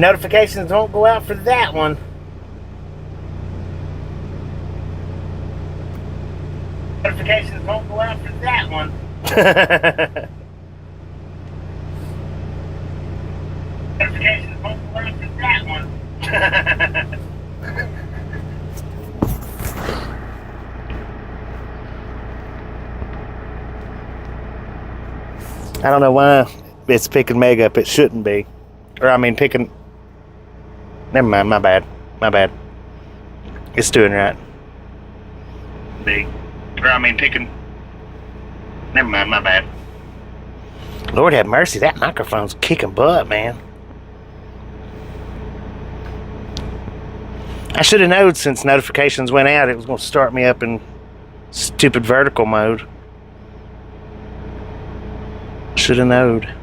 Notifications won't go out for that one. Notifications won't go out for that one. Notifications won't go out for that one. I don't know why it's picking Meg up. It shouldn't be. Or, I mean, picking... Never mind. My bad. My bad. It's doing right. Big. Or, I mean, picking... Never mind. My bad. Lord have mercy. That microphone's kicking butt, man. I should have known since notifications went out it was going to start me up in stupid vertical mode. Should have known.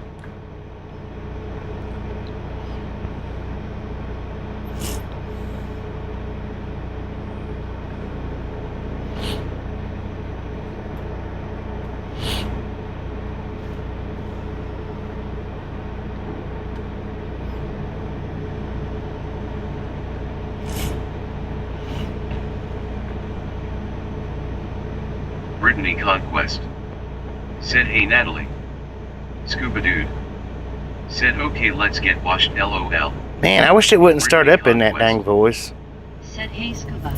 Brittany Conquest said, "Hey Natalie." Scuba Dude said, "Okay, let's get washed, LOL." Man, I wish it wouldn't start up in that dang voice. Said, "Hey Scuba."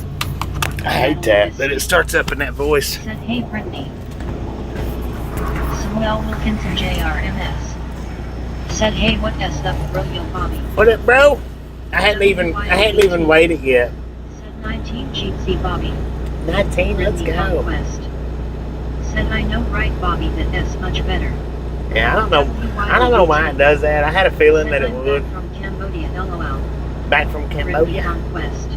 I hate that it starts up in that voice. Said, "Hey Brittany." Samuel Wilkinson JRMS said, "Hey, what is up, bro, yo Bobby?" What up, bro? I hadn't even waited yet. Said 19 Jeepsy Bobby. 19, let's go. Conquest said, "I know, right, Bobby, that is much better." Yeah, I don't know why it does that. I had a feeling that it would. Back from Cambodia, LOL. Back from Cambodia? Conquest.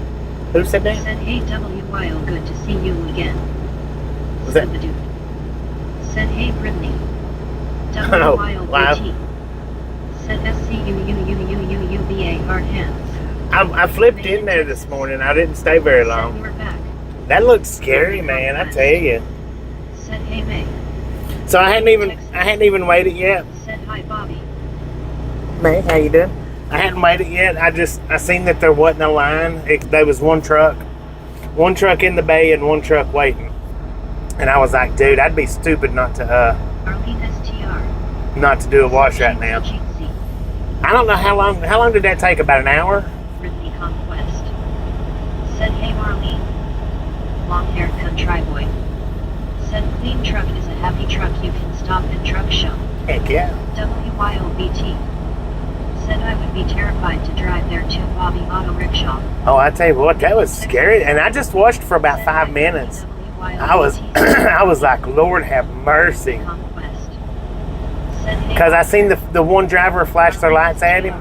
Who said that? Said, "Hey WYO, good to see you again." Was that? Dude. Said, "Hey Brittany." Oh, WYO wow. BT. Said SCUUUUUBA hard hands. I flipped in there this morning. I didn't stay very Said, long. "You're back." That looks scary, man. I tell you. Said, "Hey May." So I hadn't even waited yet. Said, "Hi Bobby." May, how you doing? I hadn't waited yet. I seen that there wasn't a line. There was one truck in the bay and one truck waiting. And I was like, dude, I'd be stupid not to Arlene STR. not to do a wash right now. GC. I don't know how long did that take? About an hour? Ridley Conquest said, "Hey Marlene." Long haired country boy said, "Clean truck is a happy truck you can stop and truck show." Heck yeah. WYOBT said, "I would be terrified to drive there too, Bobby Auto Rickshaw." Oh, I tell you what, that was scary. And I just watched for about 5 minutes. I was like, Lord have mercy. Because I seen the one driver flash their lights at him,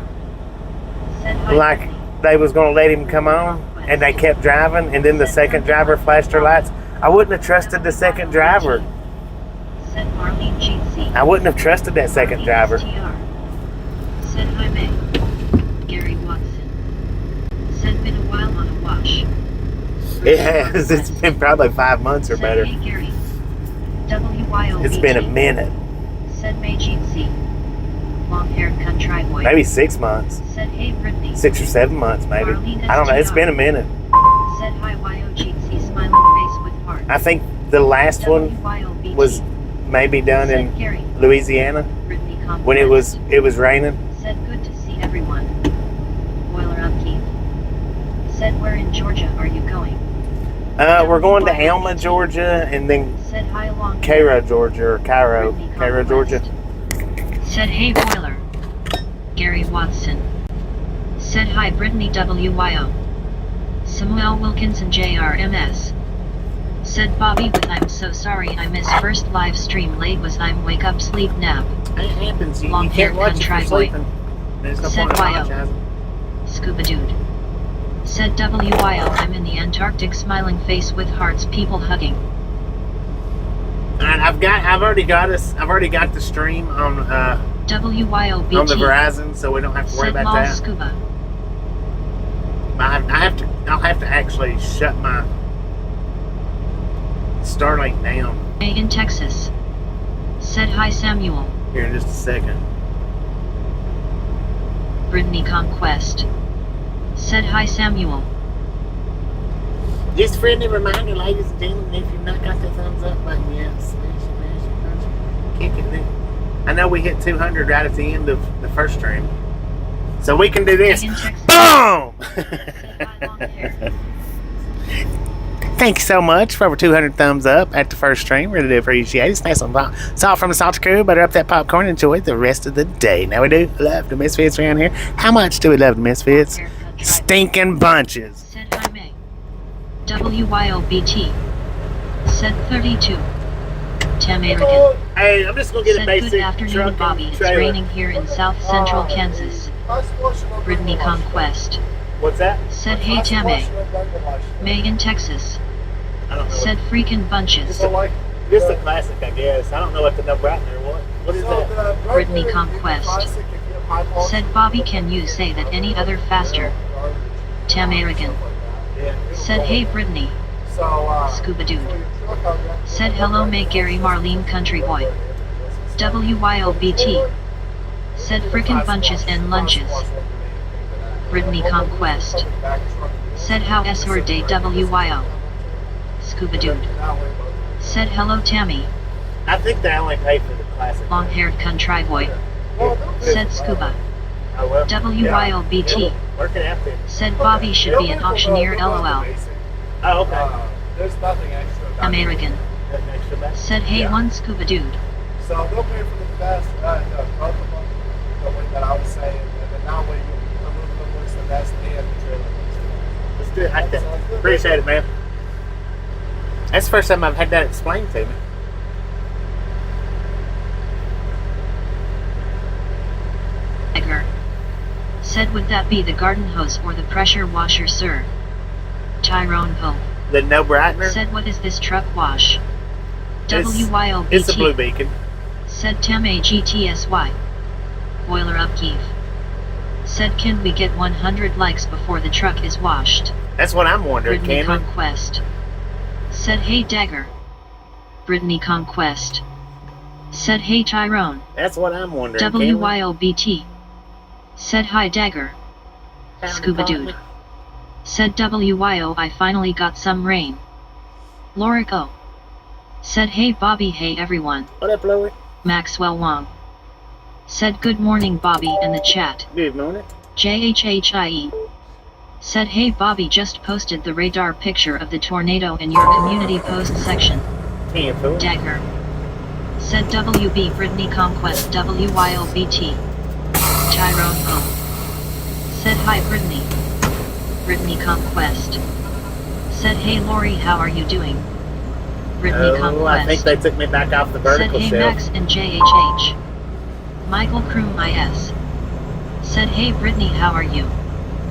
like they was going to let him come on, and they kept driving, and then the second driver flashed their lights. I wouldn't have trusted the second driver. I wouldn't have trusted that second driver. Said, "Hi May." Gary Watson said, "Been a while on a wash." It has. It's been probably 5 months or better. Hey Gary. WYOBT. It's been a minute. Said May Jeepsy. Long-haired country boy. Maybe 6 months. Said, "Hey Brittany." 6 or 7 months, maybe. I don't know. It's been a minute. Said, "Hi YO Jeepsy, smiling face with heart." I think the last one WYOBT. was maybe done Said in Gary. Louisiana Brittany Conquest. when it was raining. Said, "Good to see everyone." Boiler upkeep said, "Where in Georgia are you going?" We're going to Alma, Georgia, and then Said, "Hi Long." Cairo, Georgia, or Cairo, Georgia. Said, "Hey Boiler." Gary Watson said, "Hi Brittany WYO." Samuel Wilkinson JRMS said, "Bobby with I'm so sorry I missed first live stream late was I'm wake up sleep nap." It happens. You Long-haired can't watch it country for boy. sleeping. There's no Said point in YO. apologizing. Scuba Dude said, "WYO I'm in the Antarctic smiling face with hearts people hugging." And I've already got the stream on WYOBT on the Verizon, so we don't have to worry said, about "Lol that. Scuba." I'll have to actually shut my Starlink down A in Texas said, "Hi Samuel." here in just a second. Brittany Conquest. Said hi Samuel. Just friendly reminder, ladies and gentlemen, if you've not got the thumbs up button yet, smash it, kick it. I know we hit 200 right at the end of the first stream. So we can do this. Boom! Thank you so much for over 200 thumbs up at the first stream. Really do appreciate it. It's nice and salt from the Salty Crew. Butter up that popcorn and enjoy the rest of the day. Now we do love the Misfits around here. How much do we love the Misfits? Stinking bunches. Said hi May. WYOBT. Said 32. Tamarigan. Hey, I'm just gonna get Said a basic good afternoon Bobby. It's trailer. raining here in South Central Kansas. Brittany Conquest. What's that? Said hey Tamay. May in Texas. I don't know. Said freaking bunches. This is a classic, I guess. I don't know what the number out there. What is that? Brittany Conquest. Said Bobby, can you say that any other faster? Tamarigan. Said hey Brittany. Scuba Dude. Said hello May Gary Marlene Country Boy. WYOBT. Said frickin' bunches and lunches. Brittany Conquest. Said how is her day WYO. Scuba Dude. Said hello Tammy. I think they only pay for the classic. Long haired country boy. Said Scuba. Oh, well. WYOBT. Work it out there. Said Bobby should be an auctioneer LOL. Oh, okay. There's nothing extra about American. Nothing extra back. Said hey one Scuba Dude. So they'll pay for the best, both of them, the way that I was saying, and then that way you remove the list the best and the trailer list. Let's do it like that. Appreciate it, man. That's the first time I've had that explained to me. Edgar. Said would that be the garden hose or the pressure washer sir? Tyrone Pope. The no brightener? Said what is this truck wash? It's WYOBT. a blue beacon. Said Tam AGTSY. Boiler upkeep. Said can we get 100 likes before the truck is washed? That's what I'm wondering, Brittany can we? Conquest. Said hey Dagger. Brittany Conquest. Said hey Tyrone. That's what I'm wondering, can we? WYOBT. Said hi Dagger. Scuba Dude. Said WYO I finally got some rain. Lorico. Said hey Bobby hey everyone. What up, Louie? Maxwell Wong. Said good morning Bobby in the chat. Good morning. JHHIE. Said hey Bobby just posted the radar picture of the tornado in your community post section. Can't fool. Dagger. Said WB Brittany Conquest WYOBT. Tyrone O. Said hi Brittany. Brittany Conquest. Said hey Lori how are you doing? Brittany Conquest. I think they took me back off the vertical Said hey shelf. Max and JHH. Michael Kroom IS. Said hey Brittany how are you?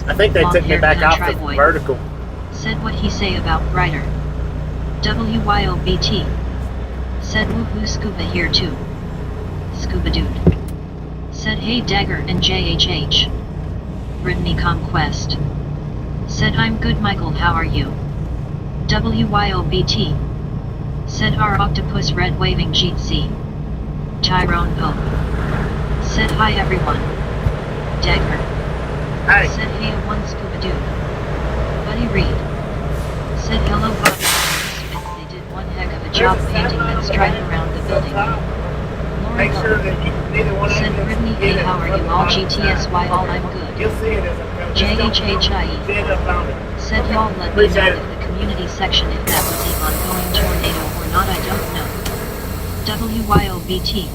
I think they took me Long-haired back off country the boy. vertical. Said what he say about Brighter. WYOBT. Said woohoo Scuba here too. Scuba Dude. Said hey Dagger and JHH. Brittany Conquest. Said I'm good Michael how are you? WYOBT. Said our octopus red waving GC. Tyrone Pope. Said hi everyone. Dagger. Hey, Said hey one Scuba Dude. Buddy Reed. Said hello Bobby. They did one heck of a job painting that stripe around the building. make Laura sure Gold. that you, neither one Said of you Brittany hey how are you all GTSY all I'm good. You'll see it as a JHHIE. Stand up on it. Said y'all let me know Appreciate it. in the community section if that was an ongoing tornado or not I don't know. WYOBT.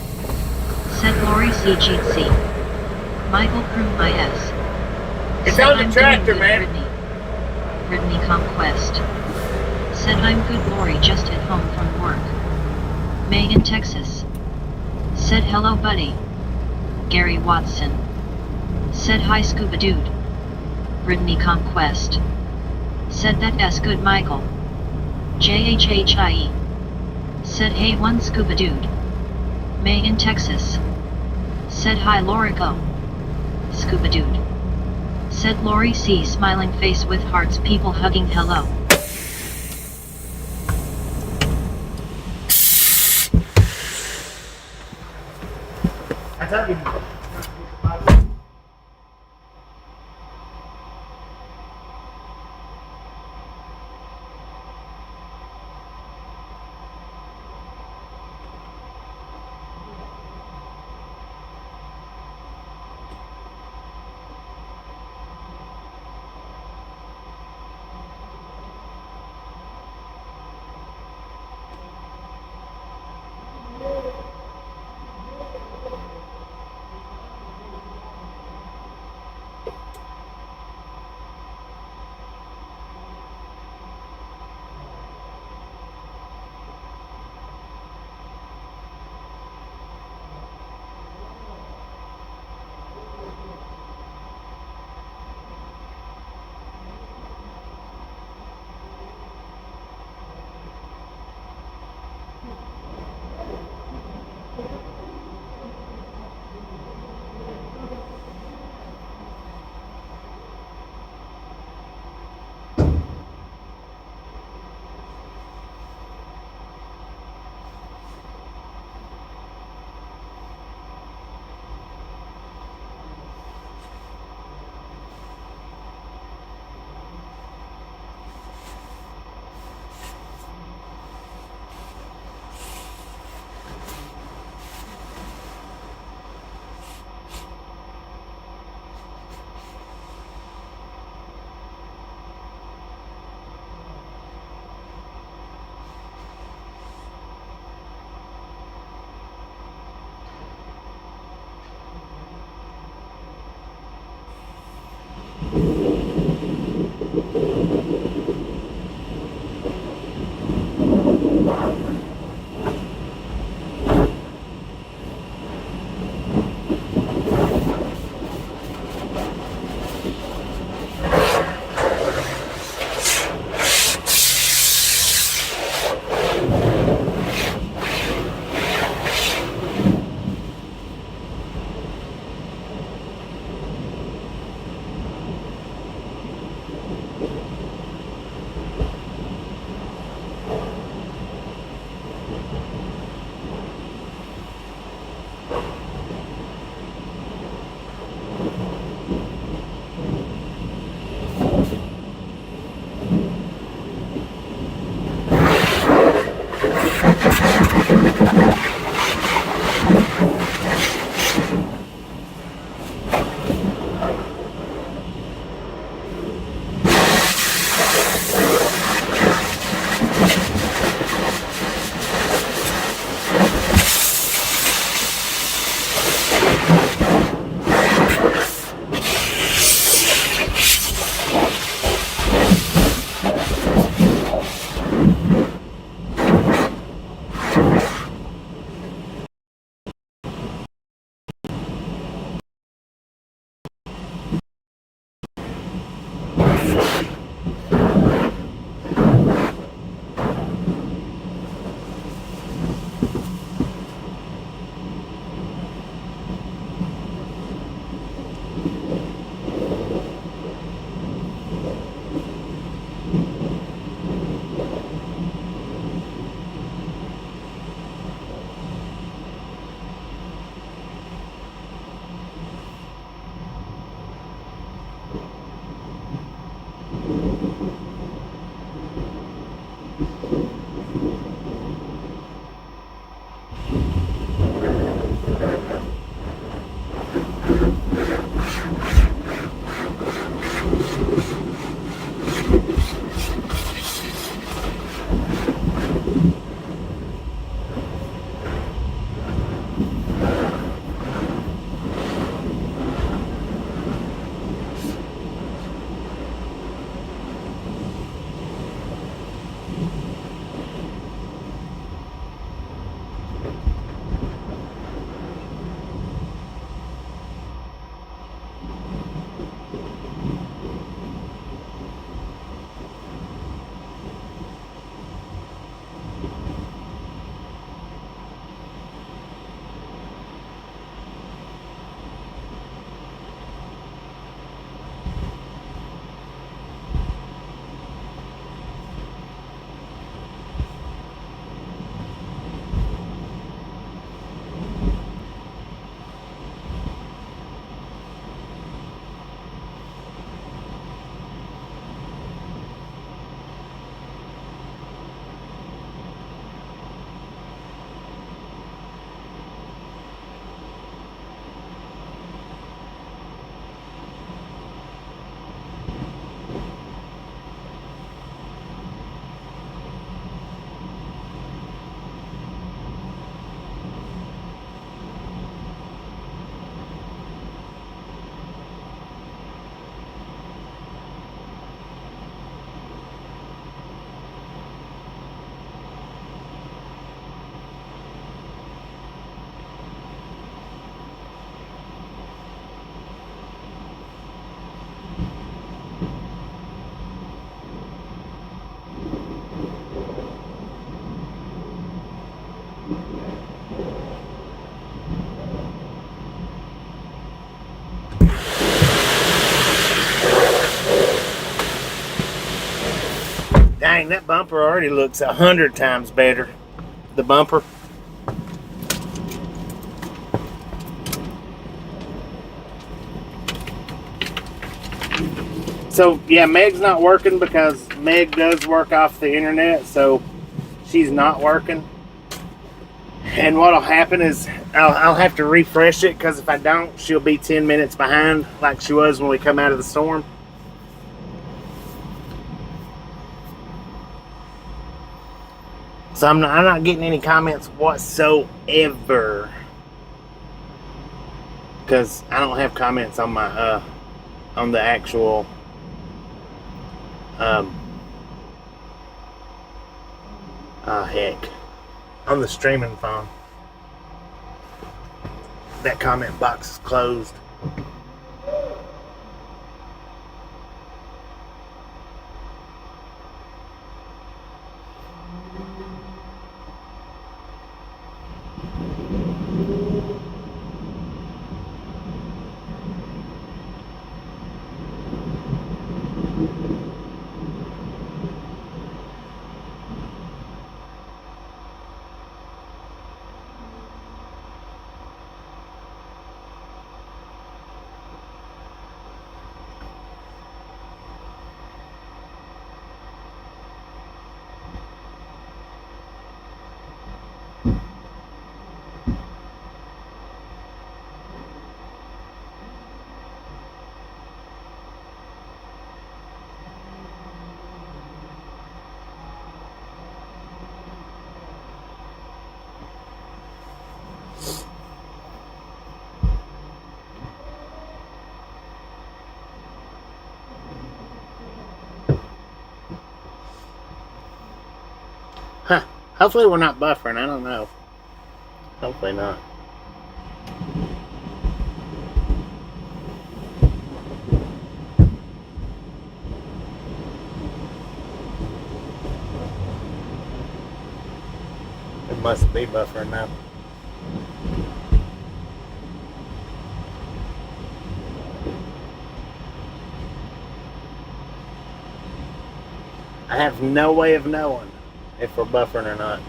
Said Lori CGC. Michael Kroom IS. It's Said on the I'm tractor, doing good, man. Brittany Conquest. Said I'm good Lori just at home from work. May in Texas. Said hello buddy. Gary Watson. Said hi Scuba Dude. Brittany Conquest. Said that s good Michael. JHHIE. Said hey one Scuba Dude. May in Texas. Said hi Lorico. Scuba Dude. Said Lori C smiling face with hearts people hugging hello. I told you. Dang, that bumper already looks 100 times better. The bumper. So, yeah, Meg's not working because Meg does work off the internet, so she's not working. And what'll happen is I'll have to refresh it, because if I don't, she'll be 10 minutes behind like she was when we come out of the storm. So I'm not getting any comments whatsoever, because I don't have comments on my on the actual heck, on the streaming phone. That comment box is closed. Hopefully we're not buffering. I don't know. Hopefully not. It must be buffering now. I have no way of knowing if we're buffering or not.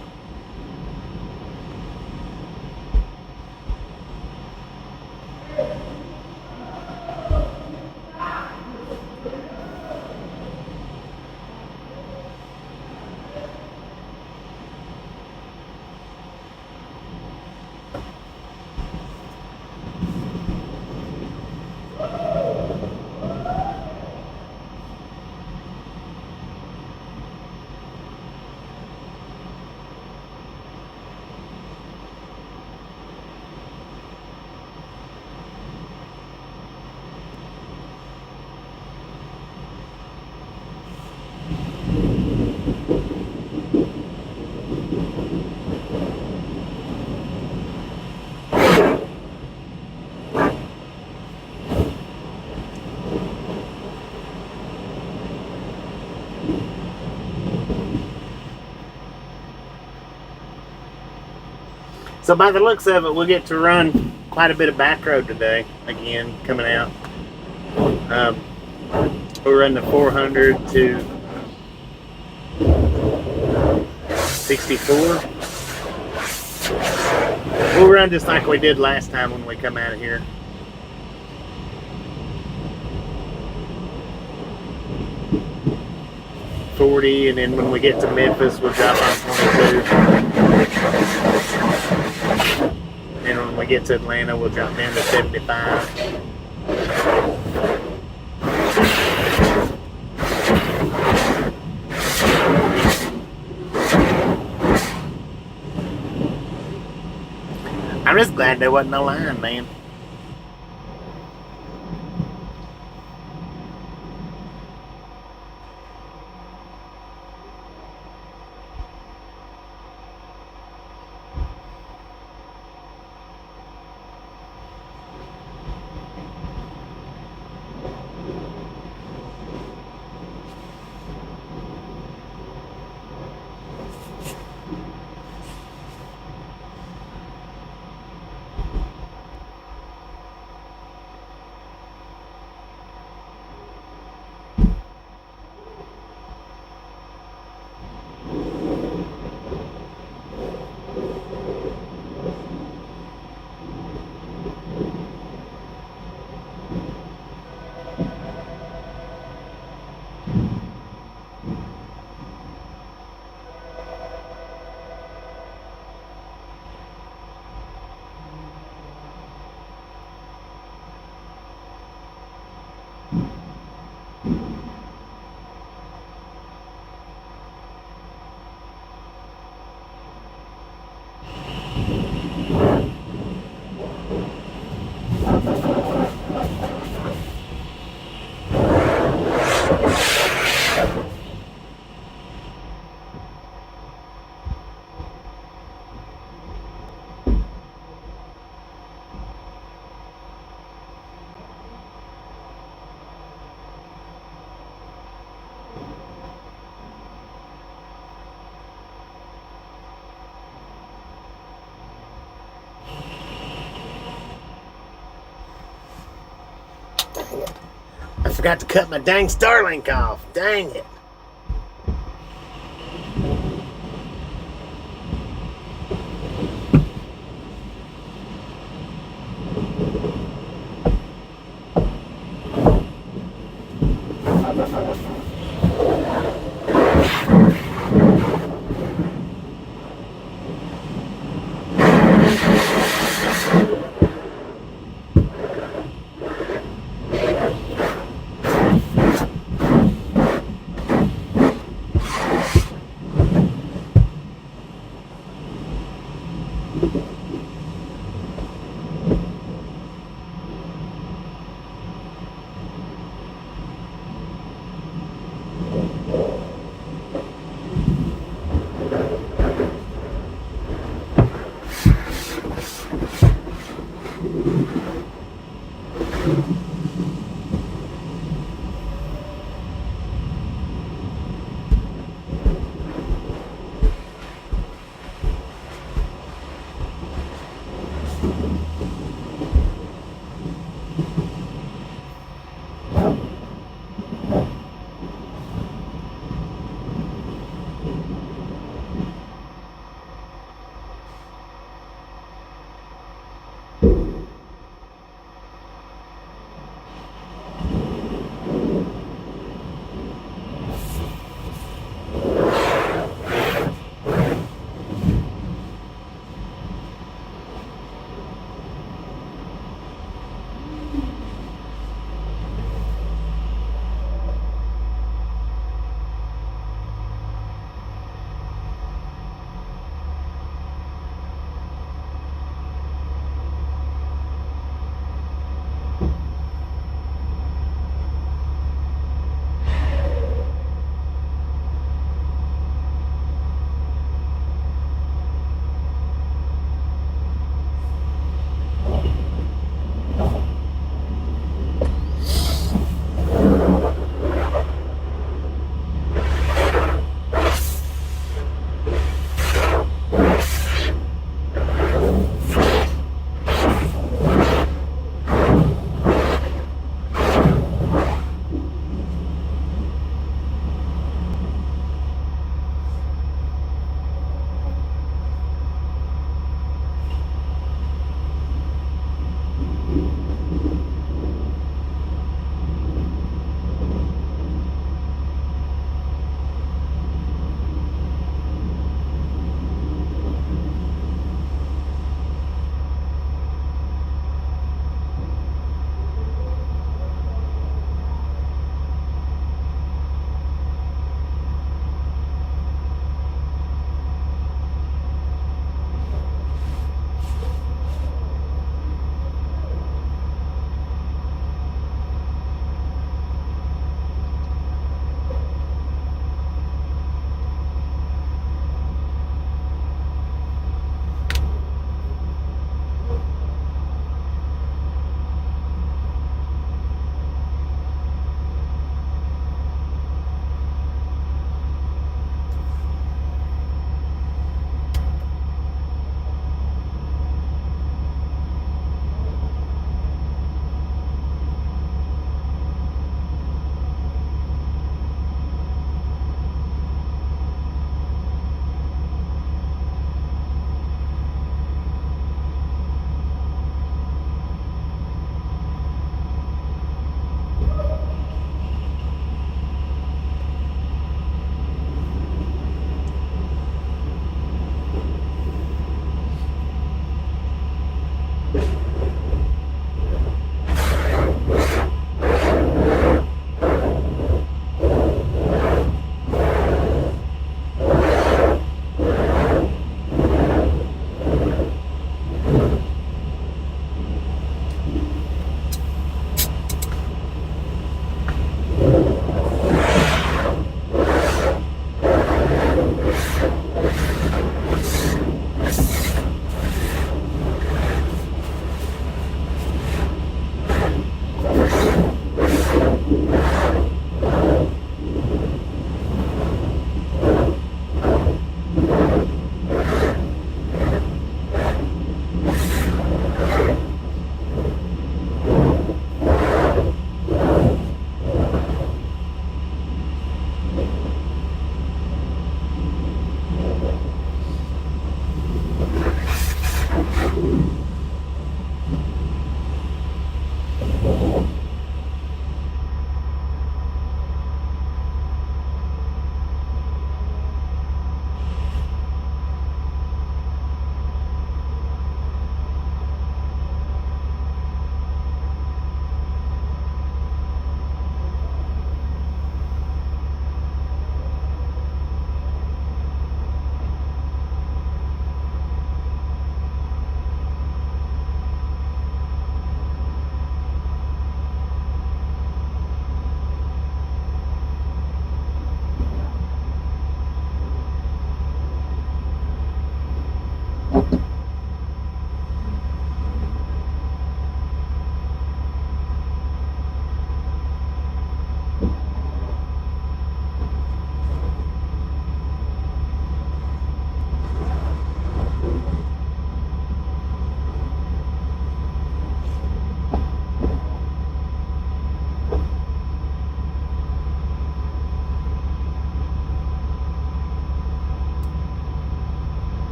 So by the looks of it, we'll get to run quite a bit of back road today. Again, coming out. We'll run the 400 to 64. We'll run just like we did last time when we come out of here. $40, and then when we get to Memphis, we'll drop on 22. And when we get to Atlanta, we'll drop down to 75. I'm just glad there wasn't no line, man. I forgot to cut my dang Starlink off. Dang it.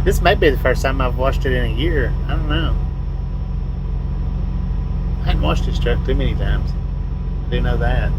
This may be the first time I've washed it in a year. I don't know. I hadn't washed this truck too many times. I do know that.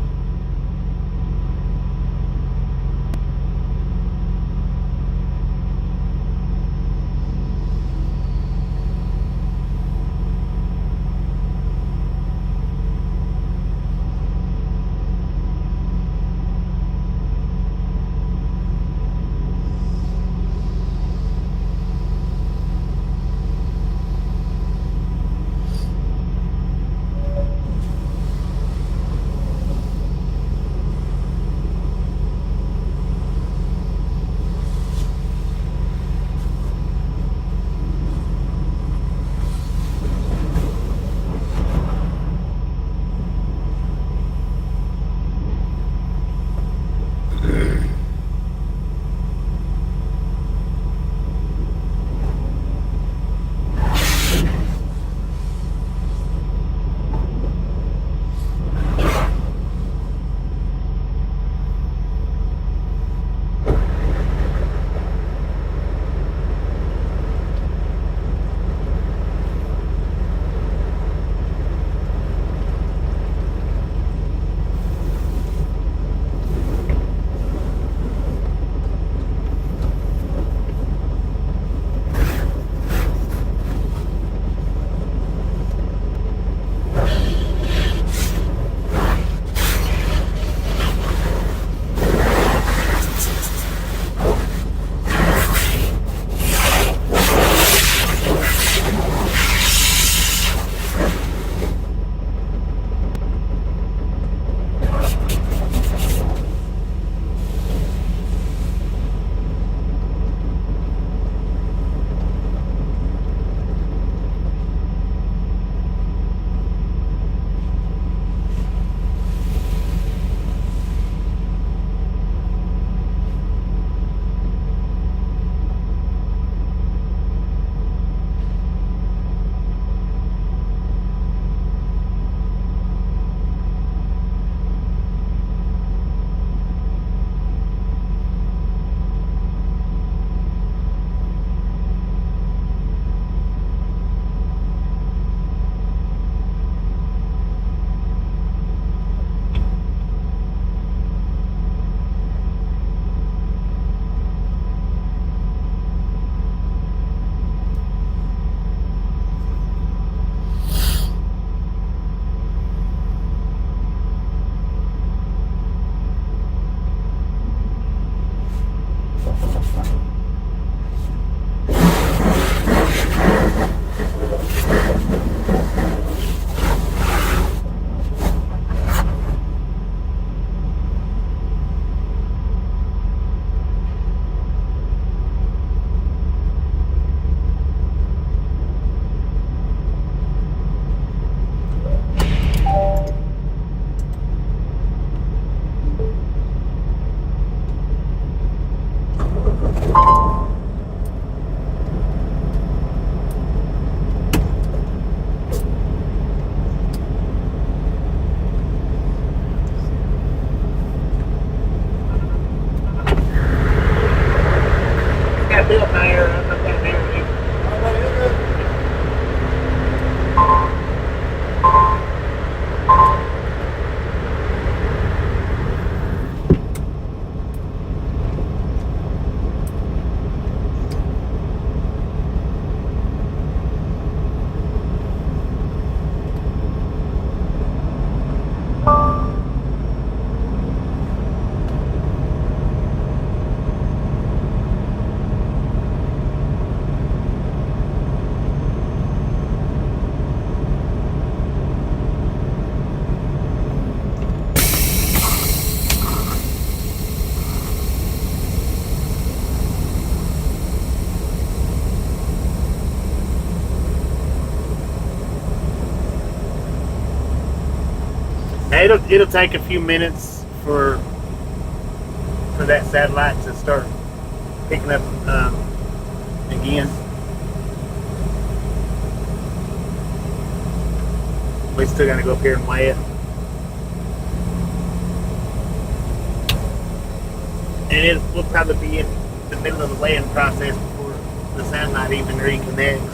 It'll take a few minutes for that satellite to start picking up again. We still gotta go up here and weigh it. we'll probably be in the middle of the laying process before the satellite even reconnects.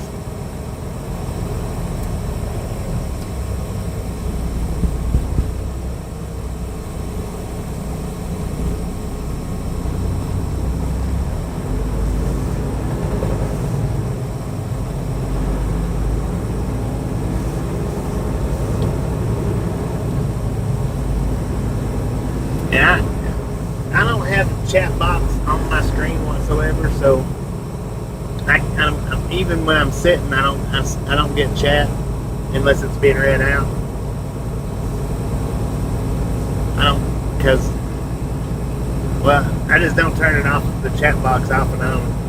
And I don't have the chat box on my screen whatsoever, so I'm even when I'm sitting, I don't get chat unless it's being read out. I don't, because, well, I just don't turn it off, the chat box off and on.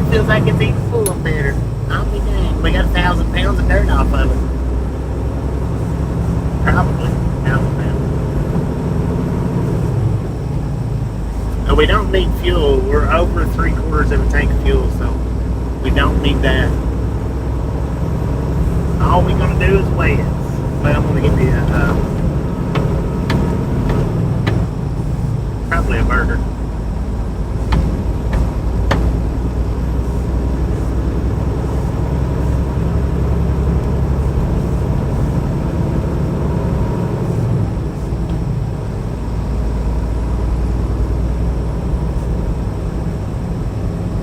Feels like it's even full of better. I'll be dang. We got 1,000 pounds of dirt off of it. Probably 1,000 pounds. We don't need fuel. We're over 3/4 of a tank of fuel, so we don't need that. All we're gonna do is weigh it. But I'm gonna get me probably a burger.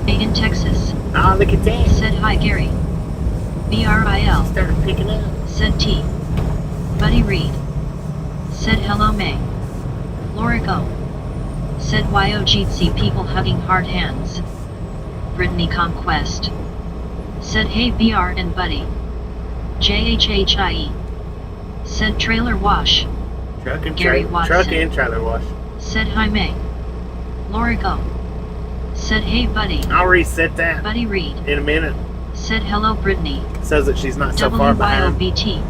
In Texas. Oh, look at that. Said hi Gary. BRIL. Started picking up. Said T. Buddy Reed. Said hello May. Lorico. Said YOGC people hugging hard hands. Brittany Conquest. Said hey BR and Buddy. JHHIE. Said trailer wash. Truck and Gary Watson. Truck and trailer wash. Said hi May. Lorico. Said hey Buddy. I'll reset that Buddy Reed. in a minute. Said hello Brittany. So that she's not so far behind. WYOBT.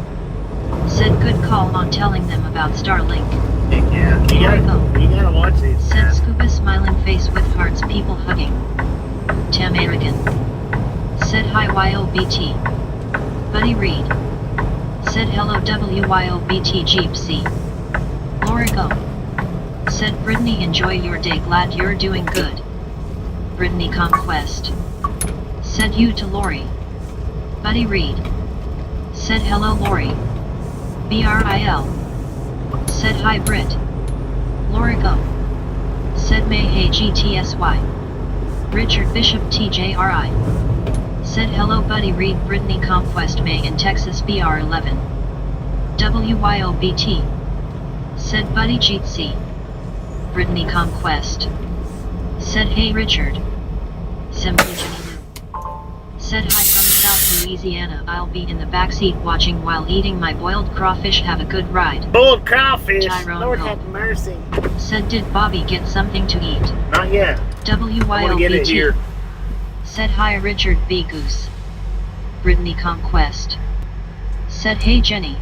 Said good call on telling them about Starlink. Yeah, you gotta watch these. Said Scuba smiling face with hearts people hugging. Tam Aragon. Said hi YOBT. Buddy Reed. Said hello WYOBT Jeepsy. Lorico. Said Brittany enjoy your day glad you're doing good. Brittany Conquest. Said you to Lori. Buddy Reed. Said hello Lori. BRIL. Said hi Brit. Lorico. Said may hey GTSY. Richard Bishop TJRI. Said hello Buddy Reed Brittany Conquest May in Texas BR11. WYOBT. Said Buddy GTC. Brittany Conquest. Said hey Richard. Simply Jenny New. Said hi from South Louisiana. I'll be in the backseat watching while eating my boiled crawfish. Have a good ride. Boiled crawfish. Tyrone Lord Hope. have mercy. Said did Bobby get something to eat? Not yet. I want to get it here. WYOBT. Said hi Richard B. Goose. Brittany Conquest. Said hey Jenny.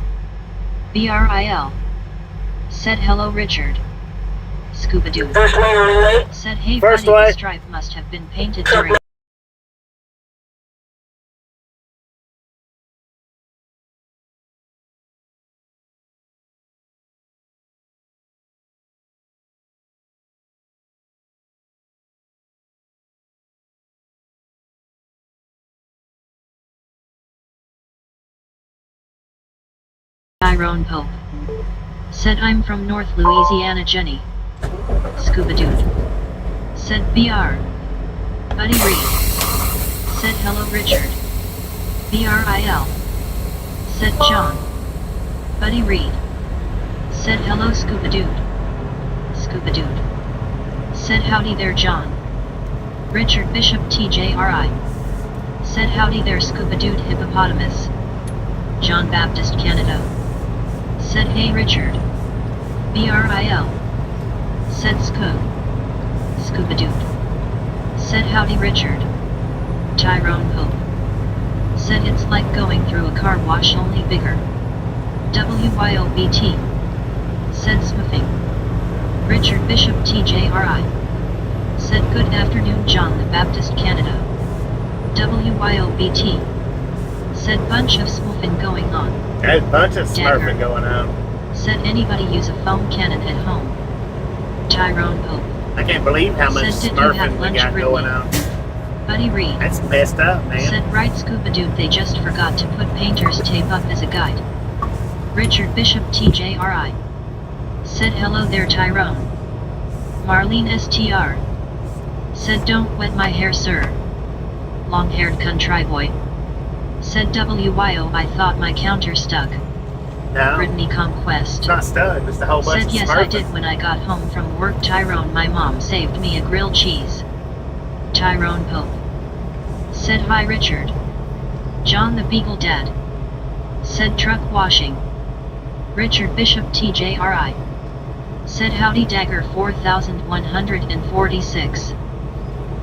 BRIL. Said hello Richard. Scuba Doo. Said hey First Buddy way. the stripe must have been painted during Tyrone Pope. Said I'm from North Louisiana Jenny. Scuba Dude. Said BR. Buddy Reed. Said hello Richard. BRIL. Said John. Buddy Reed. Said hello Scuba Dude. Scuba Dude. Said howdy there John. Richard Bishop TJRI. Said howdy there Scuba Dude Hippopotamus. John Baptist Canada. Said hey Richard. BRIL. Said Scuba Dude. Said howdy Richard. Tyrone Pope. Said it's like going through a car wash only bigger. WYOBT. Said spoofing. Richard Bishop TJRI. Said good afternoon John the Baptist Canada. WYOBT. Said bunch of spoofing going on. There's a bunch of Dagger. smurfing going on. Said anybody use a foam cannon at home. Tyrone Pope. I can't believe how much Said, did you have smurfing we lunch, got Brittany? going on. Buddy Reed. That's messed up, man. Said right Scuba Dude they just forgot to put painter's tape up as a guide. Richard Bishop TJRI. Said hello there Tyrone. Marlene STR. Said don't wet my hair sir. Long-haired country boy. Said WYO I thought my counter stuck. No, Brittany Conquest. it's not stuck. Just a whole bunch Said of yes smurfing. I did when I got home from work Tyrone my mom saved me a grilled cheese. Tyrone Pope. Said hi Richard. John the Beagle Dad. Said truck washing. Richard Bishop TJRI. Said howdy Dagger 4146.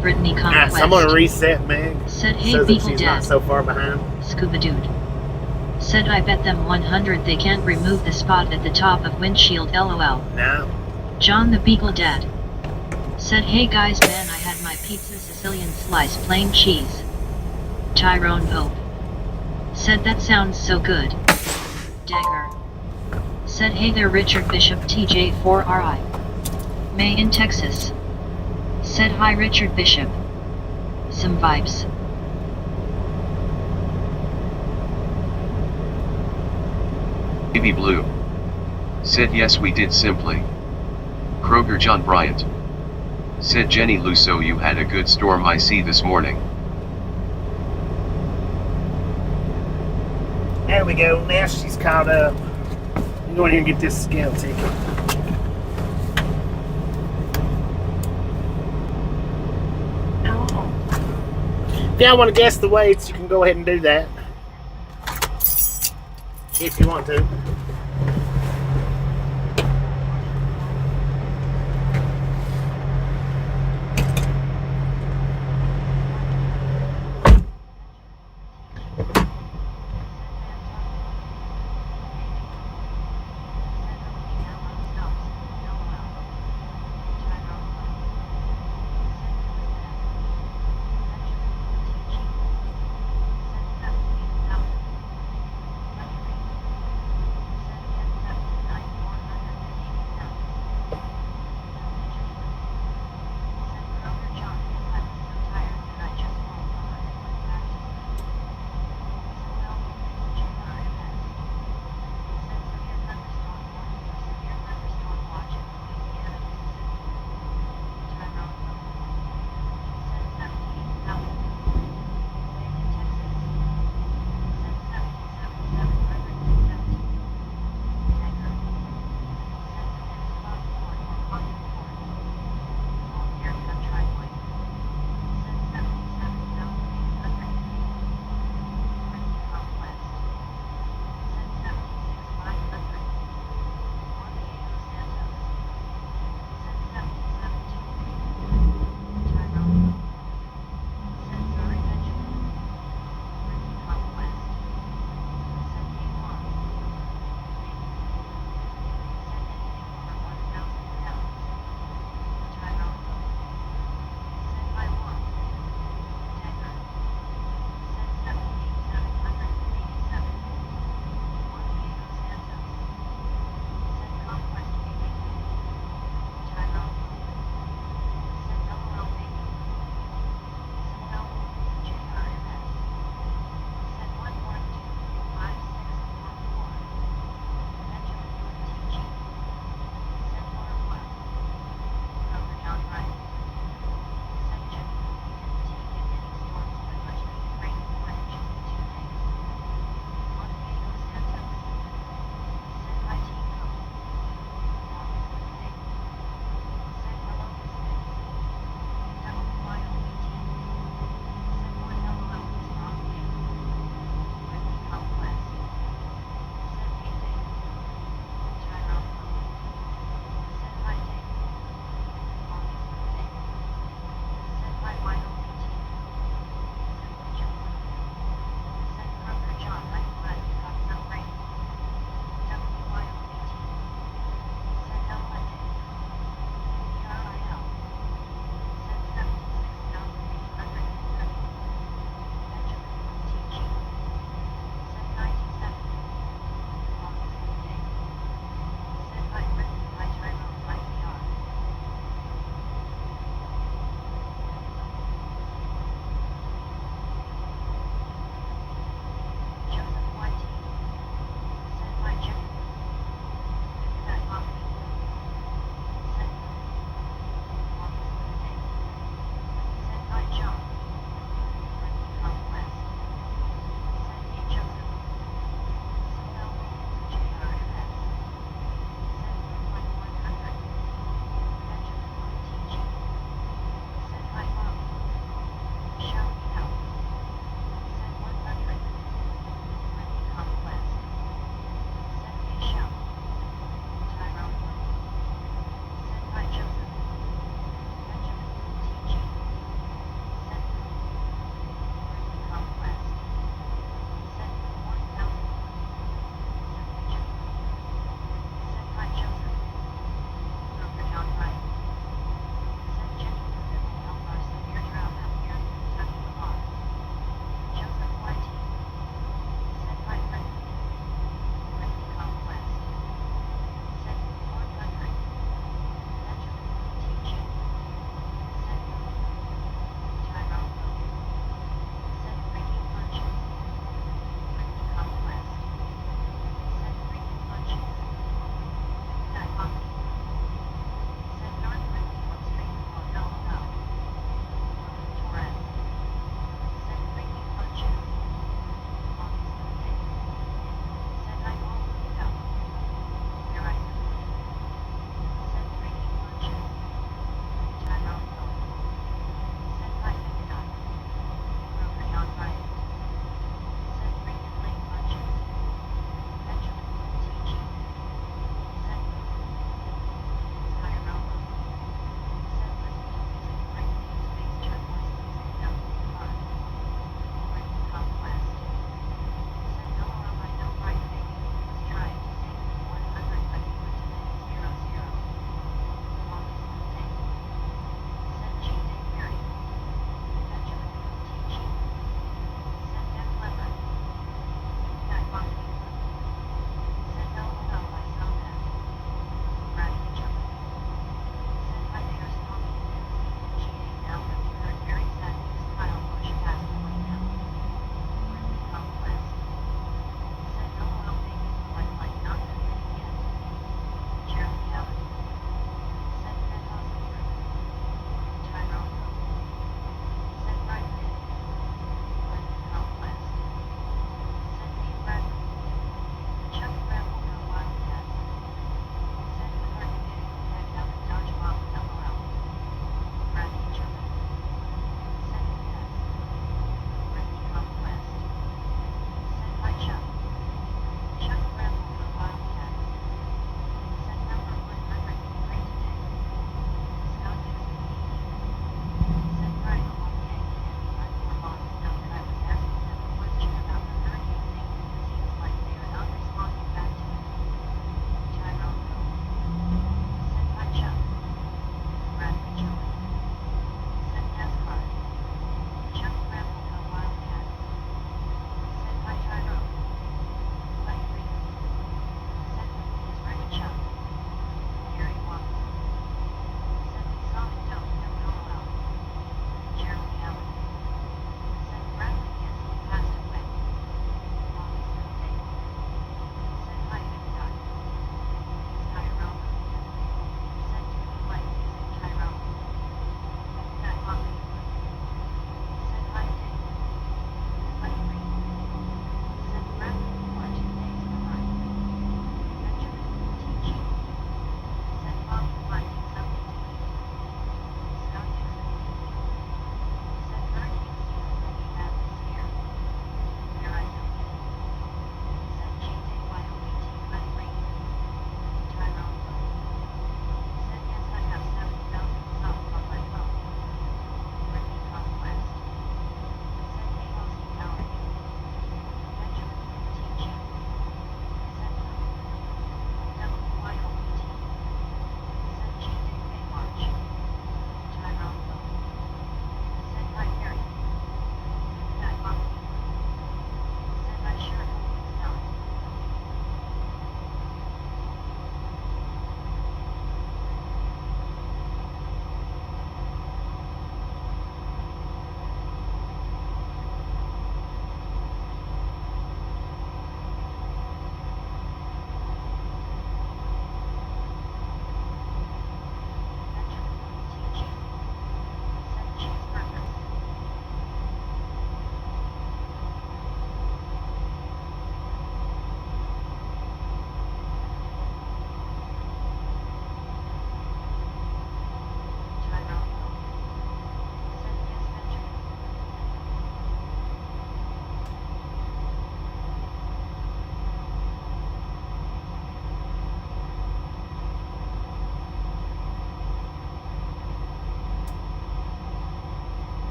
Brittany Conquest. Someone reset Meg. Said hey so that Beagle she's Dad. not so far behind. Scuba Dude. Said I bet them 100 they can't remove the spot at the top of windshield LOL. No. John the Beagle Dad. Said hey guys man I had my pizza Sicilian slice plain cheese. Tyrone Pope. Said that sounds so good. Dagger. Said hey there Richard Bishop TJ4RI. May in Texas. Said hi Richard Bishop. Some vibes. Baby Blue. Said yes we did simply. Kroger John Bryant. Said Jenny Lou so you had a good storm I see this morning. There we go. Now she's caught up. You go in here and get this scale ticket. If y'all want to guess the weights, you can go ahead and do that. If you want to.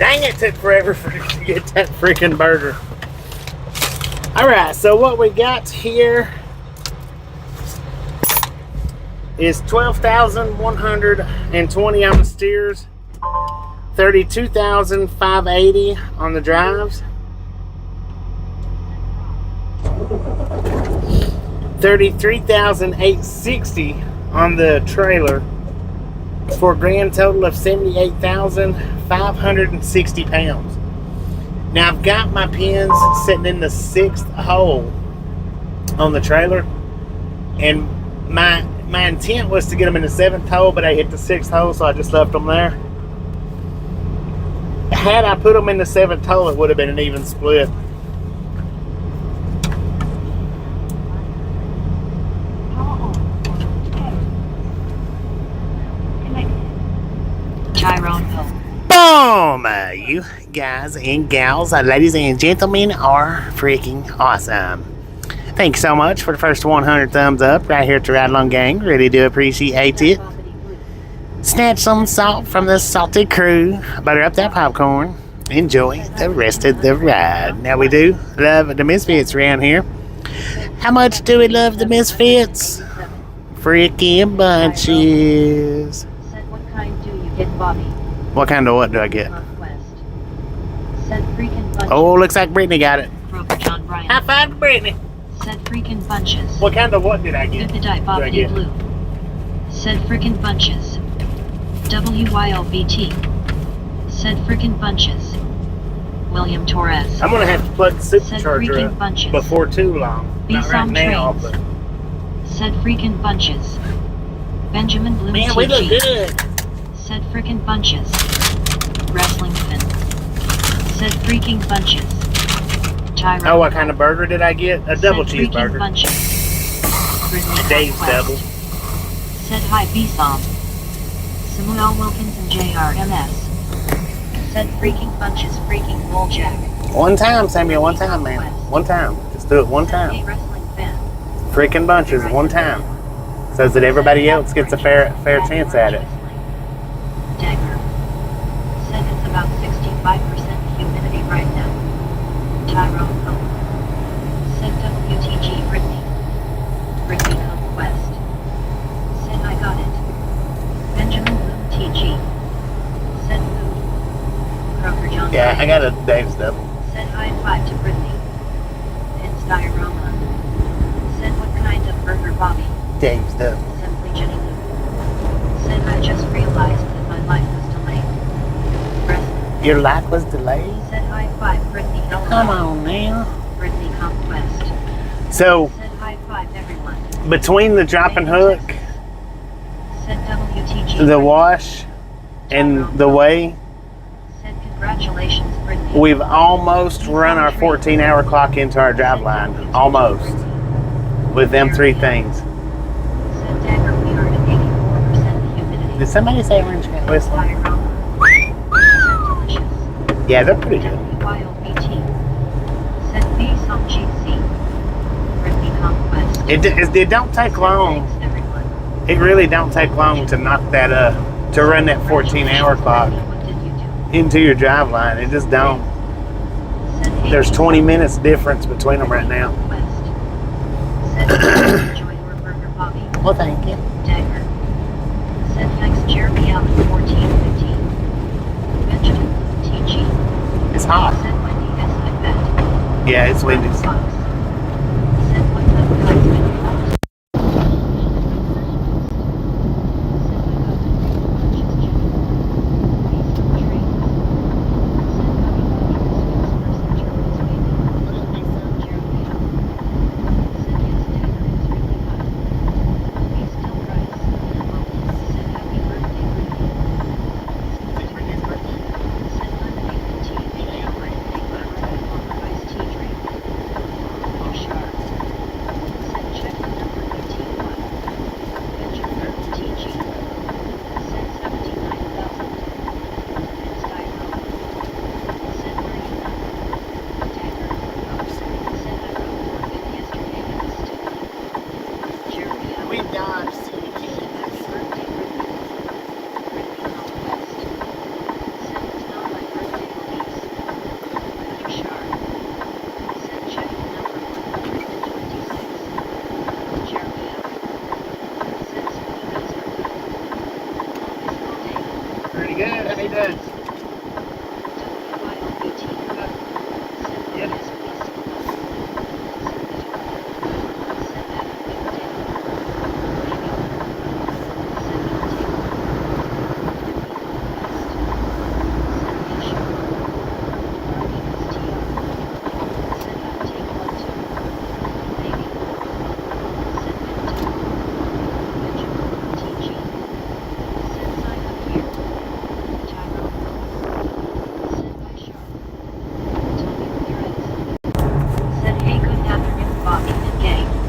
Dang, it took forever to get that freaking burger. Alright, so what we got here is 12,120 on the steers, 32,580 on the drives, 33,860 on the trailer, for a grand total of 78,560 pounds. Now I've got my pins sitting in the 6th hole on the trailer, and my intent was to get them in the 7th hole, but I hit the 6th hole, so I just left them there. Had I put them in the 7th hole, it would have been an even split. Tyrone Poe. Boom! You guys and gals, ladies and gentlemen, are freaking awesome. Thanks so much for the first 100 thumbs up right here at the Ride Along Gang. Really do appreciate it. Snatch some salt from the salted crew. Butter up that popcorn. Enjoy the rest of the ride. Now, we do love the Misfits around here. How much do we love the Misfits? Freaking bunches. Said what kind do you get, Bobby? What kind of what do I get? Conquest. Said freaking bunches. Oh, looks like Brittany got it. Kroger John Bryan. High five to Brittany. Said freaking bunches. What kind of what did I get? Good night, Bobby Blue. Said freaking bunches. WYOBT. Said freaking bunches. William Torres. I'm gonna have to plug the Said supercharger freaking up bunches. before too long. Be Not right some now, trains. but Said freaking bunches. Benjamin Bloom man, we look TG. good. Said freaking bunches. Wrestling Finn. Said freaking bunches. Tyrone. Oh, what kind of burger did I get? A double Said freaking cheeseburger. bunches. Brittany Dave's Conquest. double. Said hi B-Som. Samuel Wilkins and JRMS. Said freaking bunches, freaking bulljack. One time, Samuel. One time, man. One time. Just do it one Said hey time. wrestling fan. Freaking bunches. One time. So that everybody else gets a fair chance at it. Dagger. Said it's about 65% humidity right now. Tyrone Poe. Said WTG Brittany. Brittany Conquest. Said I got it. Benjamin Bloom TG. Said food. Kroger John. Yeah, I got a Dave's double. Said high five to Brittany. Pins Diorama. Said what kind of burger, Bobby? Dave's double. Simply Jenny Lou. Said I just realized that my life was delayed. Wrestling. Your life was delayed? Said high five, Brittany L. Come on now. Brittany Conquest. So, Said high five, everyone. between the drop and hook, Said WTG. the wash, and the weigh, Said congratulations, Brittany. we've almost run our 14-hour clock into our drive line. Almost. With them three things. Said Dagger, we are at 84% humidity. Did somebody say orange cat whistle? Tyrone. Said delicious. Yeah, they're pretty good. WYOBT. Said be some GC. Brittany Conquest. It don't take long. Thanks, everyone. It really don't take long to knock that to run that 14-hour clock What did you do? into your drive line. It just don't. Said, hey, There's 20 minutes difference between them right now. Conquest. Said enjoy your burger, Bobby. Well, thank you. Dagger. Said thanks, Jeremy out at 14:15. Benjamin TG. It's hot. Said Wendy S. I bet. Yeah, it's windy. Fox. Said what's up, guys? When you want. Pretty good. How you doing? Yep.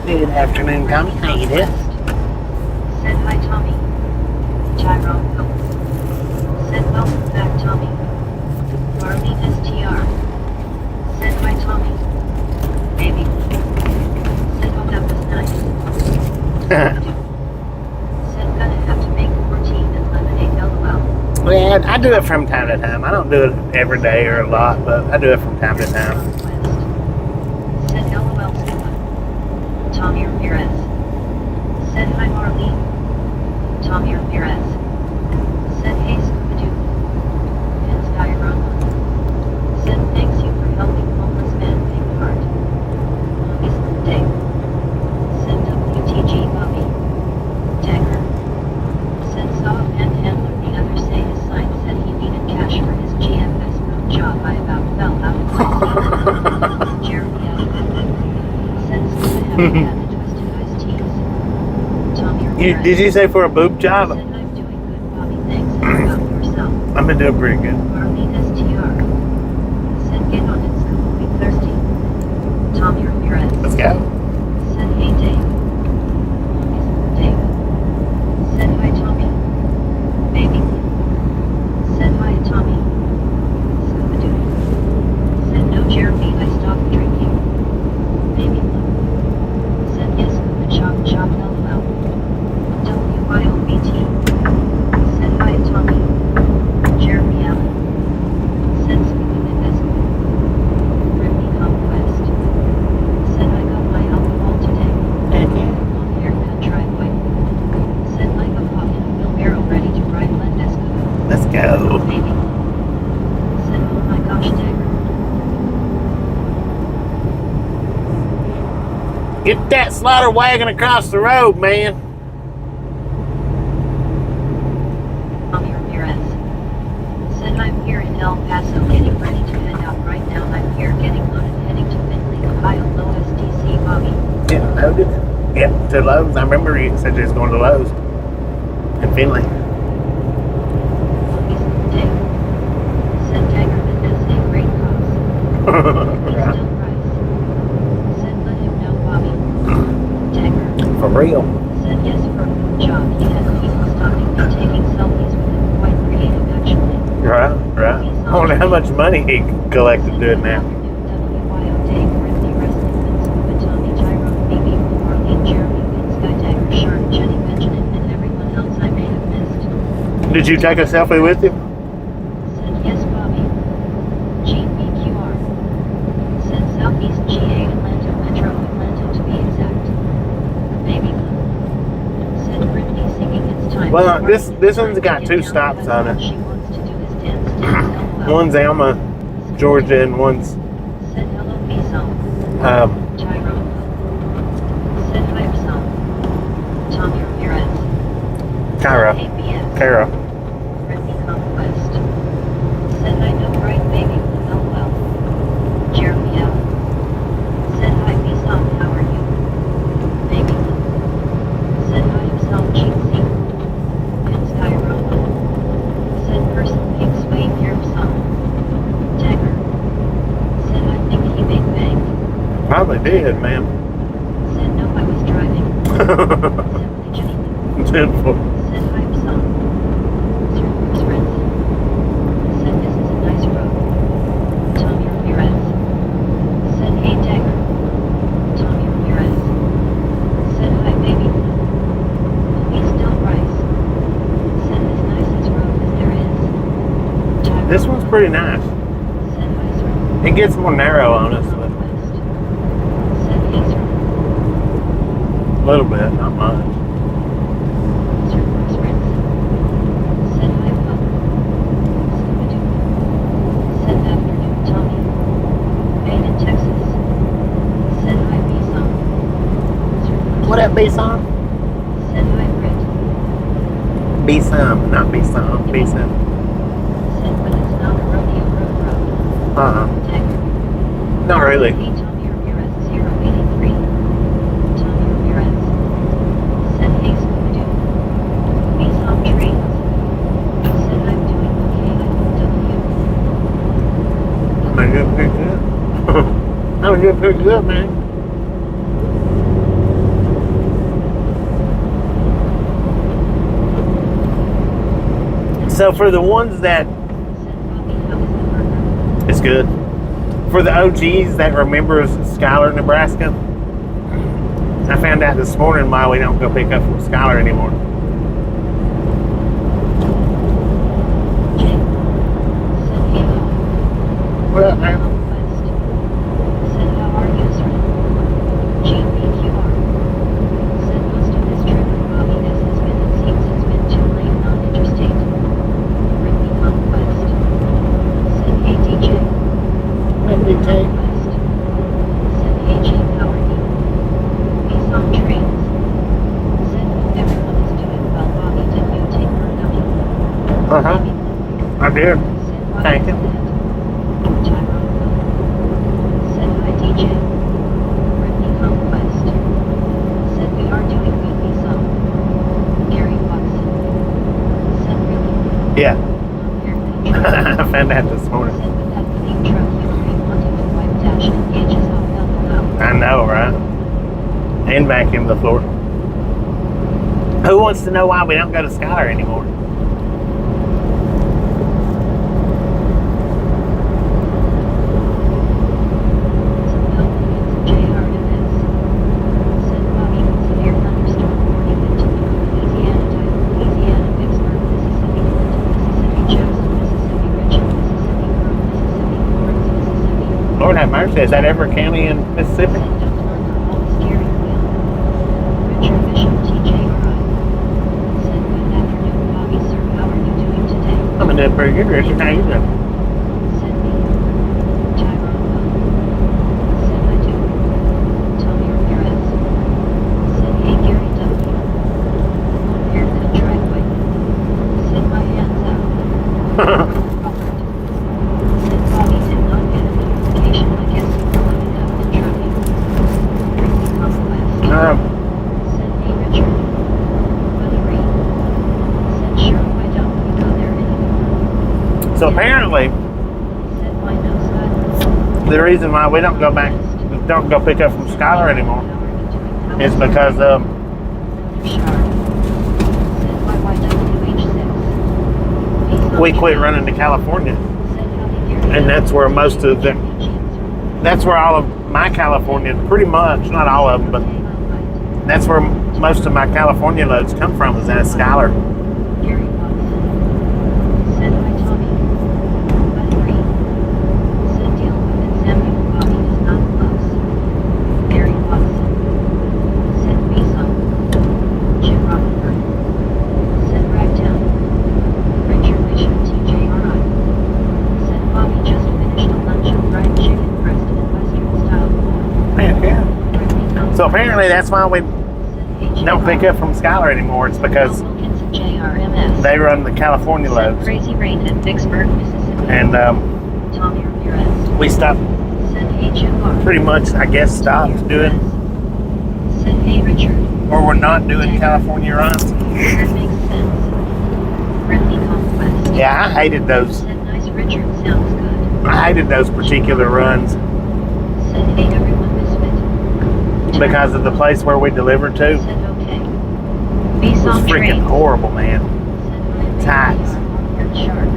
Good afternoon, Tommy. How you doing? Said hi, Tommy. Tyrone Pope. Said welcome back, Tommy. Marlene STR. Said hi, Tommy. Baby. Said oh, that was nice. Said gonna have to make more tea and lemonade, lol. Well, I do it from time to time. I don't do it every day or a lot, but I do it from time to time. Said lol, Scuba. Tommy Ramirez. Said hi, Marlene. Tommy Ramirez. Said hey, Scooby-Doo. And Skyrama. Said thanks you for helping homeless man big heart. Mommy's Dave. Said WTG Bobby. Dagger. Said saw a panhandler the other say his sign said he needed cash for his GFS road job. I about fell out of my seat. Jeremy out. Said Scooby had the twisted iced teas. Tommy Ramirez. Did you say for a boob job? Said I'm doing good, Bobby. Thanks. And about yourself. I've been doing pretty good. Marlene STR. Said get on it, Scoop. We thirsty. Tommy Ramirez. Let's go. Said hey, Dave. Mommy's Dave. Said hi, Tommy. Baby. Said hi, Tommy. Scooby-Doo. Said no, Jeremy. I stopped drinking. Baby. Said yes, Scuba chop chop lol. WYOBT. Said hi, Tommy. Jeremy Allen. Said Scooby investment. Britney Conquest. Said I got my alcohol today. On haircut driveway. Said like a hawk in a wheelbarrow ready to ride Lendesco. Let's go. Baby. Said oh my gosh, Dagger. Get that slaughter wagon across the road, man. Tommy Ramirez. Said I'm here in El Paso getting ready to head out right now. I'm here getting on and heading to Findlay, Ohio, Lowe's DC, Bobby. Yeah, loaded. Yeah, to Lowe's. I remember you said you was going to Lowe's in Finley. Mommy's Dave. Said Dagger has a great cause. He's still Price. Said let him know, Bobby. Dagger. For real. Said yes for a good job. He had people stopping me taking selfies with him. Quite creative, actually. Right. I wonder how much money he collected doing that. WYO Dave, Britney Wrestling, Vince, Scuba, Tommy, Tyrone, BB, Marlene, Jeremy, Vince, Guy, Dagger, Shark, Jenny, Benjamin, and everyone else I may have missed. Did you take a selfie with him? Said yes, Bobby. GBQR. Said Southeast GA Atlanta Metro Atlanta to be exact. Baby Blue. Said Britney singing It's Time. Well, this one's got two stops on it. She wants to do his dance. One's Alma, Georgia, and one's Said hello, me song. Tyrone. Said hype song. Tommy Ramirez. Kyra. Hey, BS. Kara. Britney Conquest. Said I know right, baby. LOL. Jeremy Allen. Said hi, me song. How are you? Baby. Said hi, song. Cheesy. And Skyrama. Said person big sway here song. Dagger. Said I think he made bank. Probably did, ma'am. Said no, I was driving. Simply Jenny. Simple. Said hype song. Surfer's friends. Said this is a nice road. Tommy Ramirez. Said hey, Dagger. Tommy Ramirez. Said hi, baby. He's still Rice. Said as nice as road as there is. Tyrone. This one's pretty nice. Said hi, sir. It gets more narrow on us, but West. Said hey, sir. a little bit, not much. Surfer's friends. Said hi, Pop. that be some? Said hi Brit. Be some, not be some. Be some. Said but it's not a rodeo road. Tech. Not really. Hey Tommy Ramirez 083. Tommy Ramirez. Said hey Scooby-Doo. Be some trains. Said I'm doing okay at W. I'm doing pretty good. I'm doing pretty good, man. So for the ones that, Said Bobby, how was the burger? it's good. For the OGs that remembers Schuyler, Nebraska, I found out this morning why we don't go pick up from Schuyler anymore. Jake. Said hey ho. Well, West. Said how are you sir? GBQR. Said most of this trip for Bobby this has been it seems it's been too late non-interstate. Bring me conquest. Said hey DJ. Conquest. Said hey Jake how are you? Peace on trains. Said hope everyone is doing well Bobby did you take her W? uh-huh. I did. Said why Thank is you. that? Tyrone. Said hi DJ. Bring me conquest. Said we are doing good me some. Gary Watson. Said really? Yeah. Here they try. I found out this morning. Said with that clean truck you ain't wanting to wipe dash and gauges off out. I know, right? And vacuum the floor. Who wants to know why we don't go to Schuyler anymore? Some Pelkins JRMS. Said Bobby with severe thunderstorm warning into Louisiana type Louisiana Vicksburg, Mississippi, Clinton, Mississippi, Jackson, Mississippi, Richmond, Mississippi, Pearl, Mississippi, Florence, Mississippi. Lord have mercy. Is that every county in Mississippi? Said don't marker all the steering wheel. Richard Bishop TJRI. Said good afternoon Bobby sir how are you doing today? I'm doing pretty good, Richard. How you doing? Said me. Tyrone Will. Said I do. Tommy Ramirez. Said hey Gary W. Long haircut driveway. Said my hands out. Robert. Said Bobby did not get a notification I guess you were looking up the trucking. Bring me conquest. Said hey Richard. Buddy Reed. Said sure why don't we go there anymore? So apparently, Said why no Schuyler? the reason why we don't go back, don't go pick up from Schuyler anymore, is because we quit running to California, and that's where most of the, that's where all of my California, pretty much, not all of them, but that's where most of my California loads come from, is out of Schuyler. Gary Watson. Said hi Tommy. Buddy Reed. Said deal with it Samuel Bobby is not close. Gary Watson. Said be some. Jim Rothenberg. Said Ragtown. Richard Bishop TJRI. Said Bobby just finished a lunch of fried chicken breast and Western style corn. Yeah. Bring me conquest. So apparently that's why we Said hey don't pick Jim up from Schuyler anymore. It's because Wilkins and JRMS. they run the California Said loads, crazy rain at Vicksburg, Mississippi. and Tommy Ramirez. we stopped, Said hey Jim Bar. pretty much, I guess, stopped doing, Said hey Richard. or we're not doing California runs. That makes sense. Friendly conquest. Yeah, I hated those. Said nice Richard sounds good. I hated those particular runs Said hey everyone misfit. because of the place where we delivered to. Said okay. It Beast was on freaking trains. horrible, man. Said hi Tights. long-haired shark.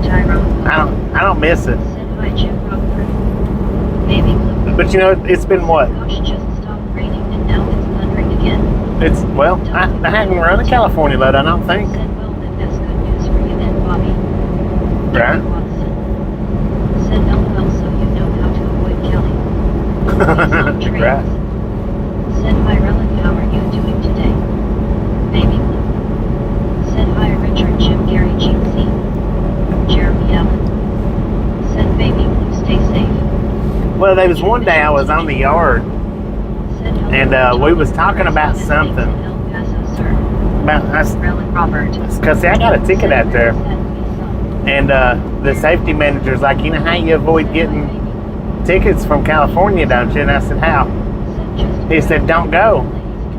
Tyrone. I don't miss it. Said hi Jim Rockford. Baby Blue. But you know, it's been what? Gosh just stopped raining and now it's thundering again. It's, well, I haven't run a California load, I don't think. Said well then that's good news for you then Bobby. Right? Watson. Said LOL so you know how to avoid Kelly. Trains. Right. Said hi Relic how are you doing today? Baby Blue. Said hi Richard Jim Gary GC. Jeremy Allen. Said baby Blue stay safe. Well, there was one day I was on the yard Said And we was talking about something. About us, Robert. because I got a ticket out there. And the safety manager's like, you know how you avoid getting tickets from California, don't you? And I said, how? He said, don't go.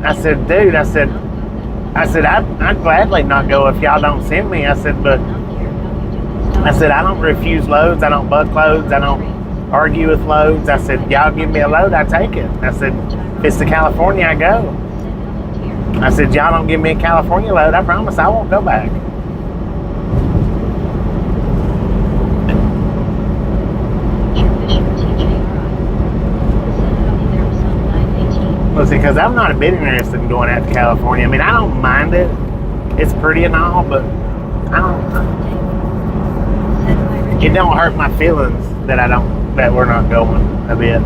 I said, dude, I said, I'd gladly not go if y'all don't send me. I said, but I said, I don't refuse loads. I don't buck loads. I don't argue with loads. I said, y'all give me a load, I take it. I said, if it's to California, I go. I said, y'all don't give me a California load, I promise I won't go back. Well, see, because I'm not a bit interested in going out to California. I mean, I don't mind it. It's pretty and all, but I don't. It don't hurt my feelings that we're not going a bit.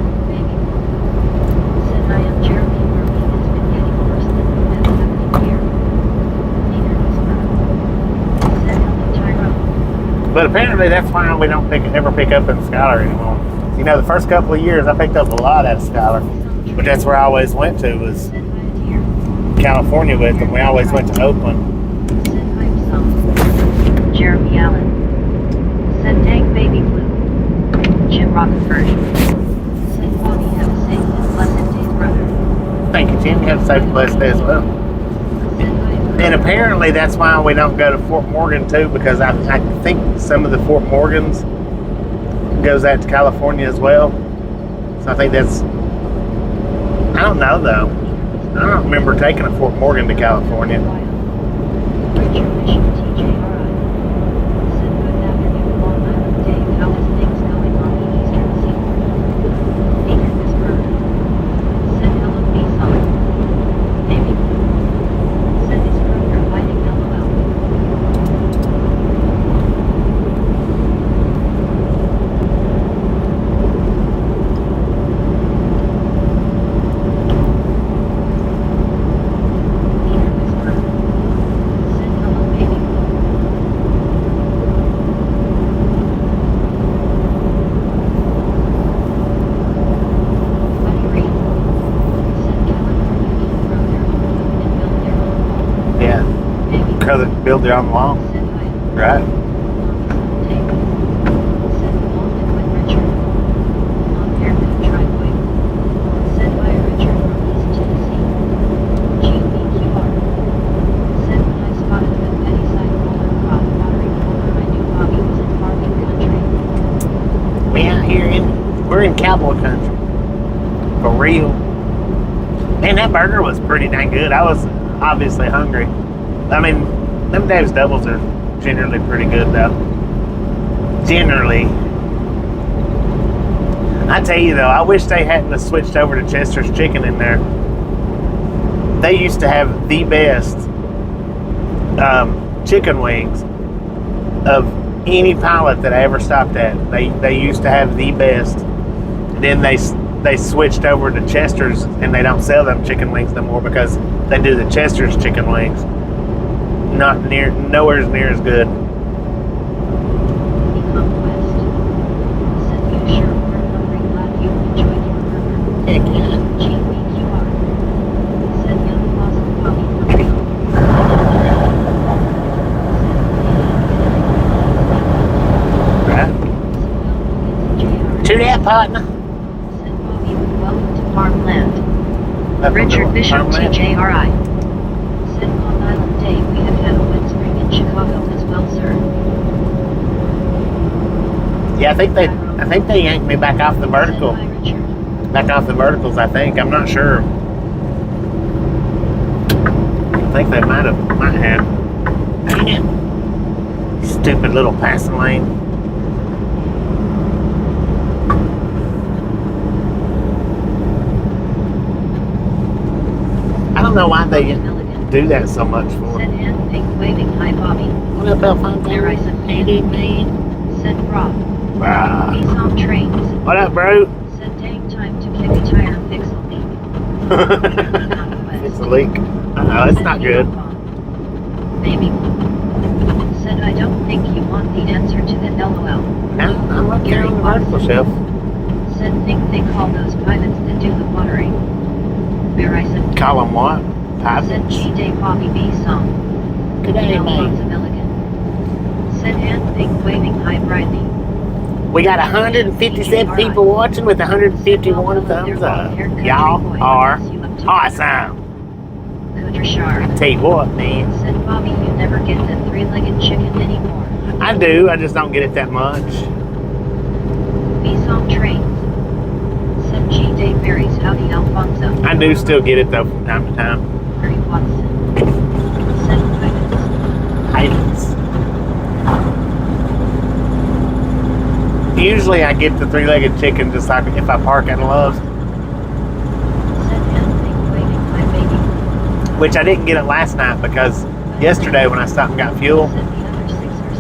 But apparently that's why we don't ever pick up in Schuyler anymore. You know, the first couple of years I picked up a lot out of Schuyler, but that's where I always went to was California with them. We always went to Oakland. Jeremy Allen. Said dang baby blue. Jim Rockefeller. Said Bobby have a safe and blessed day, brother. Thank you, Jim. You have a safe, blessed day as well. And apparently that's why we don't go to Fort Morgan too, because I think some of the Fort Morgans goes out to California as well. So I think that's, I don't know though. I don't remember taking a Fort Morgan to California. Build their own wall, right? We out here we're in cowboy country, for real. Man, that burger was pretty dang good. I was obviously hungry. I mean, them Dave's doubles are generally pretty good though. Generally. I tell you though, I wish they hadn't have switched over to Chester's Chicken in there. They used to have the best chicken wings of any pilot that I ever stopped at. They used to have the best. And then they switched over to Chester's and they don't sell them chicken wings no more because they do the Chester's chicken wings. Nowhere near as good. Heck yeah. Right. To that, partner. Welcome to Farmland. Richard Bishop, TJRI. Said Long Island Day, we have had a wet spring in Chicago as well, sir. Yeah, I think they yanked me back off the vertical. Back off the verticals, I think. I'm not sure. I think they might have. Dang it. Stupid little passing lane. I don't know why they do that so much for. Said hand pink waving hi Bobby. What up, Alphonse? There I said man. Said Rob. Wow. He's on trains. What up, bro? Said dang time to kick a tire fix a leak. It's a leak. Uh-oh, it's not good. Baby. Said I don't think you want the answer to the LOL. No, I'm up here on the vertical shelf. Said think they call those pilots that do the watering. Verizon. Call them what? Said Pilots? G-Day Bobby B song. Good day, Alfonso mate. Milligan. Said hand big waving hi brightly. We got 157 people watching with 151 thumbs up. Y'all are awesome. Cooter Sharp. Tell you what, man. Said Bobby, you never get that three-legged chicken anymore. I do. I just don't get it that much. B-song trains. Said G-Day berries. Howdy Alfonso. I do still get it though from time to time. Gary Watson. Said Titans. Items. Usually I get the three-legged chicken just like if I park at Love's, Said hand big waving hi baby. which I didn't get it last night because yesterday when I stopped and got fuel, Said the other 6 are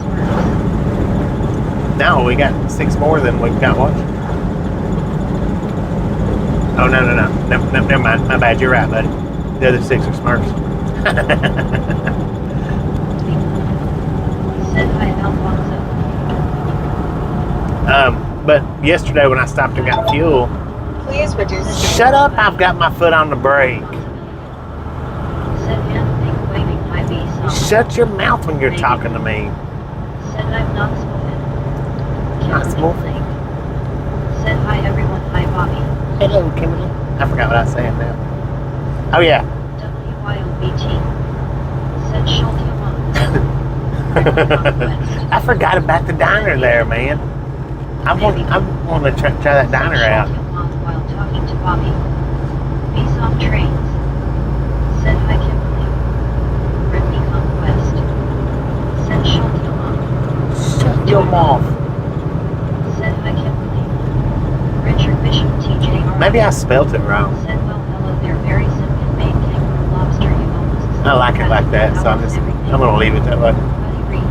Smurfs. no, we got 6 more than we got watching. Oh, no, never mind. My bad. You're right, buddy. The other 6 are Smurfs. Said hi Alfonso. But yesterday when I stopped and got fuel, Please reduce. shut up, I've got my foot on the brake. Said hand big waving hi B song. Shut your mouth when you're talking to me. Said I'm not spoken. Not spoken. Said hi everyone. Hi Bobby. Hello, Kimberly. I forgot what I was saying now. Oh, yeah. WYOBT. Said Schultz. I forgot about the diner there, man. I want to try that diner out. While talking to Bobby. B-song trains. Said hi Kimberly. Brittany Conquest. Said Schultz. Shut your mouth. Said hi Kimberly. Richard Bishop TJ. Maybe I spelt it wrong. Said well hello there very simple made kangaroo lobster you almost. I like it like that, so I'm going to leave it that way. Buddy Reed.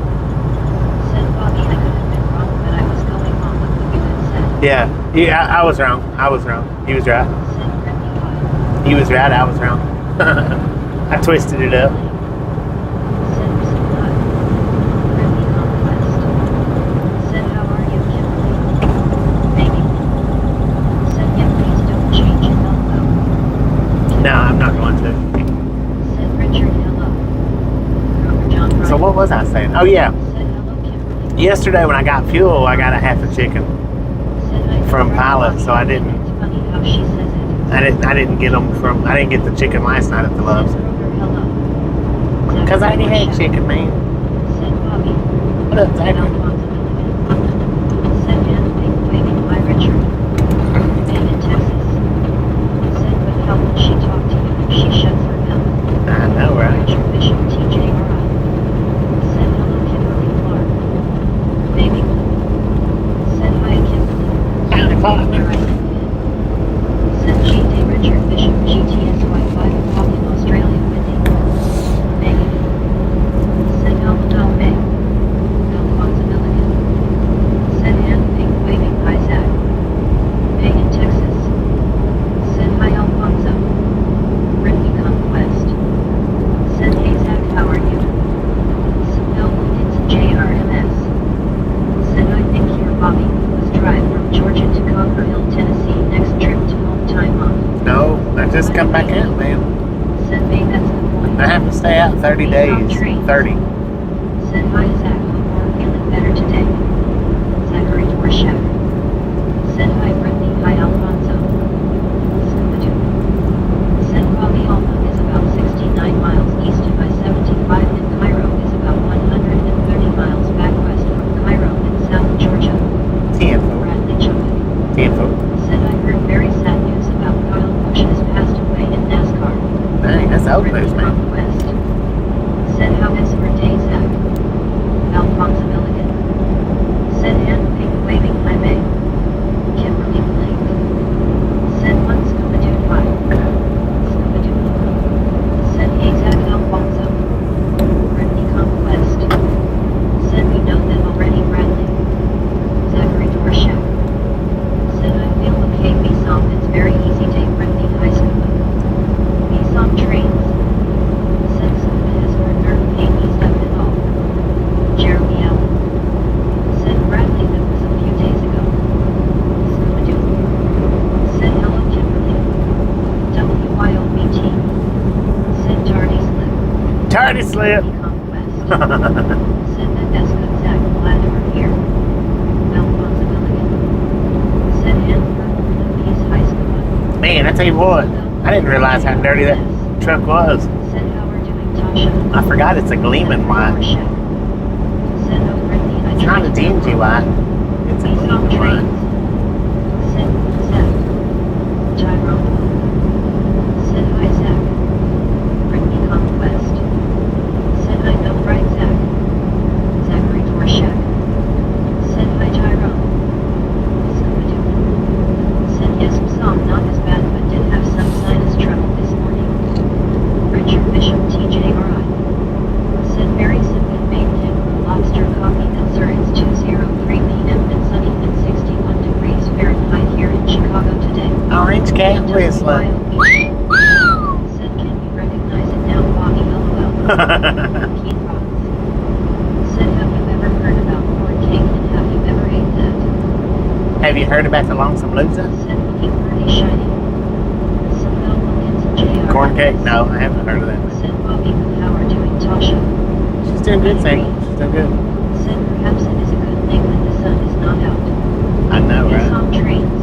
Said Bobby I could have been wrong but I was going on with what you had said. Yeah, I was wrong. He was right. Said Brittany White. He was right, I was wrong. I twisted it up. Said Scenic. Brittany Conquest. Said how are you Kimberly? Baby. Said yeah please don't change it though. No, I'm not going to. Said Richard hello. Robert John Bryan. So what was I saying? Oh, yeah. Said hello Kimberly. Yesterday when I got fuel, I got a half a chicken. Said I From forgot Pilot, Bobby. so I didn't- It's funny how she says it. I didn't get them from. I didn't get the chicken last night at the Love's Hello. because I already had chicken, man. Said Bobby. What up, Said Zachary? Alfonso Milligan. Said hand big waving hi Richard. Big in Texas. Said but how would she talk to you if she shuts her mouth? I know, right? Richard Bishop TJ Said hello Kimberly Clark. Baby. Said hi Kimberly. Verizon. Said G-Day Richard Bishop GTSY5 Auckland Australia Windy. Megan. Said Alvin Meg. Alfonso Milligan. Said hand pink waving hi Zach. Megan Texas. Said hi Alfonso. Brittany Conquest. Said hey Zach how are you? Said Wilkins JRMS. Said I think you're Bobby was drive from Georgia to Copper Hill, Tennessee next trip to home time off. No, I just come back out, man. Said May that's the point. I have to stay out 30 days. 30. Said hi Zach, hope you're feeling better today. Zachary Dworshak. Said hi Brittany, hi Alfonso. Scooby-Doo. Said Bobby Alma is about 69 miles east of I-75 and Cairo is about 130 miles back west from Cairo in South Georgia. 10 Bradley Chuck. 10 Said I heard very sad news about Kyle Busch has passed away in NASCAR. Dang, that's old news, Brittany man. Conquest. Said how is her day Zach? slip. Conquest. Said that that's good, Zach. Glad you're here. Alphonse Milligan. Said Amber. Peace High School. Man, I tell you what, I didn't realize how dirty that truck was. Said how we're doing, Tasha. I forgot it's a gleaming white. Said no, Brittany. I It's not a dingy white. It's a Peace on gleaming trains. white. Said Zach. Tyrone. Said hi, Zach. Brittany Conquest. Said I know, right, Zach. Zachary Dorshak. Said hi, Tyrone. Scooby-Doo. Said yes, song not as bad but did have some sinus trouble this morning. Richard Bishop TJRI. Said very simple made kangaroo lobster coffee that sir it's 2:03 p.m. and sunny and 61 degrees Fahrenheit here in Chicago today. Orange cat whistling. Said can you recognize it now, Bobby LOL. Keith Ross. Said have you ever heard about corn cake and have you ever ate that? Have you heard about the Lonesome Loser? Said looking pretty shiny. Samuel Wilkins and JR. Corn cake? No, I haven't heard of that. Said Bobby how are doing, Tasha? She's doing good, Sam. She's doing good. Said perhaps it is a good thing that the sun is not out. I know, Yes, right? on trains.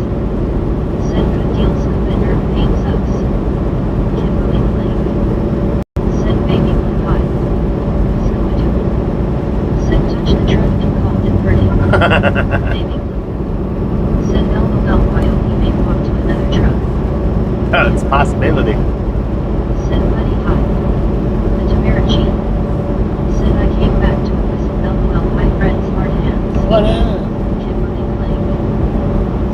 Said good deal, scoop and nerve pain sucks. Kimberly Blake. Said baby blue pie. Scooby-Doo. Said touch the truck and called it pretty. Baby blue. Said LOL he may walk to another truck. Oh, it's a possibility. Said buddy hi. The Tamarachi. Said I came back to a whistle LOL my friends hard hands. What up? Kimberly Blake.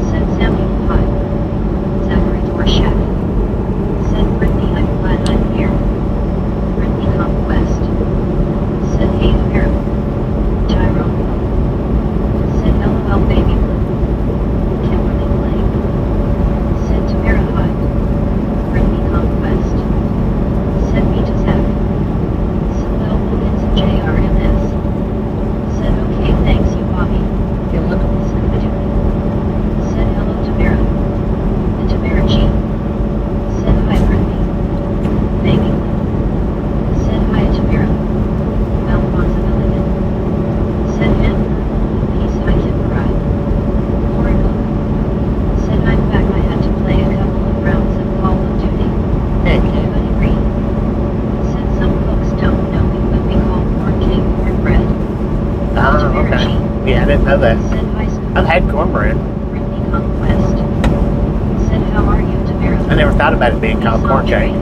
Said Samuel hi. Zachary Dorshak. Said Brittany I'm glad I'm here. Brittany Conquest. Said hey Vera. Tyrone. Said LOL baby blue. Kimberly Blake. Said Tamara hi. Brittany Conquest. Said me to Zach. Samuel Wilkins and JRMS. Said okay thanks you Bobby. You're welcome. Said hello Tamara. And Tamara G. Said hi Brittany. Baby. Said hi Tamara. Alphonse Milligan. Said Amber. Peace hi Kimberai. Oracle. Said I'm back I had to play a couple of rounds of Call of Duty. Heck yeah. Anybody read? Said some folks don't know me but we call corn cake cornbread. Oh, okay. Yeah, I didn't know that. Said hi Scooby. I've had cornbread. Brittany Conquest. Said how are you Tamara? I never thought about it being called corn cake.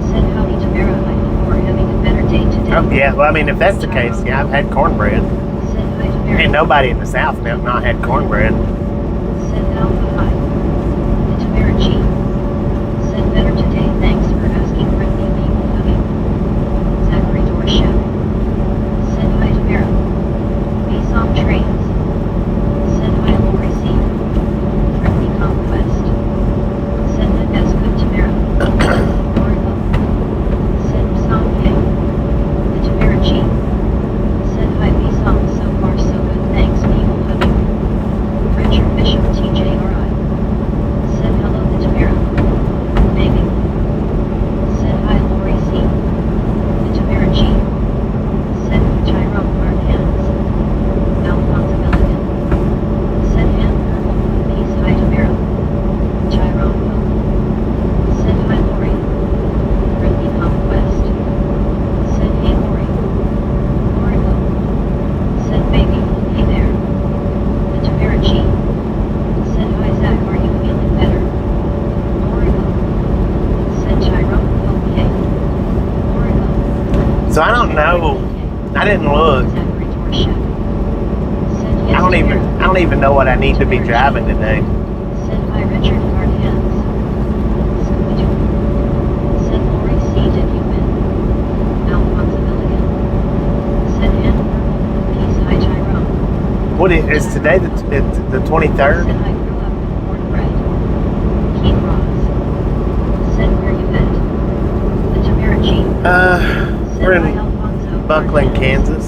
Said howdy Tamara, I hope we're having a better day today. Oh, yeah, well, I mean, if that's the case, yeah, I've had cornbread. Said hi Tamara. Ain't nobody in the South not had cornbread. Said Alpha hi. The Tamara G. Said better today, thanks for asking Brittany people hugging. Zachary Dorshak. Said hi Tamara. Peace on trains. Said hi Lori C. Brittany Conquest. Said that that's good Tamara. Oracle. Said Psalm K. The Tamara G. Said hi Psalm so far so good thanks people hugging. Richard Bishop TJRI. Said hello the Tamara. Baby. Said hi Lori C. The Tamara G. Said Tyrone hard hands. Alphonse Milligan. Said Amber. Peace hi Tamara. Tyrone Will. Said hi Lori. Brittany Conquest. Said hey Lori. Oracle. Said baby hey there. The Tamara G. Said hi Zach are you feeling better? Oracle. Said Tyrone okay. Oracle. So I don't know. I didn't look. Zachary Dorshak. Said yes I don't even know what I need to be driving today. Said hi Richard hard hands. Scooby-Doo. Said Lori C did you win? Alphonse Milligan. Said Amber. Peace hi Tyrone. What is today the Said 23rd? I grew up with cornbread. Keith Ross. Said where you at? The Tamara G. We're Said hi in Alfonso. Buckland, Kansas.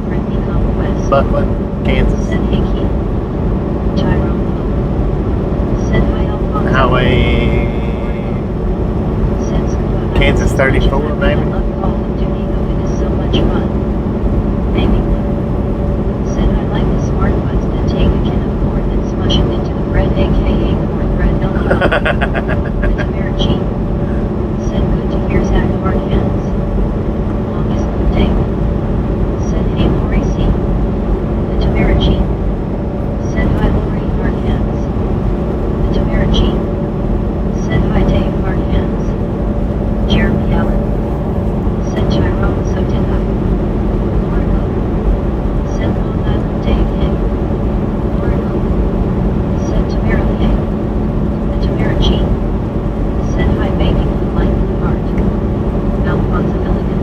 Brittany Conquest. Buckland, Kansas. Said hey Keith. Tyrone. Said hi Alfonso. Highway Said Scuba. Kansas 34, maybe? Love Call of Duty. much fun. Baby Blue said I like the smart ones that take a can of corn and smush it into the bread, aka cornbread. It's Americi said good to hear Zach hard hands. Longest day said hey Lori C. It's Americi said hi Lori hard hands. It's Americi said hi Dave hard hands. Jeremy Allen said Tyrone so did I. Lorico said Long Island Dave hey. Lorico said Tamara hey. The Tamarachi said hi baby blue like the heart. Alphonse Milligan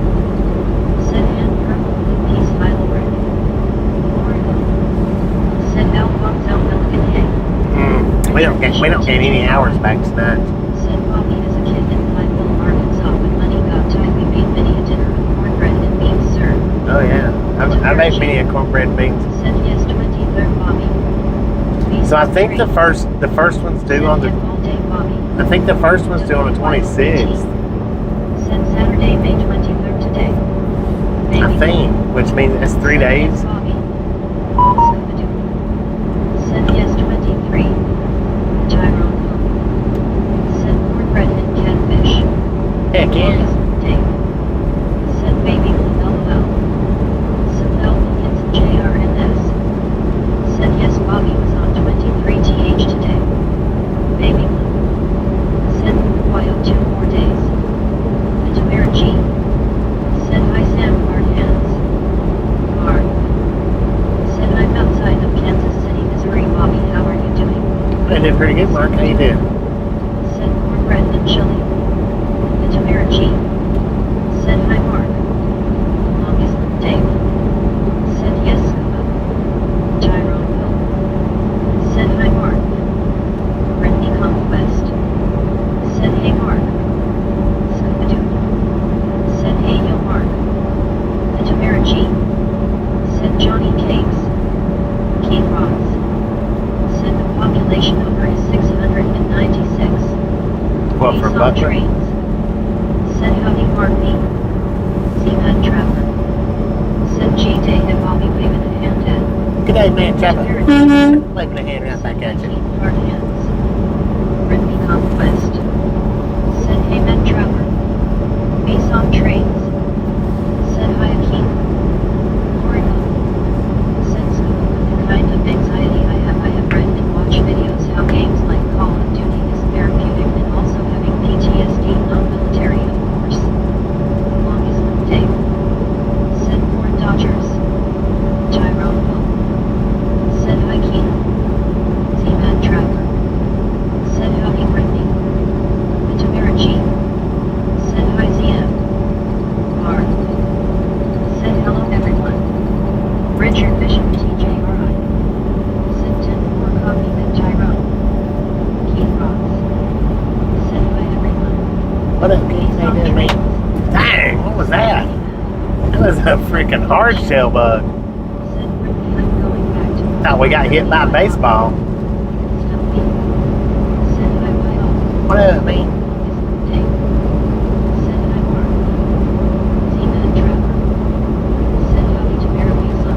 said hand purple blue peace hi Lauren. Lorico said Alphonse Milligan hey. We don't get any hours back tonight. Said Bobby as a kid in Pineville, Arkansas when money got tight we made many a dinner of cornbread and beans served. Oh yeah, I made many a cornbread and beans. Said yes 23rd Bobby. So I think the first one's due on the. All day Bobby. I think the first one's due on the 26th. Said Saturday, May 23rd today. I think, which means it's 3 days. Bobby. Scooby-Doo. Said yes 23. Tyrone. Said cornbread and catfish. Heck yeah. Dave. Said baby blue LOL. Said Mel Wilkins and JRMS. Said yes Bobby was on 23th today. Baby blue. Said why oh 2 more days. And Tamarachi. Said hi Sam hard hands. Hard. Said I'm outside of Kansas City, Missouri Bobby how are you doing? I did pretty good, Mark. How you doing? Said cornbread and chili. The Tamarachi said hi Mark. Longest day. Said yes Scuba. Tyrone Hill said hi Mark. Brittany Conquest said hey Mark. Scooby-Doo said hey yo Mark. The Tamarachi said Johnny Cakes. Keith Ross said the population over is 696. What, for Nissan Butler? Trains said howdy Mark B. Z-Man Traveler said G-Day and Bobby waving a hand at. Good day, man, Chapper. Tamarachi Waving a hand right back at you. Keith hard hands. Brittany Conquest said hey man Trevor. Nissan Trains said hi Akeem. Lorico said Scuba with the kind of anxiety I have read and watched videos how games like Call of Duty is therapeutic and also having PTSD non-military of course. Longest Dave said Ford Dodgers. Tyrone Hill said hi Keith. Z-Man Tracker said howdy Brittany. The Tamarachi said hi ZM. Mark said hello everyone. Richard Bishop TJRI said 10 more coffee than Tyrone. Keith Ross said hi everyone. What up, Keith? How you doing, man? Dang, what was that? That was a freaking hard shell bug. Said Brittany I'm going back to Thought we got hit by a baseball. Stumpy said hi bye all. What up, man? Dave said hi Mark. Z-Man Trevor said howdy Tamara Lisa.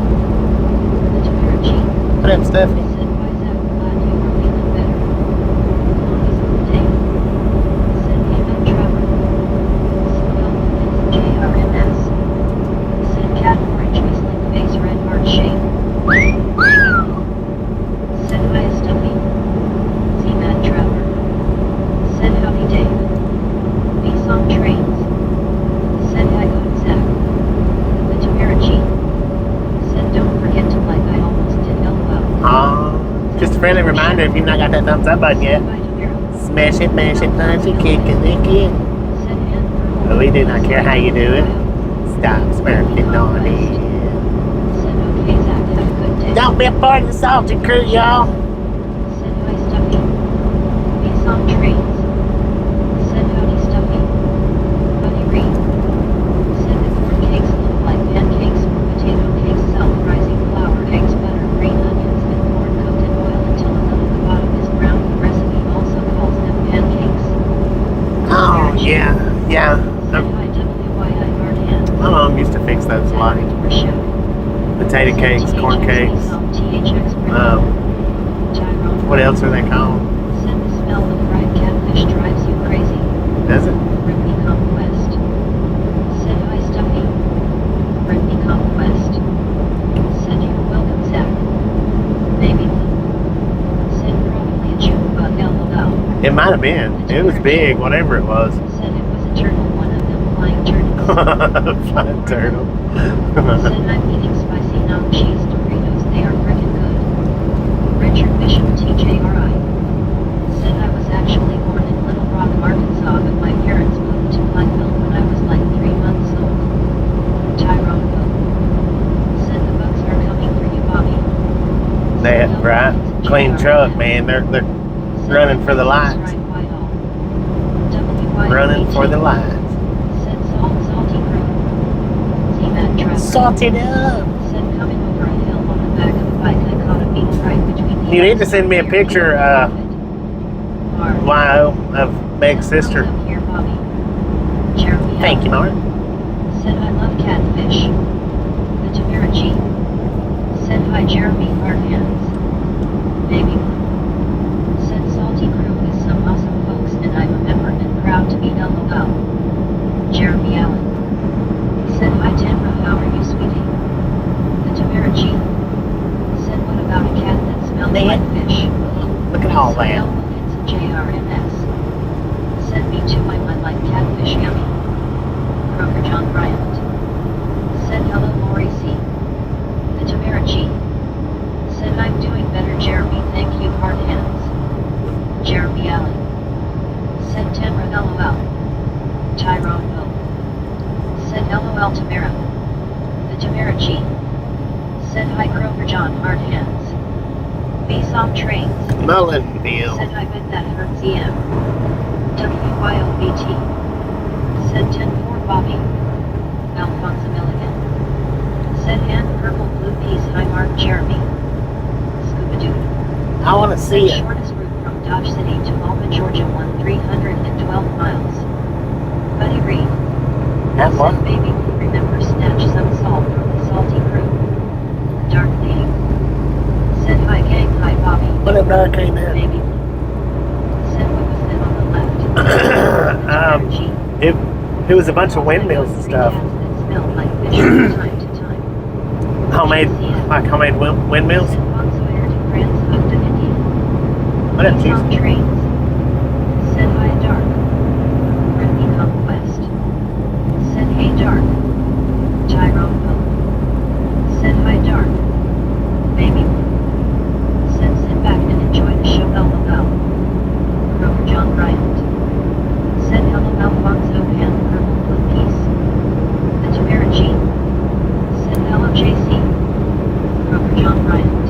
The Tamarachi What up, Stephanie? said why Zach glad you were feeling better. Longest Dave said hey man Trevor. Samuel Wilkins JRMS said cat orange whistling face red heart shape. Said hi Stumpy. Z-Man Trevor said howdy Dave. Nissan Trains said hi go to Zach. The Tamarachi said don't forget to like I almost did LOL. Just a friendly reminder, if you've not got that thumbs up button yet, Bye Tamara. smash it, mash it, punch it, kick it, lick it. Said hand But we do not care how you do it. Stop smirking on it. Said okay Zach have a good day. Don't be a part of the salty crew, y'all. Said hi Stuffy. Nissan Trains said howdy Stuffy. Buddy Reed said the corn cakes look like pancakes or potato cakes self-rising flour eggs butter green onions and corn cooked in oil until a little the bottom is brown. The recipe also calls them pancakes. Oh, yeah. Said hi WYI hard hand. My mom used to fix those. pancakes. What else are they called? Said the smell of fried catfish drives you crazy. Does it? Britney Conquest. Said hi Stuffy. Britney Conquest. Said you're welcome Zach. Baby Blue. Said probably a June bug LOL. It might have been. It was big, whatever it was. Said it was a turtle, one of them flying turtles. Flying turtle. Said I'm eating spicy non cheese Doritos, they are frickin' good. Richard Bishop TJRI. Said I was actually born in Little Rock, Arkansas, but my parents moved to Platteville when I was like 3 months old. Tyrone Pope. Said the bugs are coming for you, Bobby. That right. Clean truck, man. They're running for the lights. Running for the lights. Said salty crew. T-Mac traffic. Salt it up. Said coming over a hill on the back of the bike, I caught a beat right between the You need to send me a picture, YO, of Meg's sister. Here, Bobby. Jeremy Thank you, Mark. Said I love catfish. The Tamara G. Said hi Jeremy, hard hands. Baby Blue. Said salty crew is some awesome folks and I'm a member and proud to be LOL. Jeremy Allen. Said hi Tamara, how are you sweetie? The Tamara G. Said what about a cat that smells like fish? Look at all that. It's a JRMS. Said me too, I like catfish yummy. Kroger John Bryant. Said hello Lori C. The Tamara G. Said I'm doing better Jeremy, thank you, hard hands. Jeremy Allen. Said Tamara LOL. Tyrone Pope. Said LOL Tamara. The Tamara G. Said hi Kroger John, hard hands. B-Song Trains. Mullenville. Said I bet that hurts EM. WYOBT. Said 10-4 Bobby. Alfonso Milligan. Said hand purple blue piece, hi Mark Jeremy. Scuba-doo. I want to see The it. shortest route from Dodge City to Alma, Georgia, 312 miles. Buddy Reed. That Said one? baby Blue, remember snatch some salt from the salty crew. Dark Lady. Said hi gang, hi Bobby. What if Dark ain't there? Baby Blue. Said what was them on the left. It was a bunch of windmills and stuff. That smelled like fish from time to time. Homemade windmills. Said Bonzo Air to France, Houston, India. What up, Beats on Chief? trains. Said hi Dark. Britney Conquest. Said hey Dark. Tyrone Pope. Said hi Dark. Baby Blue. Said sit back and enjoy the show LOL. Kroger John Bryant. Said hello Alfonso Pan purple blue piece. The Tamara G. Said hello JC. Kroger John Bryant.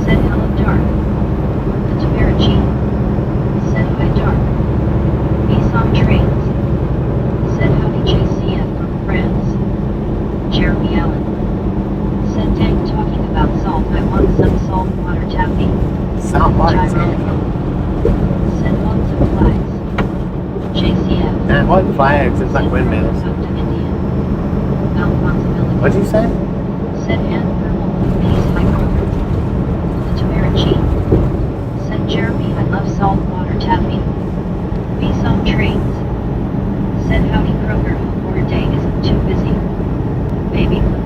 Said hello Dark. The Tamara G. Said hi Dark. B-Song Trains. Said howdy JCF from France. Jeremy Allen. Said dang, talking about salt, I want some salt water taffy. Salt water. Said lots of flags. JCF. That wasn't flags, it's like windmills. What'd you say? Said hand purple blue piece, hi Kroger. The Tamara G. Said Jeremy, I love salt water taffy. B-Song Trains. Said howdy Kroger, hope our day isn't too busy. Baby Blue.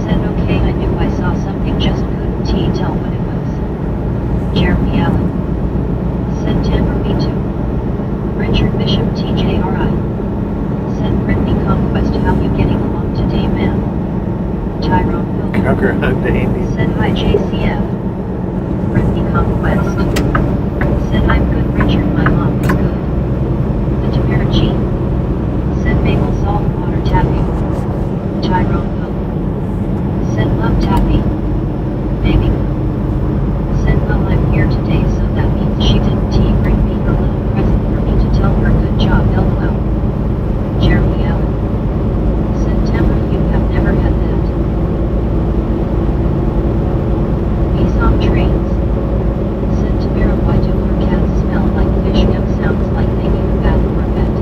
Said okay, I knew I saw something, just couldn't tell what it was. Jeremy Allen. Said Tamara, me too. Richard Bishop TJRI. Said Britney Conquest, how you getting along today, man? Tyrone Pope. Kroger hugged the Indian. Said hi JCF. Britney Conquest. Said I'm good Richard, my mom is good. The Tamara G. Said maple salt water taffy. Tyrone Pope. Said love taffy. Baby Blue. Said well I'm here today, so that means she didn't bring me her little present for me to tell her good job LOL. Jeremy Allen. Said Tamara, you have never had that. B-Song Trains. Said Tamara, why do her cats smell like fish? Yum, sounds like they need a bath or vet.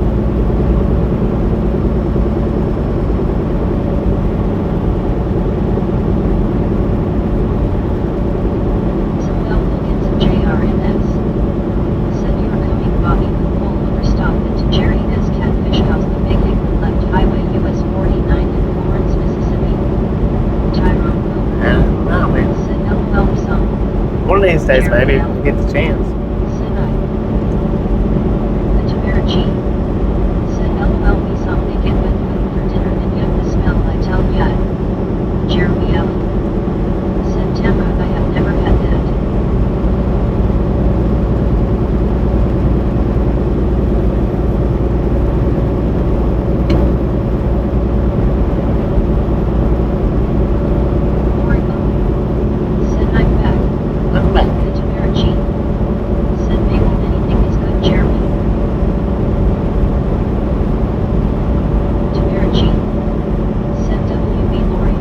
these days, maybe we get the chance. Said I. The Tamara G. Said LOL me something get with food for dinner and yet the smell I tell ya. Jeremy L. Said Tamara I have never had that. Said I'm back. I'm back. The Tamara G. Said Mabel anything is good Jeremy. Tamara G. Said WB Lori.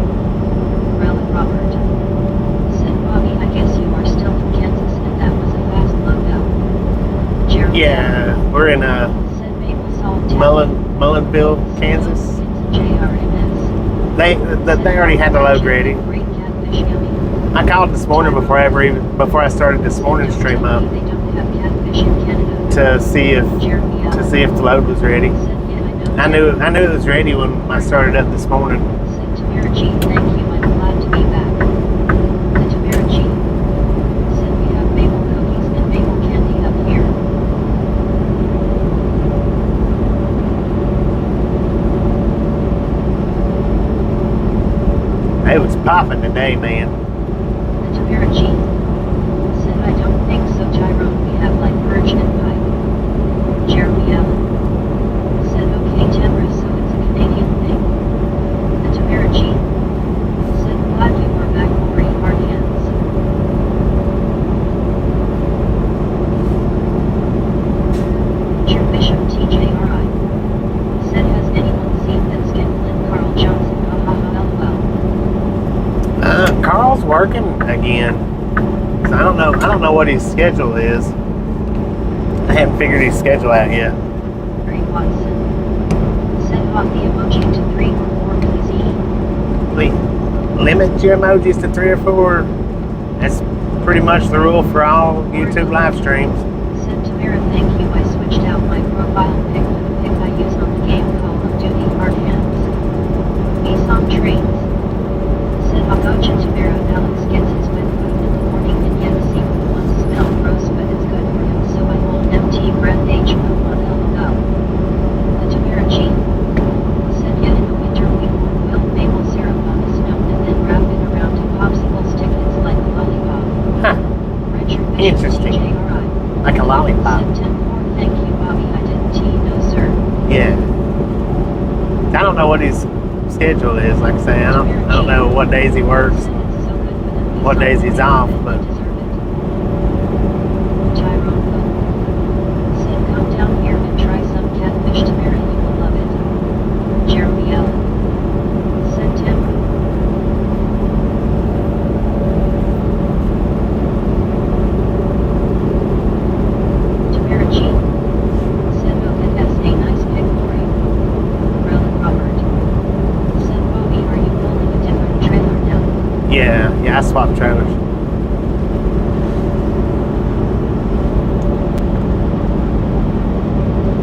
Rella Robert. Said Bobby I guess you are still in Kansas and that was a fast loadout. Jeremy. Yeah, we're in Said Mabel Salt Mullenville, Kansas. JRMS. They already had the load ready. Great catfish yummy. I called this morning before I started this morning stream up They don't have catfish in Canada. to see if Jeremy L. the load was ready. Said yeah I know. I knew it was ready when I started up this morning. Said Tamara G. Thank you I'm glad to be back. The Tamara G. Said we have maple cookies and maple candy up here. It was popping today, man. The Tamara G. Said I don't think so Tyrone we have like perch and pike. Jeremy L. Said okay Tamara so it's a Canadian thing. The Tamara G. Said glad you are back Lori hard hands. True Bishop TJRI. Said has anyone seen that skinflint Carl Johnson ha ha ha lol. Carl's working again. So I don't know what his schedule is. I haven't figured his schedule out yet. Gary Watson. Said hot the emoji to 3 or 4 please. Limit your emojis to 3 or 4. That's pretty much the rule for all YouTube live streams. Said Tamara thank you I switched out my profile pic for the pic I use on the game Call of Duty hard hands. Nissan trains. Said Hagocha Tamara Alex gets his wet food in the morning and yet the secret ones smell gross but it's good for him so I hold MT breath H on LOL. The Tamara G. Said yet in the winter we pour wild maple syrup on the snow and then wrap it around a popsicle stick it's like a lollipop. Huh. Richard Bishop Interesting. TJRI. Like a lollipop. Said 10-4 thank you Bobby I didn't no sir. Yeah. I don't know what his schedule is. Like I say, I don't know what days he works, Said it's so good for them what days he's off, but deserve it. Tyrone Cook. Said come down here and try some catfish Tamara you will love it. Jeremy L. Said Tamara. Tamara G. Said okay that's a nice pic Lori. Rella Robert. Said Bobby are you building a different trailer now? yeah, I swapped trailers.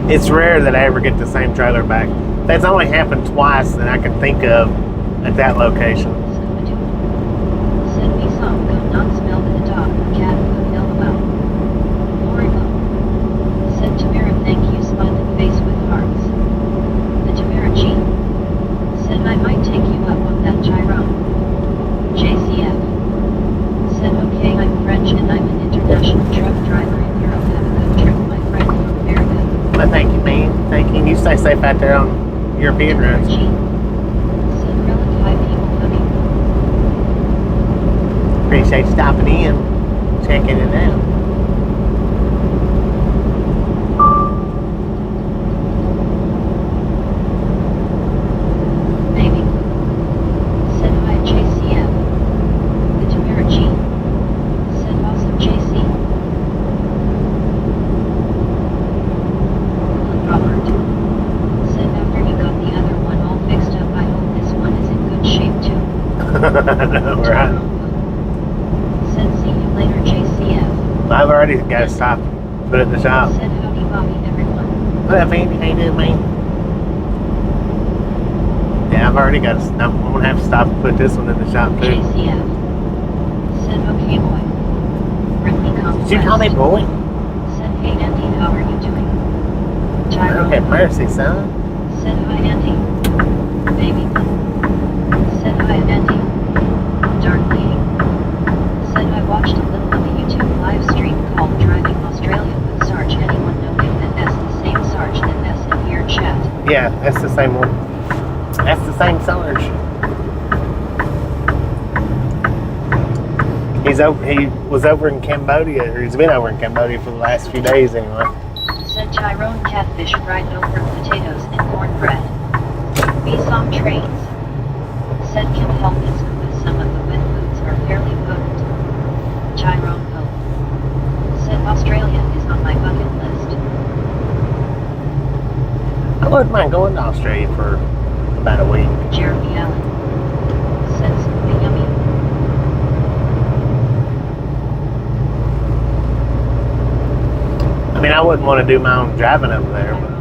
It's rare that I ever get the same trailer back. That's only happened twice that I can think of at that location. Said Medusa. Said me some go not smell the dog cat food LOL. Lori Go. Said Tamara thank you smiling face with hearts. The Tamara G. Said I might take you up on that Tyrone. JCF. Said okay I'm French and I'm an international truck driver in Europe have a good trip my friend from America. But thank you, man. Thank you. You stay safe out there on European Tamara roads. G. Said relic high people coming. Appreciate you stopping in, checking it out. Maybe. Said hi JCF. The Tamara G. Said awesome JC. Robert. Said after you got the other one all fixed up I hope this one is in good shape too. No, right. Said see you later JCF. I've already got to stop, put it in the shop. Said howdy Bobby everyone. What up, Andy? How you doing, man? Yeah, I've already got to. I'm gonna have to stop and put this one in the shop too. JCF. Said okay boy. Northwest. Did you call me boy? Said, hey Andy, how are you doing? Gyro. Okay, mercy, son. Said, hi Andy. Baby. Said, hi Andy. Dark bleeding. Said, I watched a little of a YouTube live stream called Driving Australia with Sarge. Anyone know if that S the same Sarge that S in here chat? Yeah, that's the same one. That's the same Sarge. He was over in Cambodia, or he's been over in Cambodia for the last few days anyway. Said Tyrone catfish fried over potatoes and cornbread. Be some trains. Said can help us with some of the wet foods are fairly potent. Tyrone Hope. Said Australia is on my bucket list. I wouldn't mind going to Australia for about a week. Jeremy Allen. Said something yummy. I mean, I wouldn't want to do my own driving over there, but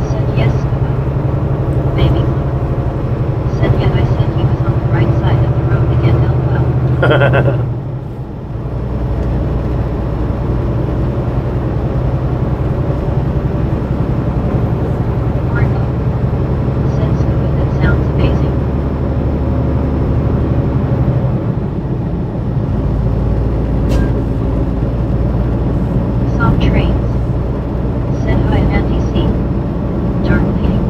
Said yes, maybe. Said yet I said he was on the right side of the road again, LOL. Oregon. Said Scuba, that sounds amazing. Some trains. Said hi Andy C. Dark bleeding.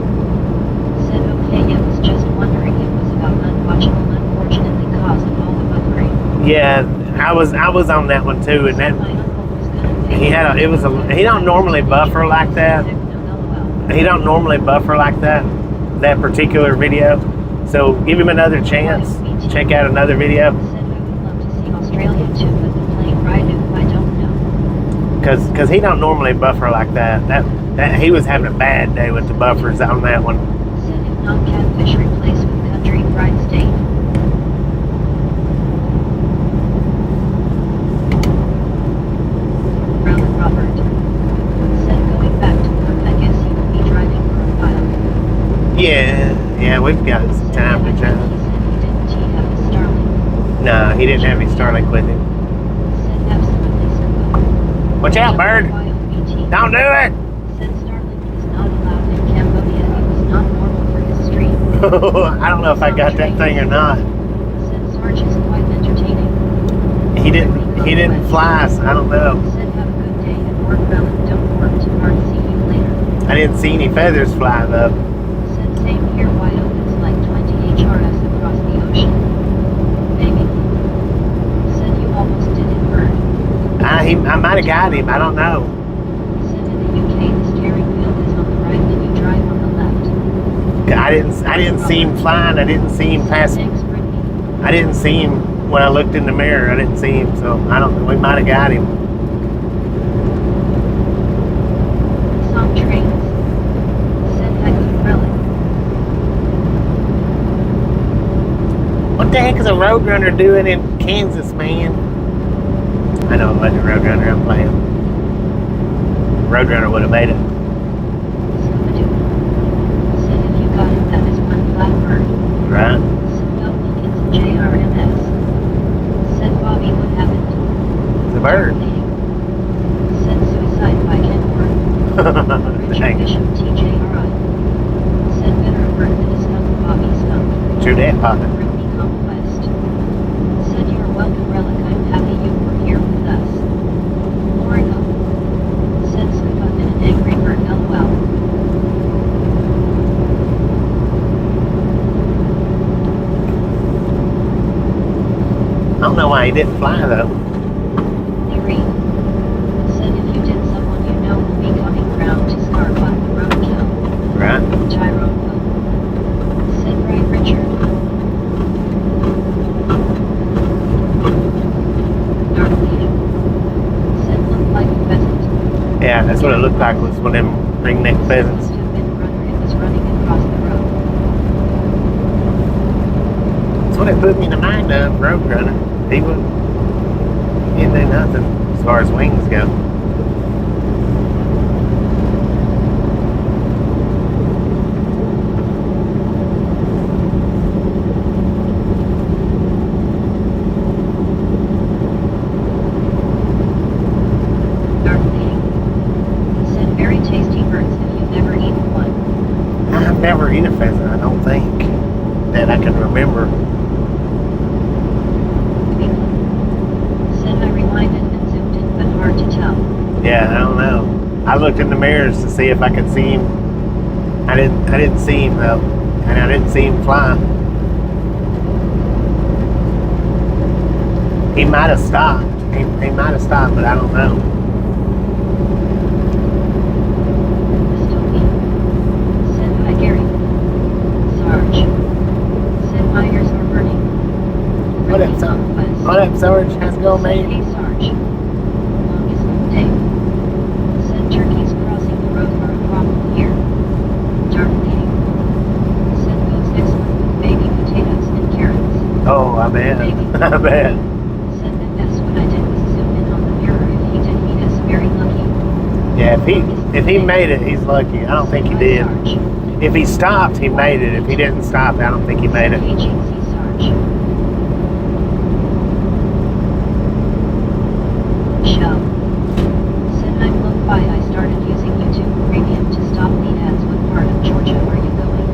Said okay, yeah, was just wondering it was about unwatchable unfortunately caused all the buffering. yeah, I was on that one too, and Said that my uncle was gonna pay he had he don't normally buffer like that. He don't normally buffer like that particular video. So give him another chance. Check out another video, Said I would love to see Australia too, but the plane ride I don't know. cause he don't normally buffer like that. That he was having a bad day with the buffers on that one. Said if not catfish replaced with country fried steak. Robert. Said going back to work, I guess you will be driving for a while. Yeah, we've got some time to He drive. said he have a Starlink. No, he didn't have his Starlink with him. Said absolutely sir. Watch out, bird! Don't do it! Said Starlink is not allowed in Cambodia. It was not normal for his stream. I don't know if I got that thing or not. Said Sarge is quite entertaining. He didn't fly, so I don't know. Said have a good day and work well and don't work too hard. See you later. I didn't see any feathers fly though. Said same here, wide open's like 20 HRS across the ocean. Maybe. Said you almost did it, bird. I might have got him. I don't know. Said in the UK the steering wheel is on the right and you drive on the left. I didn't see him flying. I didn't see him pass. Thanks, Brittany. I didn't see him when I looked in the mirror. I didn't see him, so I don't. We might have got him. Some trains. Said I could relic. What the heck is a Roadrunner doing in Kansas, man? I know it wasn't a Roadrunner I'm playing. Roadrunner would have made it. Scooby-Doo. Said if you got it, that is one flat bird. Right? Samuel Wilkins and JRMS. Said Bobby, what happened? It's a bird. Said suicide by Ken Ward. Richard Thanks. Bishop TJRI. Said better a bird than a skunk, Bobby skunk. True that, Papa. Brittany Conquest. Said you're welcome, Relic. I'm happy you were here with us. Oregon. Said Scuba and an angry bird, LOL. I don't know why he didn't fly though. Irene. Said if you did, someone you know will be coming round to Starbuck the roadkill. Right? Tyrone Will. Said right, Richard. Dark bleeding. Said looked like a pheasant. Yeah, that's what it looked like. Was one of them ringneck pheasants. Must have been a runner. It was running across the road. That's what it put me in the mind of, Roadrunner. He didn't do nothing as far as wings go. Yeah, I don't know. I looked in the mirrors to see if I could see him. I didn't see him though, and I didn't see him fly. He might have stopped. He might have stopped, but I don't know. Still me. Said hi Gary. Sarge. Said my ears are burning. What up, Sarge? What up, Sarge? How's it going, Said, mate? hey Sarge. Longest day. Said turkeys crossing the road are a problem here. Dark bleeding. Said goes excellent with baby potatoes and carrots. Oh, I bet. I bet. Said that that's what I did was zoom in on the mirror. If he did meet us, very lucky. Yeah, if he made it, he's lucky. I don't think he did. Sarge. If he stopped, he made it. If he didn't stop, I don't think he made it. Hey Jinxie Sarge. Show. Said I'm lo-fi. I started using YouTube Premium to stop the ads. What part of Georgia are you going?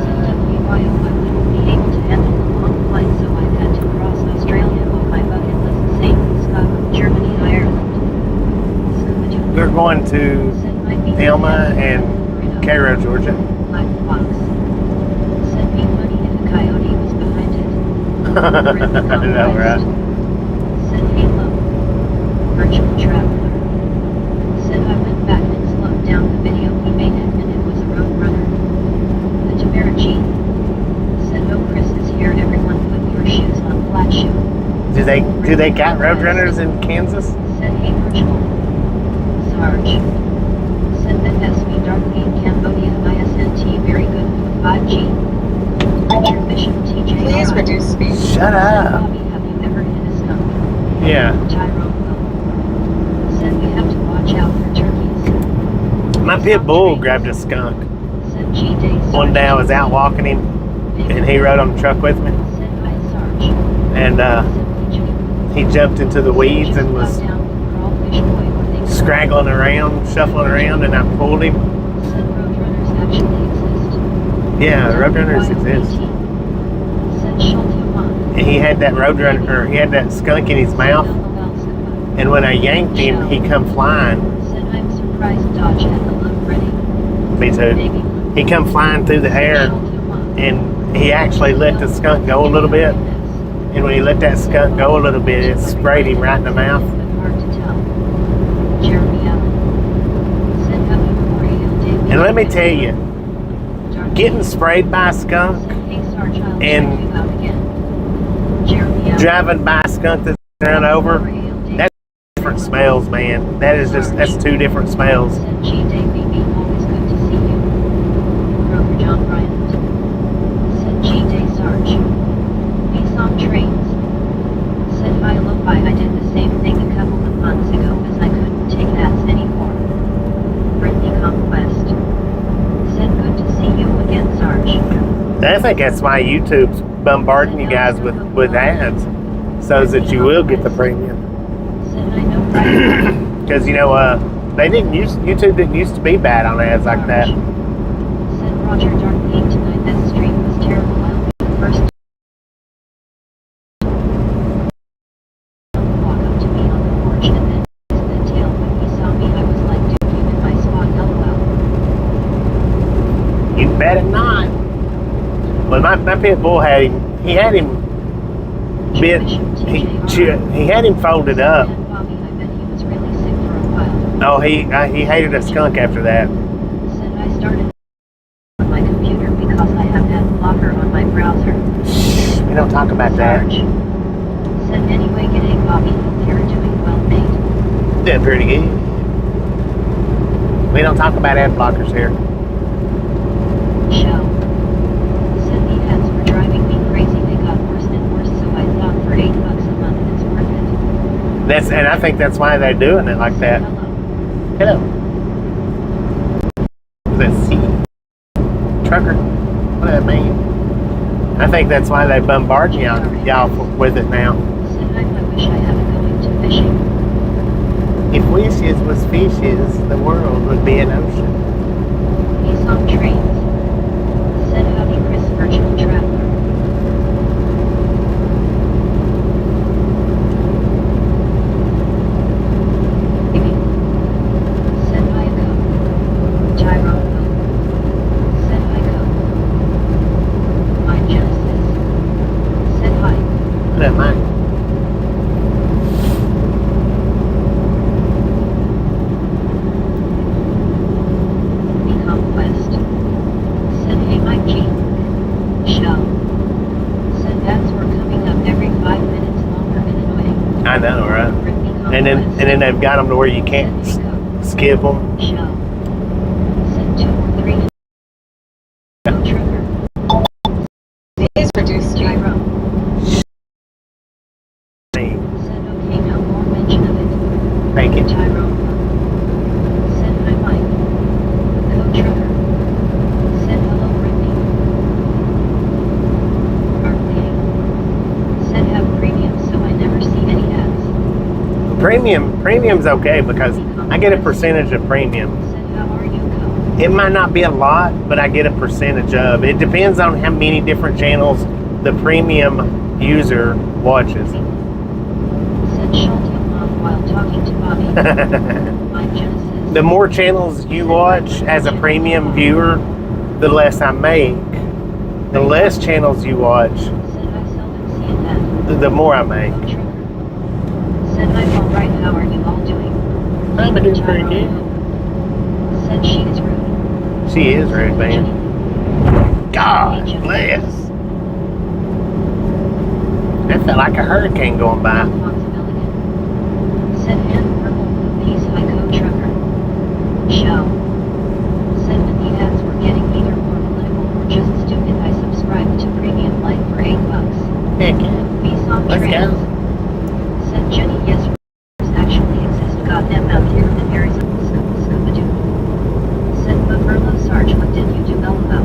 Said WYO, I wouldn't be able to handle the long flight, so I've had to cross Australia on my bucket list. St. Scotland, Germany, Ireland. Scuba We're going to Said might be Elma and Cairo, Georgia. Black box. Said me money if a coyote was behind it. I know, right? Said hey love. Virtual traveler. Said I went back and slowed down the video he made it and it was a road runner. The Tamarachi. Said oh Chris is here, everyone put your shoes on flat shoe. Do they got roadrunners in Kansas? Said hey virtual. Sarge. Said that SV Dark in Cambodia ISNT very good for 5G. Richard Bishop TJ. Please reduce speed. Shut up. Bobby, have you ever hit a skunk? Yeah. Tyrone Will. Said we have to watch out for turkeys. My pit bull grabbed a skunk. Said G Day. One day I was out walking him, and he rode on the truck with me, Said hi Sarge. and he jumped into the weeds and was scraggling around, shuffling around, and I pulled him. Said roadrunners actually exist. Yeah, roadrunners exist. Said Schulte Juan. And he had that roadrunner, or he had that skunk in his mouth, and when I yanked him, he come flying. Said I'm surprised Dodge had the look ready. Me too. Maybe. He come flying through the air, and he actually let the skunk go a little bit. And when he let that skunk go a little bit, it sprayed him right in the mouth. Hard to tell. Jeremy Allen. Said W4AL. And let me tell you, getting sprayed by a skunk and driving by a skunk that's run over, that's different smells, man. That's two different smells. Said G Day BB, always good to see you. Grover John Bryant. Said G Day Sarge. We saw trains. Said hi lo-fi, I did the same thing a couple of months ago as I couldn't take ads anymore. Brittany Conquest. Said good to see you again Sarge. I think that's why YouTube's bombarding you guys with ads, so that you will get the premium. Said I know right. Because YouTube didn't used to be bad on ads like that. Said Roger Darkbeat tonight that stream was terrible. I'll be the first to walk up to me on the porch and then his the tail when he saw me. I was like, dude, you in my spot, lol. You better not. Well, my pit bull had him. He had him bit. He had him folded up. And Bobby, I bet he was really sick for a while. Oh, he hated a skunk after that. Said I started on my computer because I have ad blocker on my browser. Shh, we don't talk about that. Sarge. Said anyway, g'day Bobby, hope you're doing well, mate. Doing pretty good. We don't talk about ad blockers here. Show. Said the ads were driving me crazy. They got worse and worse, so I thought for $8 a month it's worth it. And I think that's why they're doing it like that. Hello. Hello. Let's see. Trucker. What does that mean? I think that's why they bombard y'all with it now. Said I wish I had going to fishing. If wishes was fishes, the world would be an ocean. He's on trains. Said howdy Chris, virtual traveler. that mic. Conquest. Said hey Mike G. Shell. Said ads were coming up every 5 minutes longer and annoying. I know, right? Britney And Conquest. then they've got them to where you can't Said Nico. skip them. Shell. Said 2 or 3. No trigger. Please reduce to Gyro. See, Said okay no more mention of it. thank you. Tyrone. Said hi Mike. Code trigger. Said hello Britney. Arcade. Said have premium so I never see any ads. Premium's okay because I get a percentage of premium. Said how are you Code? It might not be a lot, but I get a percentage of. It depends on how many different channels the premium user watches. Said Shelty along while talking to Bobby. My Genesis. The more channels you watch as a premium viewer, the less I make. The less channels you watch, Said I seldom see an ad. the more I make. Code trigger. Said I'm alright how are you all doing? I'm doing pretty good. Said she is rude. She is rude, man. God bless. That felt like a hurricane going by. Alphonse Milligan. Said hand purple blue piece high code trucker. Shell. Said when the ads were getting either more political or just stupid I subscribed to premium light for $8. Heck yeah. Peace on Let's trails. go. Said Jenny yes actually exist goddamn out here in the Arizona scuba doo. Said Buffalo Sarge what did you do LOL?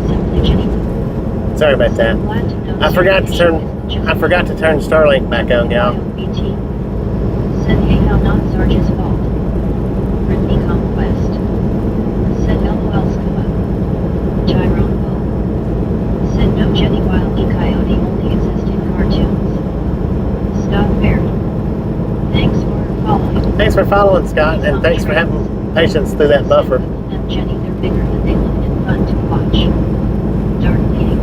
Simply Jenny. Sorry about that. Said glad to know I forgot to turn Jenny. I forgot to turn Starlink back on, y'all. BT. Said hey how not Sarge's fault. Britney Conquest. Said LOL scuba. Tyrone Bull. Said no Jenny Wile E Coyote only exist in cartoons. Scott Baird. Thanks for following. Thanks for following, Scott, and thanks for having patience through that buffer. And Jenny, they're bigger than they look and fun to watch. Dark Leading.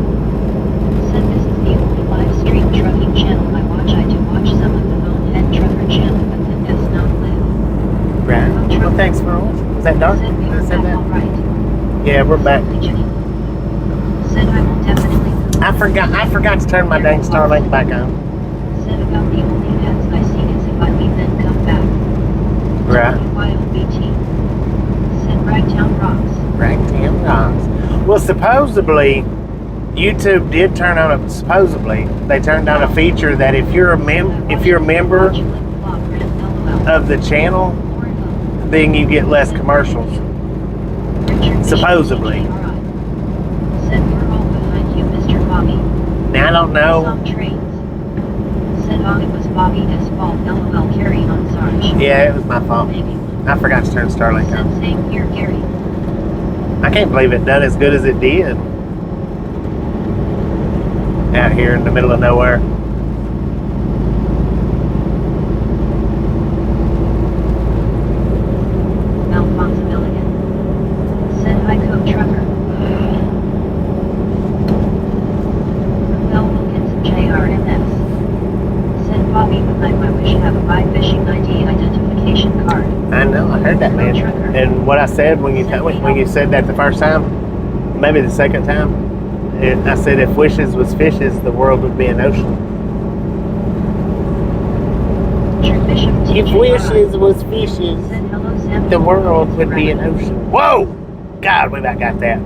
Said this is the only live stream trucking channel I watch. I do watch some of the Bonehead Trucker channel, but then that's not live. Right. Well, thanks for watching. Is that dark? Said we Did I are say back that? alright. Yeah, we're back. Simply Jenny. Said I will definitely. I forgot to turn my dang Starlink back on. Said about the only ads I see is if I leave then come back. Right. WYOBT. Said Ragtown Rocks. Ragtime rocks. Well, supposedly, YouTube did turn on a. Supposedly, they turned on a feature that if you're a member of the channel, then you get less commercials. Supposedly. Said we're all behind you, Mr. Bobby. Now I don't know. Some trains. Said it was Bobby's fault. LOL carry on Sarge. Yeah, it was my fault. Maybe. I forgot to turn Starlink Said on. same here, Gary. I can't believe it done as good as it did. Out here in the middle of nowhere. Alphonse Milligan. Said hi, Code Trucker. Mel Wilkins and JRMS. Said Bobby would like my wish have a buy fishing ID identification card. I know, I heard that, man. And what I said when you said that the first time, maybe the second time, I said if wishes was fishes, the world would be an ocean. If wishes was fishes, the world would be an ocean. Whoa! God, we about got that.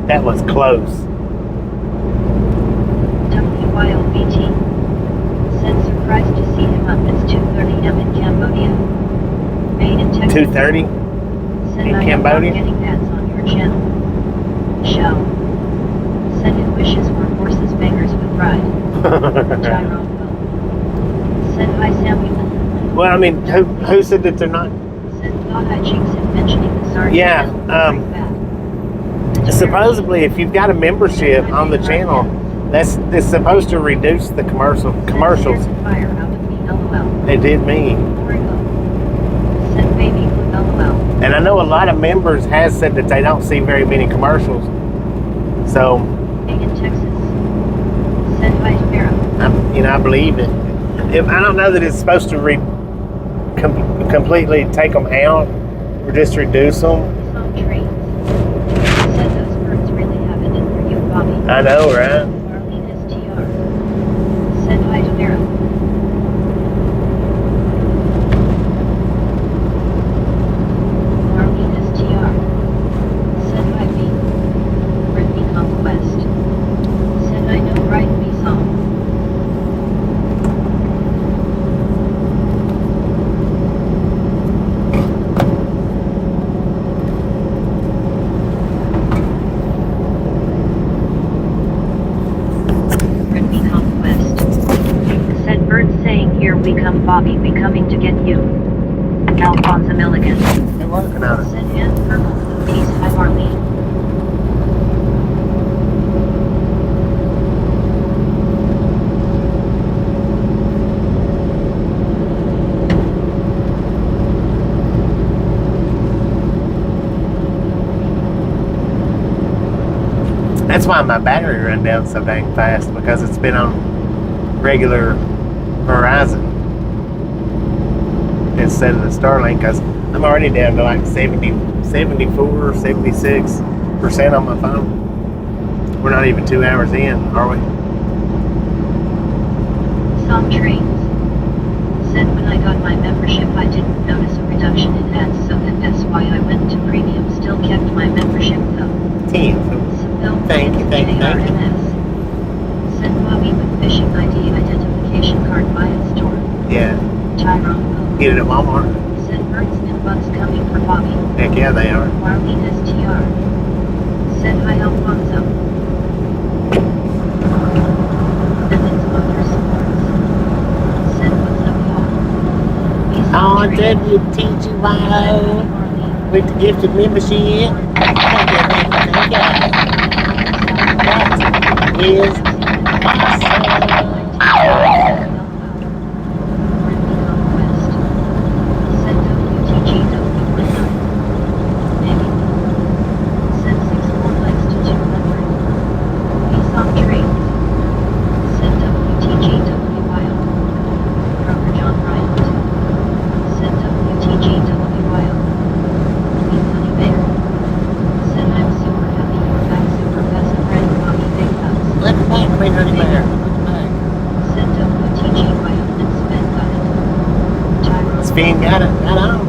That was close. WYOBT. Said surprised to see him up. It's 2:30 am in Cambodia. Made in Texas. 2:30 Said in I Cambodia? am not getting ads on your channel. Shell. Said his wishes were horses beggars with pride. Tyrone Will. Said hi Samuel. Well, I mean, who said that they're not? Said thought I jinxed him mentioning the Sarge. Yeah, channel. Supposedly, if you've got a membership on the channel, it's supposed to reduce the commercials. Fire out of me, LOL. It did me. Said baby blue, LOL. And I know a lot of members has said that they don't see very many commercials. So, Big in Texas. Said hi Vera. believe it. I don't know that it's supposed to completely take them out or just reduce them. Some trees. Said those birds really have it in for you, Bobby. I know, right? Marlene STR. Said hi to Vera. Marlene STR. Said hi B. Brittany Conquest. Said I know right B song. Brittany Conquest. Said birds saying here we come Bobby, we coming to get you. Alphonse Milligan. They're working on it. Said Ann Purple. Peace, hi Marlene. That's why my battery run down so dang fast, because it's been on regular Verizon instead of the Starlink, because I'm already down to like 74 or 76% on my phone. We're not even 2 hours in, are we? Some trains. Said when I got my membership I didn't notice a reduction in ads, so that's why I went to premium. Still kept my membership though. 10. Thank you. ARMS. Said Bobby with fishing ID identification card buy in store. Yeah, Tyrone. get it at Walmart. Said birds and bugs coming for Bobby. Heck yeah, they are. Marlene STR. Said hi Alfonso. And it's Motorsports. Said what's up y'all. WTGY Marlene. with the gifted membership. That is awesome. Look back, Queen Honey Bear. Look back. Spin got it. Got on.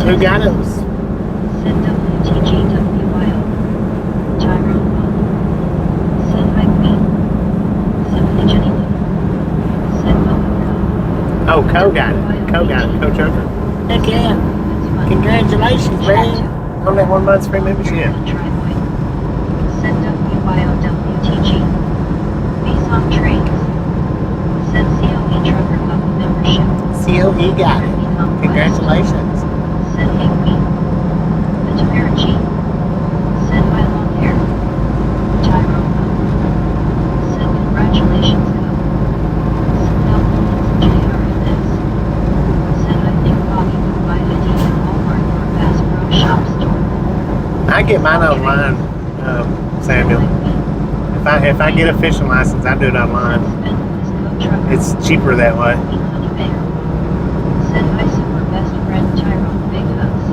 Who got those? Said WTGWYO. Tyrone. Said hi Queen. Simply Jenny Lou. Said welcome. Oh, Co got it. Co got it. Co Choker. Heck yeah. Congratulations, man. On that 1 month's free membership. Driveway. Said WYOWTG. These on trains. Said COE Trucker Club membership. COE got it. Congratulations. Said hey Queen. The Tamarachi. Said my long hair. Tyrone. Said congratulations Co. Said Alphonse JRMS. Said I think Bobby would buy ID at Walmart or Bass Pro Shop store. I get mine online, Samuel. If I get a fishing license, I do it online. It's cheaper that way. Said hi super best friend Tyrone Big Hugs.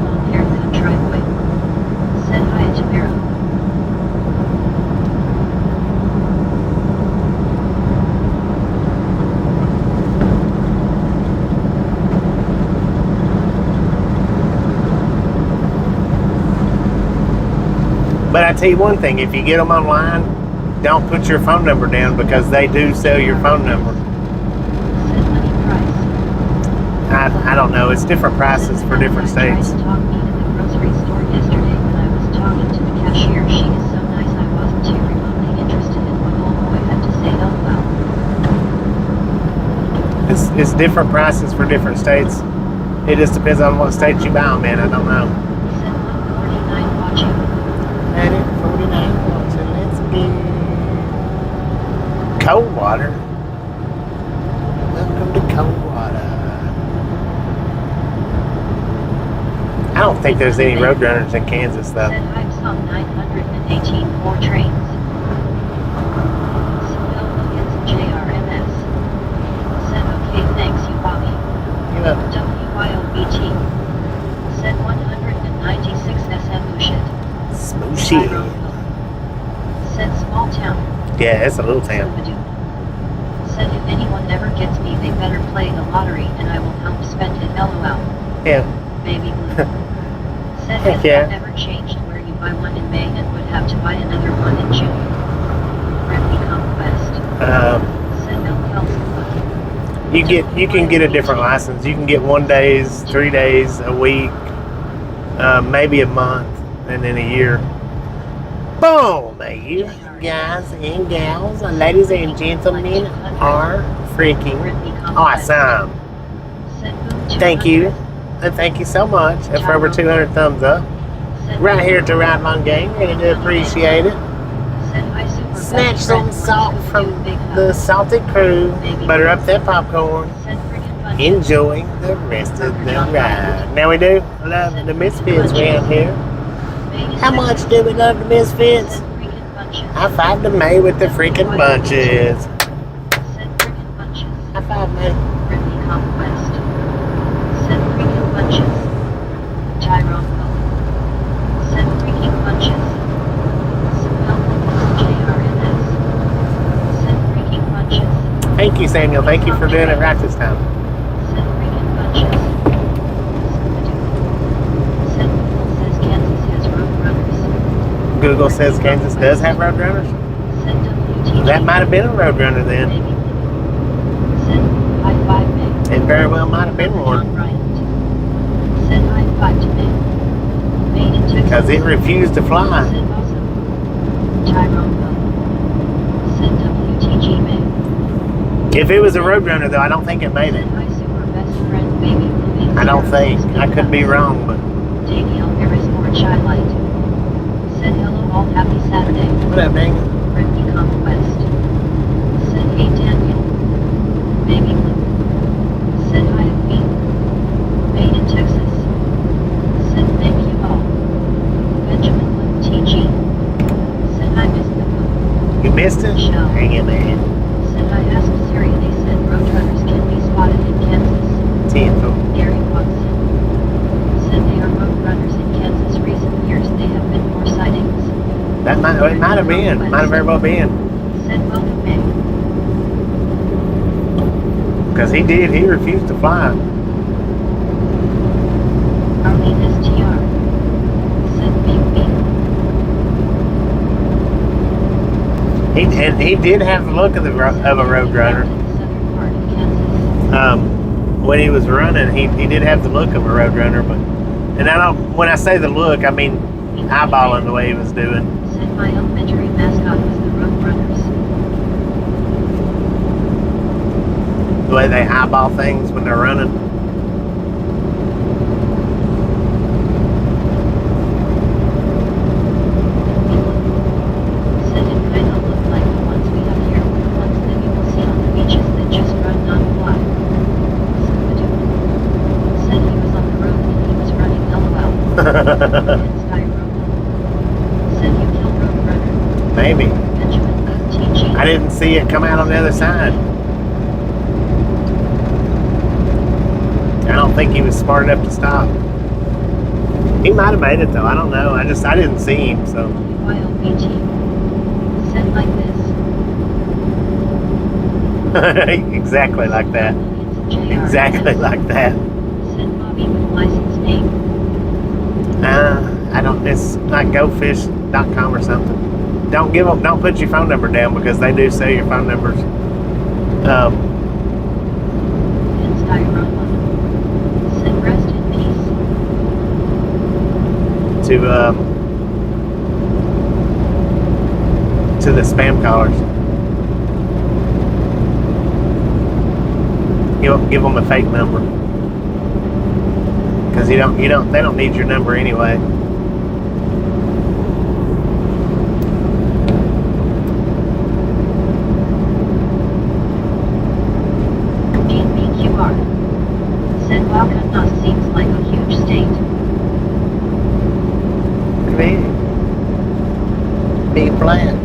Long hair than a driveway. Said hi to Vera. But I tell you one thing, if you get them online, don't put your phone number down, because they do sell your phone number. Said money price. I don't know. It's different prices for different states. Tried to talk me in the grocery store yesterday when I was talking to the cashier. She is so nice I wasn't too remotely interested in what old boy had to say. Oh well. It's different prices for different states. It just depends on what state you buy them in. I don't know. Said 149 watching. And it 49 watching. Let's get cold water. Welcome to cold water. I don't think there's any roadrunners in Kansas though. Said I'm some 918 more trains. Samuel Wilkins JRMS. Said okay, thanks you Bobby. You know, WYOBT. Said 196 SM shit. smooshy. Said small town. Yeah, it's a little town. Said if anyone ever gets me they better play the lottery and I will help spend it LOL. Yeah. Baby blue. Said Heck has yeah. that ever changed where you buy one in May and would have to buy another one in June? Friendly conquest. Said no You can get a different license. You can get 1 day, 3 days, a week, maybe a month, and then a year. Boom, you guys and gals, ladies and gentlemen, are freaking awesome. Thank you. And thank you so much for over 200 thumbs up. Right here at the Ride Long Gang. Really do appreciate it. Snatch some salt from the salted crew. Butter up that popcorn. Enjoy the rest of the ride. Now we do love the Misfits around here. How much do we love the Misfits? High five to May with the freaking bunches. High five, May. Tyrone Poe. Said freaking bunches. Samuel JRMS. Said freaking bunches. Thank you, Samuel. Thank you for doing it right this time. Said freaking bunches. Said Google says Kansas has road runners. Google says Kansas does have roadrunners. Said WTG. That might have been a roadrunner then. Said high five Meg. It very well might have been one. Said high five to Meg. Made in Texas. Because it refused to fly. Said awesome. Tyrone Poe. Said WTG Meg. If it was a roadrunner though, I don't think it made Said it. hi super best friend baby blue. I don't think. I could be wrong, but Danielle Harris or Chai Light. Said hello all happy Saturday. what up, Daniel? Friendly conquest. Said hey Daniel. Baby blue. Said hi to me. Made in Texas. Said thank you all. Benjamin Blue TG. Said I missed the book. You missed it? Hang in there. Said I asked Siri, they said roadrunners can be spotted in Kansas. Tenfold. Gary Watson. Said they are roadrunners in Kansas recent years they have been more sightings. It might have been. Might have very well been. Said welcome Meg. Because he refused to fly. Arlene STR. Said beep beep. He did have the look of a roadrunner. Southern part of Kansas. When he was running, he did have the look of a roadrunner, but when I say the look, I mean eyeballing the way he was doing. Said my elementary mascot was the Roadrunners. The way they eyeball things when they're running. Said it kinda looked like the ones we have here, the ones that you will see on the beaches that just run not fly. Said he was on the road and he was running LOL. Said you killed Roadrunner. Maybe. Benjamin TG. I didn't see it come out on the other side. I don't think he was smart enough to stop. He might have made it though. I don't know. I didn't see him. So YOBT. Said like this. exactly like that. Exactly like that. Said Bobby with license name. I don't. It's like GoFish.com or something. Don't put your phone number down because they do sell your phone numbers. Said rest in peace. To the spam callers. Give them a fake number because they don't need your number anyway. BQR flat.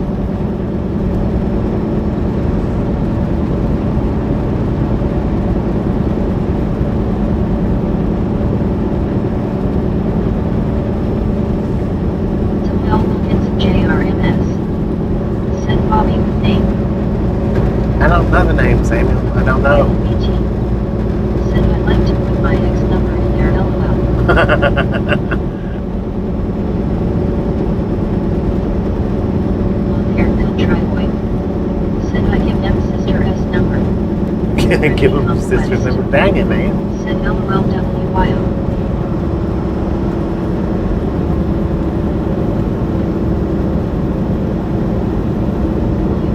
Samuel Wilkins and JRMS. Said Bobby with name. I don't know the name, Samuel. I don't know. BT. Said I'd like to put my ex number in there, LOL. Long hair country boy. Said I give them sister S number. Give him your sister's number. Dang it, man. Said LOLWYO.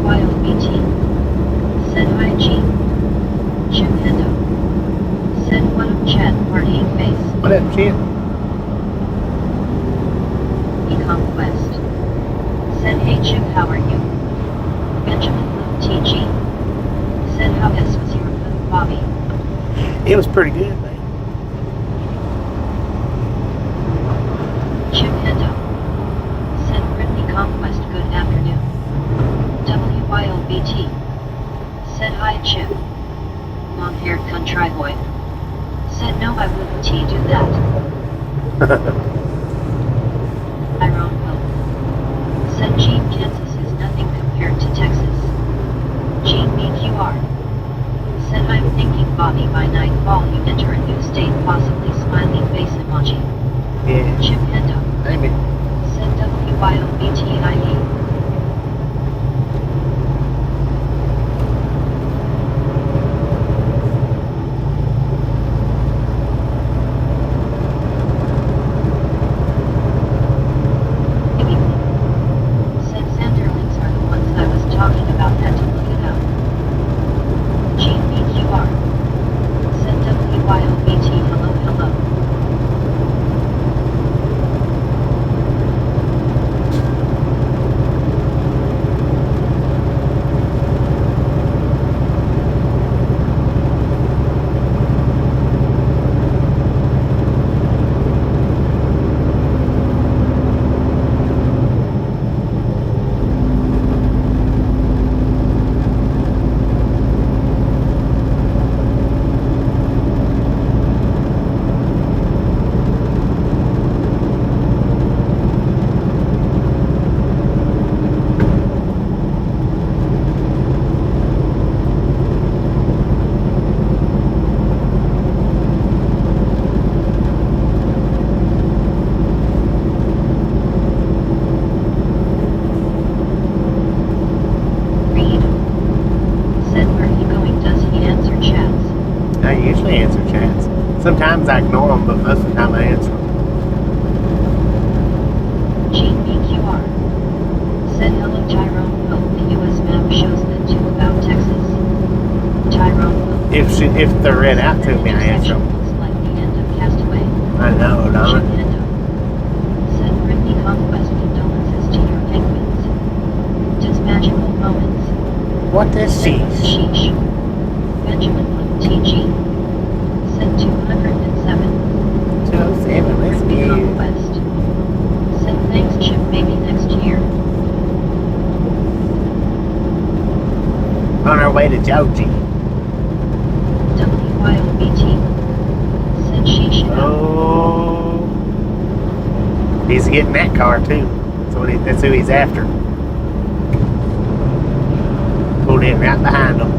WYOBT. Said hi G. Chip Hendo. Said what up chat partying face. What up, Chip? Conquest. Said hey Chip how are you? Benjamin TG. Said how S was your food Bobby. It was pretty good, man. Chip Hendo. Said Brittany Conquest good afternoon. WYOBT. Said hi Chip. Long haired country boy. Said no I wouldn't do that. Tyrone Will. Said Gene Kansas is nothing compared to Texas. Gene BQR. Said I'm thinking Bobby by nightfall you enter a new state possibly smiley face emoji. Yeah. Chip Hendo. Maybe. Said WYOBTIE. Said Sanderlings are the ones I was talking about had to look it up. Gene BQR. Said WYOBT hello hello. Read. Said where he going does he answer chats. I usually answer chats. Sometimes I ignore them, but most of the time I answer them. Gene BQR. Said hello Tyrone Will. The US map shows the two about Texas. Tyrone Will. If they're read out to me, I answer them. Looks like the end of Castaway. I know, Chip don't I? Hendo. Said Brittany Conquest condolences to your penguins. Just magical moments. What is Said she? sheesh. Benjamin TG. Said 207. 207, let's Brittany go. Conquest. Said thanks Chip maybe next year. On our way to Georgie. WYOBT. Said sheesh out. Oh. He's getting that car too. That's who he's after. Pulled in right behind him.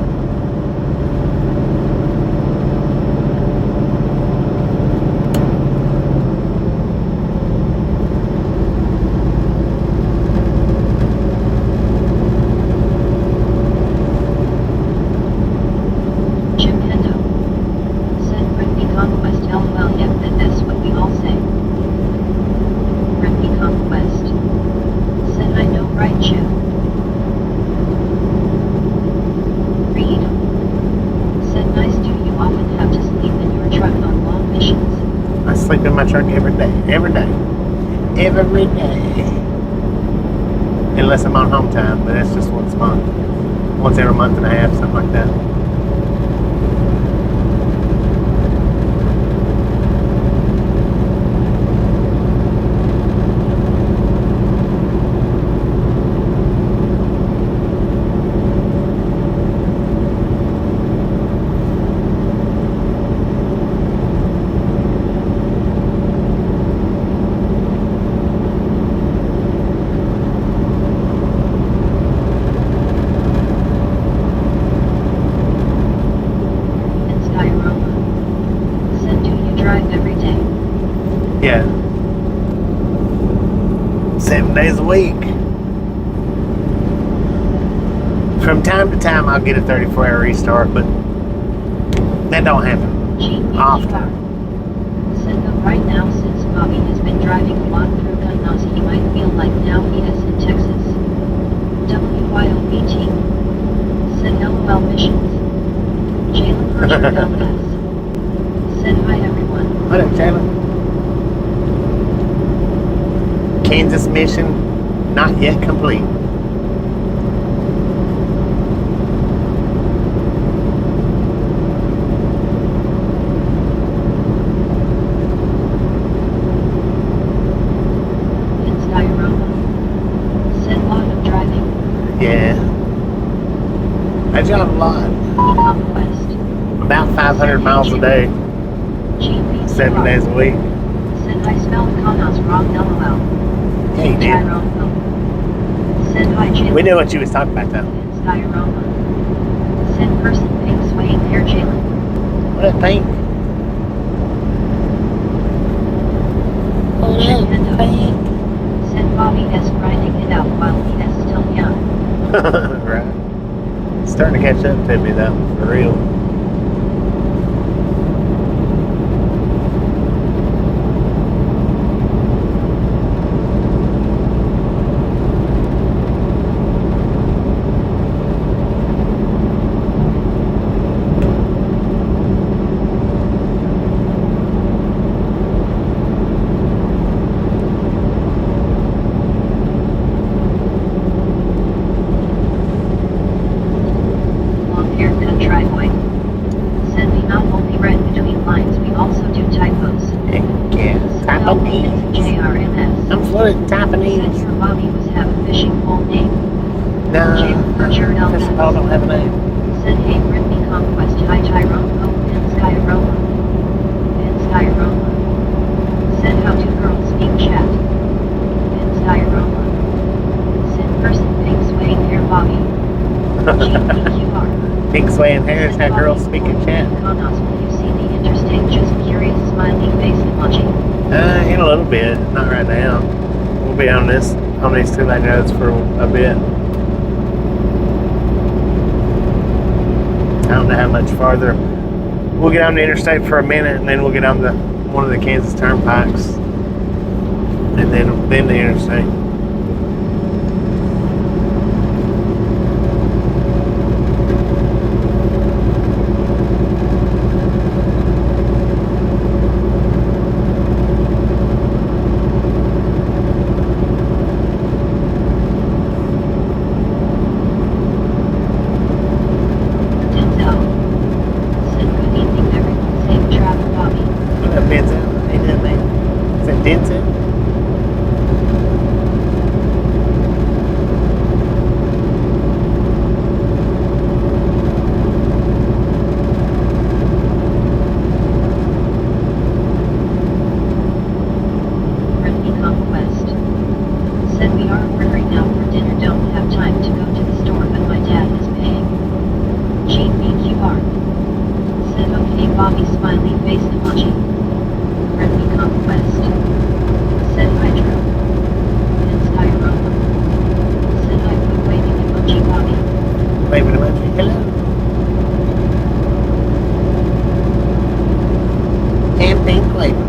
Chip Hendo. Said Brittany Conquest LOL yep that's what we all say. Brittany Conquest. Said I know right Chip. Read. Said nice do you often have to sleep in your truck on long missions. I sleep in my truck every day. Every day. Every day. Unless I'm on home time, but that's just once a month. Once every month and a half, something like that. 7 days a week. From time to time, I'll get a 34-hour restart, but that don't happen often. Said that right now, since Bobby has been driving a lot through Gunnos, he might feel like now he is in Texas. WYOBT. Said LOL missions. Jalen Berger LS. Said hi everyone. What up, Jalen? Kansas mission not yet complete. Yeah. I drive a lot. About 500 miles a day. 7 days a week. Said I spelled Konos wrong, LOL. Yeah, you did. Said hi, Jalen. We knew what you was talking about, though. Diorama. Said person pink swaying hair, Jalen. What up, Pink? What up, Pink? Said Bobby is grinding it out while he is still young. Right. It's starting to catch up to me, though, for real. I'm fluent in Japanese. Said your Bobby was have a fishing pole name. No, Jalen Berger first of all, don't have a name. Said hey Brittany Conquest, hi Tyrone, oh and Skyroma. And Skyroma. Said how to girls speak chat. And Skyroma. Said person pink swaying hair Bobby. GPQR. Pink swaying hair is how girls speak in chat. Konos, will you see the interstate? Just curious, smiley face emoji. In a little bit, not right now. We'll be on these 2-lane roads for a bit. I don't know how much farther. We'll get on the interstate for a minute, and then we'll get on one of the Kansas turnpikes, and then the interstate. Bobby smiley face emoji. Friendly conquest. Said hydro. And Skyroma. Said I put waving emoji Bobby. Waving emoji. Hello. And pink waving.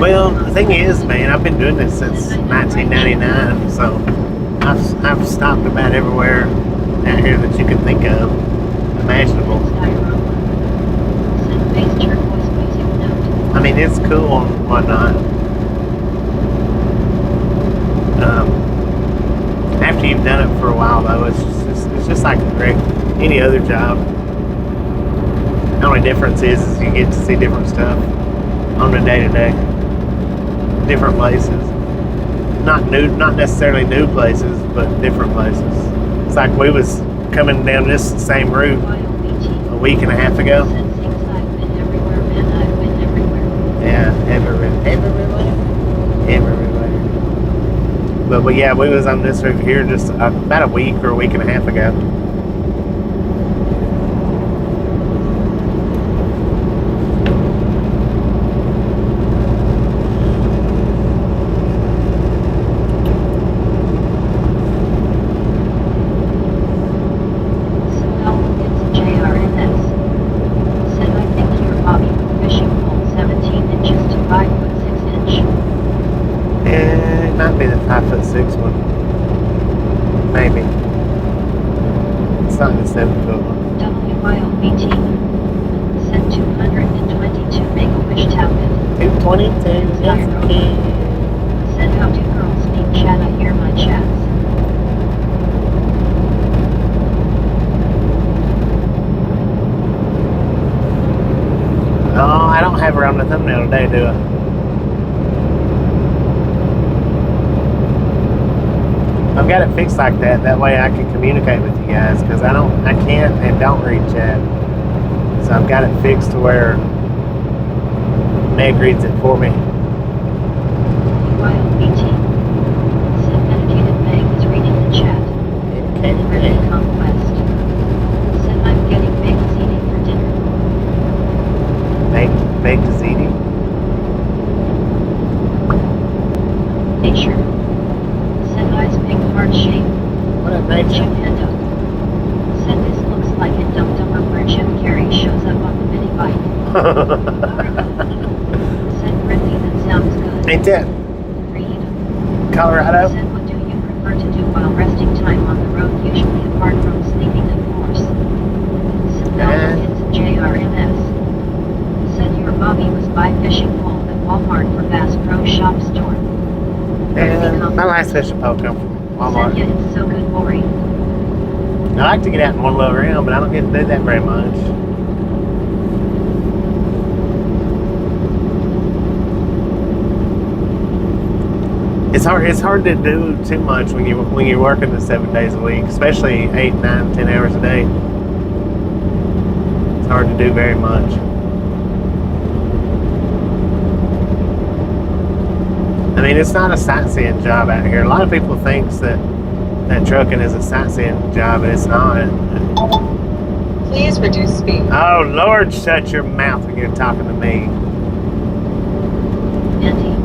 Well, the thing is, man, I've been doing this since 1999, so I've stopped about everywhere out here that you can think of, imaginable. I mean, it's cool and whatnot. After you've done it for a while, though, it's just like any other job. The only difference is you get to see different stuff on the day-to-day, different places. Not necessarily new places, but different places. It's like we was coming down this same route a week and a half ago. I've been everywhere, man. I've been everywhere. Yeah, everywhere. But yeah, we was on this route here just about a week or a week and a half ago. Might be the 5'6" one. Maybe. It's not the 7-foot one. WYOBT. Sent 222 Make-A-Wish tablet. 222, yes, kid. Said how do girls speak chat? I hear my chats. Oh, I don't have her on the thumbnail today, do I? I've got it fixed like that. That way I can communicate with you guys, because I can't and don't read chat. So I've got it fixed to where Meg reads it for me. WYOBT. Said dedicated Meg is reading the chat. Ready conquest. Said I'm getting baked ziti for dinner. Baked ziti? Nature. Said eyes big heart shape. What up, nature? Chip hand up. Said this looks like it dumped up where Chip Carey shows up on the mini bike. Said Brittany, that sounds good. Ain't that Read. Colorado? Said what do you prefer to do while resting time on the road, usually apart from sleeping, of course. Said now it's JRMS. Said your Bobby was buy fishing pole at Walmart for Bass Pro Shop store. And my last fishing pole come from Said Walmart. yeah, it's so good, Lori. I like to get out and one load around, but I don't get to do that very much. It's hard to do too much when you're working the 7 days a week, especially 8, 9, 10 hours a day. It's hard to do very much. I mean, it's not a sightseeing job out here. A lot of people think that trucking is a sightseeing job, but it's not. Please reduce speed. Oh, Lord, shut your mouth when you're talking to me. Andy.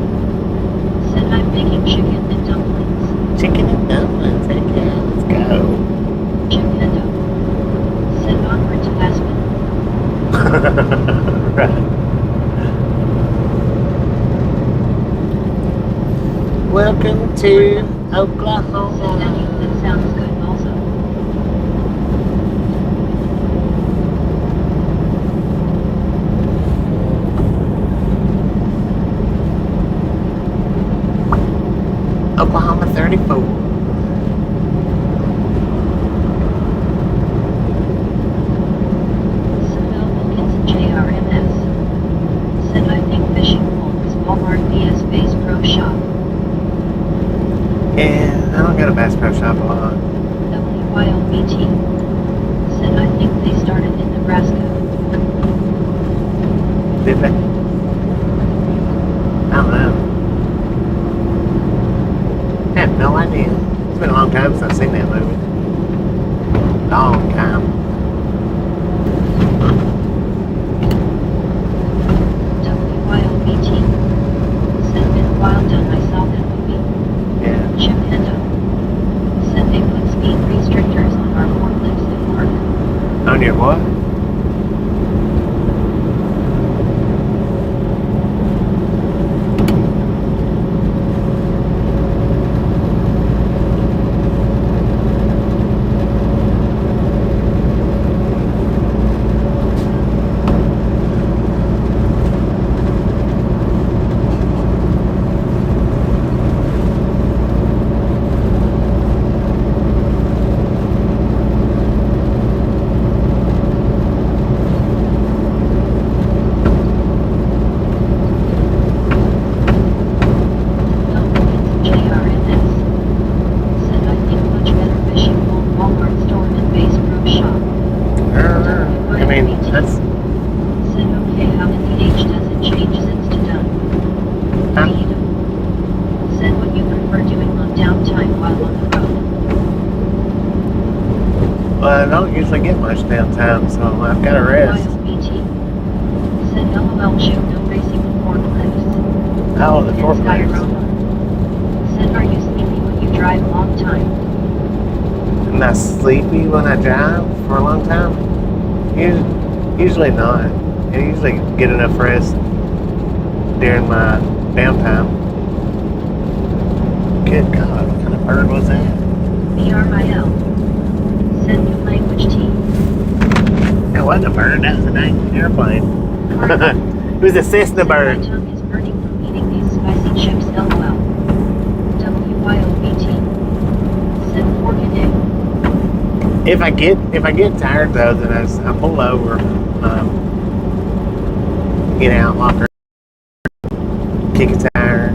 Said I'm making chicken and dumplings. Chicken and dumplings, heck yeah, let's go. Chip hand up. Said onward to Aspen. Right. Welcome to Said Oklahoma. Andy, that sounds good also. Oklahoma 34. Said Wilkins and JRMS. Said I think fishing pole is Walmart BS Bass Pro Shop. Yeah, I don't go to Bass Pro Shop a lot. WYOBT. Said I think they started in Nebraska. Did they? I don't know. I have no idea. It's been a long time since I've seen that movie. Long time. WYOBT. Said been a while done I saw that movie. Yeah. Chip Hendo. Said they put speed restrictors on our forklifts at work. On your what? while on the road. Well, I don't usually get much downtime, so I've got to rest. BT. Said LOL Chip, no racing forklifts. Oh, the And forklifts. Skyroma. Said, are you sleepy when you drive a long time? I'm not sleepy when I drive for a long time. Usually not. I usually get enough rest during my downtime. Good God, what kind of bird was that? IRL. Said new language team. That wasn't a bird, that was an airplane. It was a Cessna Said, bird. my tongue is burning from eating these spicy chips, LOL. WYOBT. Said fork and egg. If I get tired though, then I pull over, get out, walk around, kick a tire.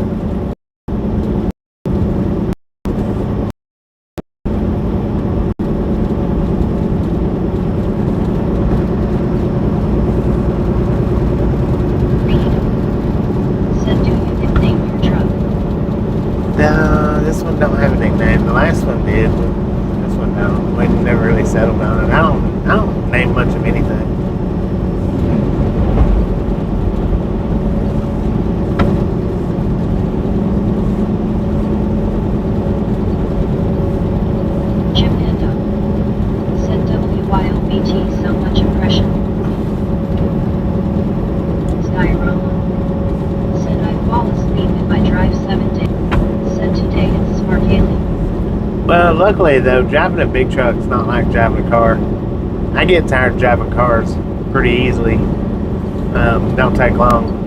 Said, do you nickname your truck? No, this one don't have a nickname. The last one did, but this one don't. We never really settled on it. I don't name much of anything. Chip Endo. Said WYOBT, so much impression. Skyroma. Said I fall asleep if I drive 7 days. Said today it's smart hailing. Well, luckily though, driving a big truck is not like driving a car. I get tired of driving cars pretty easily. Don't take long.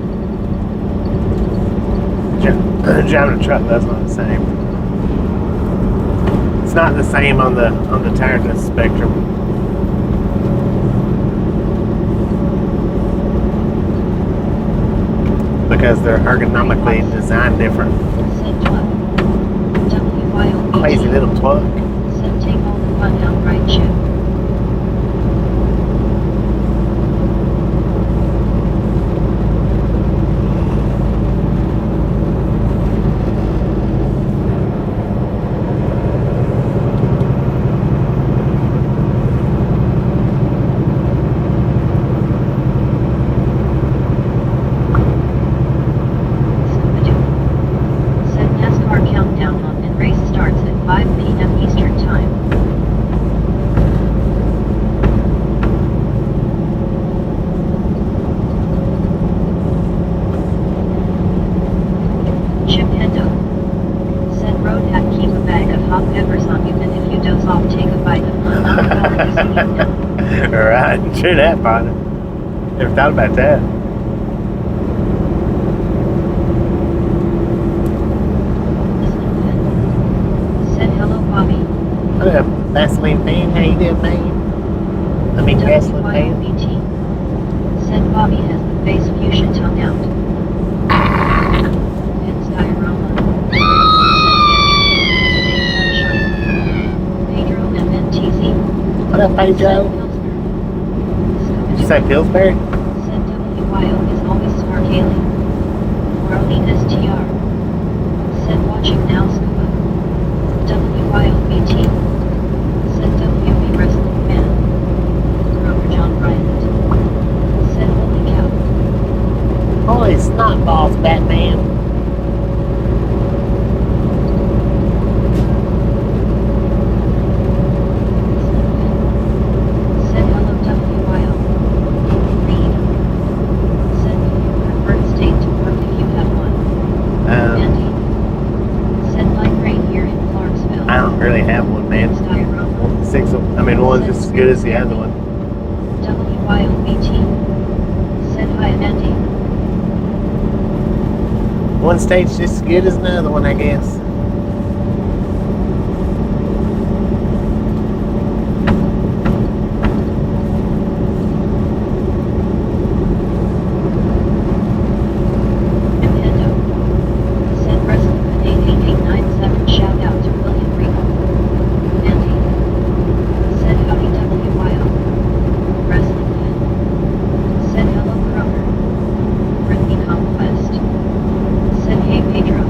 Driving a truck that's not the same. It's not the same on the tiredness spectrum. Because they're ergonomically designed different. Said twat. WYOBT. Crazy little twuck. Said take all the fun out, right, Chip? Said NASCAR countdown on and race starts at 5 p.m. Eastern Time. Chip Endo. Said road hat, keep a bag of hot peppers on you, and if you doze off, take a bite of one. Alright, true that, partner. Never thought about that. Said hello, Bobby. What up, Vaseline fan? How you doing, man? I mean, Vaseline fan. WYOBT. Said Bobby has the face fuchsia tongue out. And Skyroma. Said yesterday, today sunshine. Pedro MNTZ. What up, Pedro? Did you say Pillsbury? Said WYO is always smart hailing. Marlene STR. Said watching now, Scuba. WYOBT. Said WB Wrestling Fan. Grover John Bryant. Said holy cow. Holy snot balls, Batman. Said hello, WYO. Read. Said do you prefer state to work if you have one? Andy. Said like rain here in Clarksville. I don't really have one, man. Skyroma. One's just as good as the other one. WYOBT. Said hi, Andy. One state's just as good as another one, I guess. Nintendo. Said Wrestling 88897, shout out to William Regal. Andy. Said howdy, WYO. Wrestling fan. Said hello, Kroger. Brittany Conquest. Said hey, Pedro.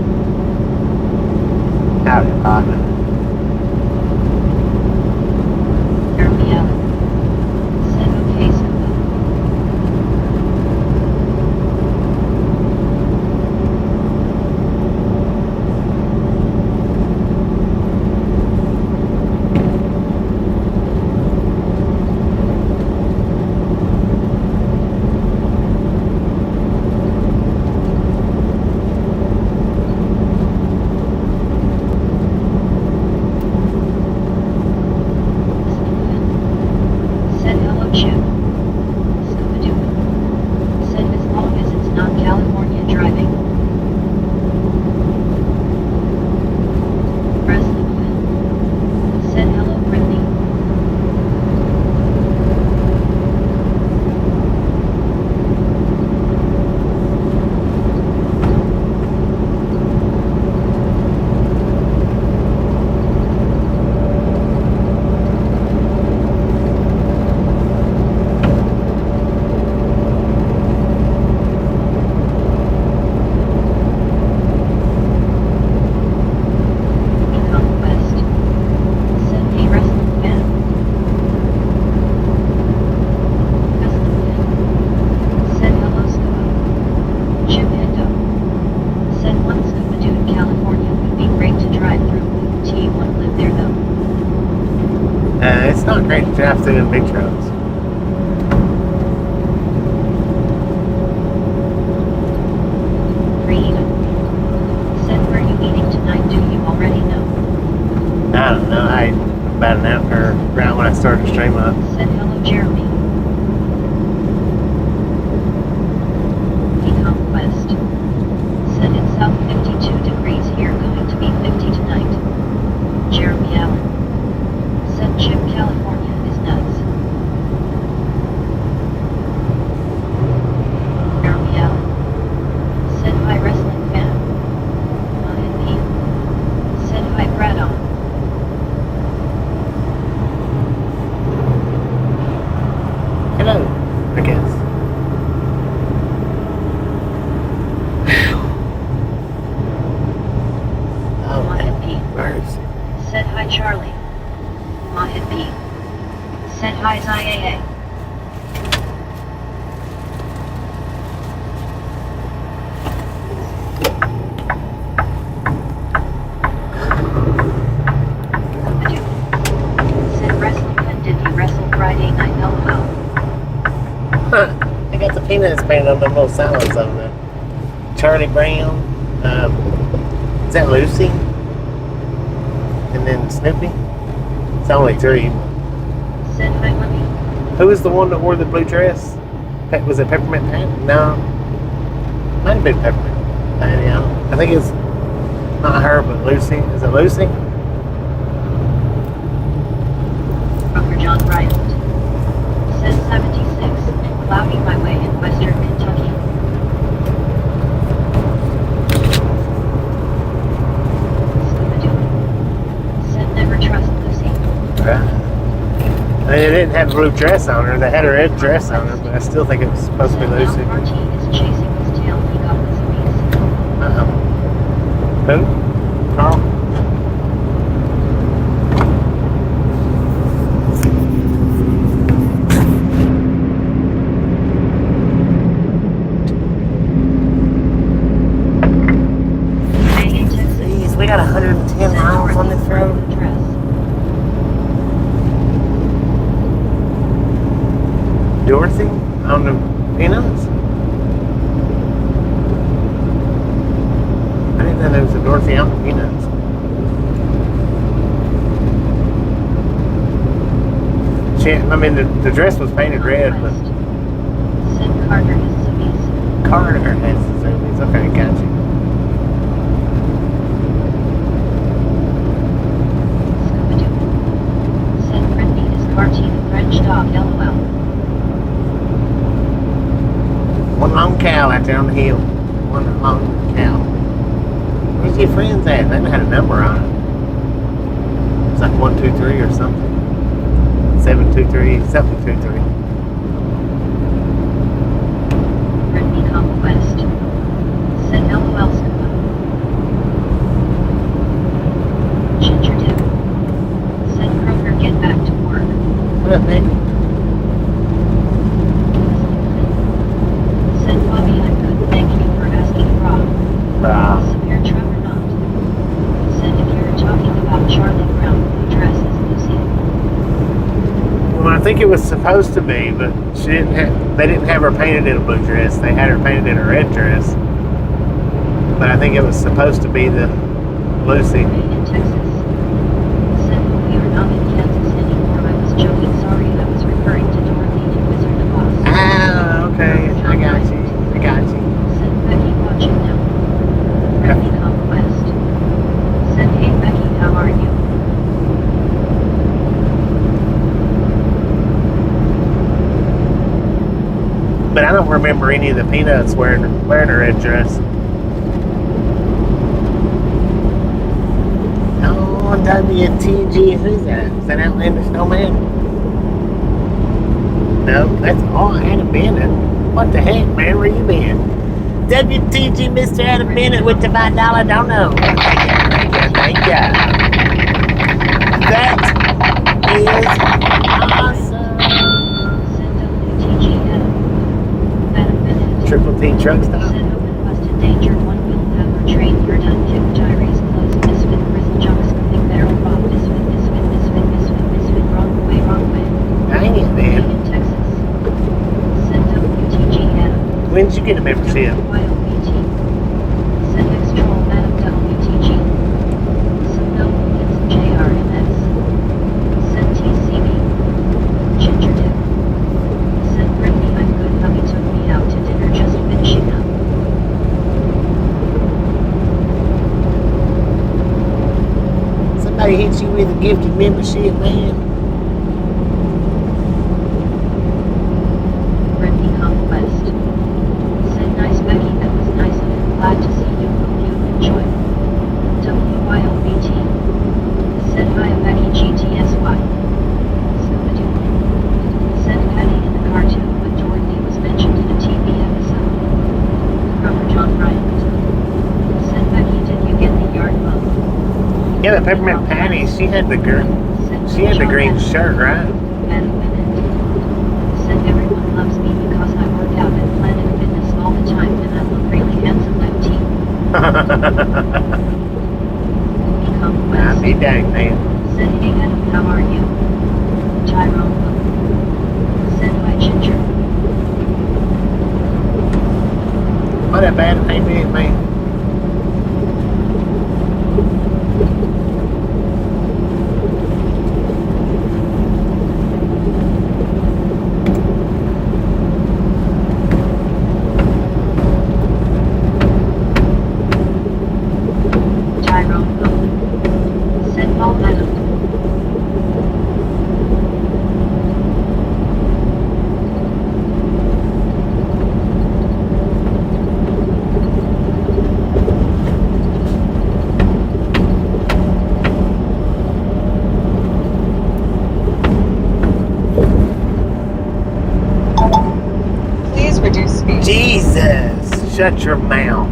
It's not great to drive through in big trucks. Green. Said, where are you eating tonight? Do you already know? I don't know. I ate about an hour right when I started to stream up. Said, hello, Jeremy. Conquest. Said, it's south 52 degrees here, going to be 50 tonight. Jeremy Allen. Said, Chip, California is nuts. Jeremy Allen. Said, hi, wrestling fan. Ryan P. Said, hi, Brad on. Hello, I guess. Oh, Ryan P. mercy. Said, hi, Charlie. Ryan P. Said, hi, ZIAA. Said, wrestling fan, did you wrestle Friday night? LOL. Huh. They got the peanuts painted on them little salads over there. Charlie Brown. Is that Lucy? And then Snoopy? It's only three. Said, hi, Wendy. Who was the one that wore the blue dress? Was it Peppermint Patty? No. Might have been Peppermint Patty. I think it's not her, but Lucy. Is it Lucy? Broker John Bryant. Said 76, and cloudy my way in western Kentucky. Scooby-Doo. Said, never trust Lucy. Right. They didn't have a blue dress on her. They had a red dress on her, but I still think it was supposed to be Said, Lucy. Al Martin is chasing his tail. He got this piece. Who? Carl? May in Texas. Jeez, we got 110 miles on this road. Dress. Dorothy on the peanuts? I didn't know there was a Dorothy on the peanuts. I mean, the dress was painted red, but Said Carter is Zoomies. Carter has the zoomies. Okay, got you. Scooby-Doo. Said Brittany is cartoon French dog. LOL. One long cow out there on the hill. One long cow. Where's your friends at? They had a number on it. It's like 123 or something. 723, 723. Brittany Conquest. Said LOL Scuba. Ginger Dip. Said Kroger, get back to work. What up, man? Said Bobby, I'm good. Thank you for asking, Rob. Severe Trevor not. Said, if you're talking about Charlie Brown, who dresses Lucy. Well, I think it was supposed to be, but she didn't have. They didn't have her painted in a blue dress. They had her painted in a red dress. But I think it was supposed to be the Lucy. May in Texas. Said, we are not in Kansas anymore. I was joking. Sorry, I was referring to Dorothy and Wizard of Oz. Ah, okay. I got you. I got you. Said Becky, watching now. Becky Conquest. Said, hey Becky, how are you? But I don't remember any of the peanuts wearing a red dress. Oh, WTG, who's that? Is that Outlander Snowman? No, that's all Adam Bennett. What the heck, man? Where you been? WTG, Mr. Adam Bennett with the $5 don't know. Thank you. That is awesome. Said WTGF. Adam Bennett. Triple T truck stop. Said open busted danger. One wheel power train. You're done. Kick tires closed. Misfit prison jumps. Think there. Rob. Misfit. Wrong way. When did you get a membership? WYOBT. Said X-Troll Madam WTG. Said Wilkins and JRMS. Said TCB. Ginger Dip. Said Brittany, I'm good, hubby took me out to dinner, just finishing up. Somebody hit you with a gifted membership, man. Brittany Conquest. Said nice Becky, that was nice of you, glad to see you, hope you enjoy. WYOBT. Said hi Becky GTSY. Scooby-Doo. Said Patty in the cartoon when Dorothy was mentioned in a TV episode. Robert John Bryant. Said Becky, did you get the yard bug? Yeah, the peppermint patty. She had the green. She had the green shirt, right? And women. Said everyone loves me because I work out at Planet Fitness all the time and I look really handsome like T. Become I'll West. be dang, man. Said hey Adam, how are you? Tyrone. Said hi Ginger. What that bad payment, man? Tyrone. Said Paul Adam. Please reduce speed. Jesus, shut your mouth.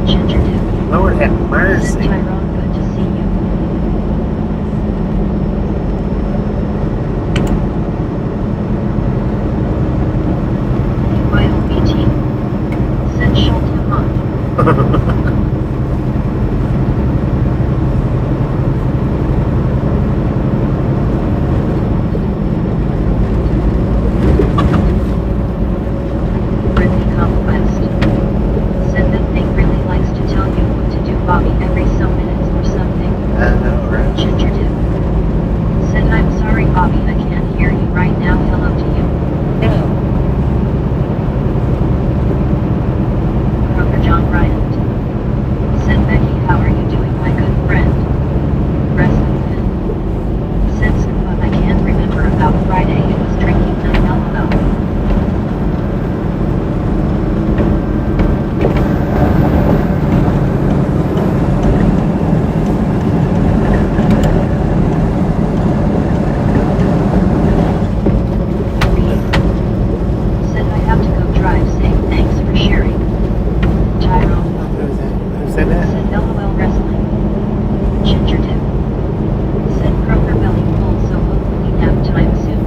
Ginger Dip. Lord have Said mercy. Tyrone, good to see you. YOBT. Said Schulte Mont. Brittany Conquest. Said that thing really likes to tell you what to do, Bobby, every so minutes or something. I know, right? Ginger Dip. Said I'm sorry, Bobby, I can't hear you right now. Hello to you. Kroger John Bryant. Said Becky, how are you doing, my good friend? Wrestling fan. Said Scuba, I can't remember about Friday, it was drinking night, LOL. Said I have to go drive, saying thanks for sharing. Tyrone. Who said that? Said LOL Wrestling. Ginger Dip. Said Kroger belly full, so hopefully nap time soon.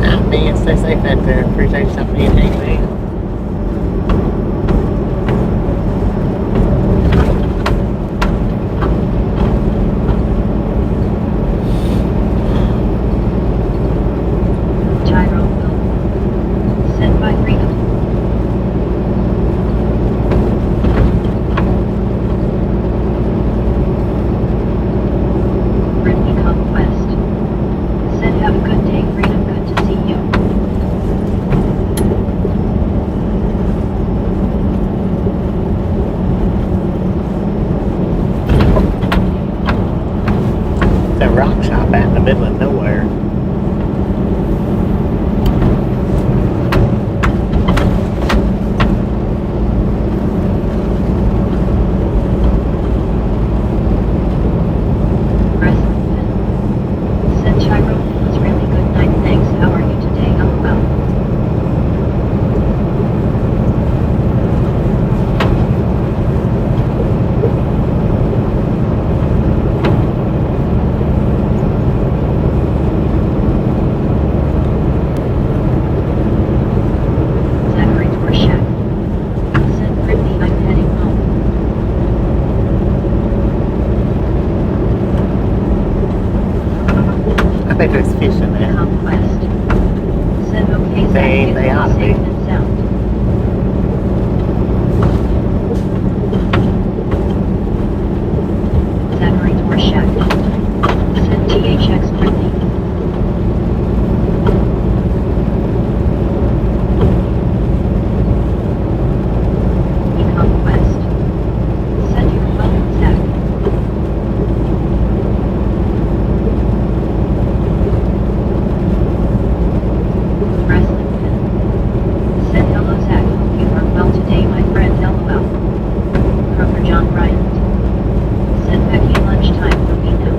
Ah, man, stay safe out there. Appreciate you stopping in. Hey, man. Tyrone will. Said by freedom. Brittany Conquest. Said have a good day, freedom, good to see you. ought to Safe be. and sound. Zachary Torshak. Said THX Brittany. Become West. Said you're welcome, Zach. Wrestling Pin. Said hello, Zach. Hope you are well today, my friend. LOL. Kroger John Bryant. Said Becky, lunchtime for me now.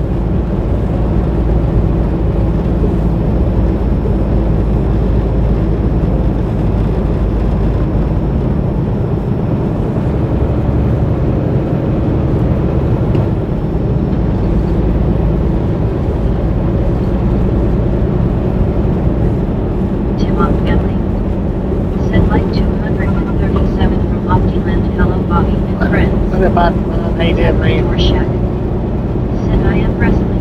Tim on family. Said like 237 from Optiland. Hello, Bobby and friends. What about hey there, Zachary man? Torshak. Said I am wrestling.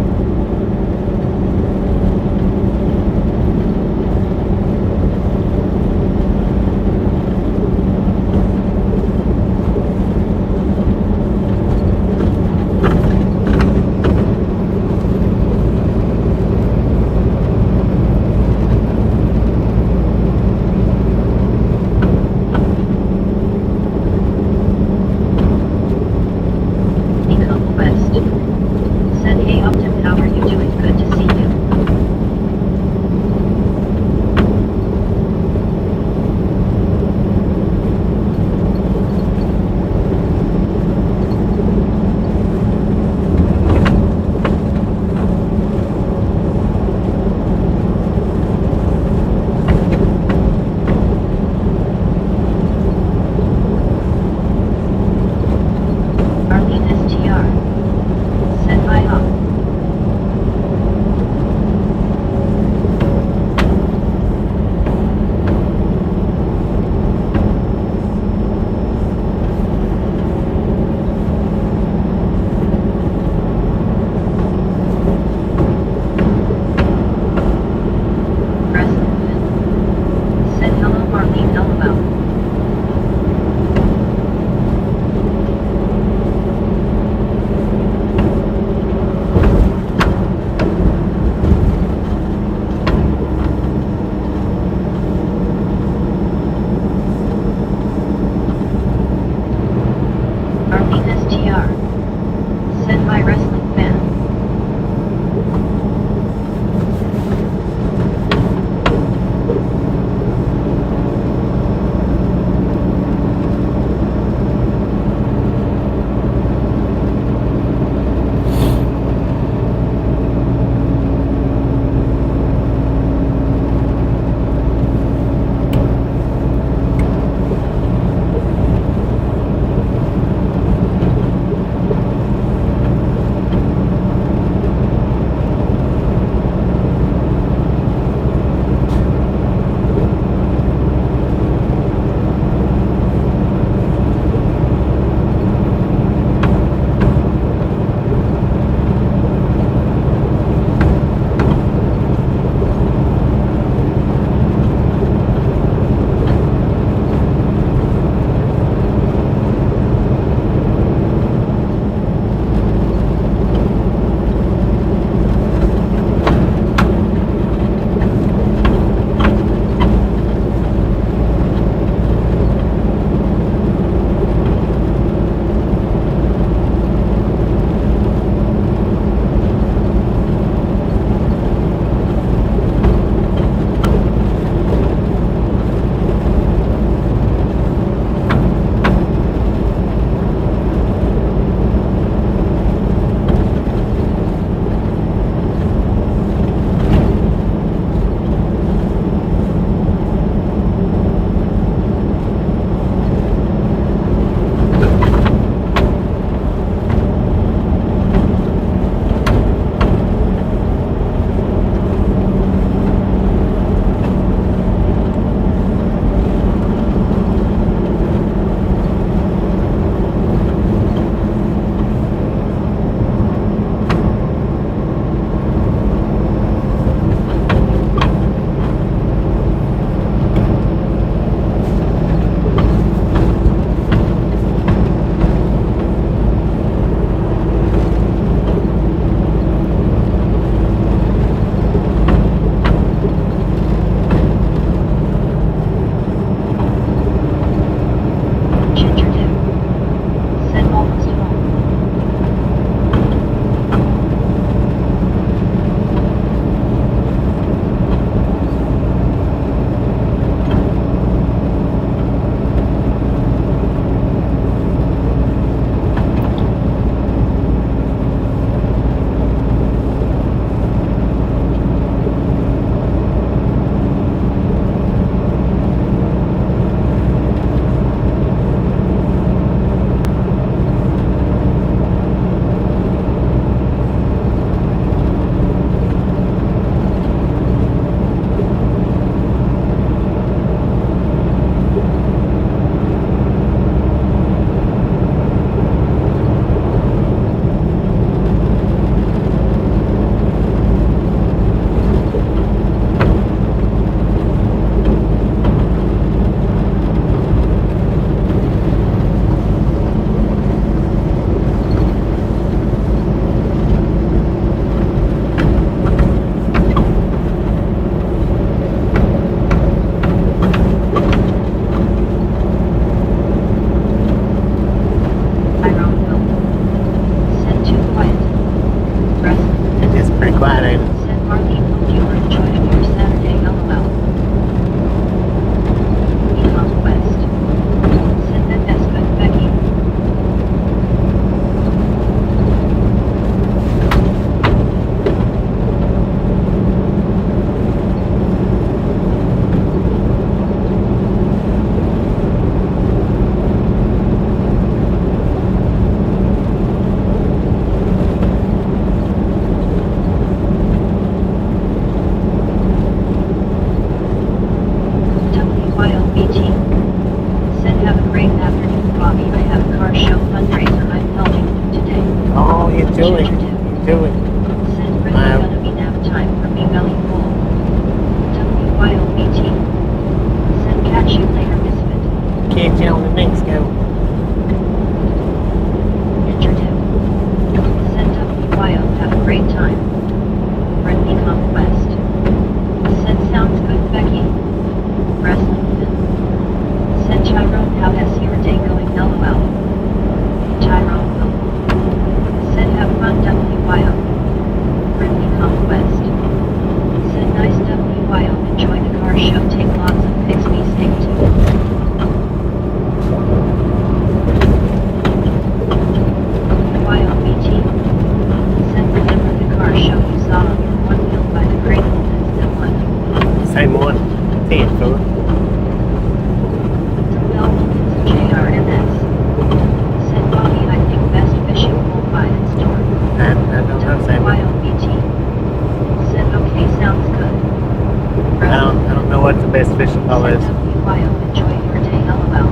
Become West. Said have a great afternoon, Bobby. I have a car show fundraiser I'm helping do today. Oh, enjoy it. Enjoy it. Said really Wow. gonna be nap time for me belly full. WYOBT. Said catch you later, misfit. Catch you on the next go. Interdict. Said WYO have a great time. Friendly conquest. Said sounds good, Becky. Wrestling fan. Said Tyrone, how has your day going, LOL? Tyrone will. Said have fun, WYO. Friendly conquest. Said nice, WYO, enjoy the car show, take lots of pics, be safe too. WYOBT. Said remember the car show you saw on your one wheel by the cradle, that's the one. Same one. 10 for Mel Wilkins and JRMS. Said Bobby, I think best fishing pole by its door. I don't know. Same one. WYOBT. Said okay, sounds good. I don't know what the best fishing pole Said is. WYO, enjoy your day, LOL.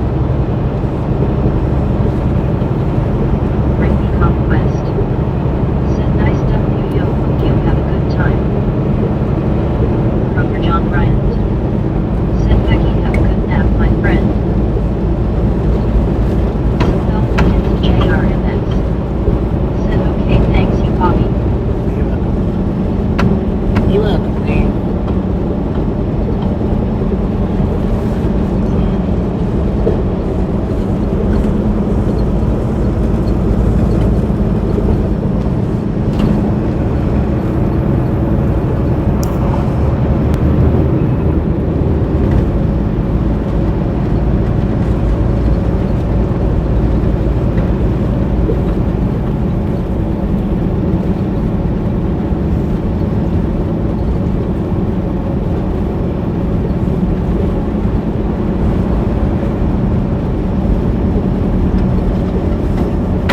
Bring me conquest. Said nice WYO, hope you have a good time. Rover John Bryant. Said Becky, have a good nap, my friend. Said Mel Wilkins and JRMS. Said okay, thanks you, Bobby. You welcome, man.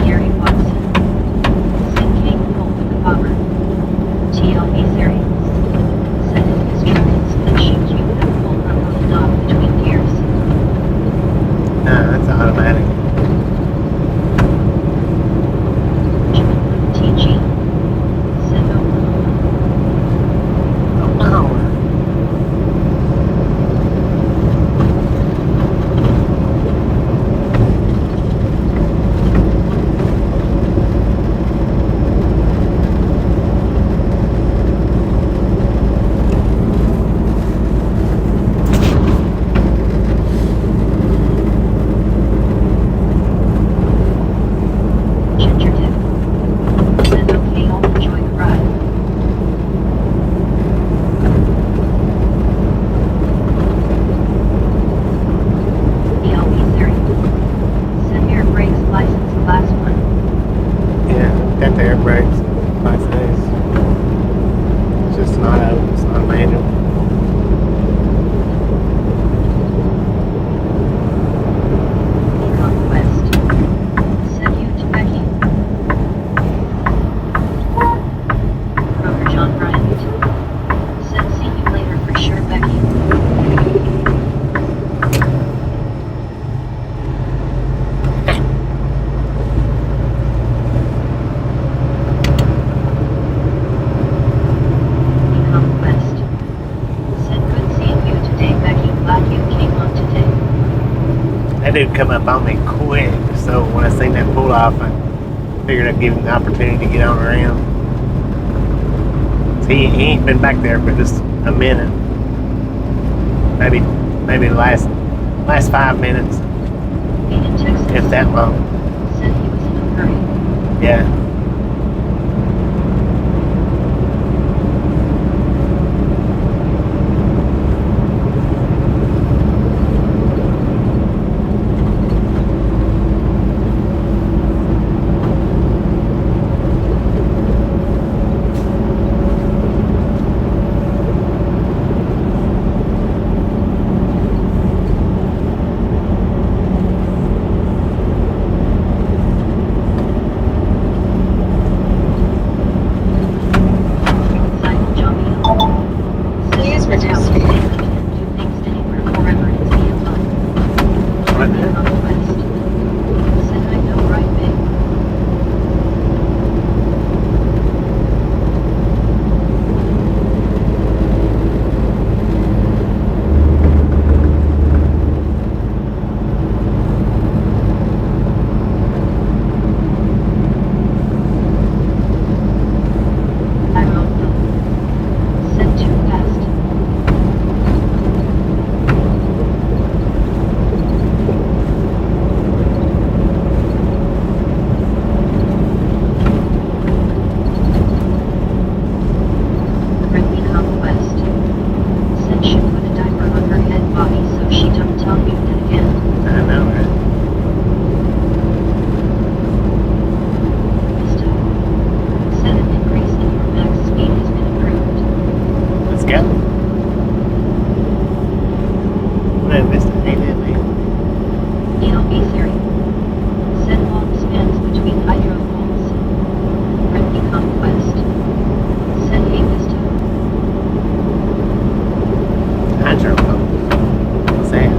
Gary Watson. Said Kate Cole with the bobber. TLB series. Said if his truck can split shift, you have full run on the knob between gears. Nah, that's automatic. TG. Said no. Oh, Ginger Dip. Said okay, I'll enjoy the ride. ELB series. Said air brakes license class 1. yeah, got the air brakes. Class A's. It's just not it's not a manual. Conquest. Said you to Becky. Rover John Bryant. Said see you later for sure, Becky. Conquest. Said good seeing you today, Becky. Glad you came on today. That dude come up on me quick, so when I seen that pull off, I figured I'd give him the opportunity to get on around. See, he ain't been back there for just a minute. Maybe the last 5 minutes, Being in Texas. if that long. Said he was in a hurry. Yeah. unmuted again. I know, right? Vista. Said an increase in your max speed has been approved. Let's go. What is this? Hey, Lily. POV theory. Said long spans between hydro poles. Brittany Conquest. Said hey Vista. Hydro pump. What's that?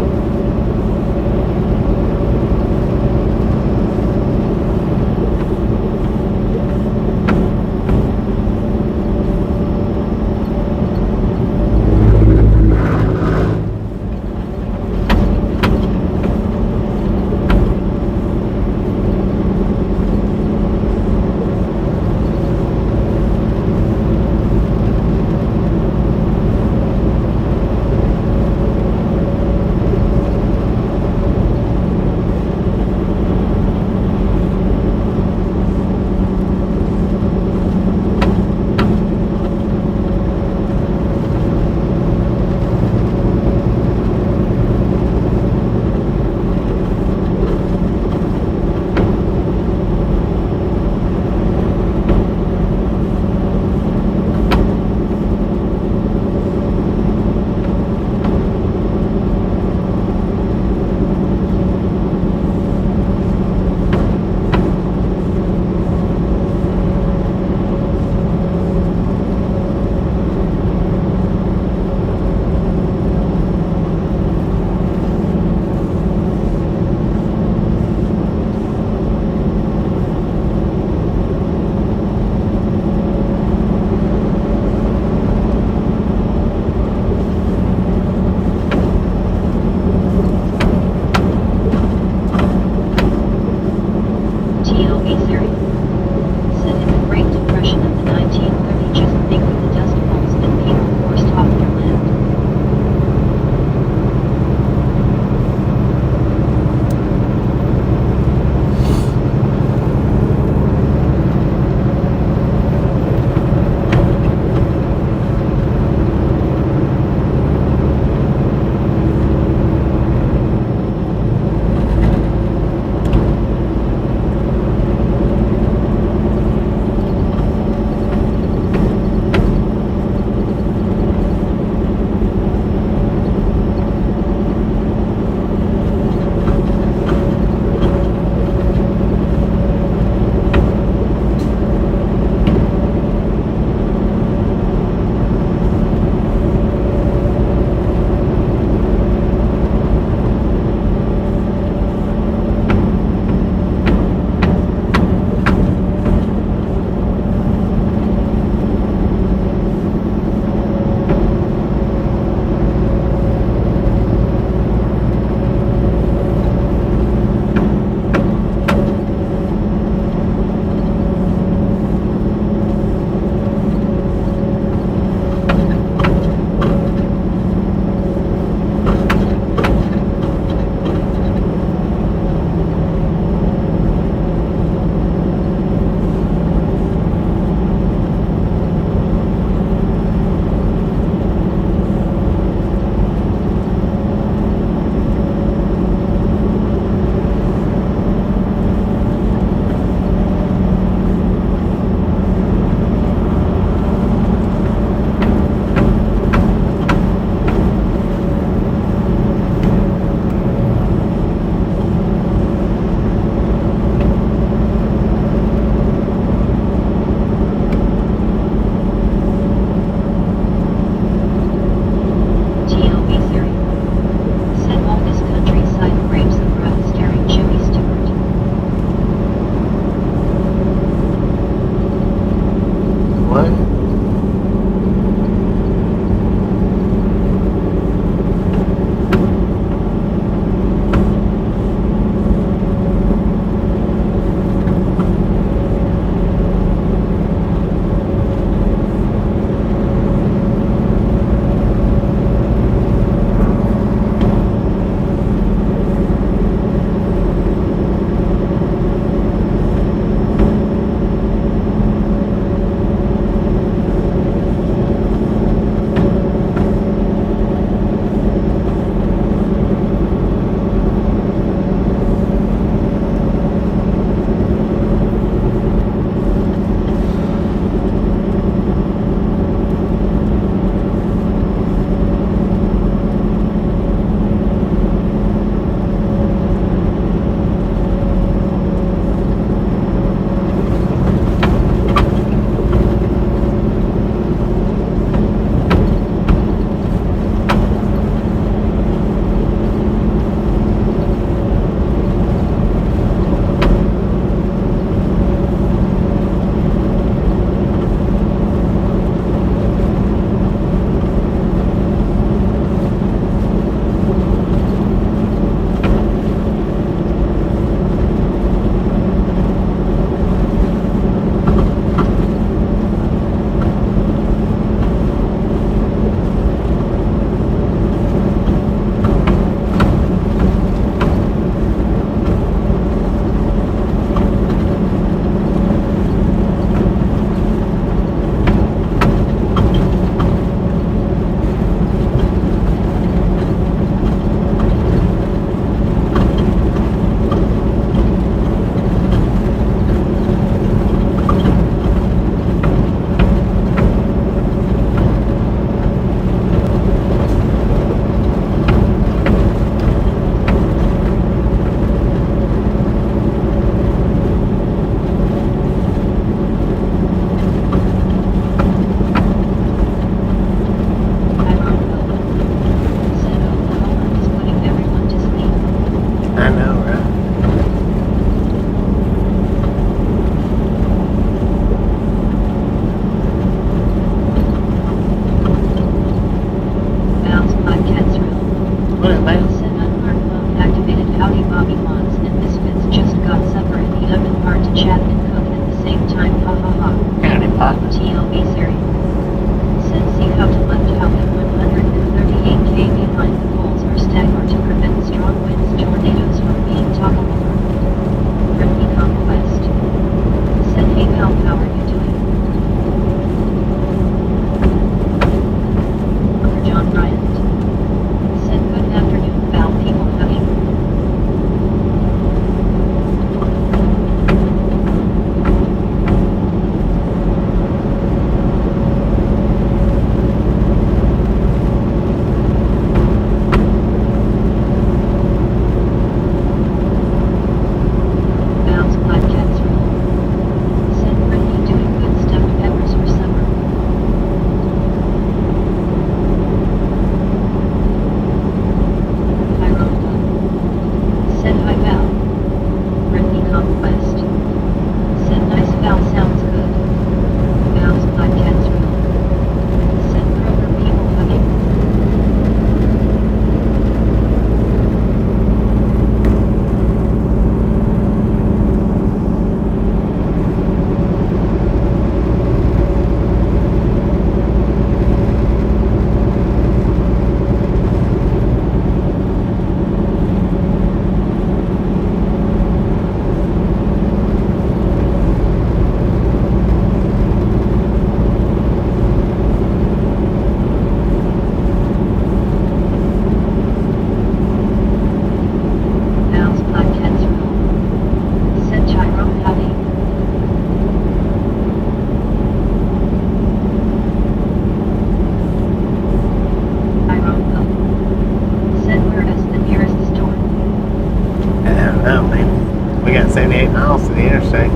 got 78 miles to the interstate.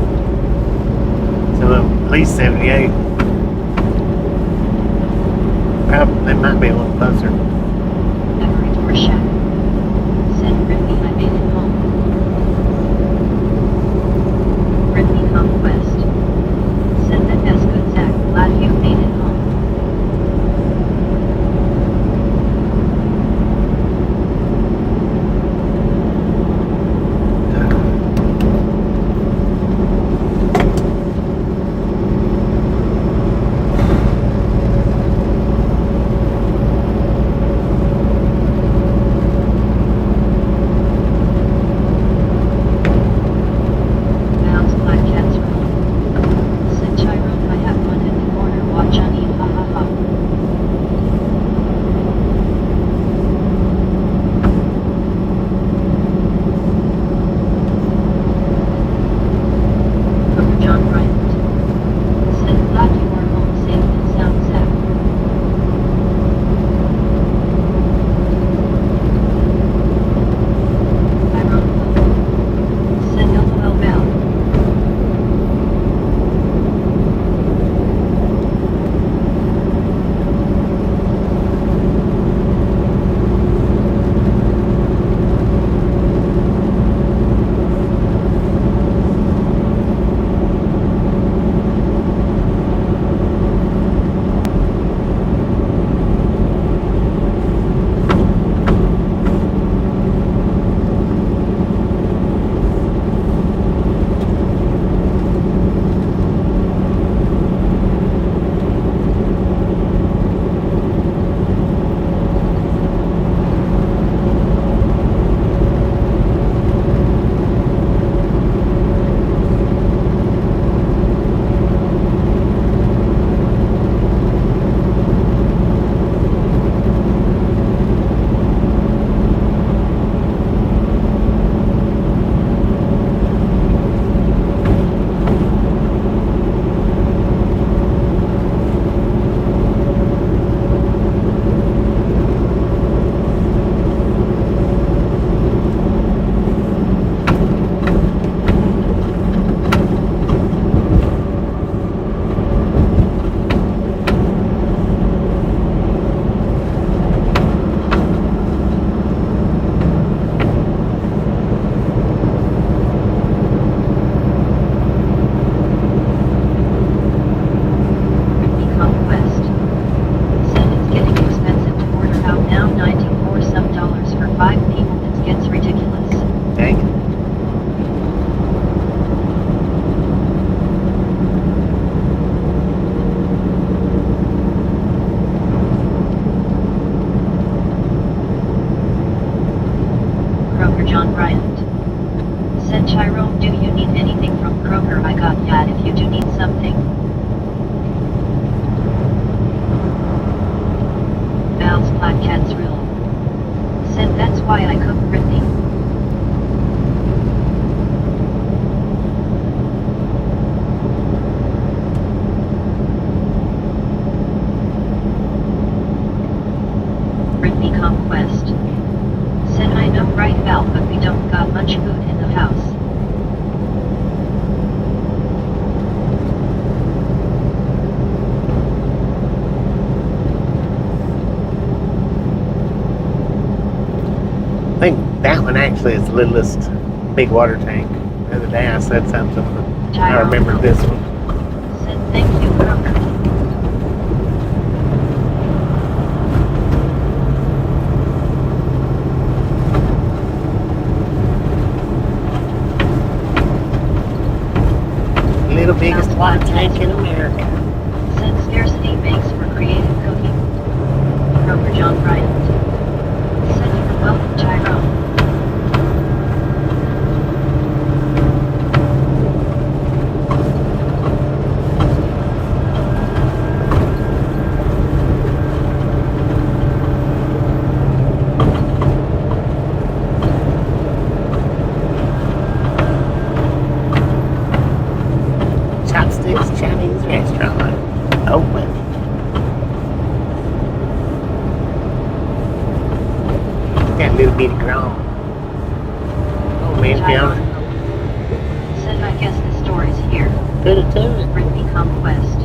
So at least 78. Probably, they might be a little closer. Every door shack. Said Brittany, I made it home. Brittany Conquest. Said that that's good, Zach. Glad you made it home. Bounce black cats roll. Said Tyrone, I have one in the corner. Watch on you, ha ha ha. Cover John Bryant. Said glad you are home safe and sound, Zach. Tyrone Wilson. Said LOL Bell. Brittany Conquest. Said it's getting expensive to order out now, 94 some dollars for 5 people. It gets ridiculous. Dang it. Kroger John Bryant. Said Tyrone, do you need anything from Kroger? I got that if you do need something. Val's Black Cats Rule. Said that's why I cook Brittany. Brittany Conquest. Said I know right Val, but we don't got much food in the house. I think that one actually is the littlest big water tank. The other day I said something, but I remember this one. Said thank you, Kroger. Little biggest water tank in America. Said scarcity makes for creative cooking. Kroger John Bryant. Said you're welcome, Tyrone. Chopsticks Chinese restaurant. Open. Got a little bitty grown. Oh man, Fiona. Put it to it. Britney Conquest.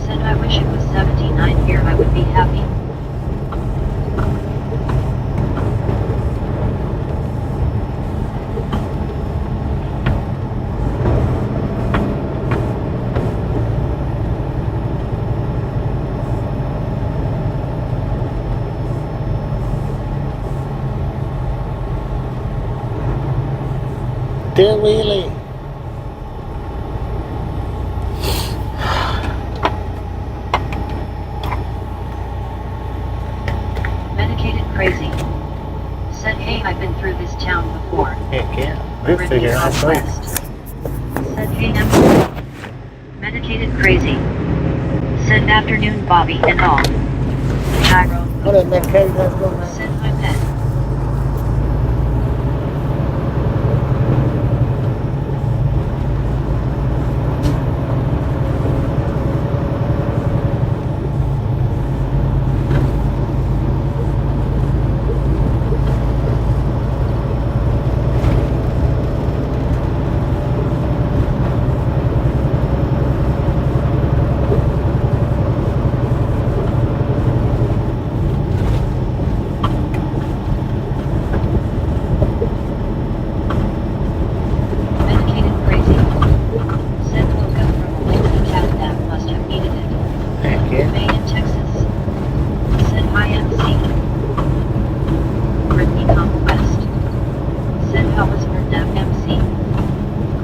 Said I wish it was 79 here, I would be happy. Do it, Willie. Medicated Crazy. Said hey, I've been through this town before. Heck yeah. We'll Britney figure it out quick. Conquest. Said hey, I'm Medicated Crazy. Said afternoon, Bobby and all. Gyro. What up, medicated? How's it going, man? Said hi, pet. Medicated Crazy. Said woke up from a lonely cat that must have needed it. Heck yeah. Made in Texas. Said hi, MC. Britney Conquest. Said how was her deaf MC.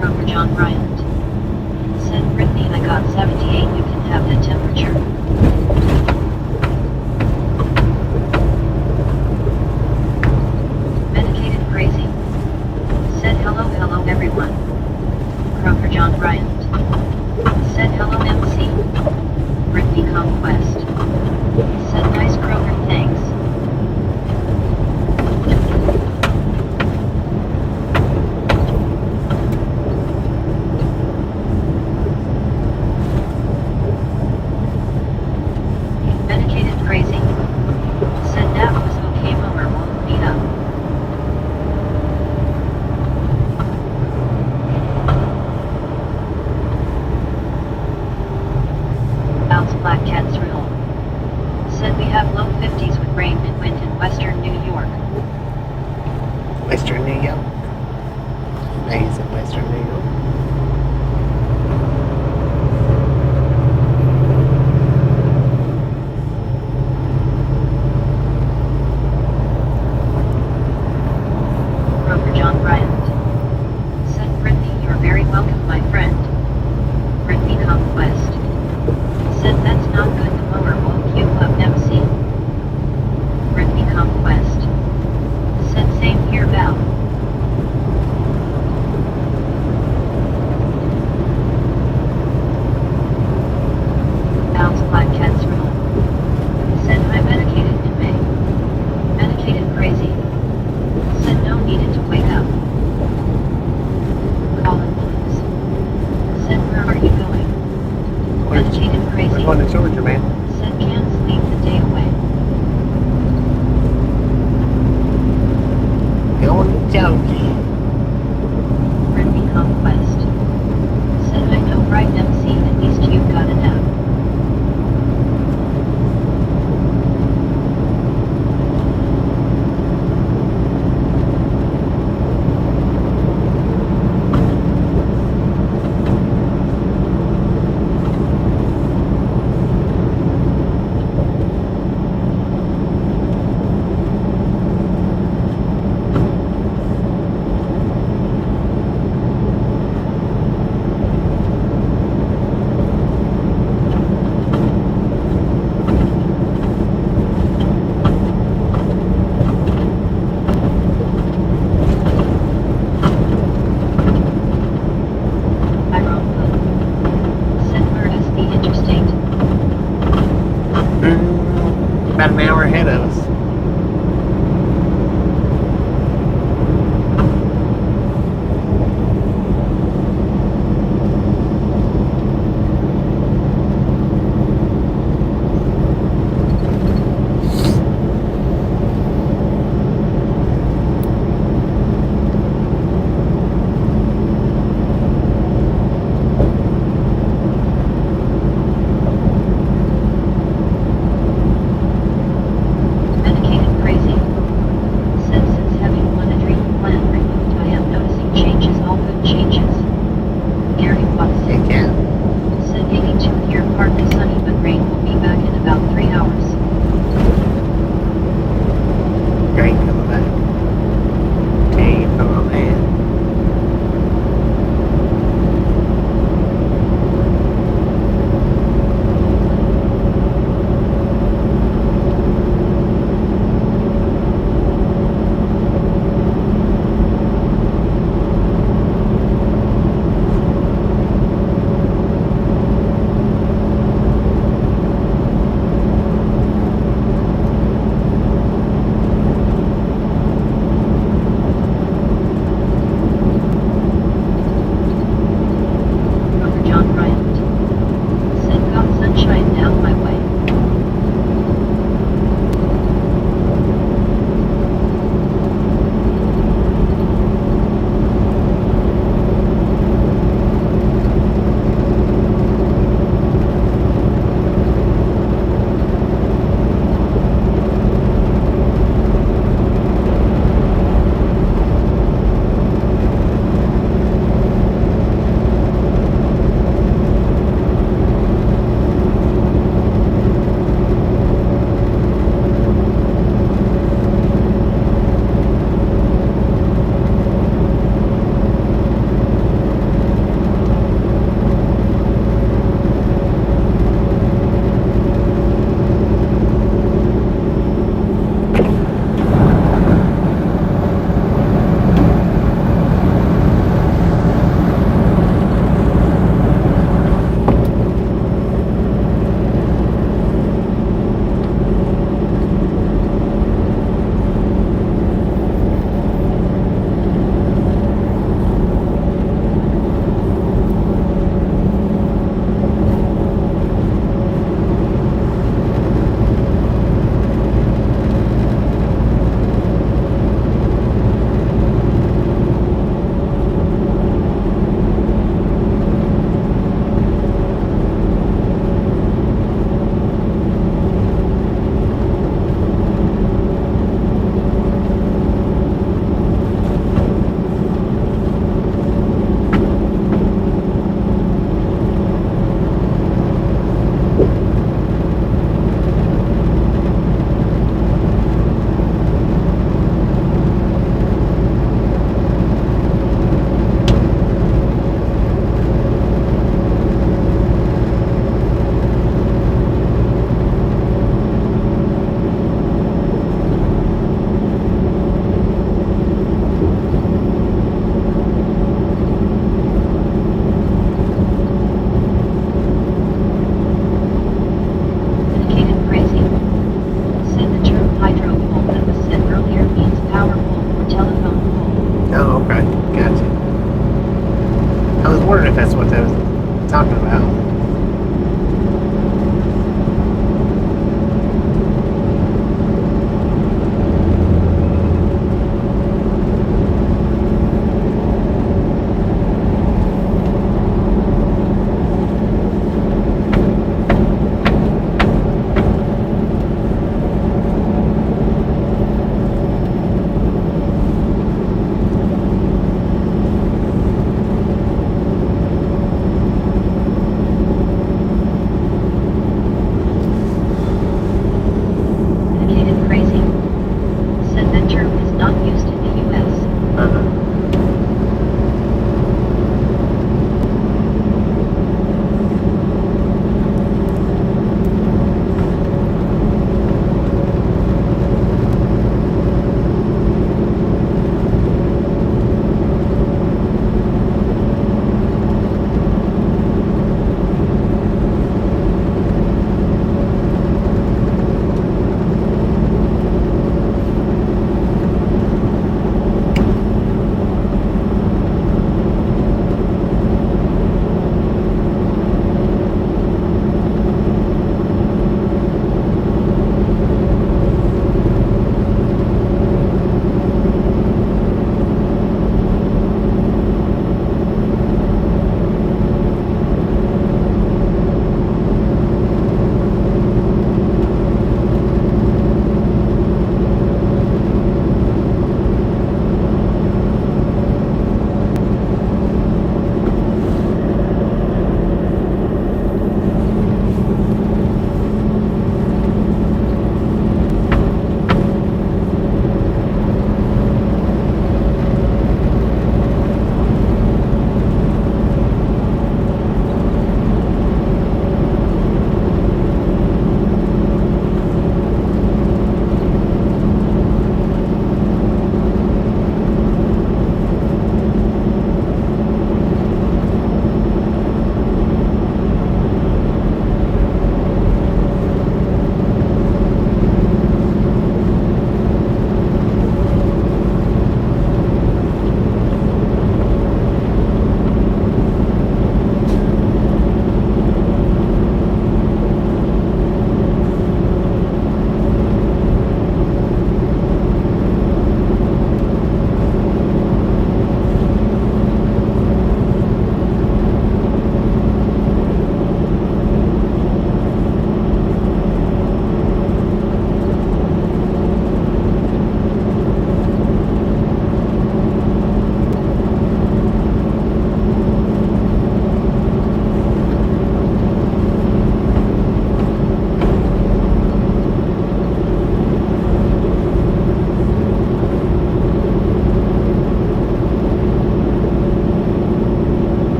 Kroger John Bryant. Said Britney, I got 78, you can have the temperature. Medicated Crazy. Said hello, hello everyone. Kroger John Bryant. Said hello MC. Britney Conquest. Said nice Kroger, thanks. Medicated Crazy. Said that was okay, Mower woke me up. Bounce Black Cat Thrill. Said we have low 50s with rain and wind in western New York. Western New York. Amazing Western New York. Kroger John Bryant. Said Britney, you're very welcome, my friend. Britney Conquest. Said that's not good, the mower woke you up, MC. Britney Conquest. Said same here, Val. Bounce Black Cat's Riddle. Said I medicated in May. Medicated Crazy. Said no, needed to wake up. Colin Blues. Said where are you going? Medicated We're Crazy. going to Georgia, man. Said can't sleep the day away. Going to Georgia. Britney Conquest. Said I know, right, MC, at least you got a nap.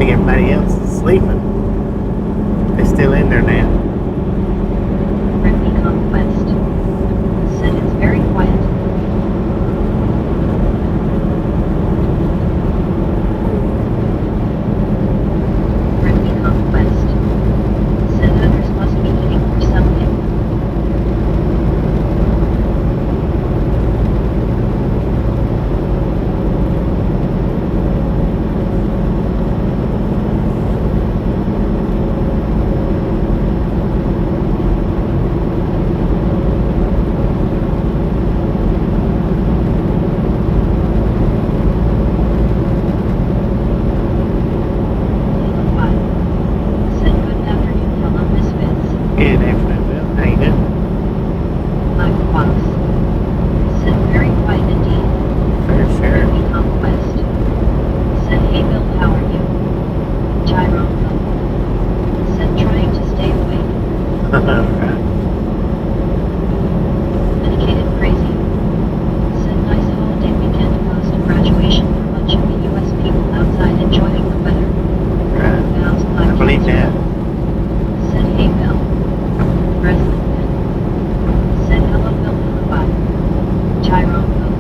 think everybody else is sleeping. They're still in there now. Brittany Conquest. Said it's very quiet. Brittany Conquest. Said others must be eating or something. Said good afternoon, hello misfits. Good afternoon, Bill. How you doing? Black Fox. Said very quiet indeed. For sure. Brittany Conquest. Said hey Bill, how are you? Tyrone Bill. Said trying to stay awake. Alright. Medicated crazy. Said nice holiday weekend post graduation for a bunch of the US people outside enjoying the weather. Right. Bow's Black I believe Cancer. that. Said hey Bill. President Ben. Said hello Bill, hello bye. Tyrone Bill.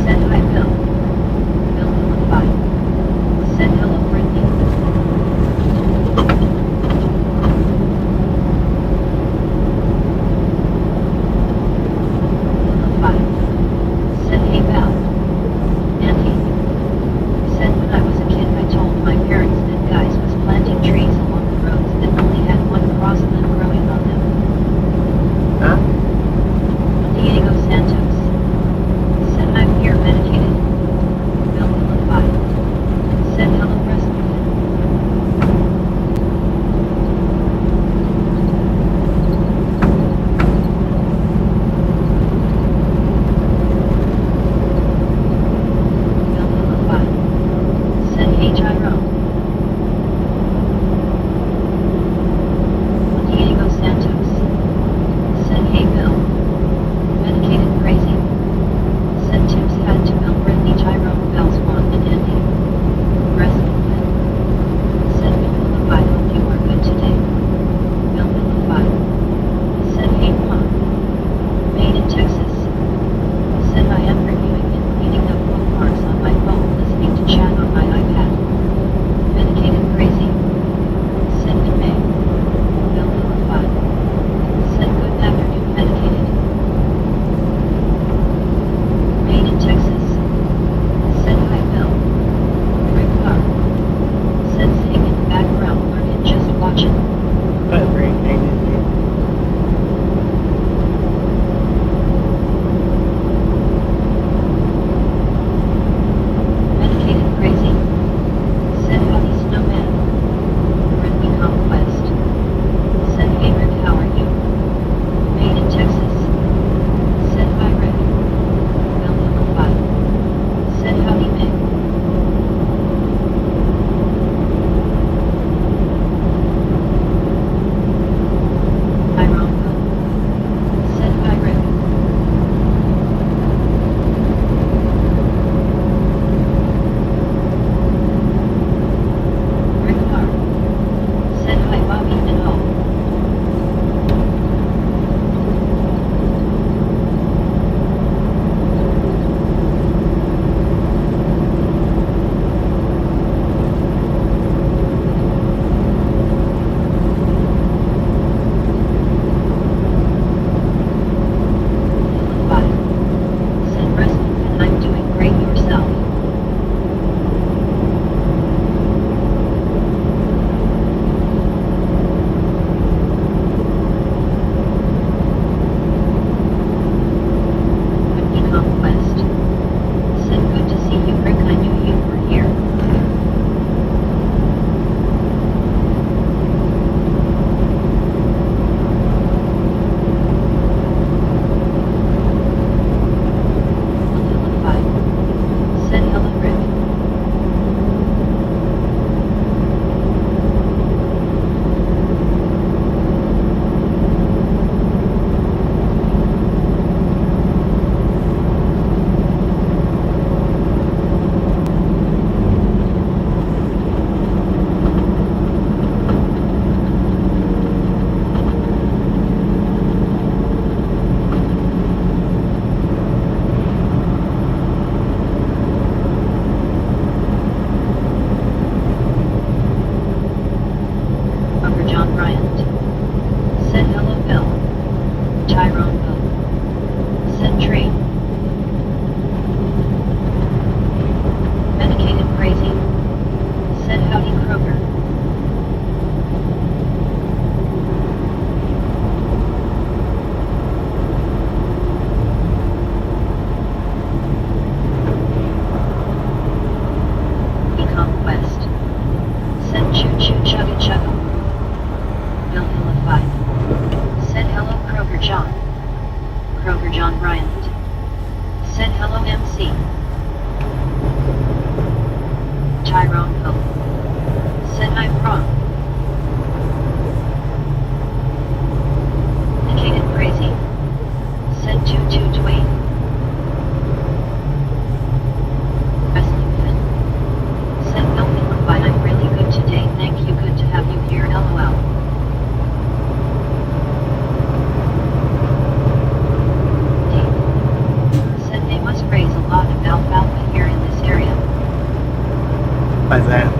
Said hi Bill. Bill, hello bye. Said hello Brittany. Hello bye. Said hey Val. Auntie. Said when I was a kid I told my parents that guys was planting trees along the roads that only had one crossland growing on them. Huh? Diego Santos. Said I'm here medicated. Bill hello bye. Said hello President. Bill hello bye. Said hey Tyrone. Diego Santos. Said hey Bill. Medicated crazy. Said tips had to Bill Brittany Tyrone Bell's Juan and Andy. President Ben. Said Bill hello bye, hope you are good today. Bill hello bye. Said hey Juan. Made in Texas. Said I am reviewing and cleaning up bookmarks on my phone listening to chat on my iPad. Said howdy Kroger. Conquest. Said choo choo chugga chugga. Bill Hillified. Said hello Kroger John. Kroger John Bryant. Said hello MC. Tyrone Pope. Said I'm wrong. Indicated crazy. Said 22 Dwayne. Wrestling Finn. Said Bill Hillified I'm really good today, thank you, good to have you here, lol. Said they must raise a lot of alfalfa here in this area. Why's that?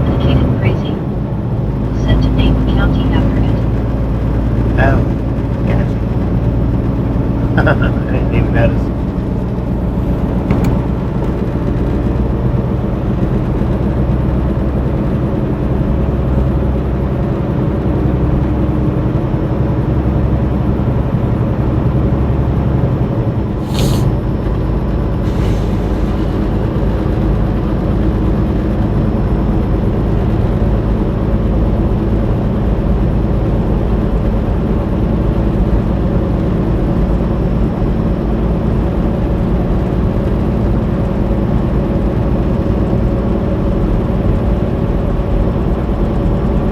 Indicated crazy. Said to name the county after it. Oh, gotcha. I didn't even notice.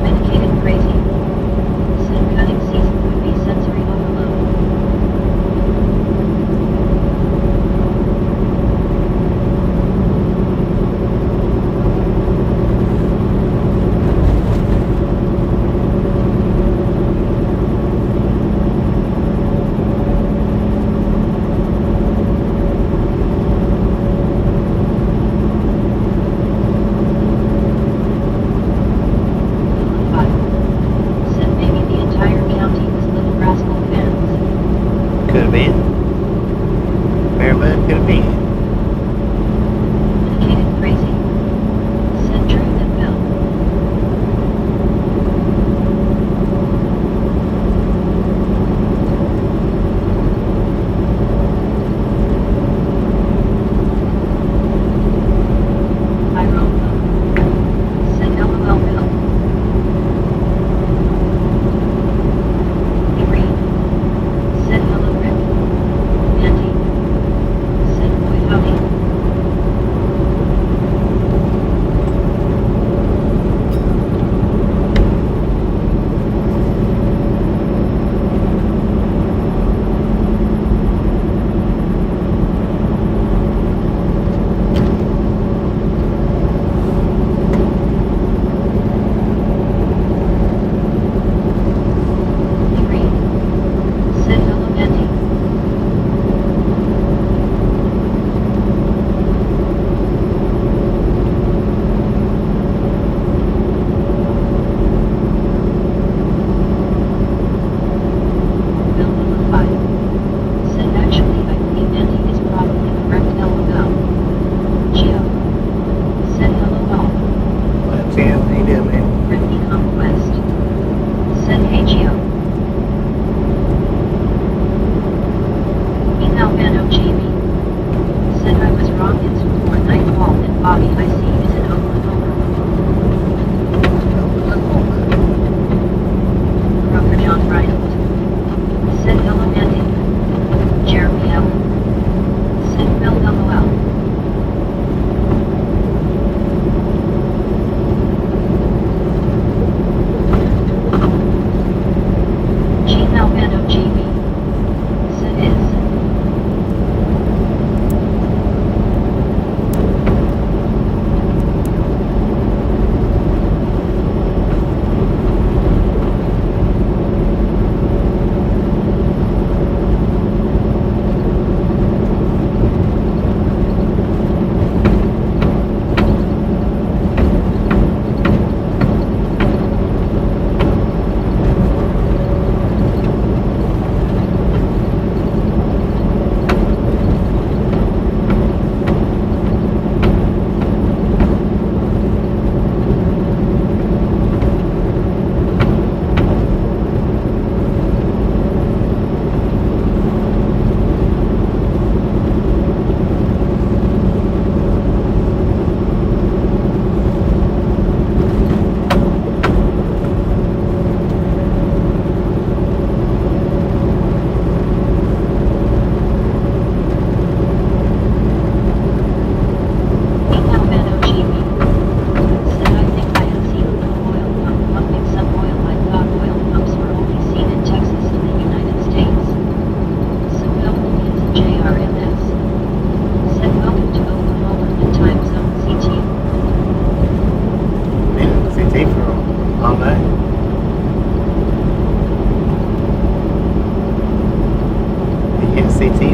Indicated crazy. Said cutting season would be sensory overload. Said maybe the entire county was Little Rascal fans. Could have been. Very well could have been. Indicated crazy. Said Drew and Bill. Tyrone Pope. Said LOL Bill. He read. Said hello Rick. Andy. Said voice.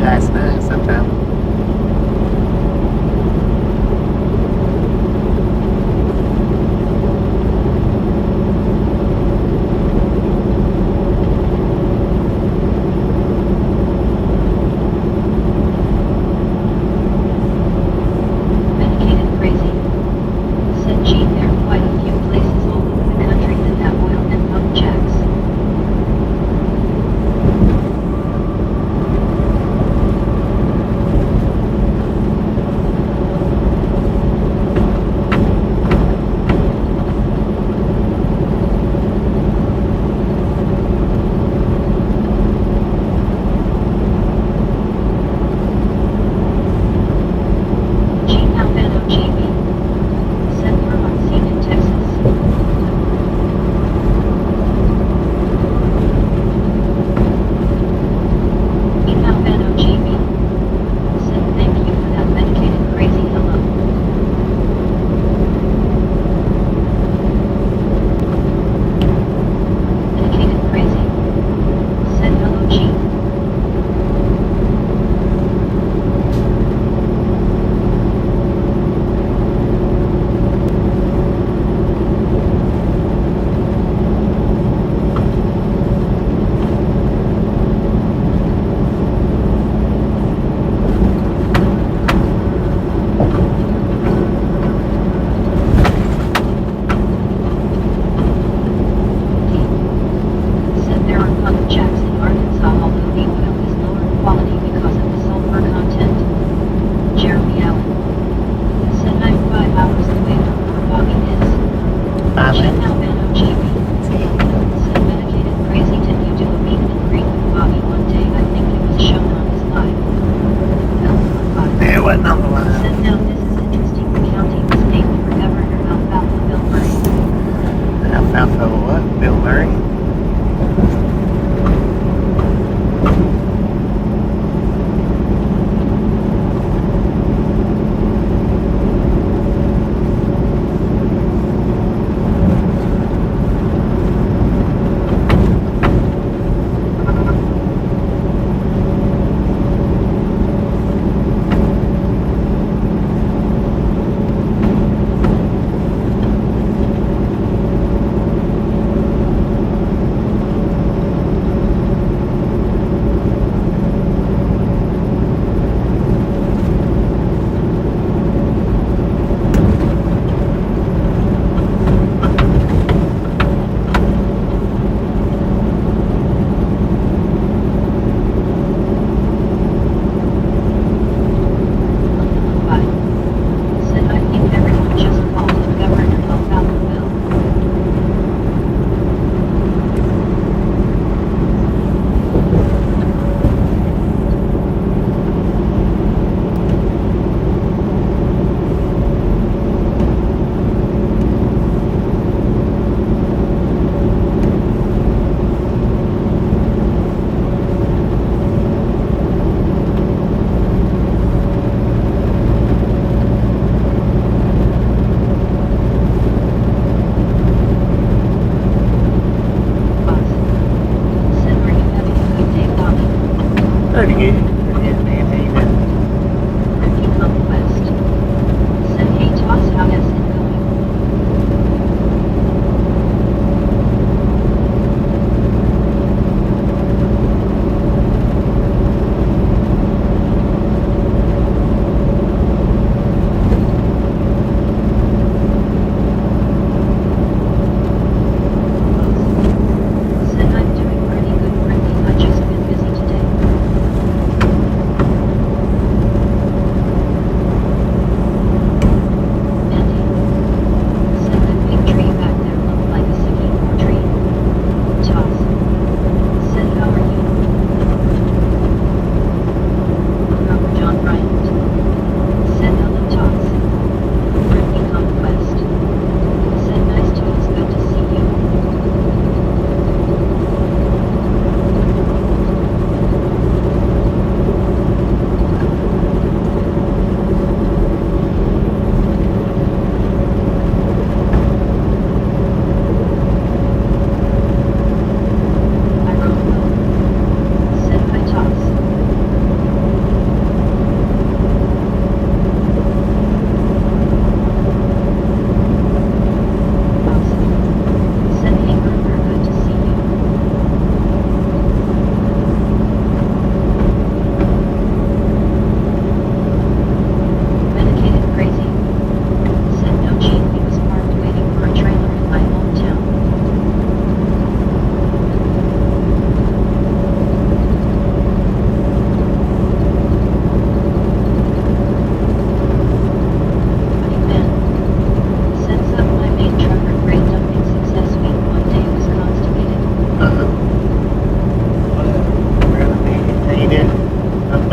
be last night sometime. Medicated crazy. Said G, there are quite a few places all over the country that have oil and pump jacks.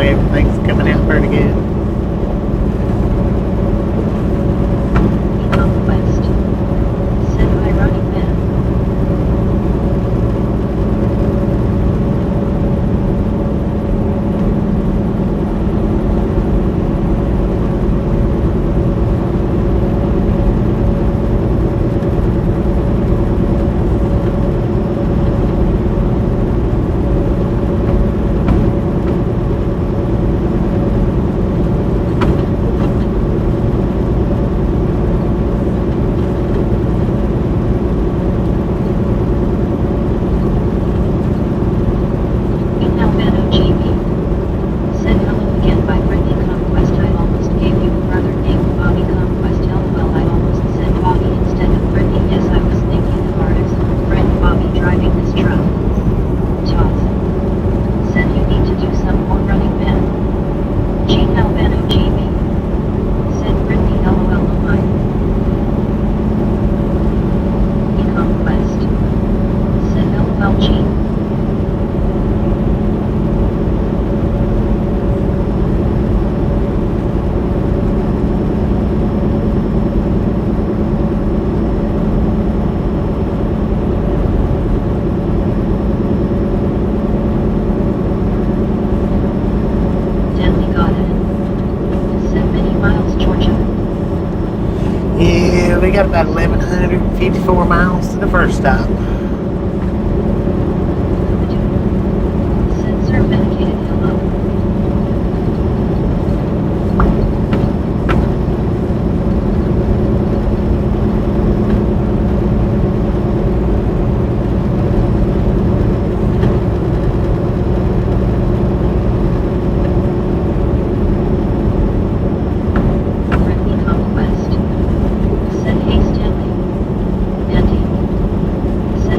everything's coming out pretty good. Conquest. Said ironic man. Albano GB. Said hello again by Brittany Conquest. I almost gave you a brother named Bobby Conquest. LOL, I almost said Bobby instead of Brittany. Yes, I was thinking of artist friend Bobby driving this truck. Toss. Said you need to do some more running, man. Jean Albano GB. Said Brittany LOL, oh my. Conquest. Said LOL Jean. Deadly got it. Said many miles, Georgia. Yeah, we got about 1,154 miles to the first stop. Sensor medicated hello. Brittany Conquest. Said hey Stanley. Andy. Said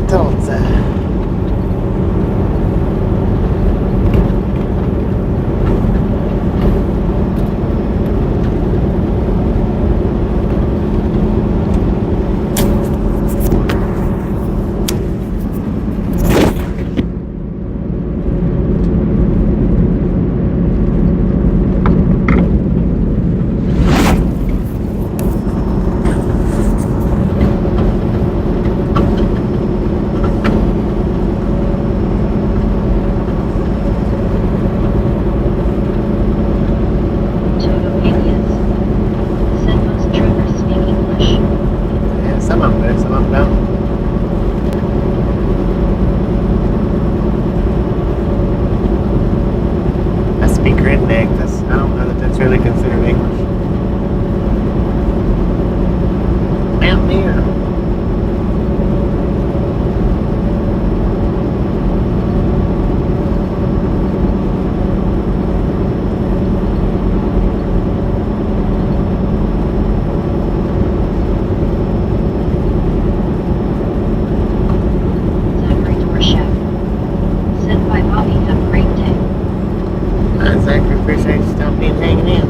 Tulsa. Totopanias. Said most truckers speak English. Yeah, some of them do, some of them don't. I speak redneck. I don't know that that's really considered English. Mountaineer. Zachary Dorshak. Said by Bobby, have a great day. Zachary, appreciate you stopping in and hanging in.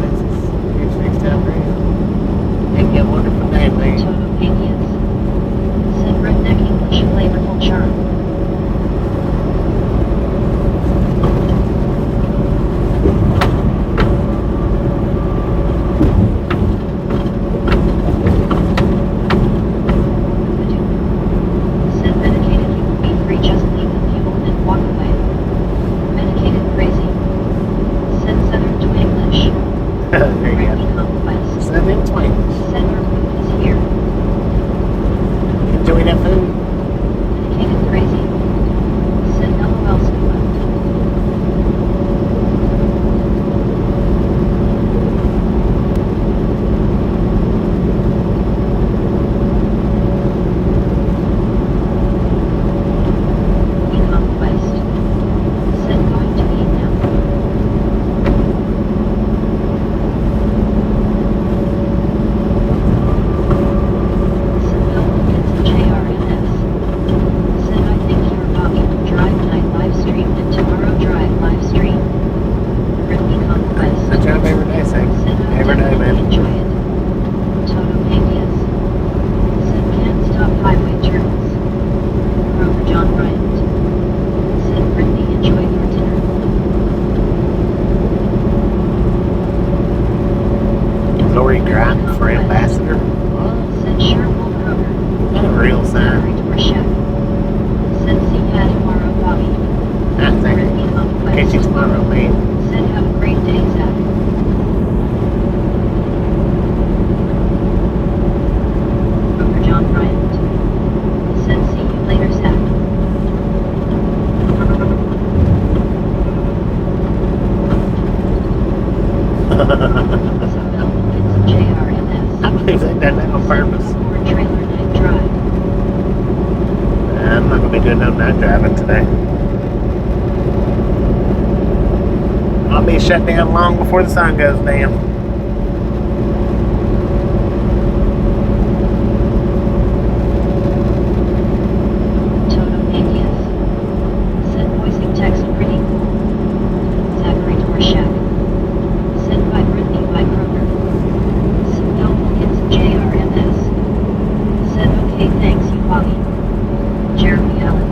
Here's next time for you. Have you a wonderful day, man. Totopanias. Said redneck English flavorful charm. Said medicated you will be free, just leave the fuel and walk away. Medicated crazy. Said Southern Twanglish. There you Randy go. Conquest. Southern twang. Said your food is here. Enjoy that food. Medicated crazy. Said LOL scuba. Conquest. Said going to eat now. Said no Wilkins and JRNS. Said I think you're Bobby. Drive night live stream and tomorrow drive live stream. Brittany Conquest. I drive every day, so Said I every day, definitely man. enjoy it. Totopanias. Said can't stop highway turtles. Grover John Bryant. Said Brittany enjoy your dinner. Lori Grimes for ambassador. Said sure will Kroger. Not a real Zachary sign. Dorshak. Said see ya tomorrow, Bobby. Not Zachary. Brittany Catch Conquest. you tomorrow, man. Said have a great day, Zach. Kroger John Bryant. Said see you later, Zach. Said Mel Wilkins and JRNS. I believe they done that on purpose. Ford trailer night drive. I'm not gonna be doing no night driving today. I'll be shut down long before the sun goes down. Totopanias. Said voicing text pretty. Zachary Dorshak. Said by Brittany by Kroger. Said Mel Wilkins and JRMS. Said okay thanks you Bobby. Jeremy Allen.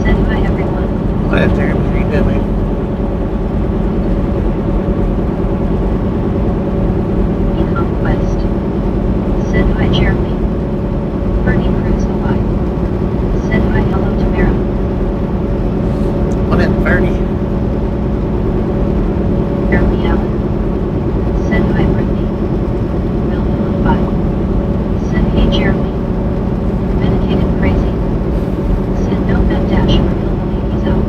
Said hi everyone. Glad Jeremy, how you doing, man? Conquest. Said hi Jeremy. Bernie Cruz Hawaii. Said hi hello Tamara. What at 30? Jeremy Allen. Said hi Brittany. Bill Dillon 5. Said hey Jeremy. Medicated crazy. Said no that dash or kill the ladies out.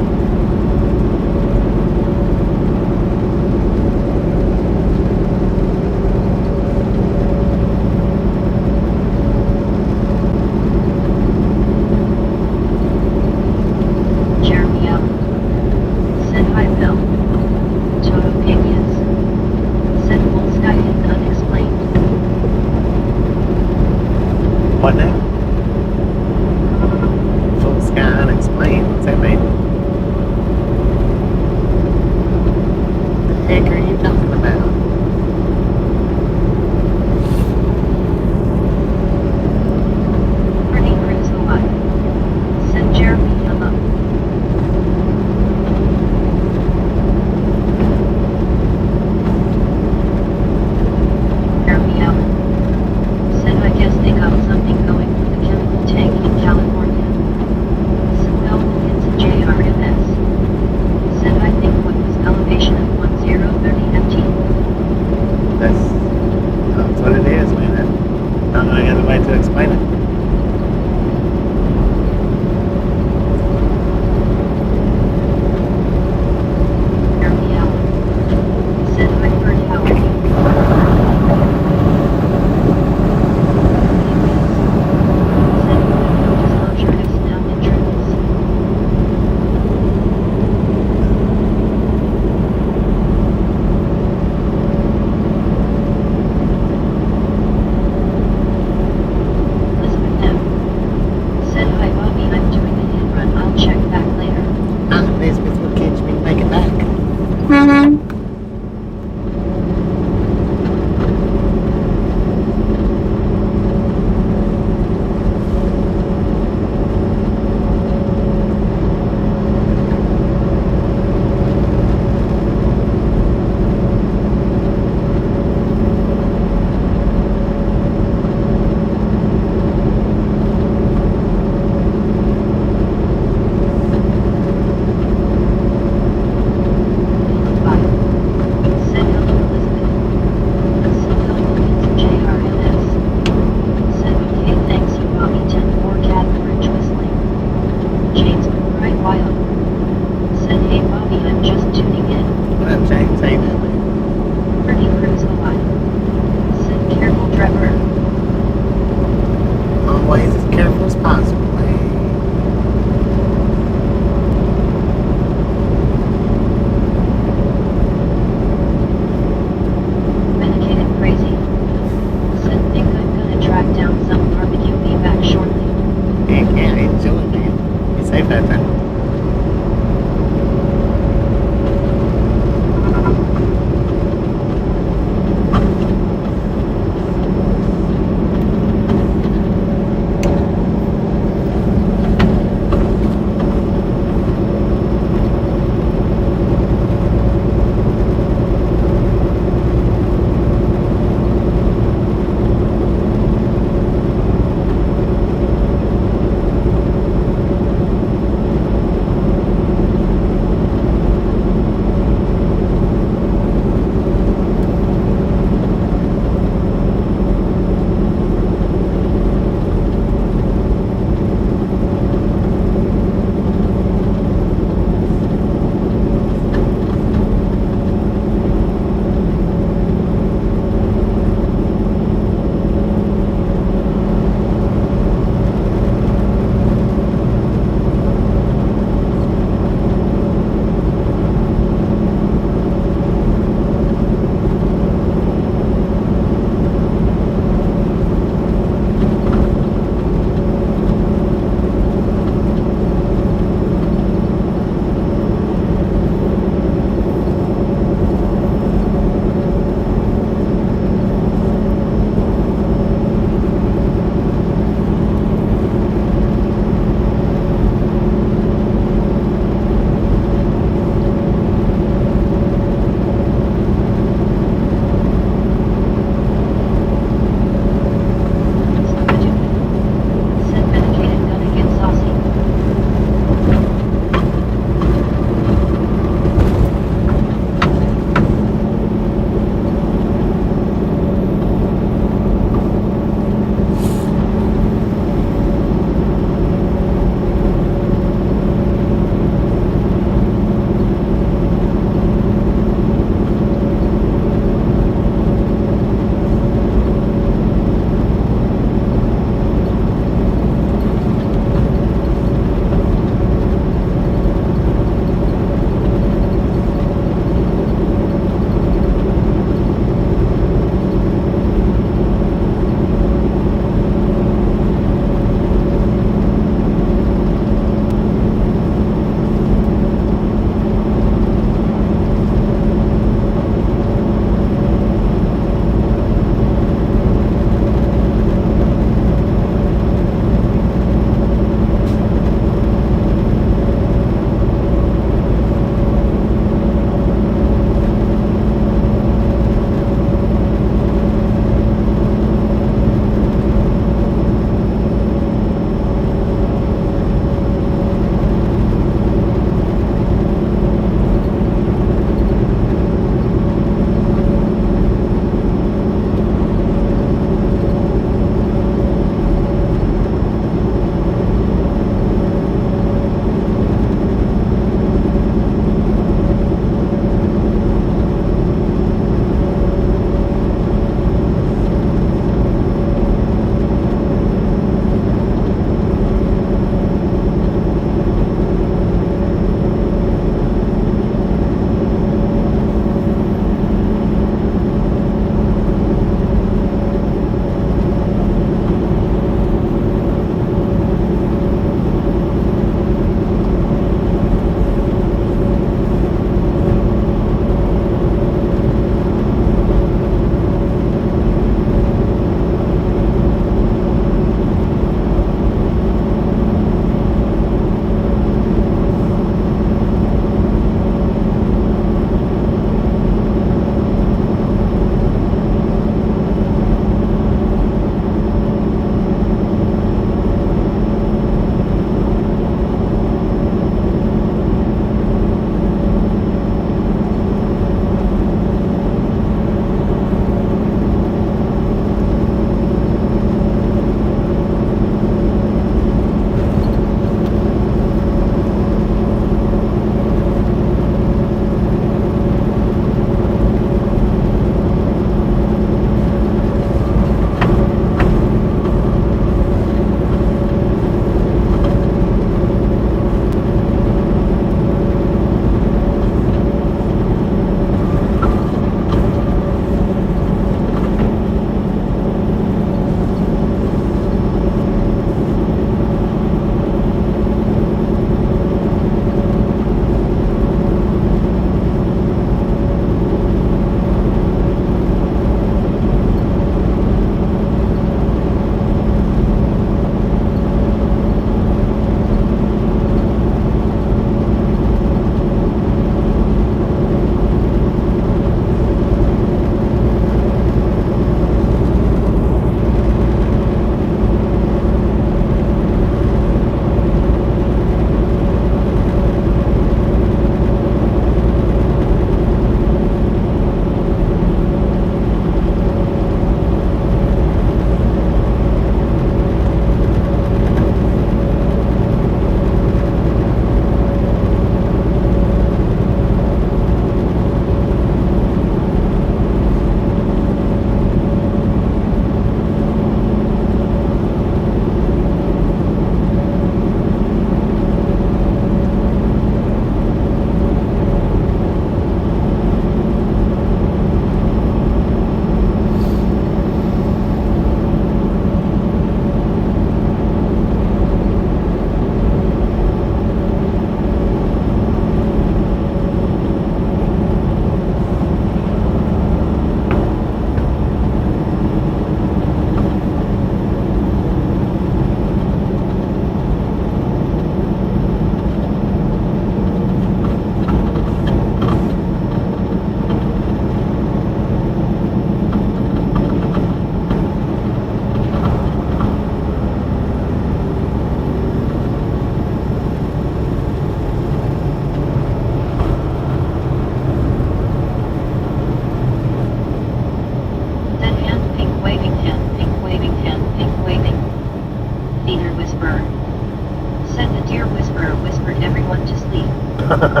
Alright.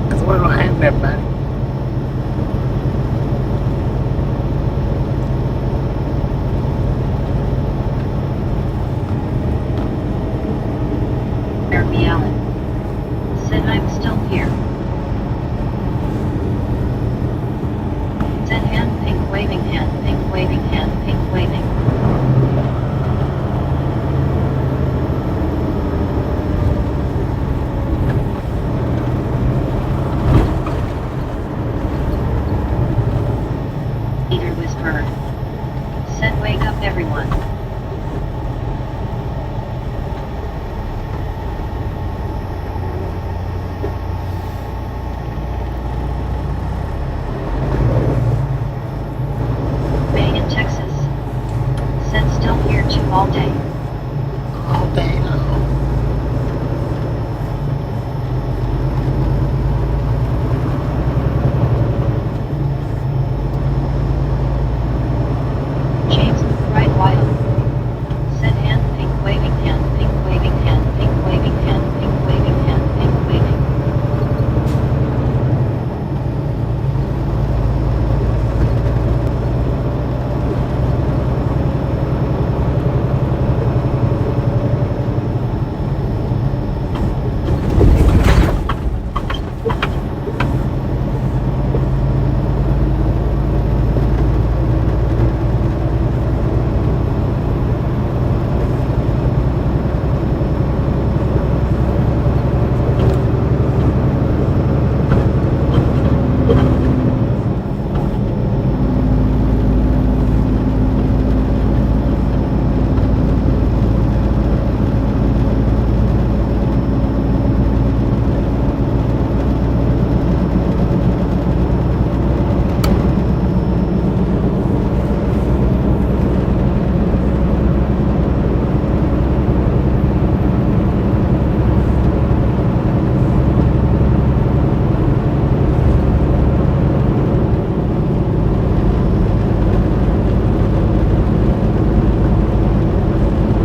Because what will happen, everybody? Jeremy Allen. Said I'm still here. Said hand pink waving, hand pink waving, hand pink waving. Peter whispered. Said wake up everyone. Bay in Texas. Said still here too all day. All day long. James right wild. Said hand pink waving, hand pink waving, hand pink waving, hand pink waving, hand pink waving.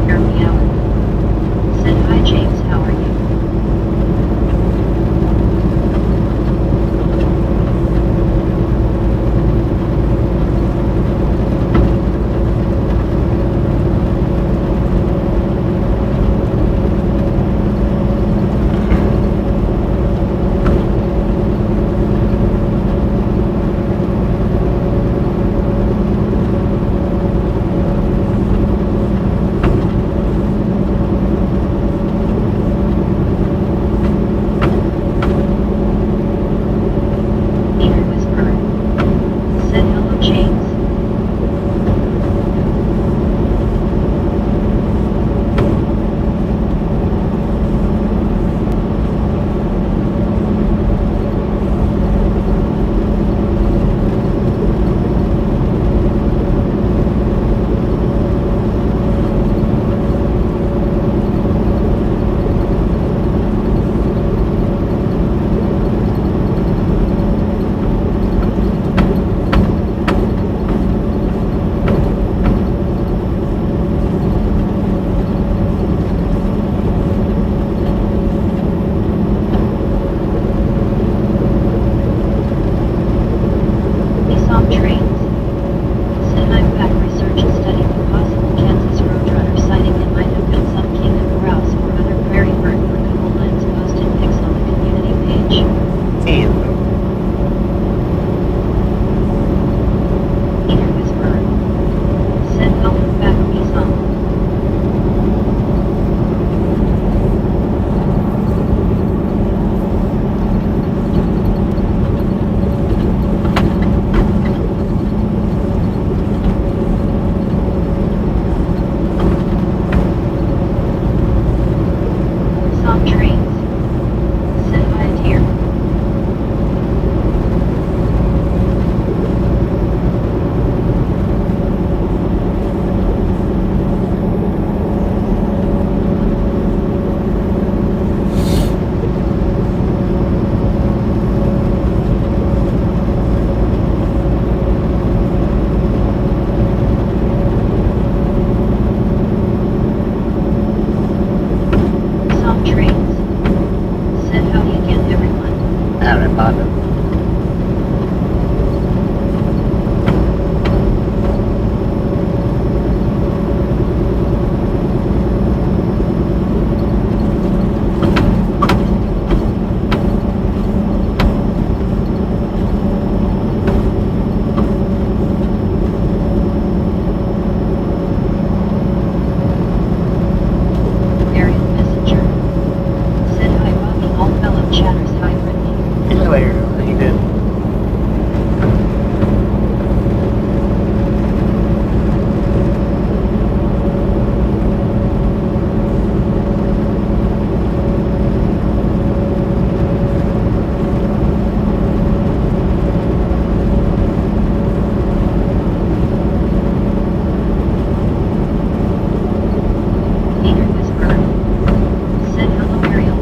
Jeremy Allen. Said hi James, how are you? partner. Ariel Messenger. Said hi Bobby, all fellow chatters, hi Brittany. Hello, Ariel. How you doing? Peter Whisperer. Said hello Ariel.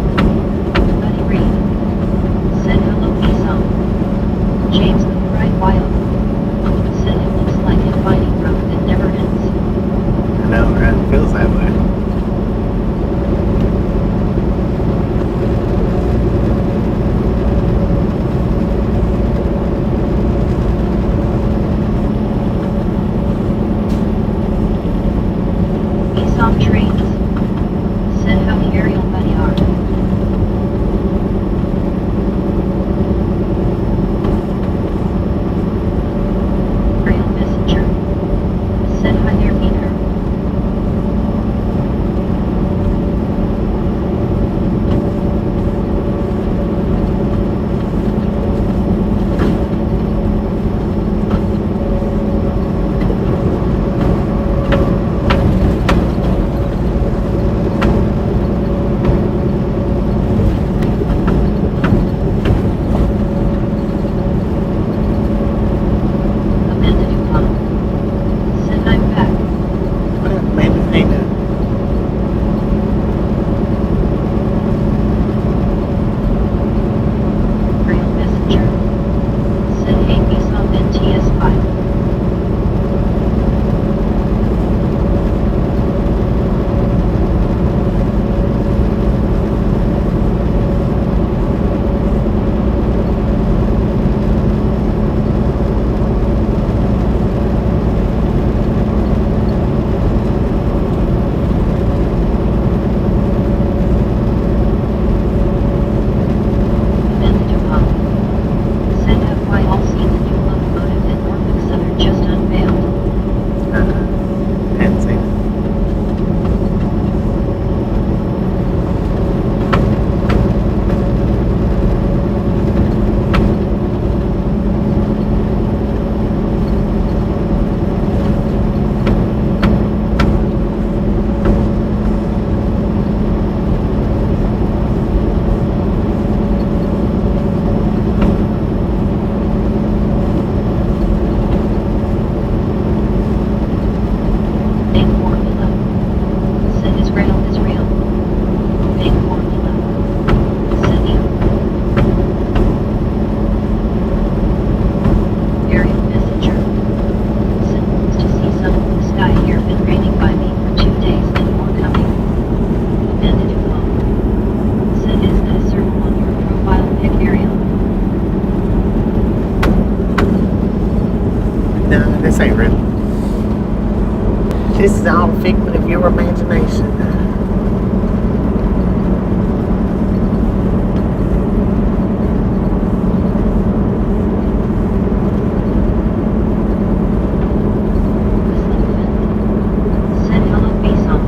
Buddy Reed. Said hello Esau. James McBride Wild. Said it looks like inviting road that never ends. I know, right? It feels that way. Esau Trains. Said howdy Ariel Buddy R. Ariel Messenger. Said hi there Peter. Amanda DuPont. Said I'm back. What up, Amanda? How you doing? Ariel Messenger. Said hey Esau NTS5. Amanda DuPont. Said have I all seen the new locomotive that Norfolk Southern just unveiled? Hadn't seen it. Big formula. Said Israel. Big formula. Said you. Ariel Messenger. Said to see some blue sky here, been raining by me for 2 days and more coming. Amanda DuPont. Said is that a circle on your profile pic Ariel? No, this ain't real. This is all a figment of your imagination. Said hello Esau.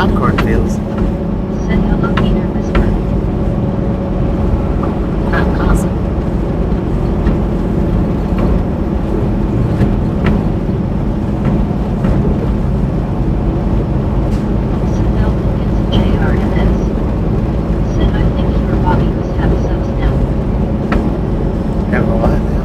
popcorn fields. Said hello Peter Whisper. Awesome. Samuel Wilkins and JRMS. Said I think your Bobby must have subs now. Have a lot now.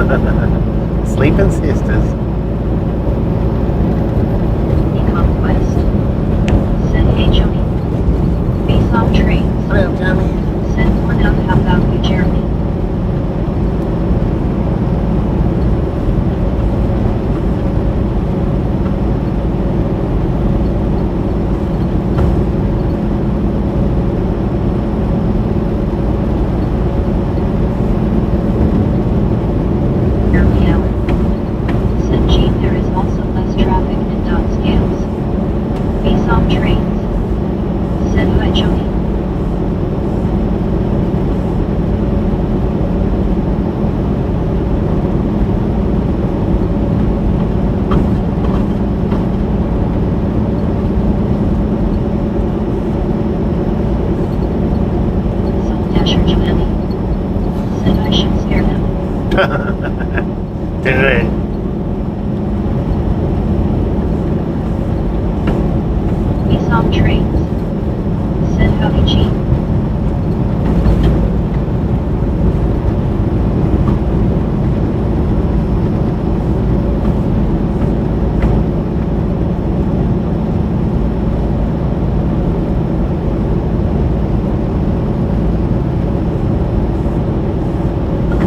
Sleeping sisters. Conquest. Said hey Jody. Face off trains. What up, Johnny? Said one up, how about you, Jeremy? Jeremy Allen. Said Gene, there is also less traffic and dot scales. Face off trains. Said hi Jody. Soul Dasher Giovanni. Said I should scare them. Do it. Face off trains. Said howdy Gene.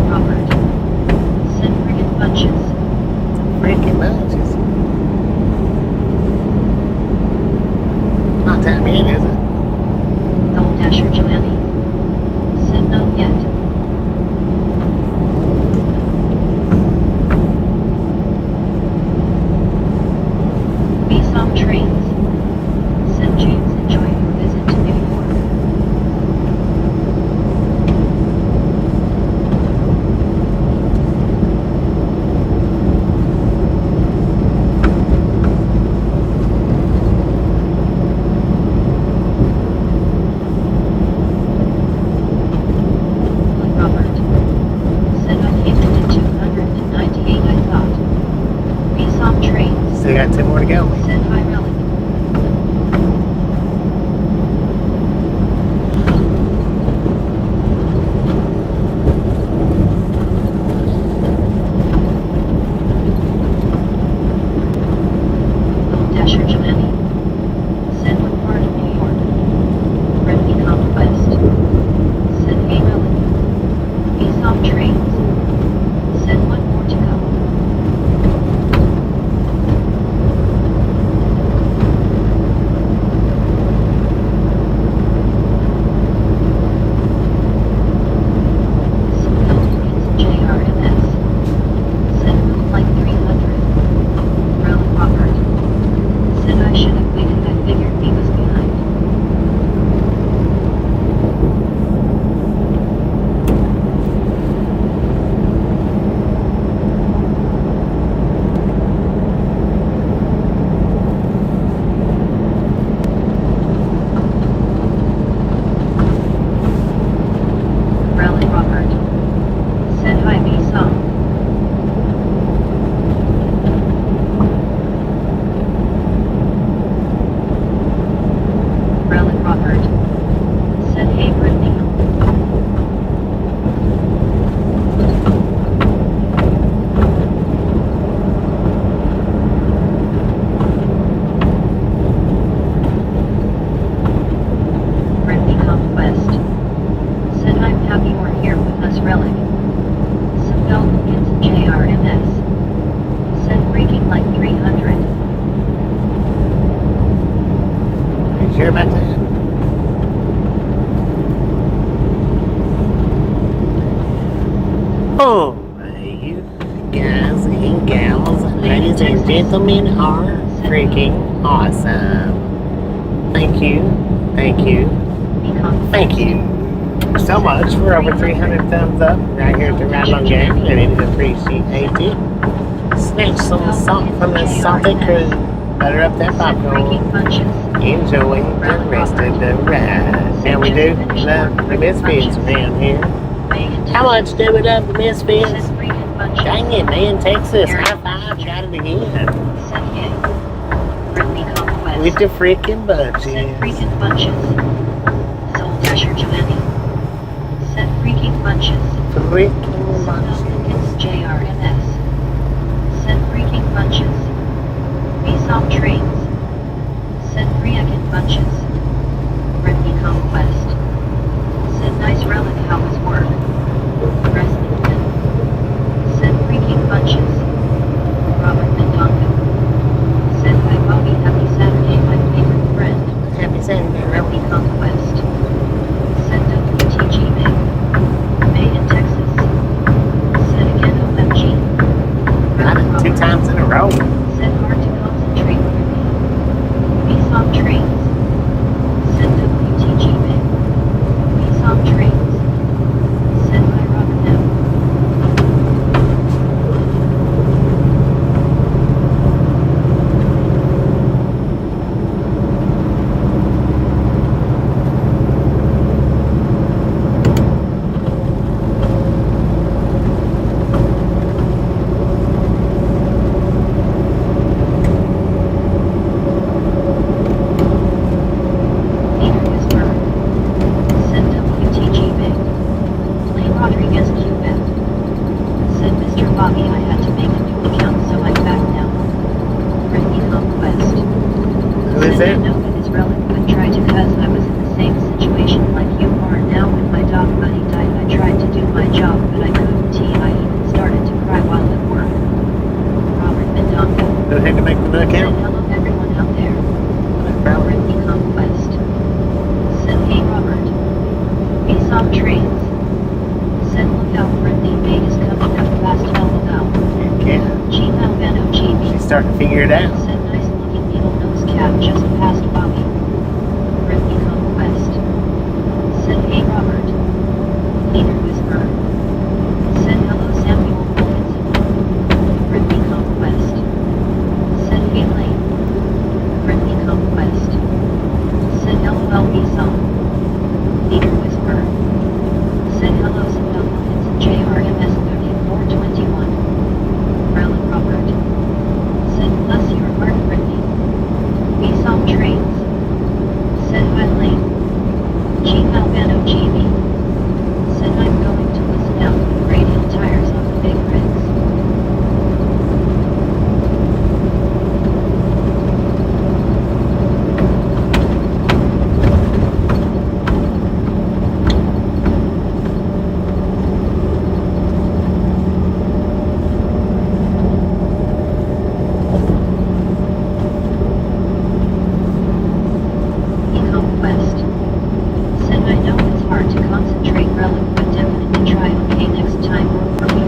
Robert. Said friggin' bunches. Freaking matches. Not that mean, is it? Soul Dasher Giovanni. Said not yet. Face off trains. Said James, enjoy your visit to New York. Robert. Said I came in at 298, I thought. Face off trains. Still got 10 more to go. Said hi Relic. Soul Dasher Giovanni. Said what part of New York? Friendly Conquest. Said hey Relic. Face off trains. Said one more to go. Some Philippines JRMS. Said move like 300. Relic Robert. Said I should have waited, I figured he was behind. Relic Robert. Said hi B-Song. Relic Robert. Said hey Brittany. Brittany Conquest. Said I'm happy you're here with us Relic. Some Falcons and JRMS. Said breaking like 300. Are you sure about that? Oh, you guys and gals, ladies and gentlemen, are freaking awesome. Thank you, thank you, thank you so much for over 300 thumbs up right here at the Ride Along Gang. I really appreciate it. Snatch some salt from the salty crew. Butter up that popcorn. Enjoy the rest of the ride. Now we do love the misfits around here. How much do we love the misfits? Dang it, man, Texas, high five, got it again. With the freaking bunches. Freaking bunches. Soul Dasher Giovanni. Set freaking bunches. Freaking bunches. Some Falcons JRMS. bunches. Vsong trains. Said Briakin bunches. Britney conquest. Said nice relic, how was work? Wrestling win. Said freaking bunches. Robert Mendonca. Said hi Bobby, happy Saturday, my favorite friend. Happy Saturday, Britney conquest. Said WTG May in Texas. Said again OMG. Got it 2 times in a row. Said hard to concentrate for me. Vsong trains. Said WTG May. Vsong trains. Said hi Robert M. Peter Whisper. Said WTG May. Lee Rodriguez QF. Said Mr. Bobby, I had to make a new account, so I'm back now. Britney conquest. Who is Said I it? know it is relic, but try to, cause I was in the same situation like you are now when my dog Buddy died. I tried to do my job, but I couldn't. I even started to cry while at work. Robert Mendonca. Who had to make the new Said account? hello everyone out there. Britney conquest. Said hey Robert. Vsong trains. Said look out, Britney May is coming up fast, LOL. Okay. Gmail Vano GB. She's starting to figure it out. Said nice looking needle nose cap just past Bobby. Britney conquest. Said hey Robert. Peter Whisper. Said hello Samuel Wilkinson. Britney conquest. Said hey Lane. Britney conquest. Said LOL Vsong. Peter Whisper. Said hello Samuel Wilkinson JRMS 3421. Relic Robert. Said bless your heart Britney. Vsong trains. Said hi Lane. Gmail Vano GB. Said I'm going to listen out for the radial tires on the big rigs. Conquest. Said I know it's hard to concentrate relic, but definitely try, okay, next time work for me.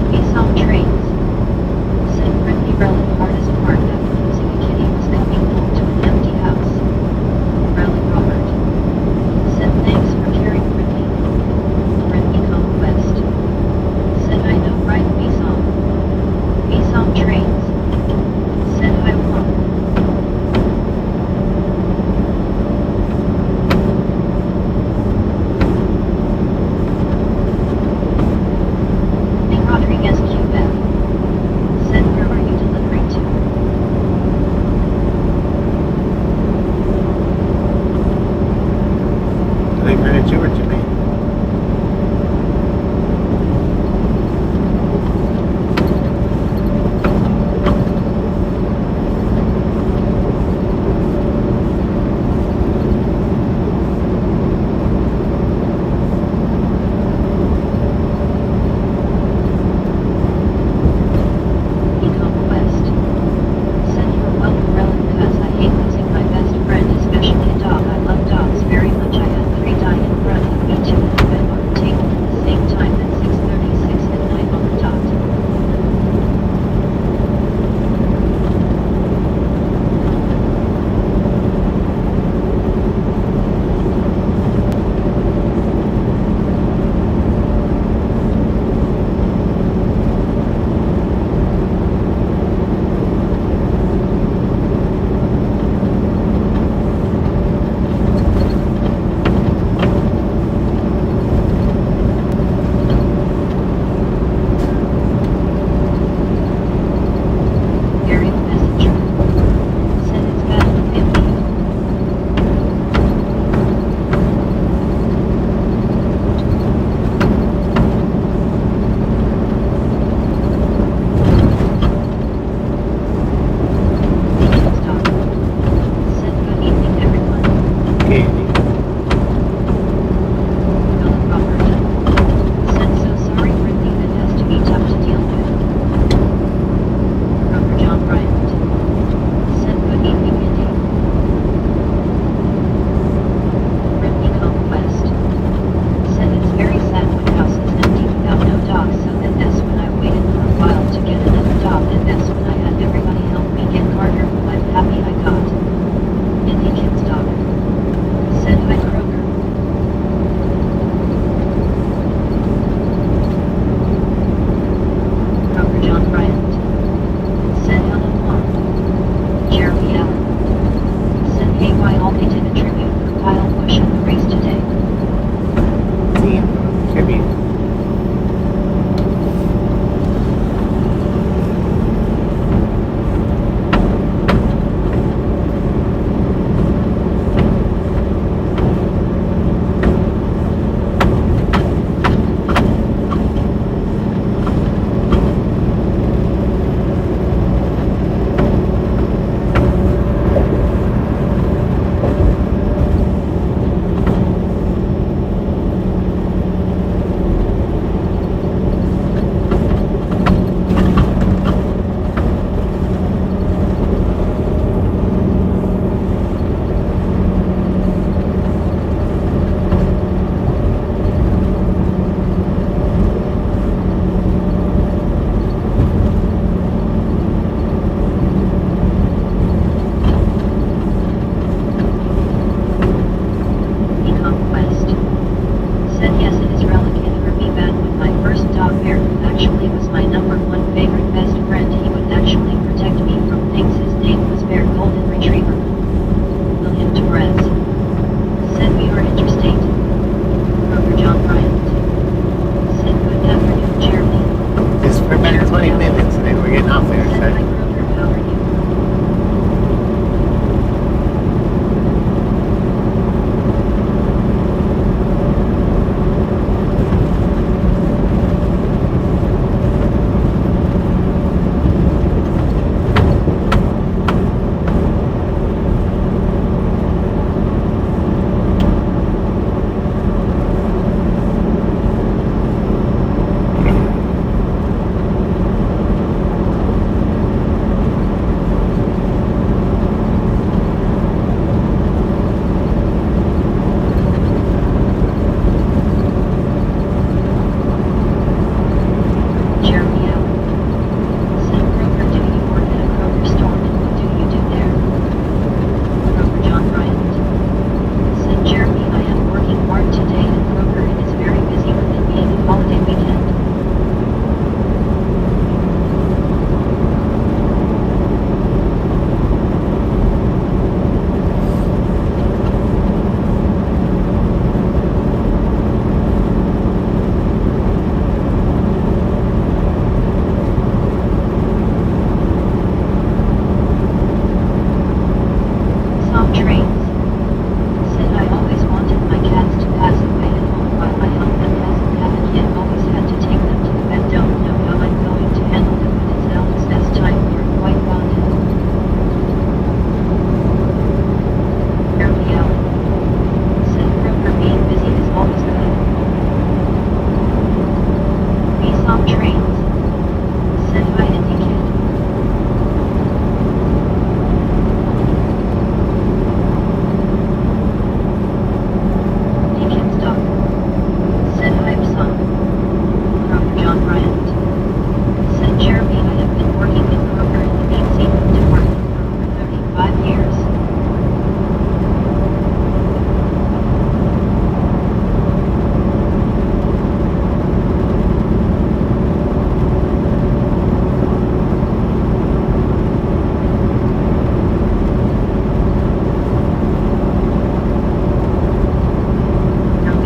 Vsong trains. Said Britney relic hardest part after losing a kitty was coming home to an empty house. Relic Robert. Said thanks for caring Britney. Britney conquest. Said I know right Vsong. Vsong trains. Said I won. Lee Rodriguez QF. Said where are you delivering to? Delivering it to her to me. Conquest. Said you're welcome relic, cause I hate losing my best friend, especially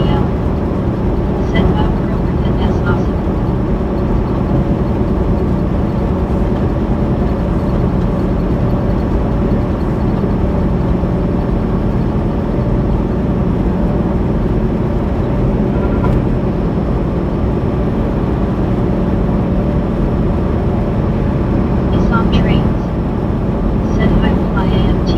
IRL. Said Bob Kroger, that's awesome. Islam trains. Said hi fly AMT.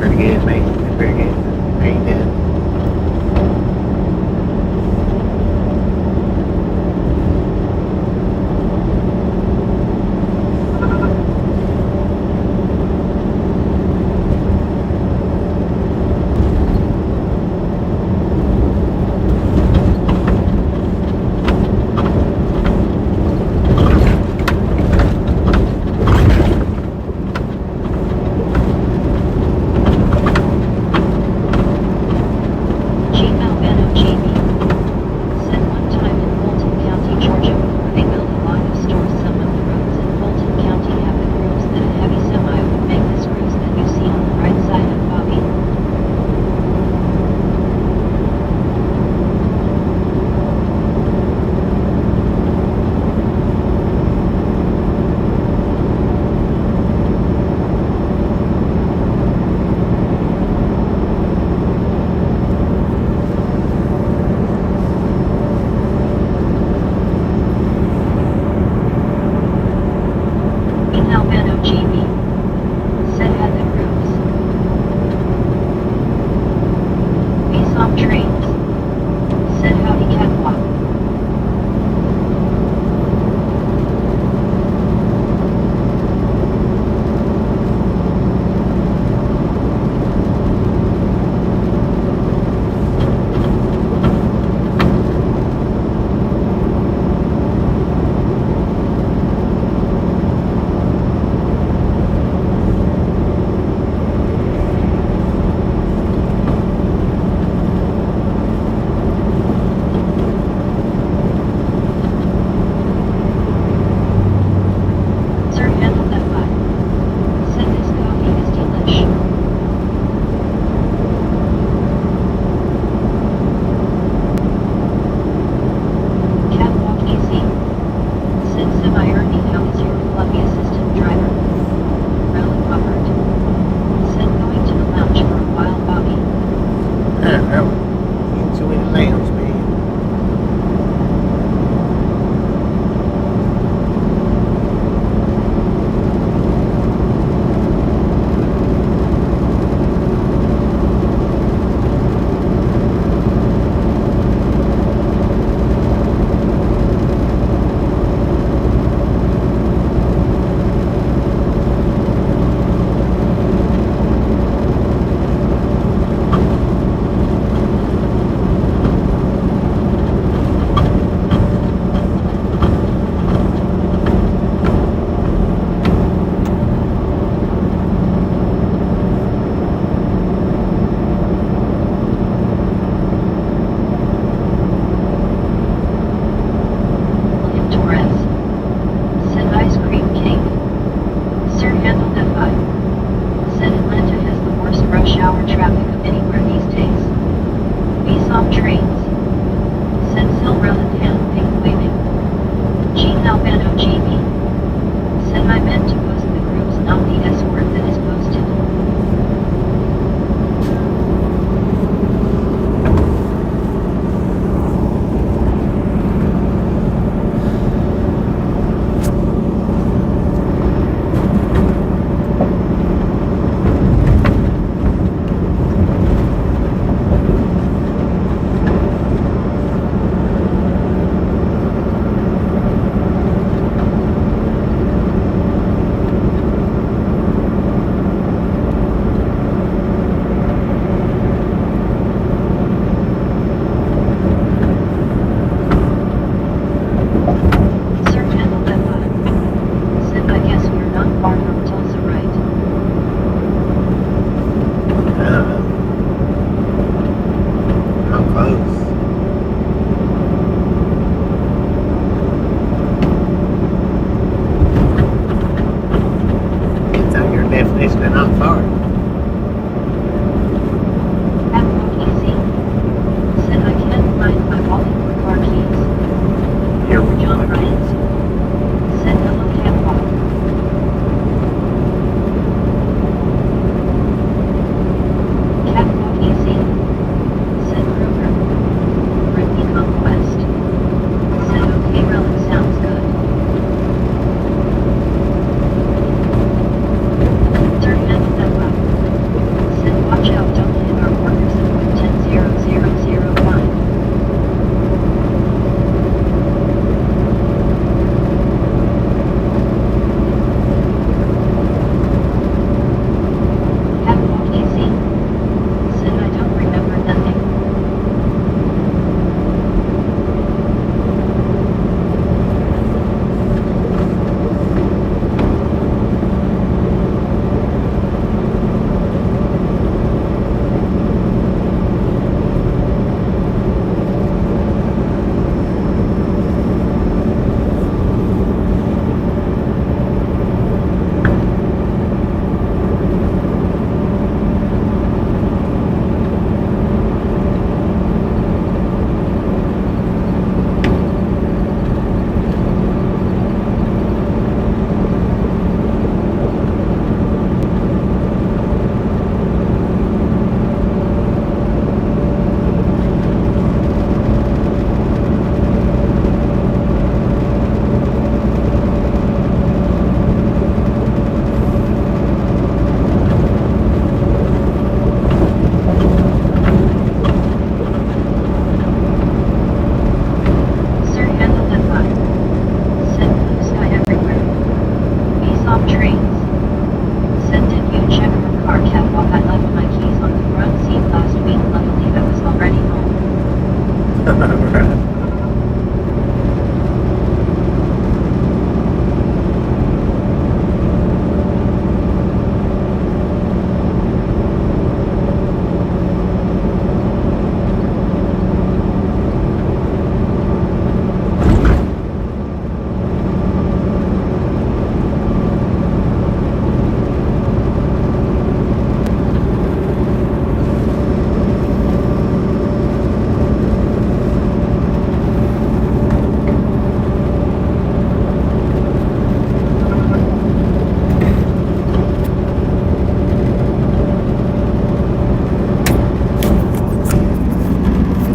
Pretty good, mate. Very good. Very good.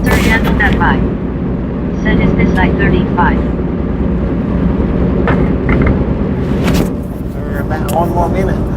Third handle at 5. Said is this I-35? For about one more minute.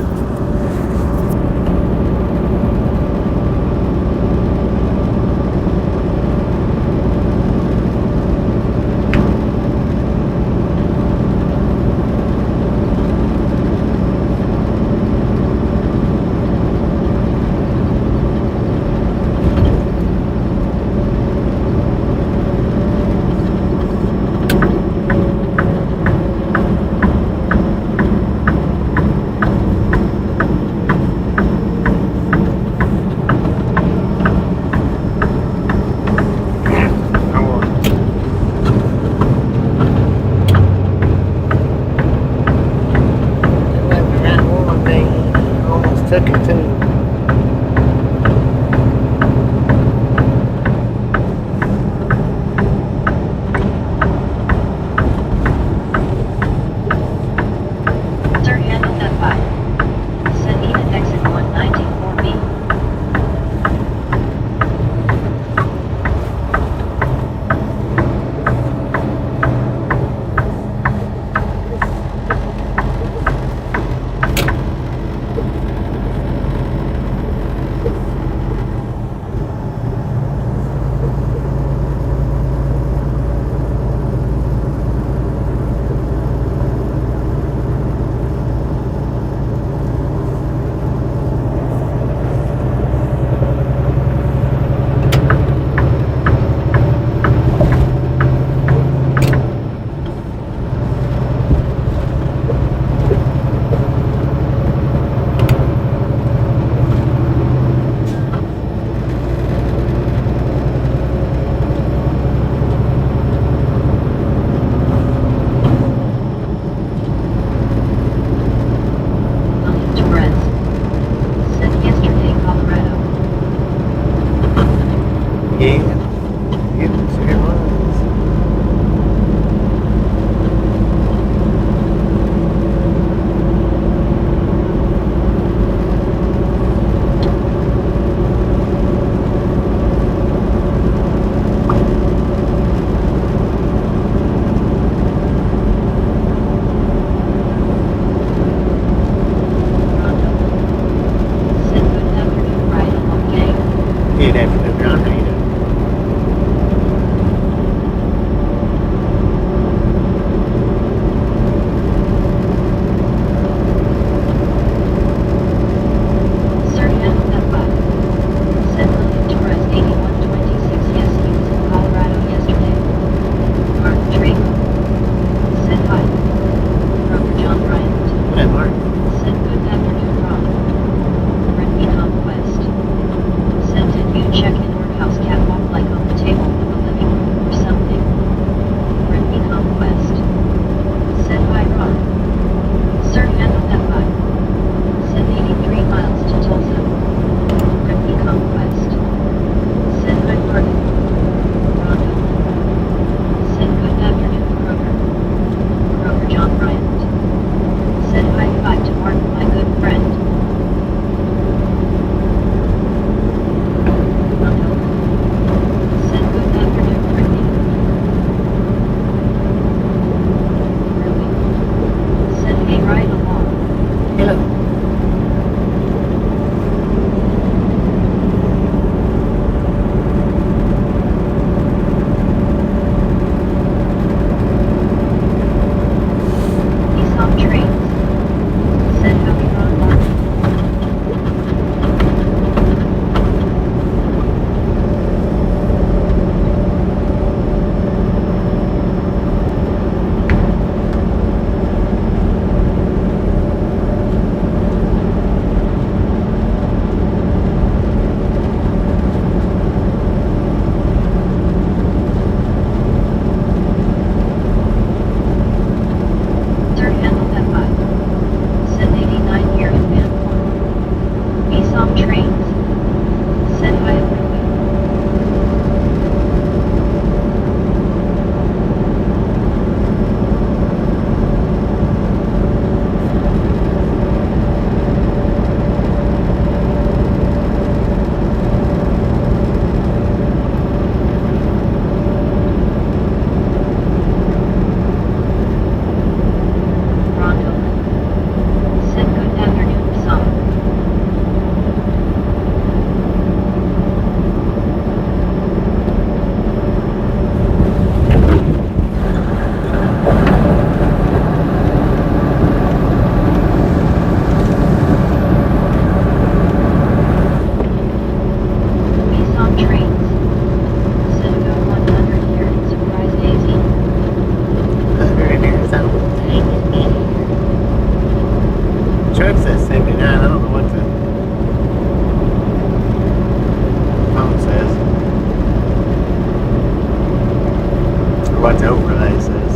what the overlay says.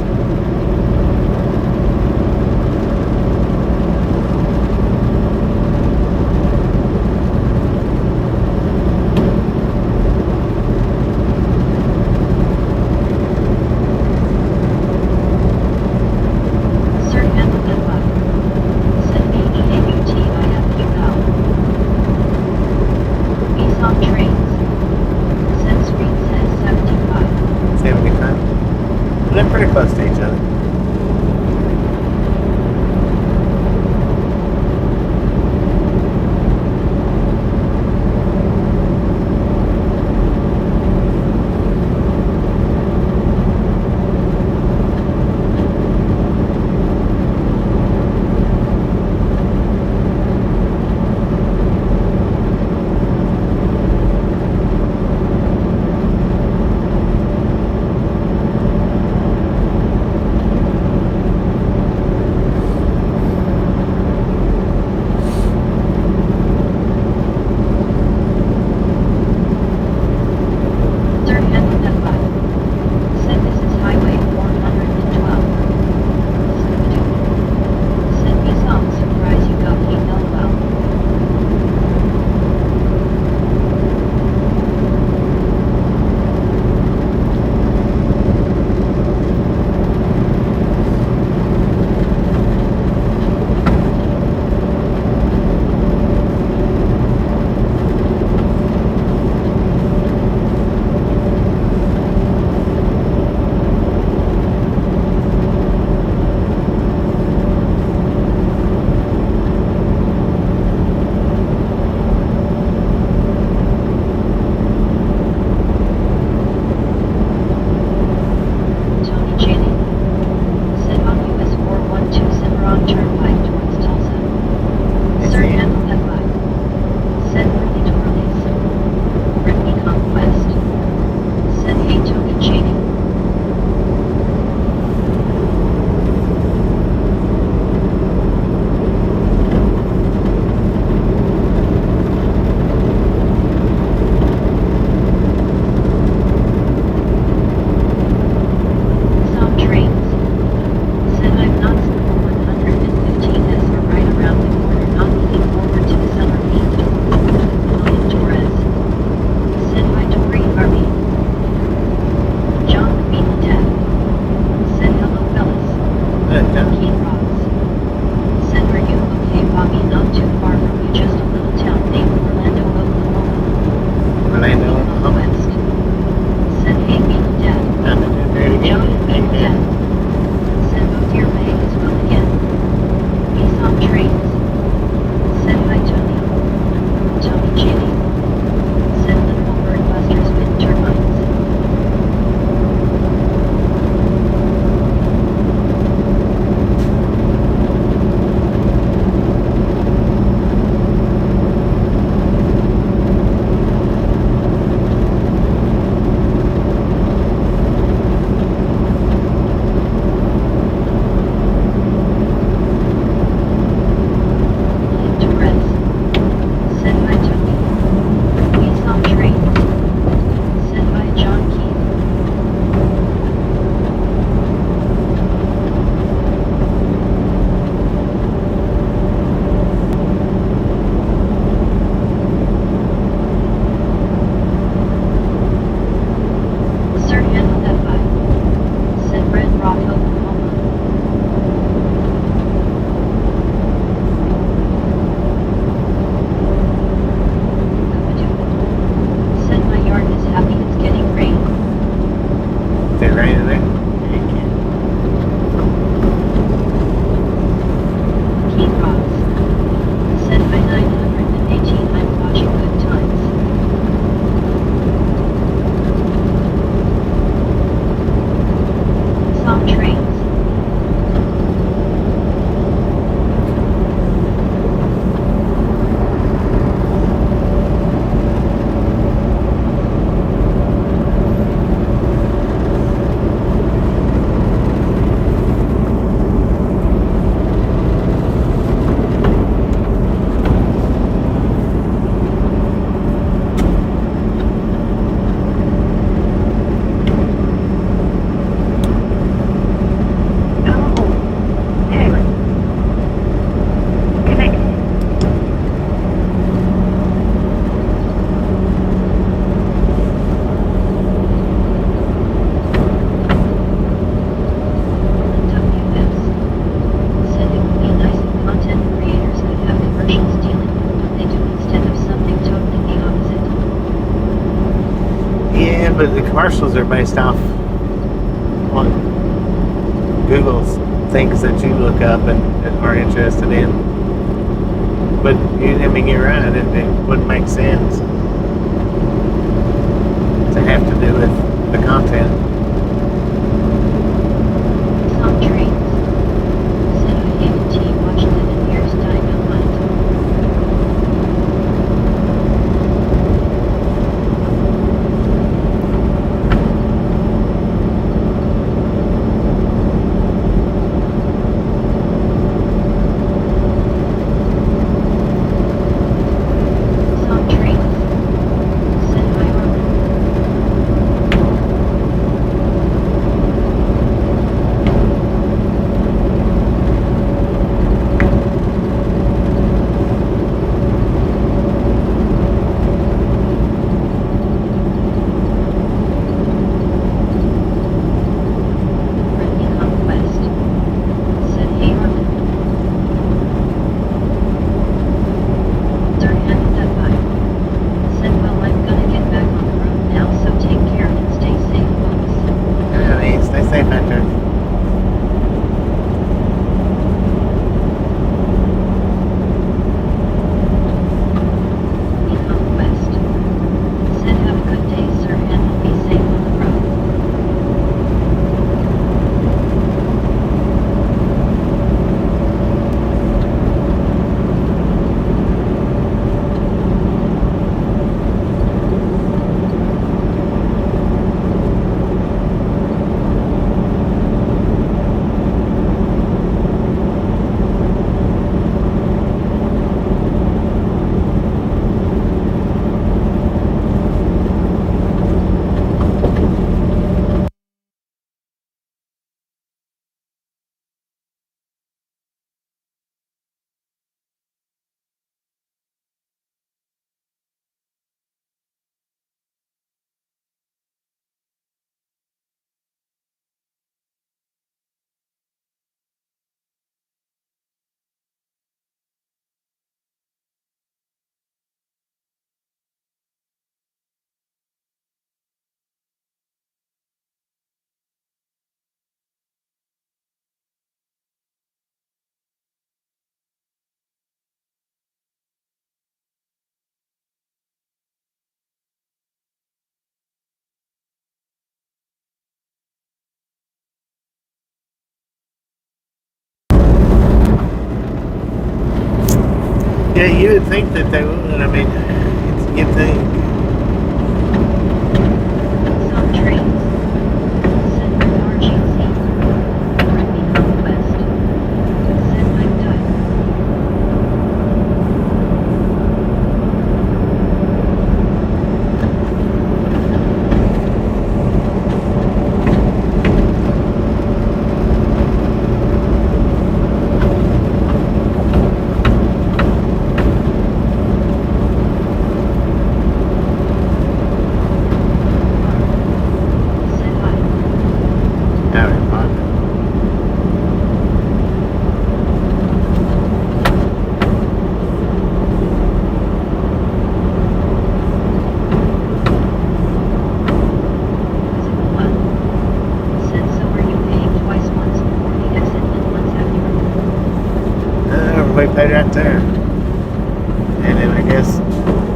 They're pretty close to each other. the commercials are based off what Google's things that you look up and are interested in. But I mean, you're right. It wouldn't make sense to have to do with the content. Some trains. Said I haven't watched them in years. Dynamite. Some trains. Said IRL. Brittany Conquest. Said hey Armin. Sir handled that vibe. Said well I'm gonna get back on the road now so take care and stay safe folks. Yeah, I mean, stay safe out there. Brittany Conquest. Said have a good day sir and be safe on the road. Yeah, you would think that they would. I mean, you'd think. Some trains. Said RGC. Brittany Conquest. Said Mike died. Said hi. Out in pocket. Physical one. Said so are you paying twice once before the exit and once after? We paid right there. And then I guess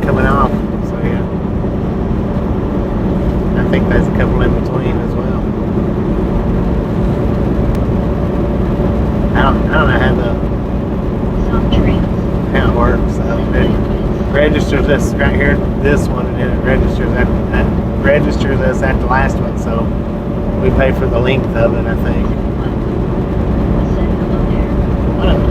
coming off. So yeah. I think there's a couple in between as well. I don't know Some trains. how it works. So it registers us right here, this one, and then it registers registers us at the last one. So we pay for the length of it, I think. One. Said hello there. Whatever.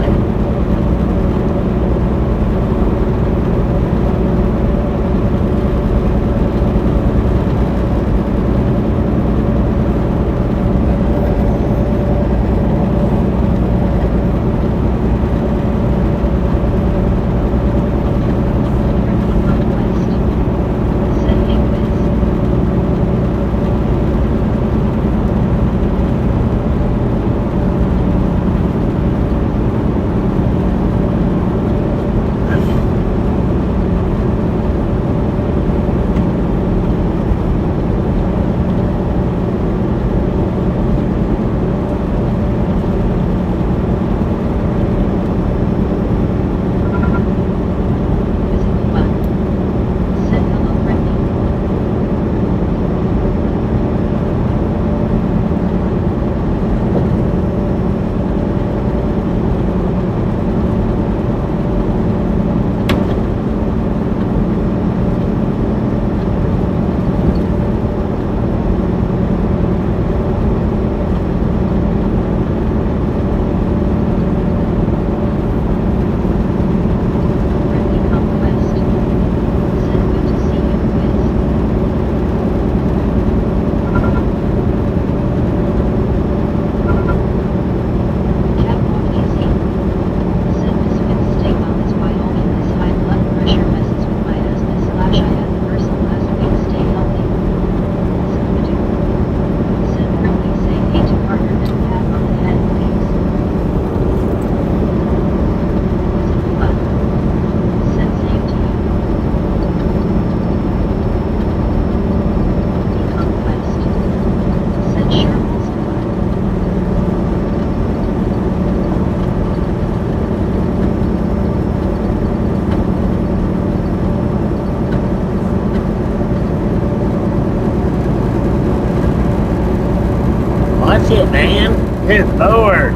Watch it, man. Good Lord.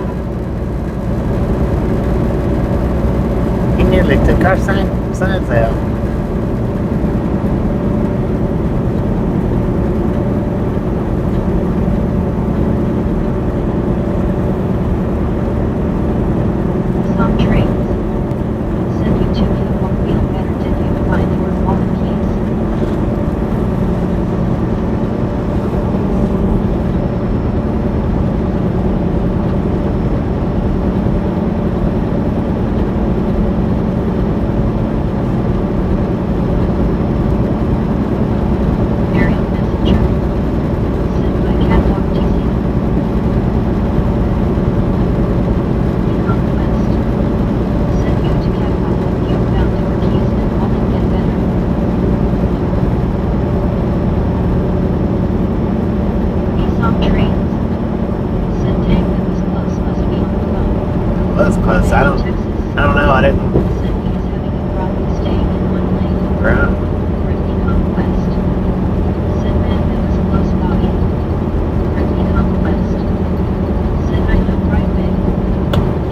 He nearly took our signs out. Some trains. Send you to Kill Feel Better. Did you find your wallet keys? Aerial messenger. Sent by Catwalk TC. Conquest. Send you to Catwalk. You found your keys and wallet. Get better. Some trains. Sent tank that was close must be on the phone. That's close. I don't know. I didn't. Sent me is having a problem staying in one lane. Right. Earthly Conquest. Said man that was close Bobby. Earthly Conquest. Said I know right way.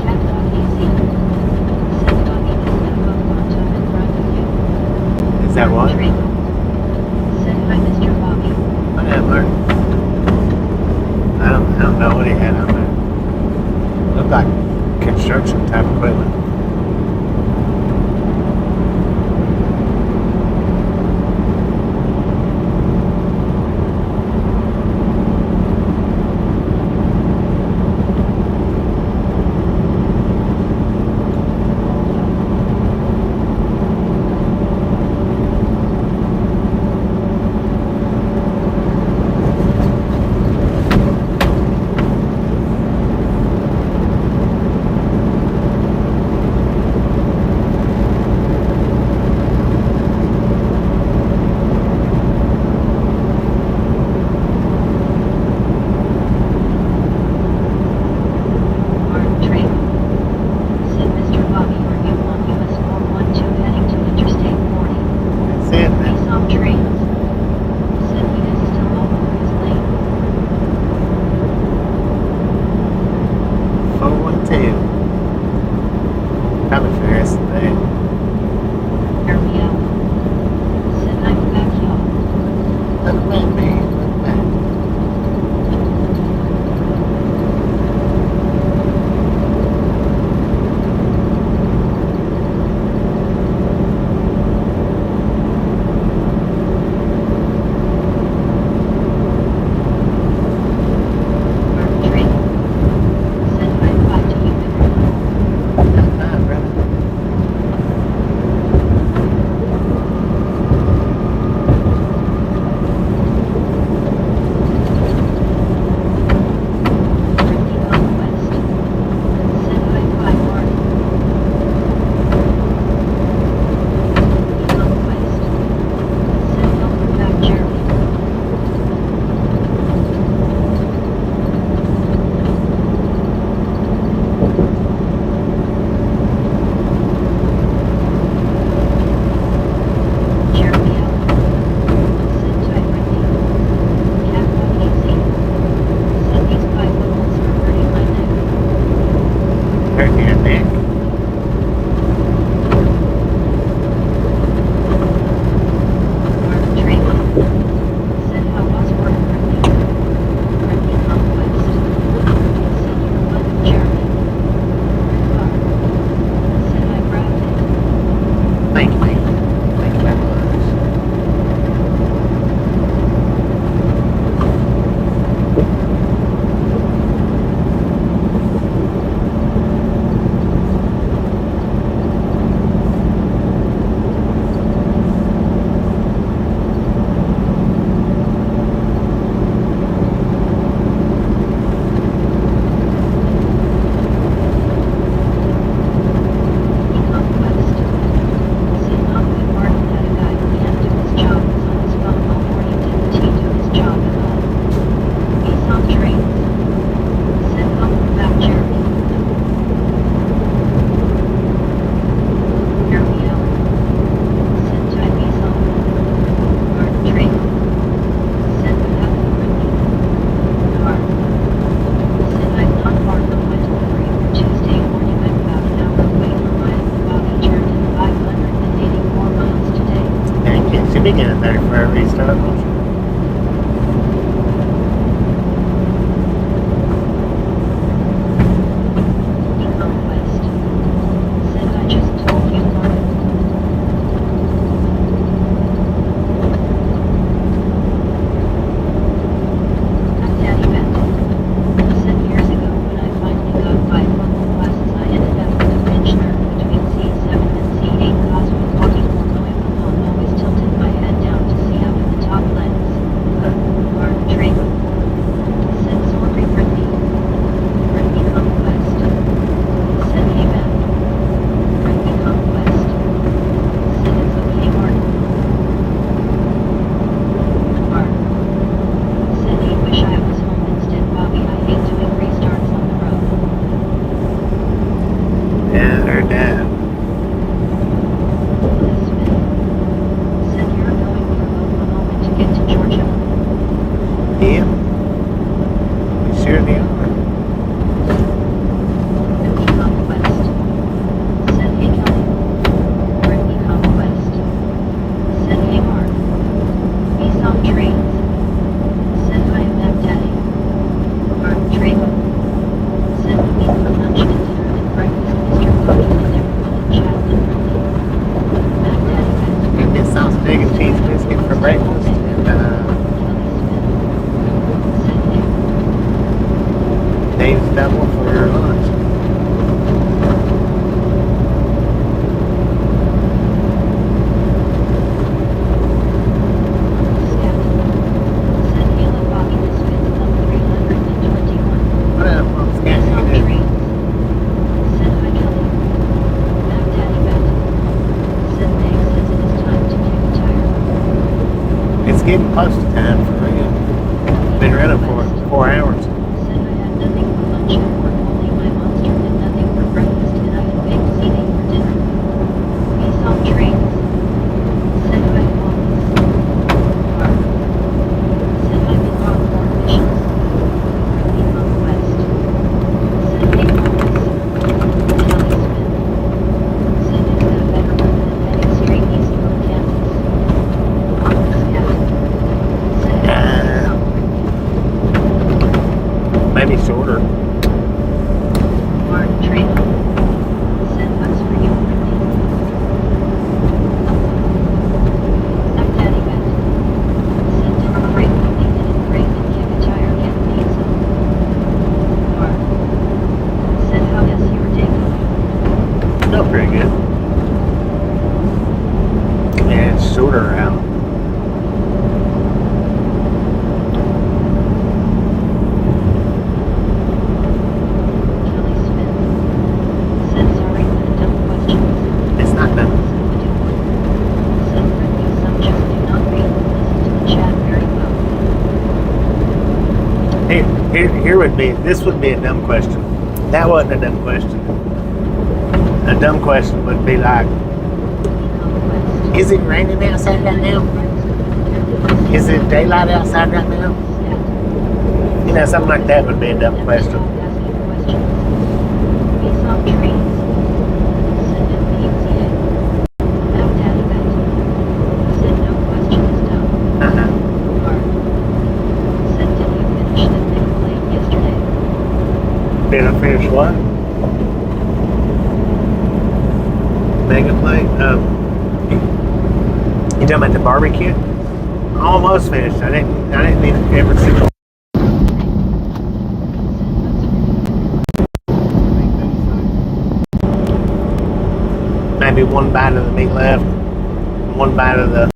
Catwalk easy. Said Bobby is now up on top in front of you. Is that what? Train. Said hi Mr. Bobby. Whatever. I don't know what he had on there. Looked like construction type equipment. Armed train. Said Mr. Bobby, are you on US 412 heading to Interstate 40? That's it, man. Some trains. Said he is still all over his lane. 412. Probably for the rest of the day. Hear me out. Said I'm back, y'all. Look back, man. Look back. Armed train. Said I'm back to you, Mr. Look back, brother. Earthly Conquest. Said hi, Marty. Conquest. Said welcome back, Jeremy. Jeremy out. Said type Ricky. Catwalk easy. Said these bifocals are hurting my neck. Hurt your neck. Armed train. Said how was work Ricky. Ricky Conquest. Said you're one of Jeremy. Red car. Said I grabbed it. Thank you, man. Thank you very much. for a restart, won't you? Become West. Said I just told you, Lauren. Daddy bet. Said years ago when I finally got my football classes, I ended up with a bench nerve between C7 and C8 cause when walking or going from home always tilted my head down to see up in the top lens. Mark Trago. Said sorry Brittany. Brittany Conquest. Said hey Beth. Brittany Conquest. Said it's okay Mark. Mark. Said he wish I was home instead Bobby, I hate doing restarts on the road. Yeah, I heard that. Elizabeth. Said you're going from Oklahoma to get to Georgia. Yeah. You sure they are? Brittany Conquest. Said hey Kelly. Brittany Conquest. Said hey Mark. We saw trains. Said hi Mac Daddy. Mark Trago. Said we meet for lunch and dinner and breakfast Mr. Bobby and everyone in chat and Brittany. Mac Daddy bet. And this sauce big and cheese biscuit for breakfast. And Kelly Smith. Said hey. Dave's double for lunch. Scat. Said Halo Bobby Misfits Club 321. What up, folks? Saw Can't you do? trains. Said hi Kelly. Mac Daddy bet. Said Meg says it is time to kick a tire. It's getting close to time for real. Been running for 4 hours. Said I had nothing for lunch at work, only my monster and nothing for breakfast, and I had baked seating for dinner. We saw trains. Said hi Wallace. Mark. Said I'm in rock formations. Brittany Conquest. Said hey Wallace. Kelly Smith. Said is that better weather than heading straight east from Kansas? Scat. Said Uh, maybe shorter. Mark Trago. Said hugs for you, Brittany. Mac Daddy bet. Said dinner break movie minute break and kick a tire get pizza. Mark. Said how is your day going? Still pretty good. Yeah, it's shorter route. Kelly Smith. Said sorry for the dumb questions. It's not done. Said would you want? Said Brittany some just do not read and listen to the chat very well. Here would be, this would be a dumb question. That wasn't a dumb question. A dumb question would be like, Conquest. is it raining outside right now? Is it daylight outside right now? Scat. You know, something like that would be a dumb question. Asking questions. We saw trains. Said MPTA. Mac Daddy bet. Said no question is dumb. Uh-huh. Mark. Said did you finish the thing played yesterday? Did I finish what? Mega plate? You talking about the barbecue? Almost finished. I didn't need every single. Maybe one bite of the meat left, one bite of the.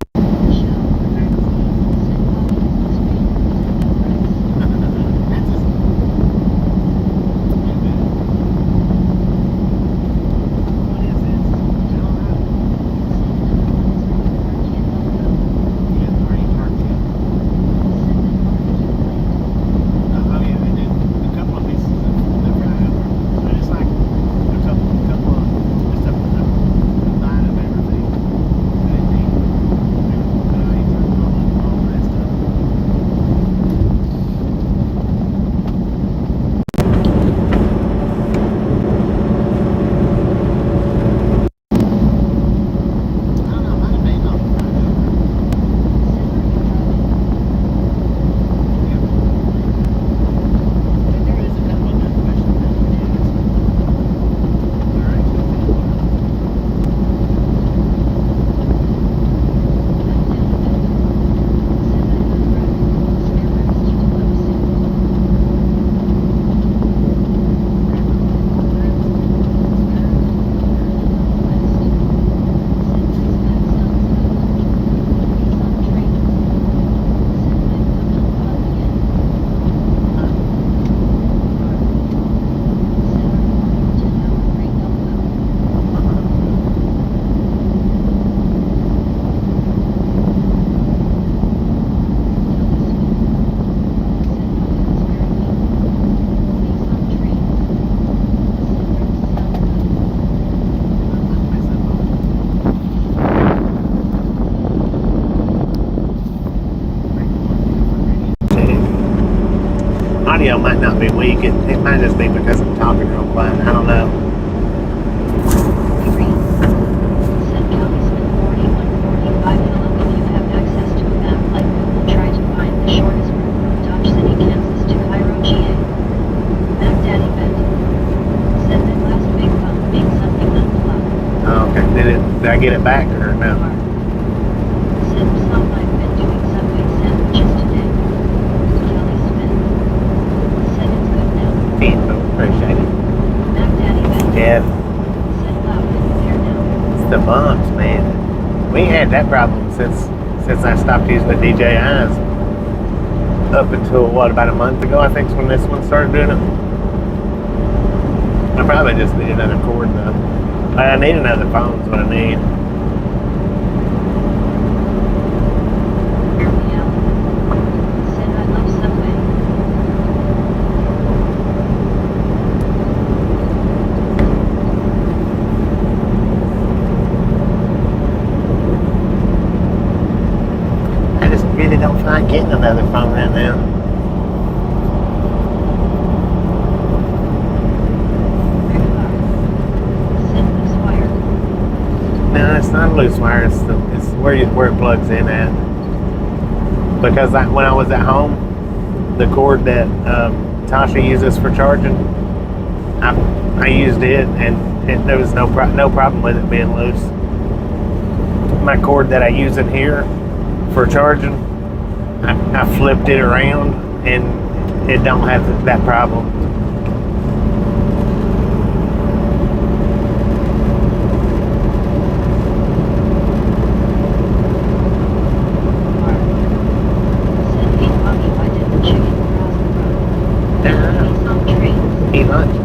audio might not be weak. It might just be because I'm talking real quiet. I don't know. 3. Said Kelly Smith 4145. Hello, if you have access to a map like Google, try to find the shortest route from Dodge City, Kansas to Cairo, GA. Mac Daddy Bet. Said that last big bump made something unplug. Oh, okay. Did I get it back or no? Said Psalm, I've been doing Subway sandwiches today. Kelly Smith. Said it's good now. Appreciate it. Mac Daddy Bet. Yeah, Said loud and clear now. it's the bumps, man. We ain't had that problem since I stopped using the DJIs. Up until what, about a month ago, I think is when this one started doing it. I probably just need another cord though. I need another phone is what I need. Barely out. Said I love Subway. I just really don't feel like getting another phone right now. Said loose wire. No, it's not a loose wire. It's where it plugs in at. Because when I was at home, the cord that Tasha uses for charging, I used it, and there was no problem with it being loose. My cord that I use in here for charging, I flipped it around, and it don't have that problem. Said hey mommy, why did the chicken cross the road? He's on trains. Eat lunch.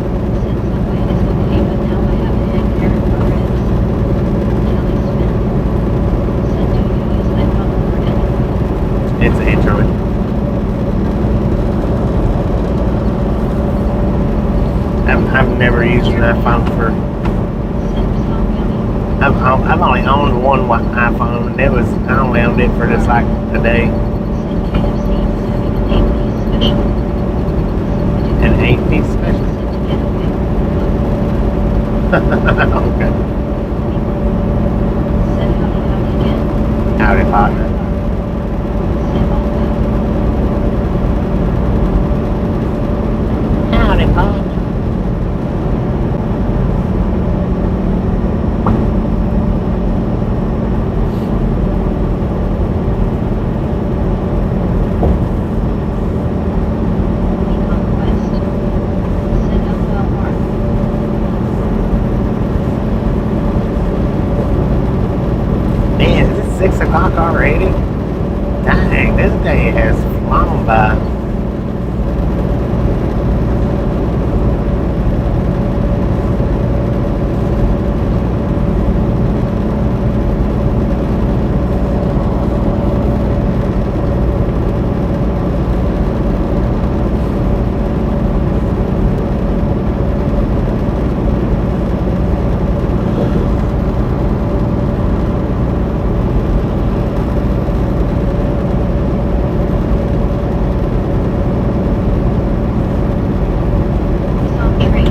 Said Subway is okay, but now I have a hankering for ribs. Kelly Smith. Said do you use iPhone or Android? It's Android. I've never used an iPhone for. Said Psalm Yummy. I've only owned one iPhone, and I only owned it for just like a day. Said KFC was having an 8-piece special. An 8-piece special. Said to get away from Okay. Said howdy again. Howdy, partner. Said all good. Howdy, partner. Conquest. Said LOL Mark. Man, is it 6 o'clock already? Dang, this day has flown by. He's on trains.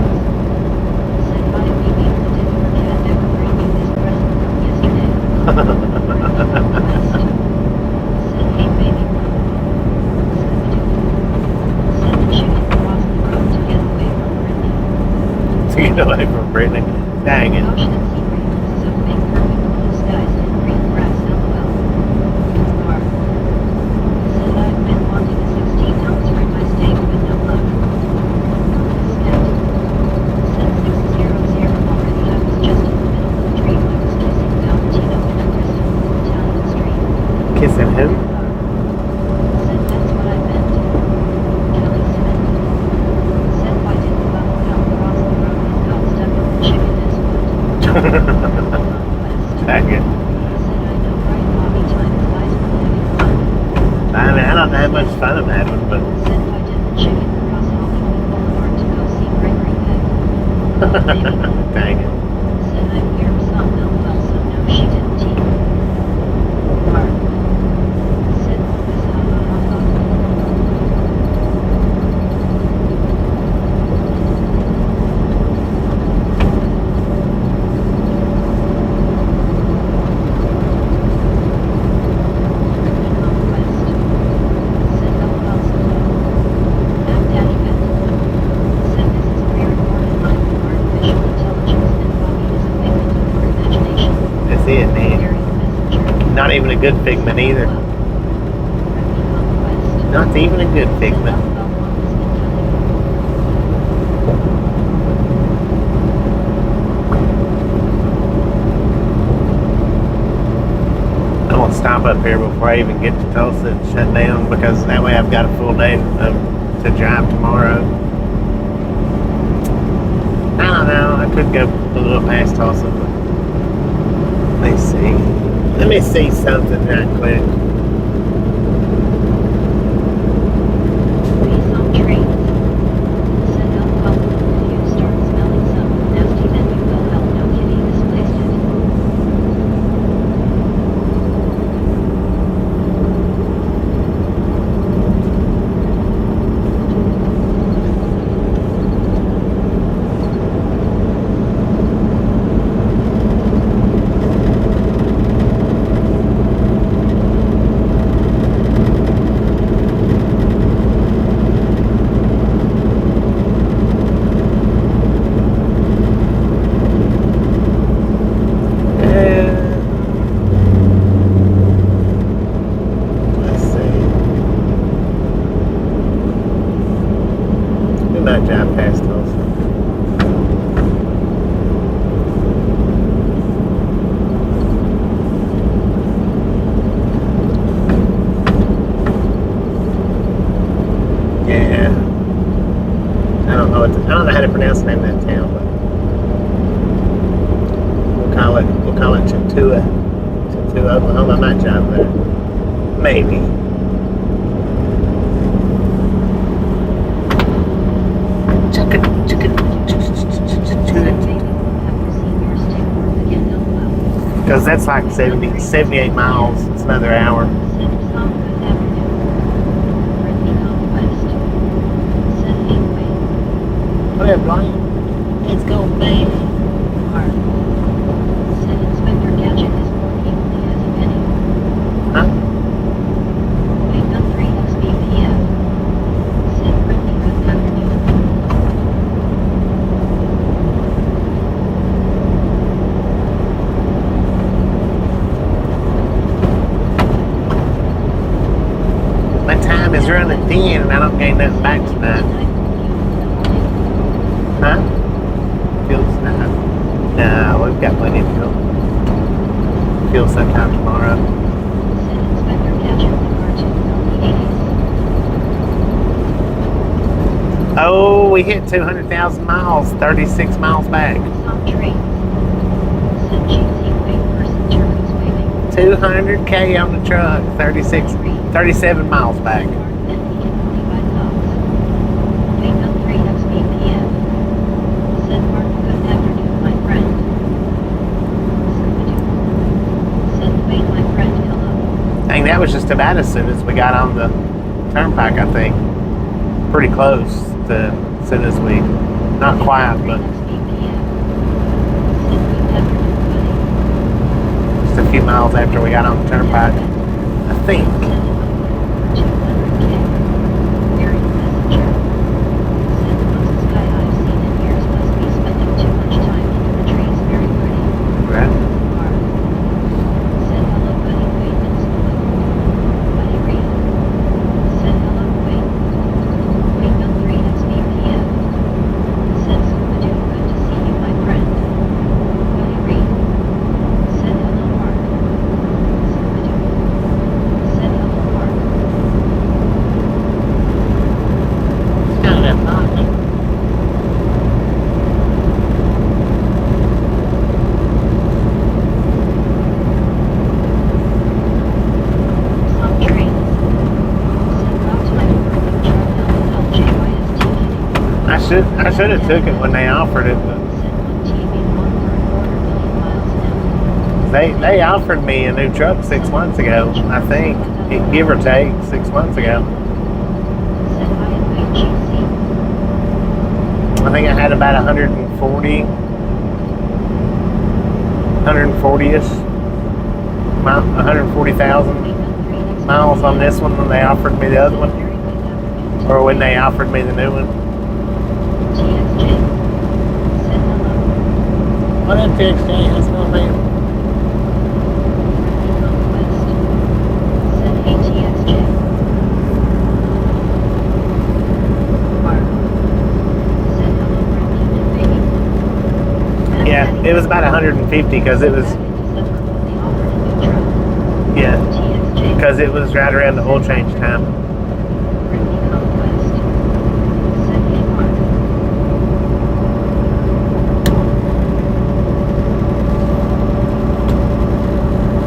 Said hi baby, did your cat ever bring you this present from yesterday? Conquest. Said hey baby bro. Said the chicken crossed the road to get away from Brittany. To get away from Brittany. Dang it. Gosh, that secret is so big, perfect blue skies and green grass, lol. Mark. Said I've been wanting a 16-ounce ribeye steak with no luck. Snapped. Said 600 already, I was just in the middle of a dream, I was kissing Valentino in a crystal Italian street. Kissing who? Said that's what I meant. Kelly Smith. Said why didn't Bubble Gum cross the road and got stuck in the chicken as foot? Conquest. Dang it. Said I know right Bobby time flies when having fun. I mean, I don't know how much fun I'm having, but Said why did the chicken cross Hollywood Boulevard to go see Gregory Peck? Maybe. dang it. Said I'm here some lol, so no she didn't eat. Mark. Said what was ha ha ha ha. it, man. Gary Messenger. Not even a good figment either. Brittany Conquest. Not even a good Said figment. LOL has been I won't stop up here before I even get to Tulsa and shut down, because that way I've got a full day to drive tomorrow. I don't know. I could go a little past Tulsa, but let me see. Let me see something right quick. Please on trains. Said LOL, if you start smelling something nasty then you will help. No kitty misplaced it. Let's see. We might drive past Tulsa. Yeah. I don't know how to pronounce the name of that town, but we'll call it Chatua, Oklahoma. I might drive there. Maybe. Said maybe after senior stick work again LOL. Because that's like 78 miles. It's another hour. Said Sam good afternoon. Brittany Conquest. Said hey wait. Oh yeah, Brian. Let's go, baby. Mark. Said Inspector Gadget is born equally as a penny. Huh? Wait up 3 XBPF. Said Brittany good afternoon. My time is running thin and I don't gain nothing back tonight. Huh? Fuel's not. No, we've got plenty of fuel. Fuel sometime tomorrow. Said Inspector Gadget with R2 Oh, we hit 200,000 miles, 36 miles back. Some trains. Said cheesy wave person turbines waving. 200K on the truck, 37 miles back. Then we can 45 knots. Wait up 3 XBPF. Said Mark good afternoon my friend. Said wait my friend hello. Dang, that was just about as soon as we got on the turnpike, I think. Pretty close to as soon as we, not quite, but just a few miles after we got on the turnpike, I think. Right? I should have took it when they offered it, but they offered me a new truck 6 months ago, I think, give or take 6 months ago. I think I had about 140-ish mile, 140,000 miles on this one when they offered me the other one, or when they offered me the new one. What up, TXJ? How's it going, man? It was about 150 because it was, yeah, because it was right around the oil change time.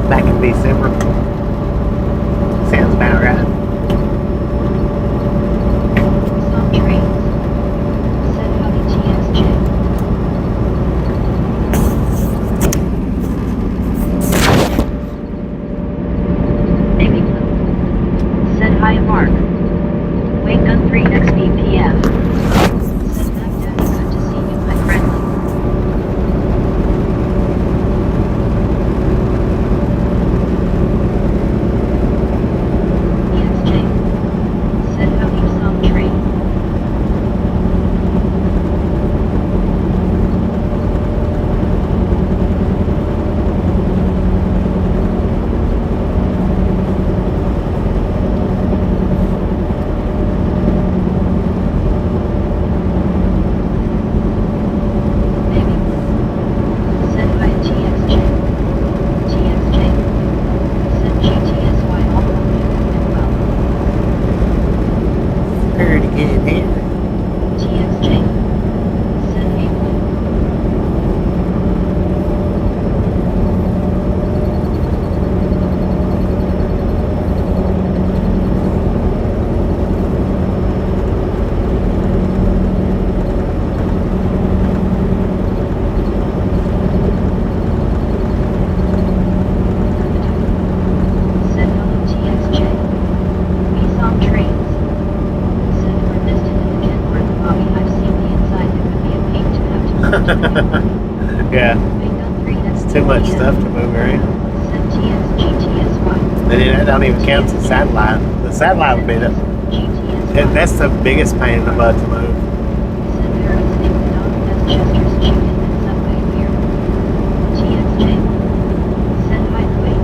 Back in December. Sounds about right. Said hi Mark. Wait gun 3 XBPF. Said Baghdad, good to see you my friendly. EXJ. Said howdy some tree. Baby. Said hi TXJ. TXJ. Said GTSY all of you and well. Pretty good here. TXJ. Said hey blue. Said hello TXJ. We saw trains. Said for this to the Kenworth Bobby, I've seen the inside. It could be a pain to have to move. Yeah, Wait gun 3 it's too much stuff to move around. Said TXGTSY. I don't even count the satellite. The satellite would be the, GTSY. that's the biggest pain in the butt to move. Said there is a dog that's Chester's chicken and Subway beer. TXJ. Said hi Louie.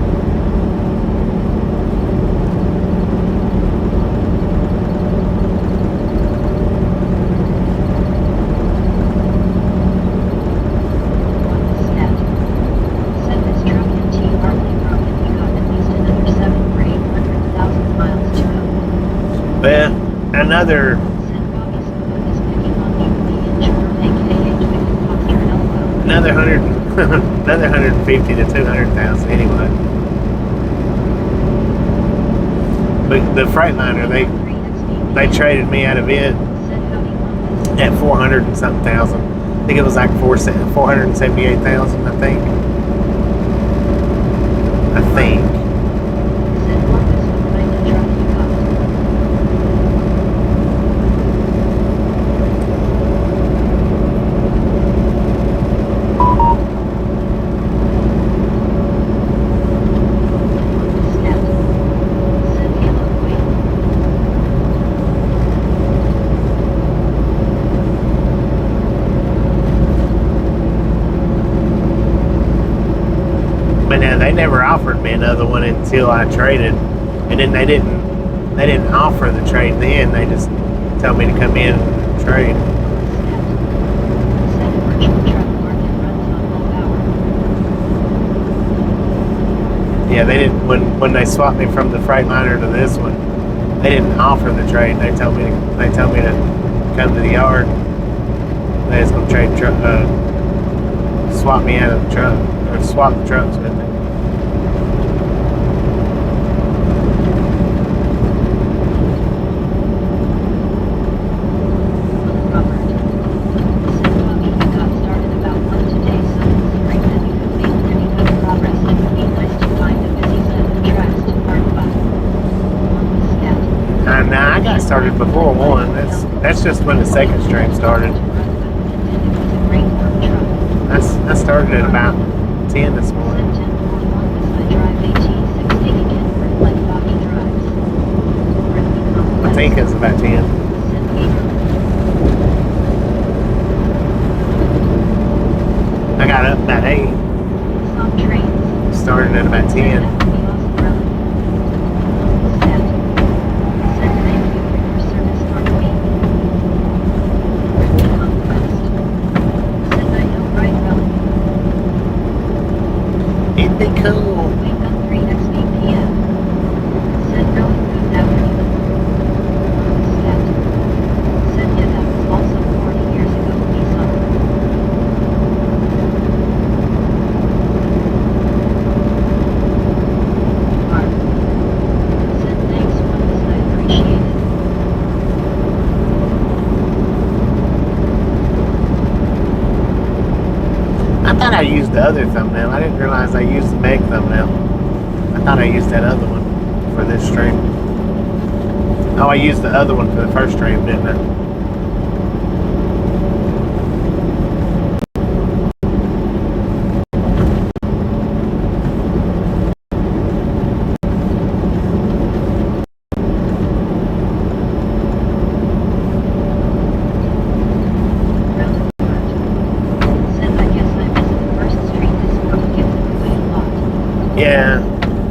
Snap. Said this truck and T hardly broken. You got at least another 7 or 800,000 miles to go. Well, another, Said Bobby's foot is picking on you, the inch or aka Twig Foster elbow. another 100, another 150 to 200,000 anyway. But the Freightliner, they traded me out of it Said howdy London. at 400 and something thousand. I think it was like 478,000, I think. Said Marcus, what kind of truck you got? Snap. Said hello Louie. But now they never offered me another one until I traded, and then they didn't offer the trade then. They just told me to come in and trade. Said virtual truck market runs on low power. Yeah, they didn't when they swapped me from the Freightliner to this one. They didn't offer the trade. They told me to come to the yard. They was gonna trade swap me out of the truck or swap the trucks with me. Robert. Said Bobby, you got started about 1 today, so considering that you have made any good progress, it would be nice to find a busy set of tracks to park by. Scat. Nah, I got started before one. That's just when the second stream started. I started at about 10 this morning. I think it was about 10. I got up about 8. Started at about 10. thought I used the other thumbnail. I didn't realize I used the Meg thumbnail. I thought I used that other one for this stream. Oh, I used the other one for the first stream, didn't I?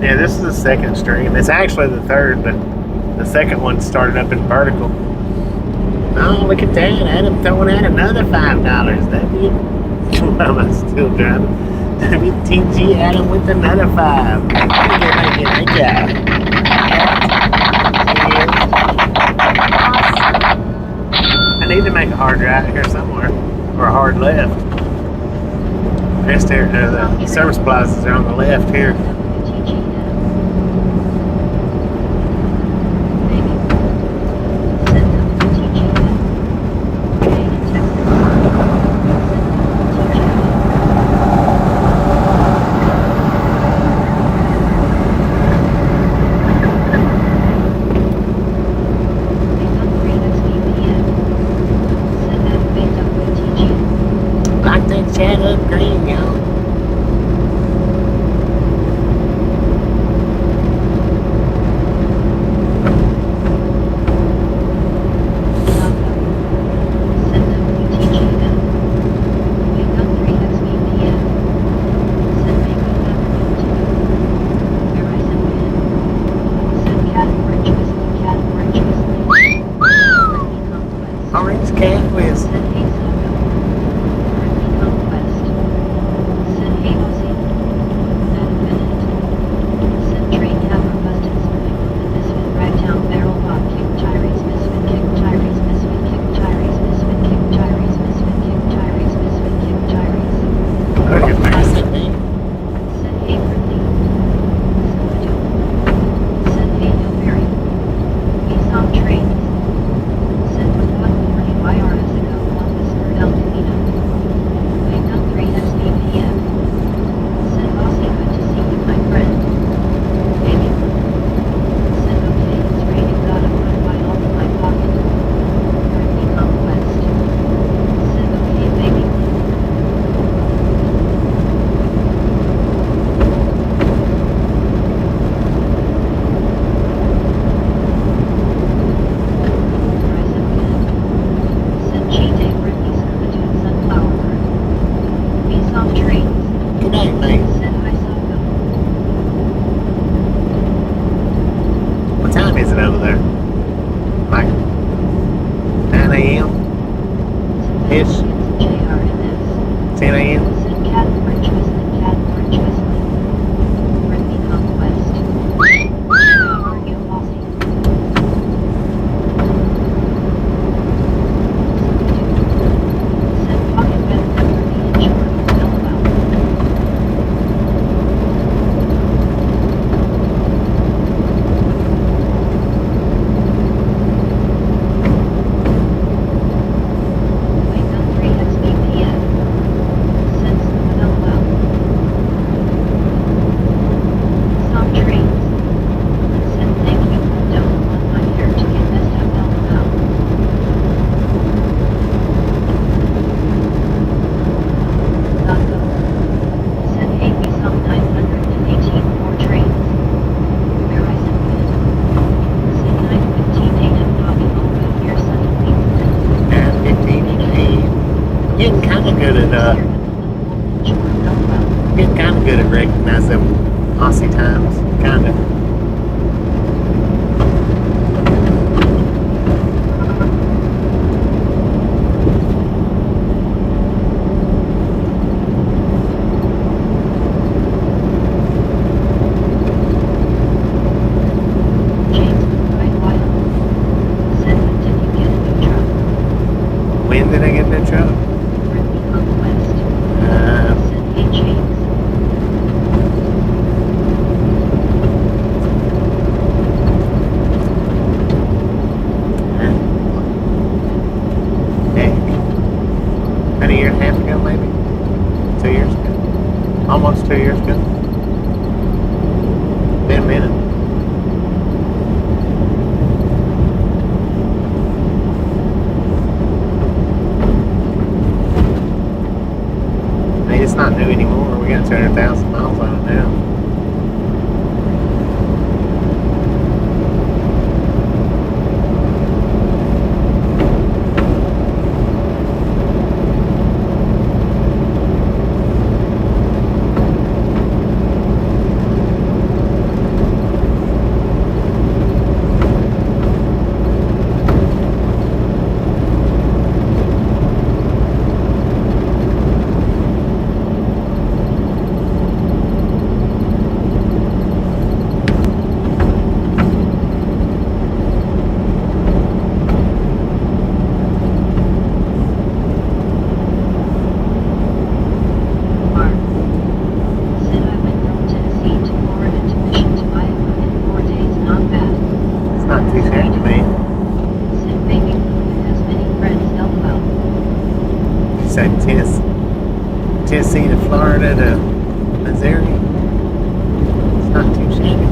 Yeah, this is the second stream. It's actually the third, but the second one started up in vertical. Oh, look at that. Adam throwing out another $5. Why am I still driving? WTG Adam with another 5. Good job. I need to make a hard right here somewhere, or a hard left. The service plazas are on the left here. Like that chat up green, y'all. Orange cat whiz. What time is it over there? Like 9 a.m. ish? 10 a.m. Getting kind of good at recognizing them Aussie times, kind of. When did I get that truck? About a year and a half ago, maybe 2 years ago. Almost 2 years ago. Been a minute. I mean, it's not new anymore. We got 200,000 miles on it now. Mark. Said I went from Tennessee to Florida to Mission to Iowa in 4 days. Not bad. It's not too shabby to me. Said baby blue has many friends. LOL. You say Tennessee to Florida to Missouri. It's not too shabby.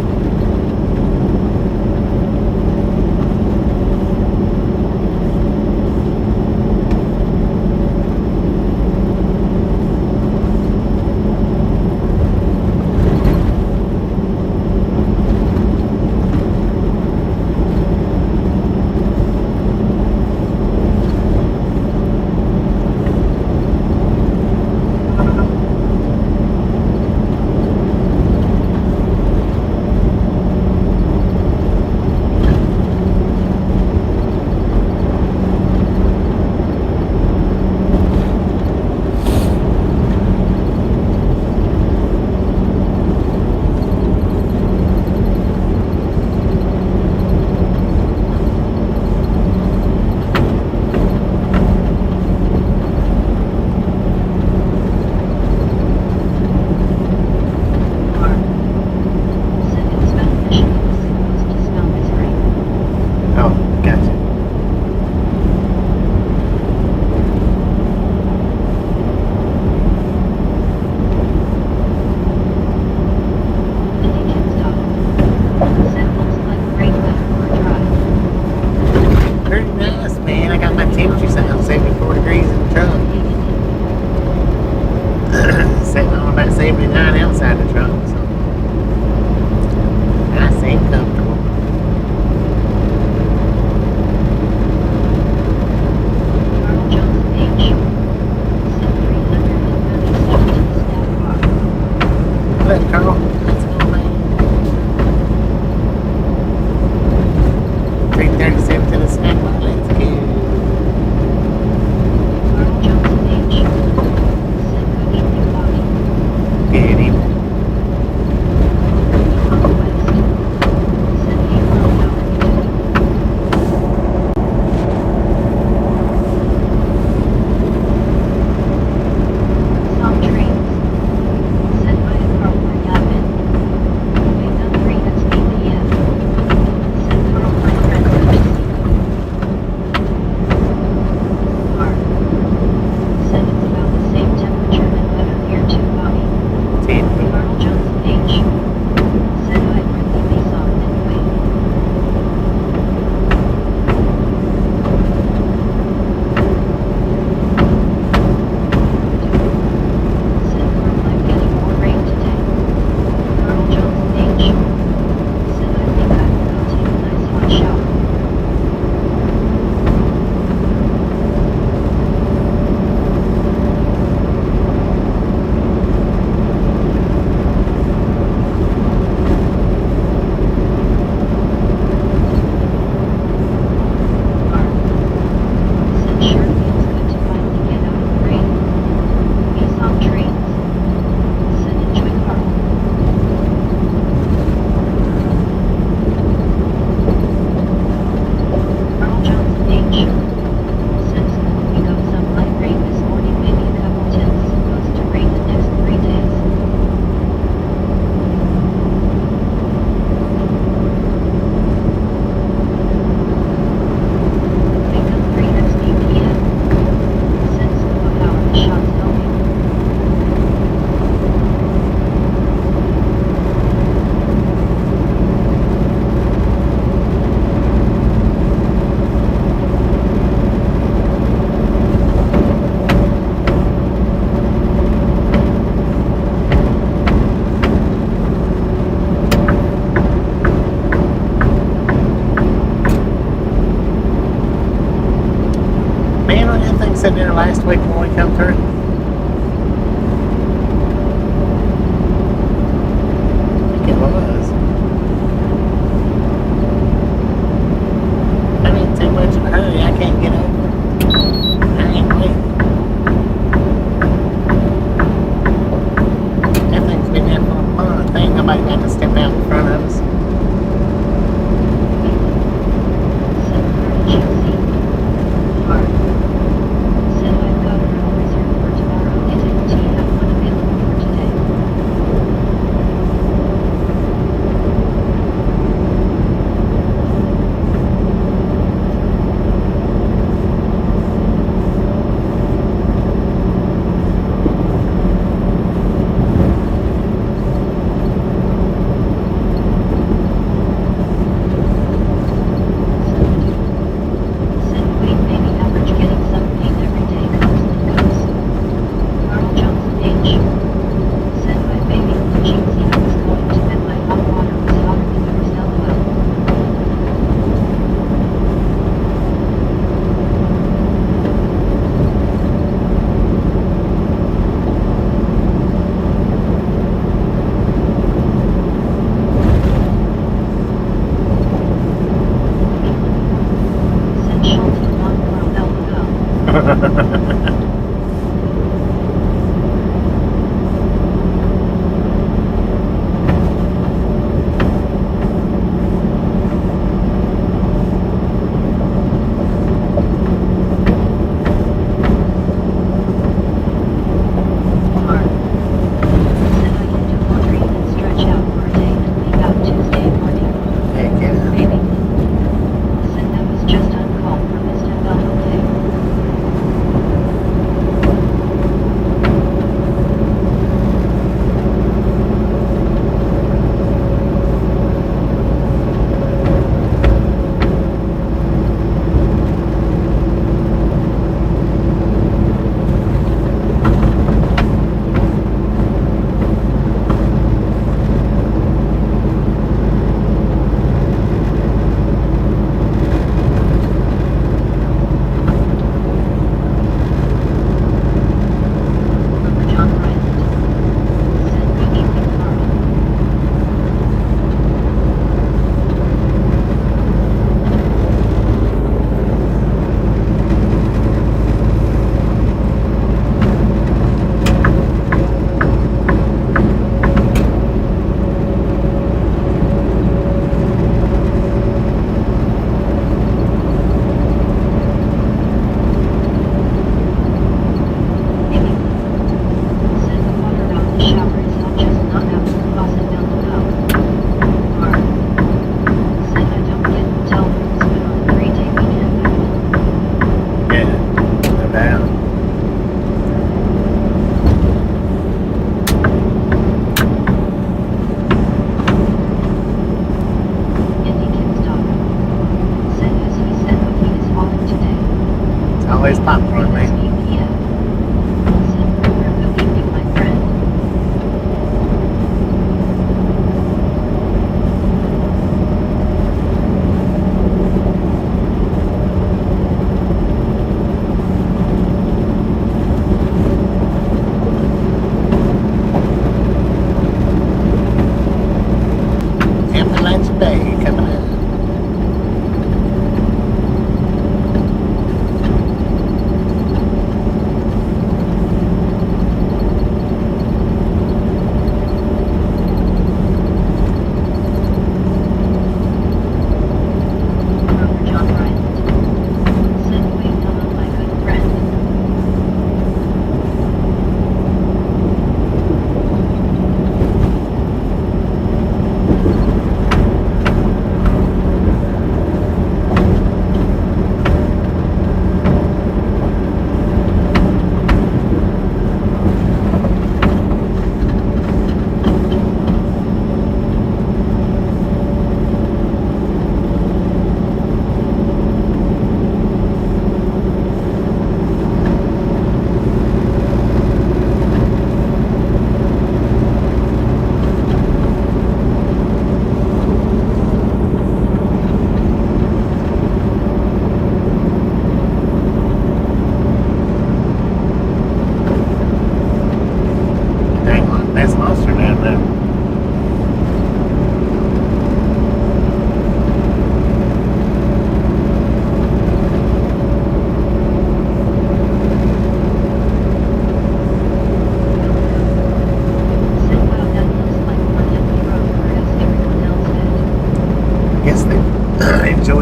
there last week when we come through? I think it was. I ain't too much of a hurry. I can't get over. I ain't waiting. That thing's been there for a month. Ain't nobody got to step out in front of us. Said Chelsea. Hard. Said I've got a room reserved for tomorrow. Is it have one available for today? Said wait, maybe average getting some pain every day comes and goes. Carl Johnson H. Said hi baby, Chelsea, I was going to bed, my hot water was hotter than yours, lol. Said Shelton, long girl, lol. Hard. Said I can do laundry and stretch out for a day and leave out Tuesday morning. Heck yeah. Maybe. Said that was just uncalled for, Mr. Well, okay.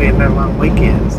we in their long weekends.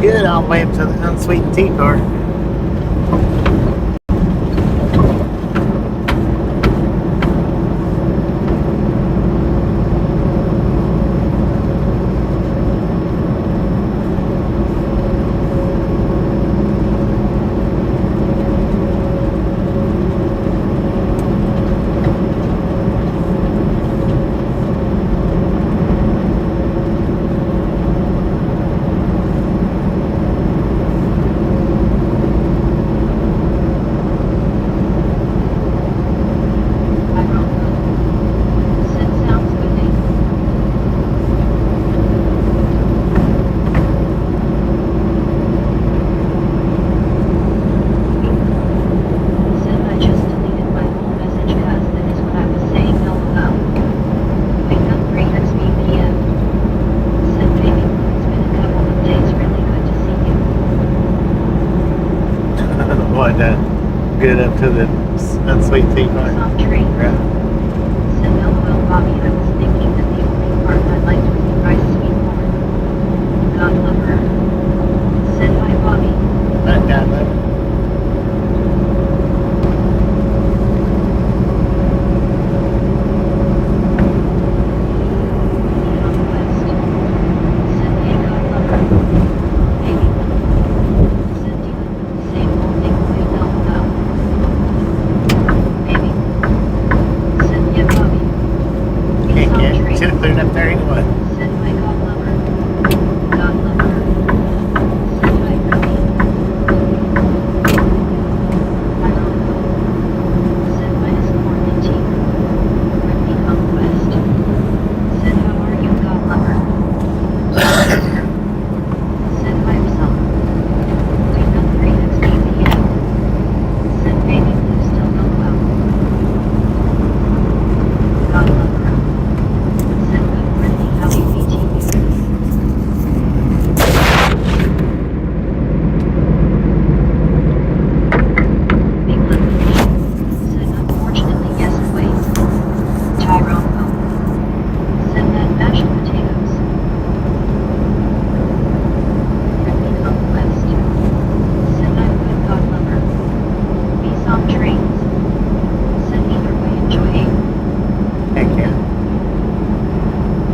good all the way up to the unsweet tea car. Good up to the unsweet tea car. Soft drink. Yeah. Said LOL Bobby, I was thinking that the only part I liked was the rice sweet corn. God love her. Said hi Bobby. That guy, though. Conquest. Said hey God love her. Baby. Said dealing with the same old thing we know about. Baby. Said yeah Bobby. We Heck saw yeah. drink. Should have put it up there anyway. Said my God love her. God love her. Said hi Ruby. I don't know. Said minus corn and tea. Ruby Conquest. Said how are you God love her. Said hi yourself. Wake up 3 p.m. Said baby blue still not well. God love her. Said good Brittany how you BTU. Big language. Said unfortunately yes and wait. Tyrone Pope. Said that mashed potatoes. Brittany Conquest. Said I'm good God lover. Be some trains. Said either way enjoy it. Heck yeah.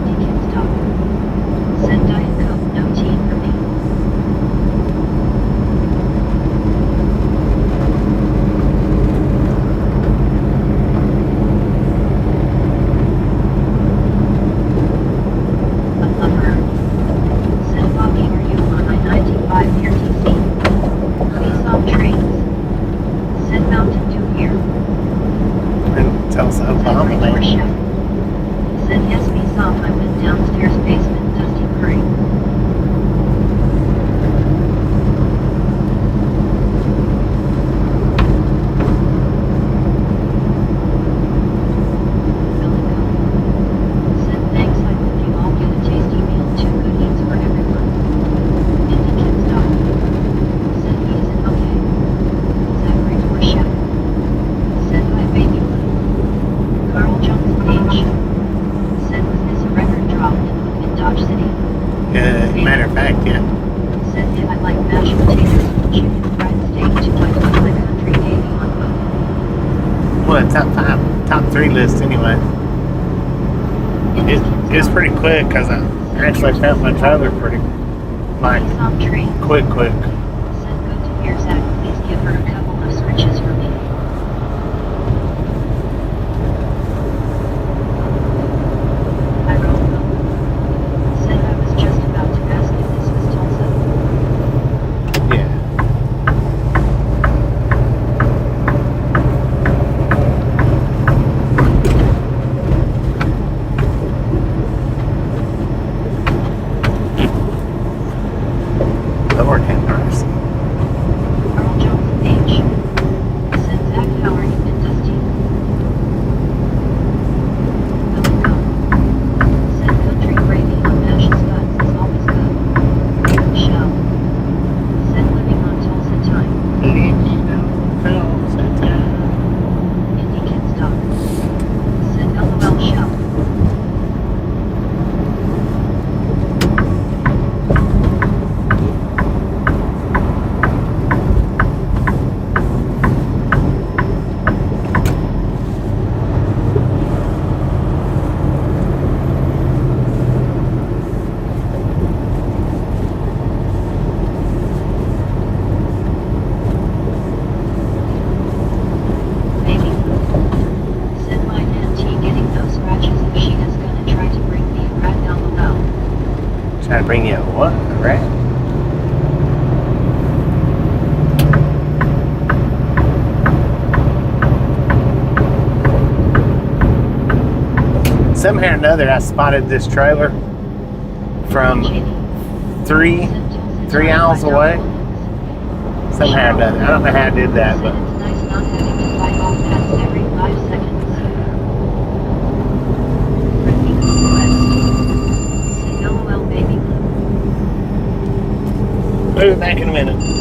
Deacon stop. Said Diet Coke no tea for me. I love her. Said Bobby are you on I-95 near DC? Be some trains. Said Mountain Dew here. And tell us Said Oklahoma, right for man. chef. Said yes be some I'm in downstairs basement dusty curry. Really cool. Said thanks I hope you all get a tasty meal 2 good eats for everyone. Indie kids dog. Said he isn't okay. Said right for chef. Said hi baby blue. Carl Jones H. Said was this a record drop in Dodge City? Matter of fact, yeah. Said did I like mashed potatoes with chicken fried steak to my country navy on both. Well, top 3 list anyway. It's pretty quick because I actually found my trailer pretty, like, Some train. quick. Said good to hear Zach, please give her a couple of switches for me. I wrote them. Said I was just about to ask if this was Tulsa. Yeah. Lord have mercy. Carl Jones H. Bring you what? A rat? Somehow or another, I spotted this trailer from three aisles away. Somehow or another. I don't know how I did that, but It's nice not having to fight all paths every 5 seconds. Repeat request. Say LOL baby blue. move back in a minute.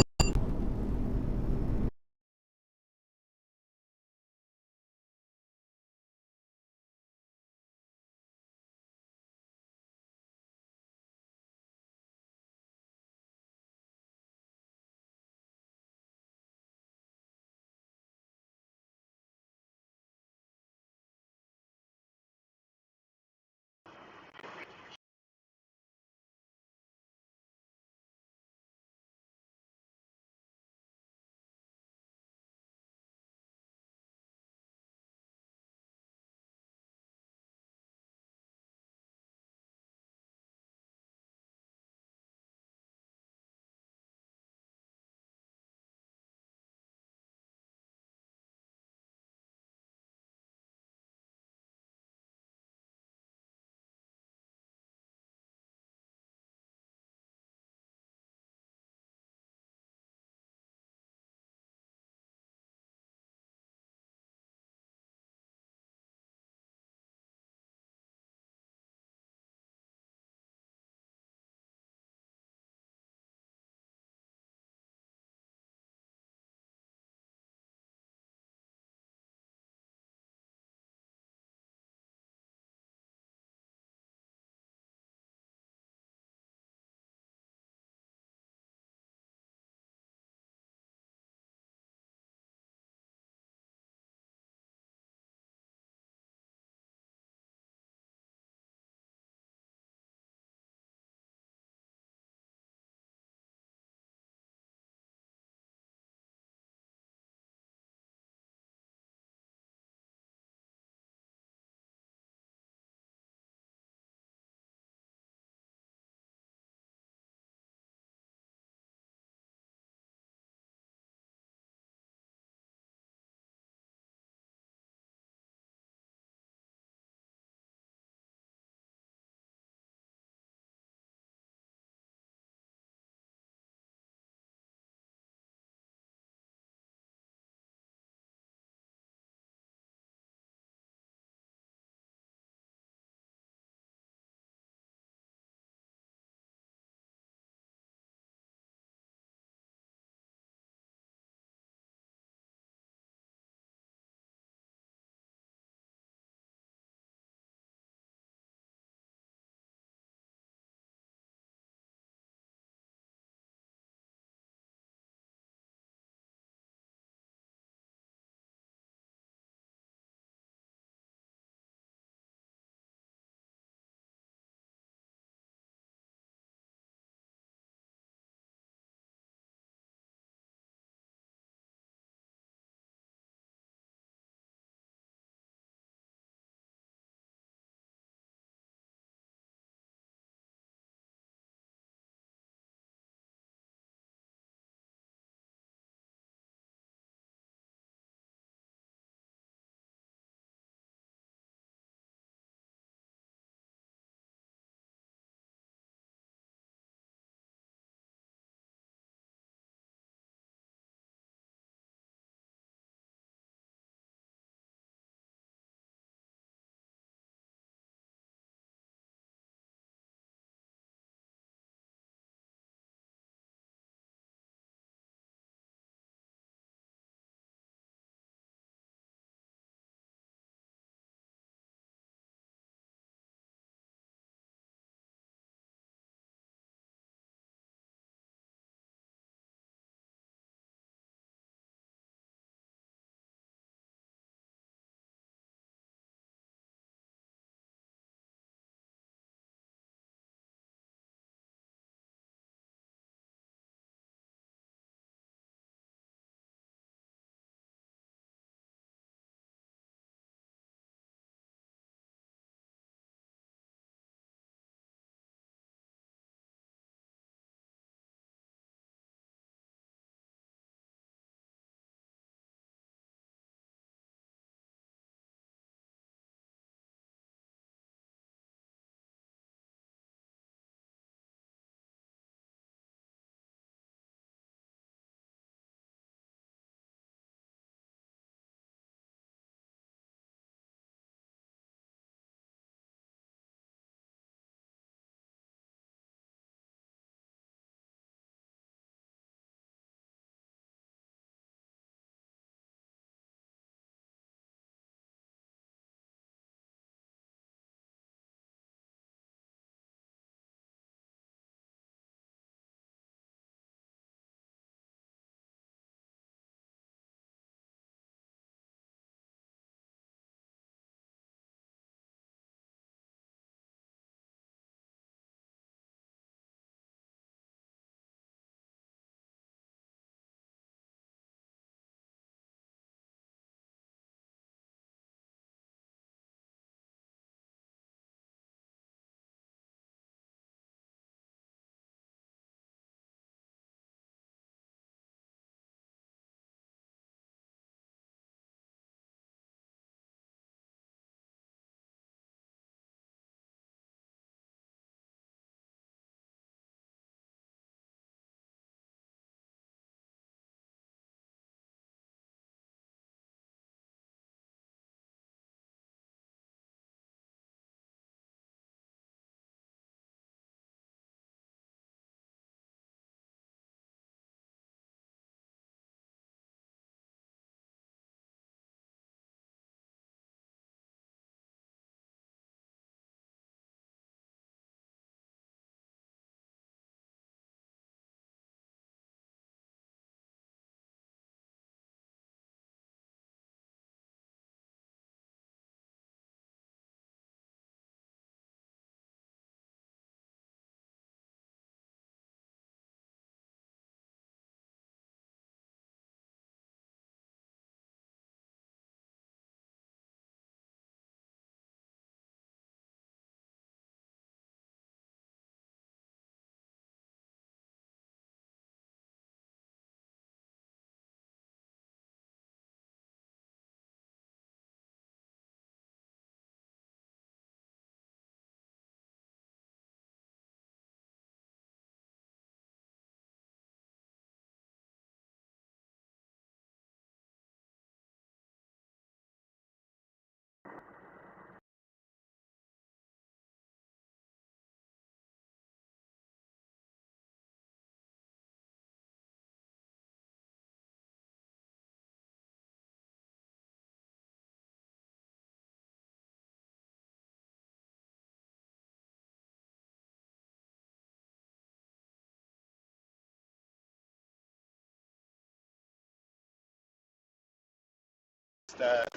Better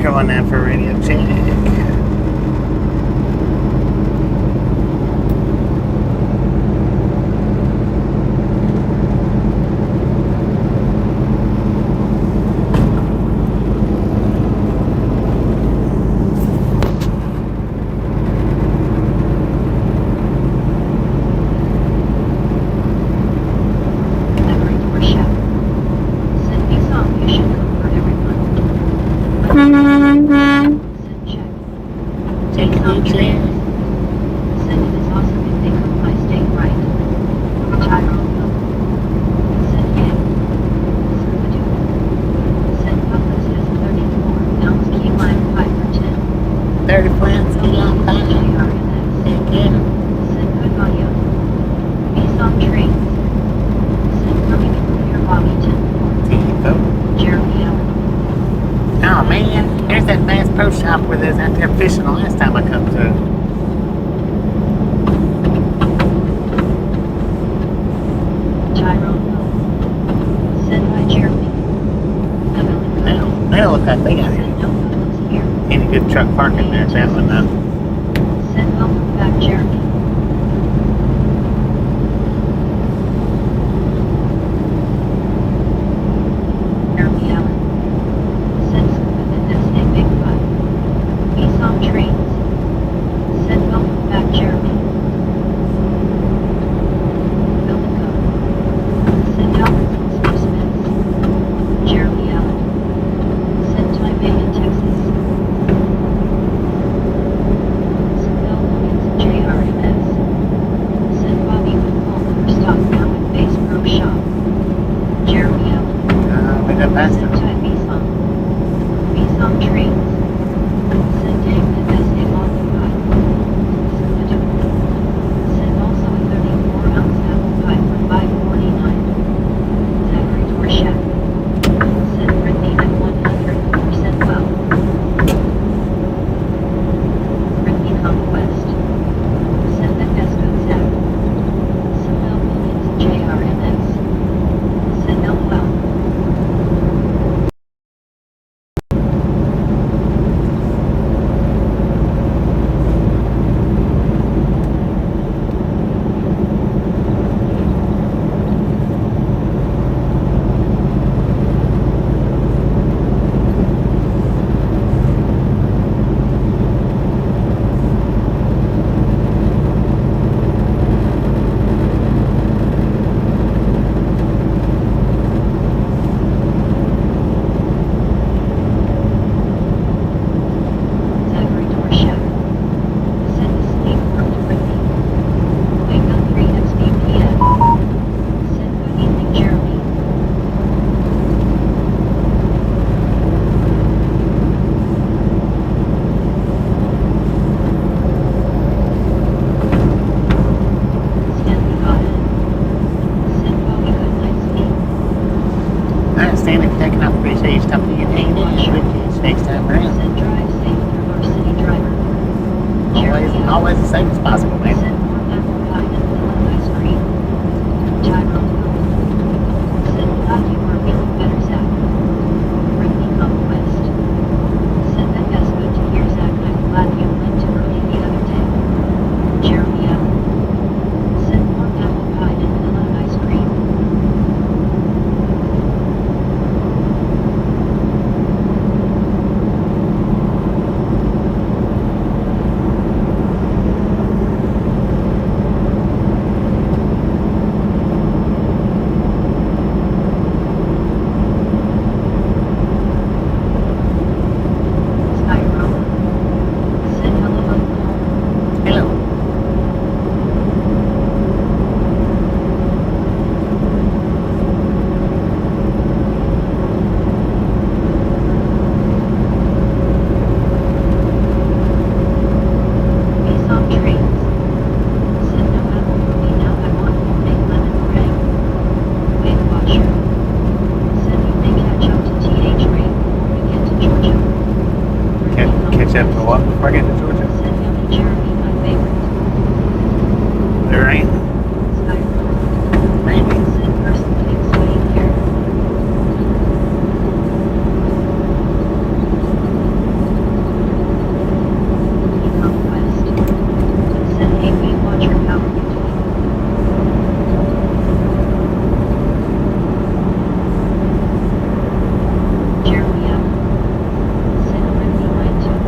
come on down for a radio check. pro shop where they was out there fishing the last time I come through. Tyrone Hill. Said hi Jeremy. They don't look like they got Said no public's here. any good truck parking there. That one, Said welcome back Jeremy. Jeremy Allen. Said smooth and that's a big five. We saw trains. Said welcome back Jeremy. Billico. Said Albertsons for Smiths. Jeremy Allen. Said Taipei in Texas. Said Bill Williams and JRMS. Said Bobby with full for stock now at Base Pro Shop. Jeremy Allen. we got past Said it. Ty Bisong. Bisong trains. Said Dave the best day on the pie. Said also a 34-ounce apple pie for $5.49. Zachary Dorshak. Said Brittany at 100% well. Brittany Conquest. Said that that's good Zach. Said Bill Williams and JRMS. Said no well. Zachary Dorshak. Said the sleep worked Brittany. Wake up 3 XBPM. Said good evening Jeremy. Stanley got it. Said Bobby good night sleep. Alright, Scenic taking off. Appreciate you stopping in. Hanging in with you next time around. Said drive safe through our city driver. Jeremy Always as safe as possible, man. Said warm apple pie and vanilla ice cream. Tyrone Hill. Said glad you are feeling better Zach. Brittany Conquest. Said that that's good to hear Zach. I'm glad you went too early the other day. Jeremy Allen. Said warm apple pie and vanilla ice cream. Skyrone. Said hello Oklahoma. Hello. Nissan trains. Said no apple for me now I want homemade lemon meringue. Weight Watcher. Said you may catch up to TH rate before we get to Georgia. Catch up to what before I get to Georgia? Said yummy Jeremy my favorite. There ain't. Skyrone. Maybe. Said person pig sweating here. Conquest. Said hey Weight Watcher how are you doing? Jeremy Allen. Said Brittany might too.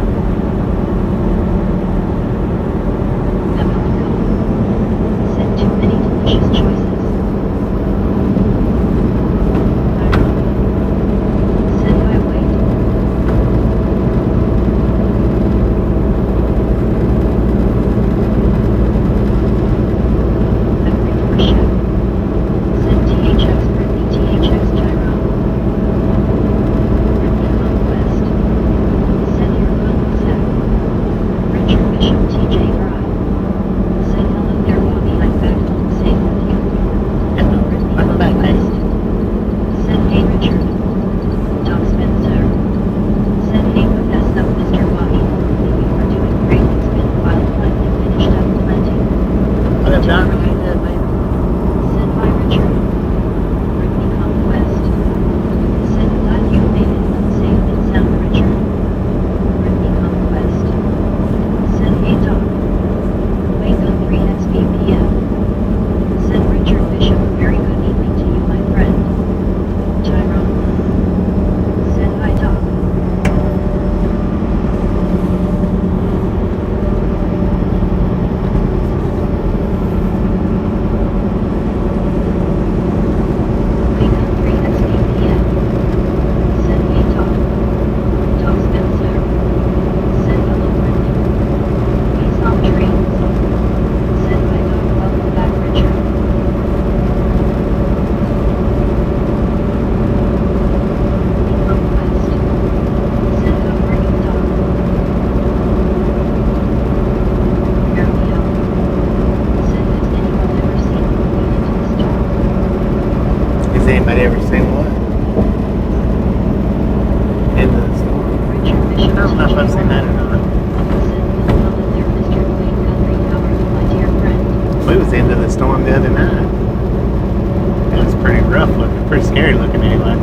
looking anyway.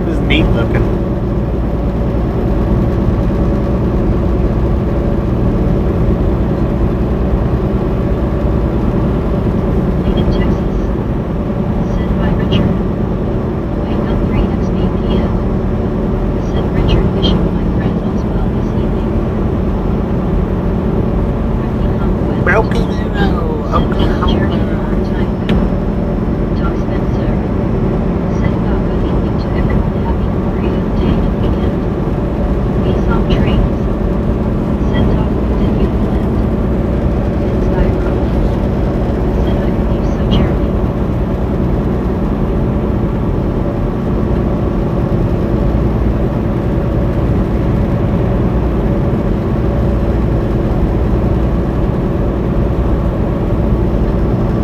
It was neat looking. Lane in Texas. Said by Richard. Wake up 3 XBPF. Said Richard Bishop, my friend, as well this evening. Ricky Conquest. Broken Arrow, Oklahoma. Doc Spencer. Said about good evening to everyone. Happy Memorial Day and weekend. We saw trains. Said Doc, when did you land? It's by road. Said I believe so, Jeremy.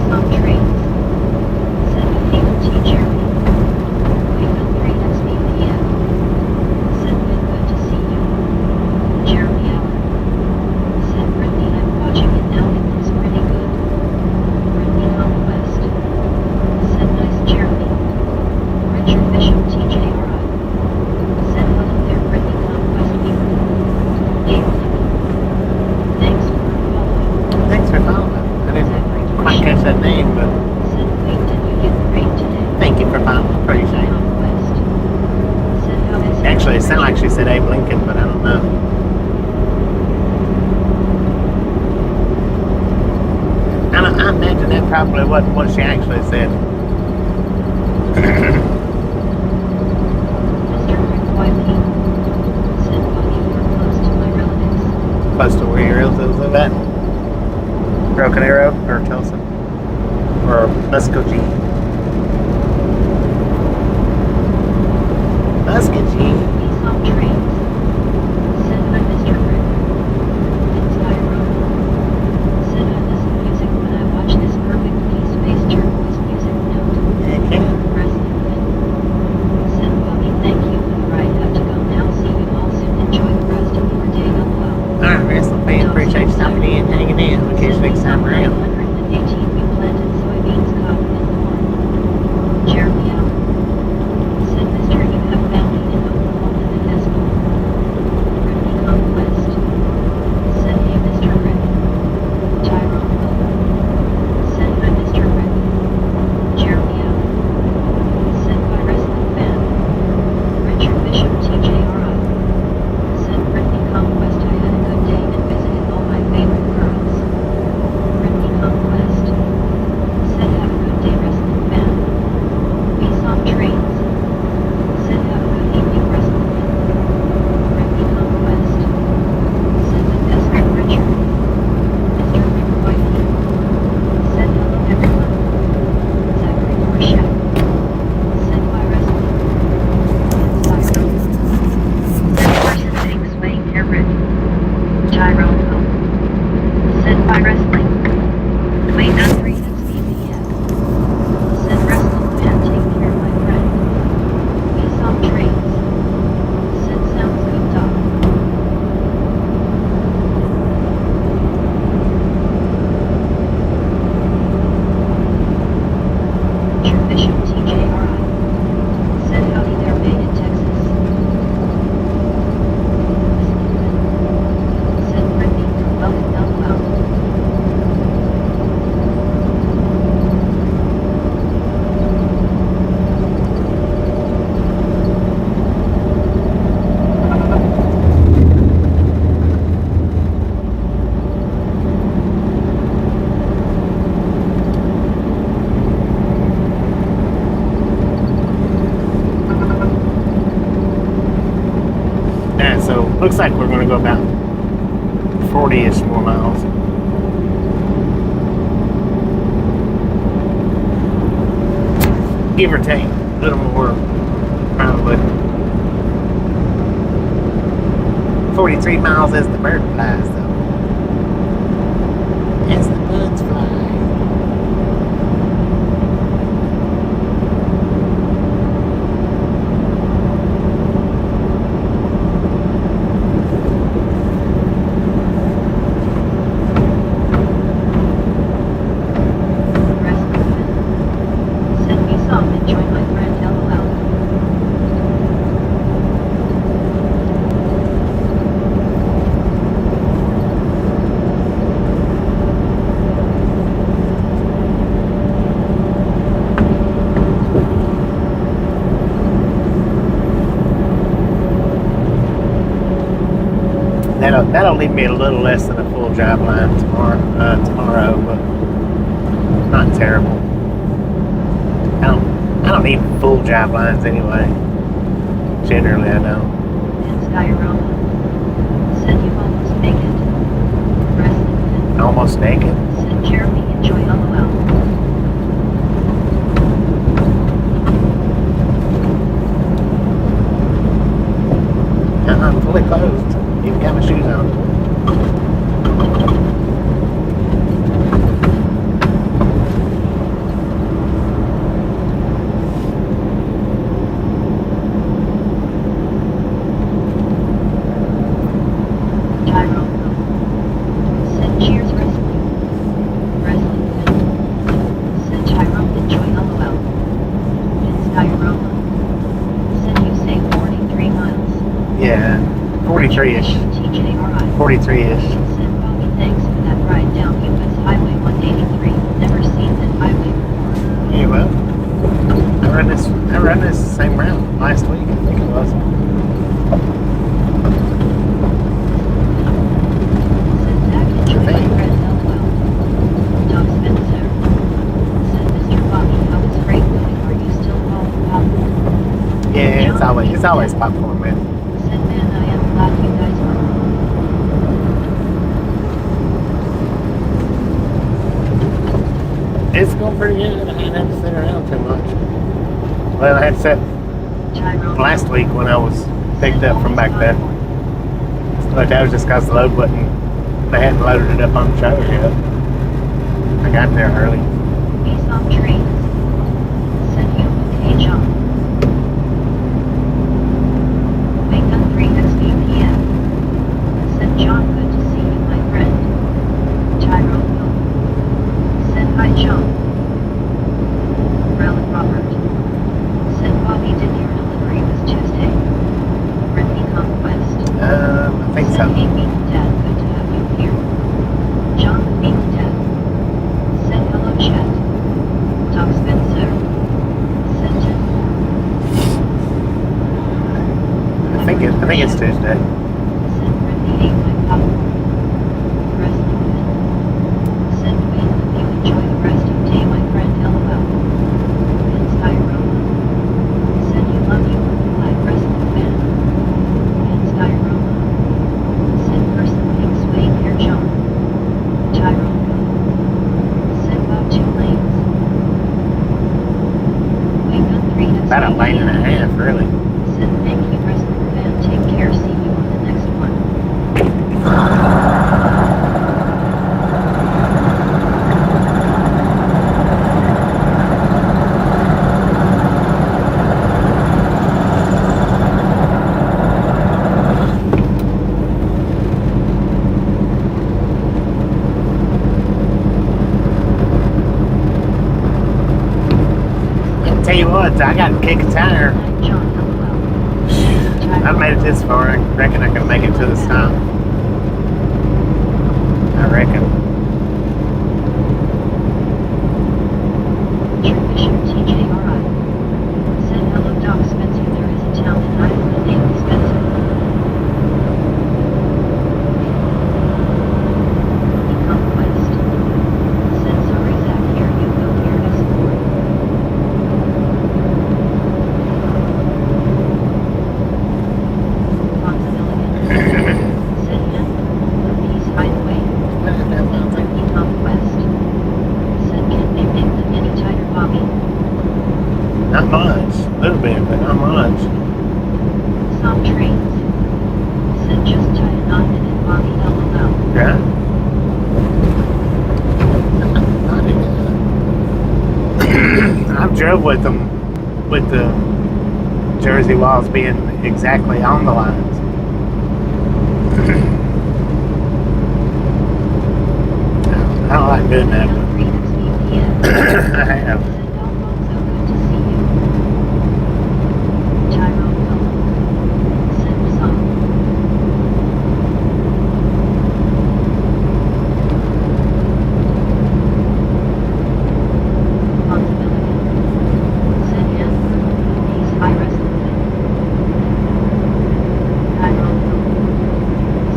Some trains. Said good evening to you, Jeremy. Wake up 3 XBPF. Said been good to see you. Jeremy Allen. Said Brittany, I'm watching it now, it looks pretty good. Brittany Conquest. Said nice, Jeremy. Richard Bishop TJRI. Said hello there, Brittany Conquest people. Abraham. Thanks for following. Thanks for following. I didn't quite catch that name, but Said wait, did you get great today? thank you for following. Appreciate it. Conquest. Said how is it? Actually, it sounded like she said Abe Lincoln, but I don't know. I imagine that probably wasn't what she actually said. Mr. Rick Wiley. Said Bobby, you're close to my relatives. Close to where your relatives live at. Broken Arrow or Tulsa or Muskogee. Muskogee. We saw trains. Said hi, Mr. Rick. It's by road. Said I listen music when I watch this perfectly spaced turquoise music note. Okay. Wrestling fan. Said Bobby, thank you for the ride. Have to go now. See you all soon. Enjoy the rest of your day. Lol. Alright, wrestling fan, appreciate you stopping in, hanging in. We'll catch you next time around. 118 we planted soybeans, cotton, and corn. Jeremy Allen. Said Mr. You have family in Oklahoma and Eskimo. Brittany Conquest. Said hey Mr. Rick. Tyrone Wilbur. Said hi Mr. Rick. Jeremy Allen. Said by wrestling fan. Richard Bishop TJRI. Said Brittany Conquest, I had a good day and visited all my favorite girls. Brittany Conquest. Said have a good day, wrestling fan. We saw trains. Said have a good evening, wrestling fan. Brittany Conquest. Said the best of Richard. Mr. Rick Whitey. Said hello everyone. Zachary Horshack. Said by wrestling. It's by road. Said person things weighing hair red. Tyrone Hope. Said by wrestling. Wait on 3 XBPF. Said wrestling fan, take care my friend. We saw trains. Said sounds good dog. Richard Bishop TJRI. Said howdy there, made in Texas. Said Brittany, you're welcome out. Yeah, so looks like we're going to go about 40-ish more miles. Give or take, a little more, probably. 43 miles as the bird flies, though. As the birds fly. Wrestling fan. Said we saw him enjoy my friend LOL. That'll leave me a little less than a full drive line tomorrow, but not terrible. I don't need full drive lines anyway. Generally, I don't. And Skyroma. Said you almost make it. Wrestling fan. Almost naked. Said Jeremy, enjoy LOL. I'm fully clothed. Even got my shoes on. Tyrone. Said cheers wrestling. Wrestling fan. Said Tyrone, enjoy LOL. And Skyroma. Said you say 43 miles. Yeah, 43-ish. TJRI. 43-ish. Said Bobby, thanks for that ride down US Highway 183. Never seen that highway before. Yeah, well, I ran this same route last week, I think it was. Said Zach, enjoy my friend LOL. Doug Spencer. Said Mr. Bobby, how is freight going? Are you still calling popcorn? Yeah, it's always popcorn, man. Said man, I am glad you guys are. It's going pretty good. I didn't have to sit around too much. Well, I had to sit Tyrone. last week when I was picked up from back there. But that was just because the load button, they hadn't loaded it up on the trailer yet. I got there early. Peace on trains. Said you, okay, John. Wake up 3 SBPM. Said John, good to see you, my friend. Tyrone. Said hi, John. Ralph Robert. Said Bobby, did your delivery was Tuesday? Brittany Conquest. I think Said so. hey, Beaten Dad, good to have you here. John the Beaten Dad. Said hello, chat. Doc Spencer. Said 10-4. I think it's Tuesday. Said Brittany ate my popcorn. Wrestling fan. Said Wayne, hope you enjoy the rest of day, my friend LOL. And Skyroma. Said you love you, like wrestling fan. And Skyroma. Said person pink suede hair John. Tyrone. Said about 2 lanes. Wake up 3 About a lane and a half, really. Said thank you, wrestling fan. Take care. See you on the next one. I tell you what, I got to kick a tire. Night, John. LOL. I've made it this far. I reckon I can make it to the stop. I reckon. Tradition TJRI. Said hello, Doc Spencer. There is a town in Iowa named Spencer. Conquest. Said sorry, Zach. Here you go. Here is more. Possibility. Said handle. Peace hideaway. Conquest. Said can they make them any tighter, Bobby? Not much. A little bit, but not much. Some trains. Said just tie a knot in it, Bobby LOL. Yeah? I've drove with them, with the Jersey walls being exactly on the lines. I don't like doing that, but I have.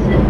Said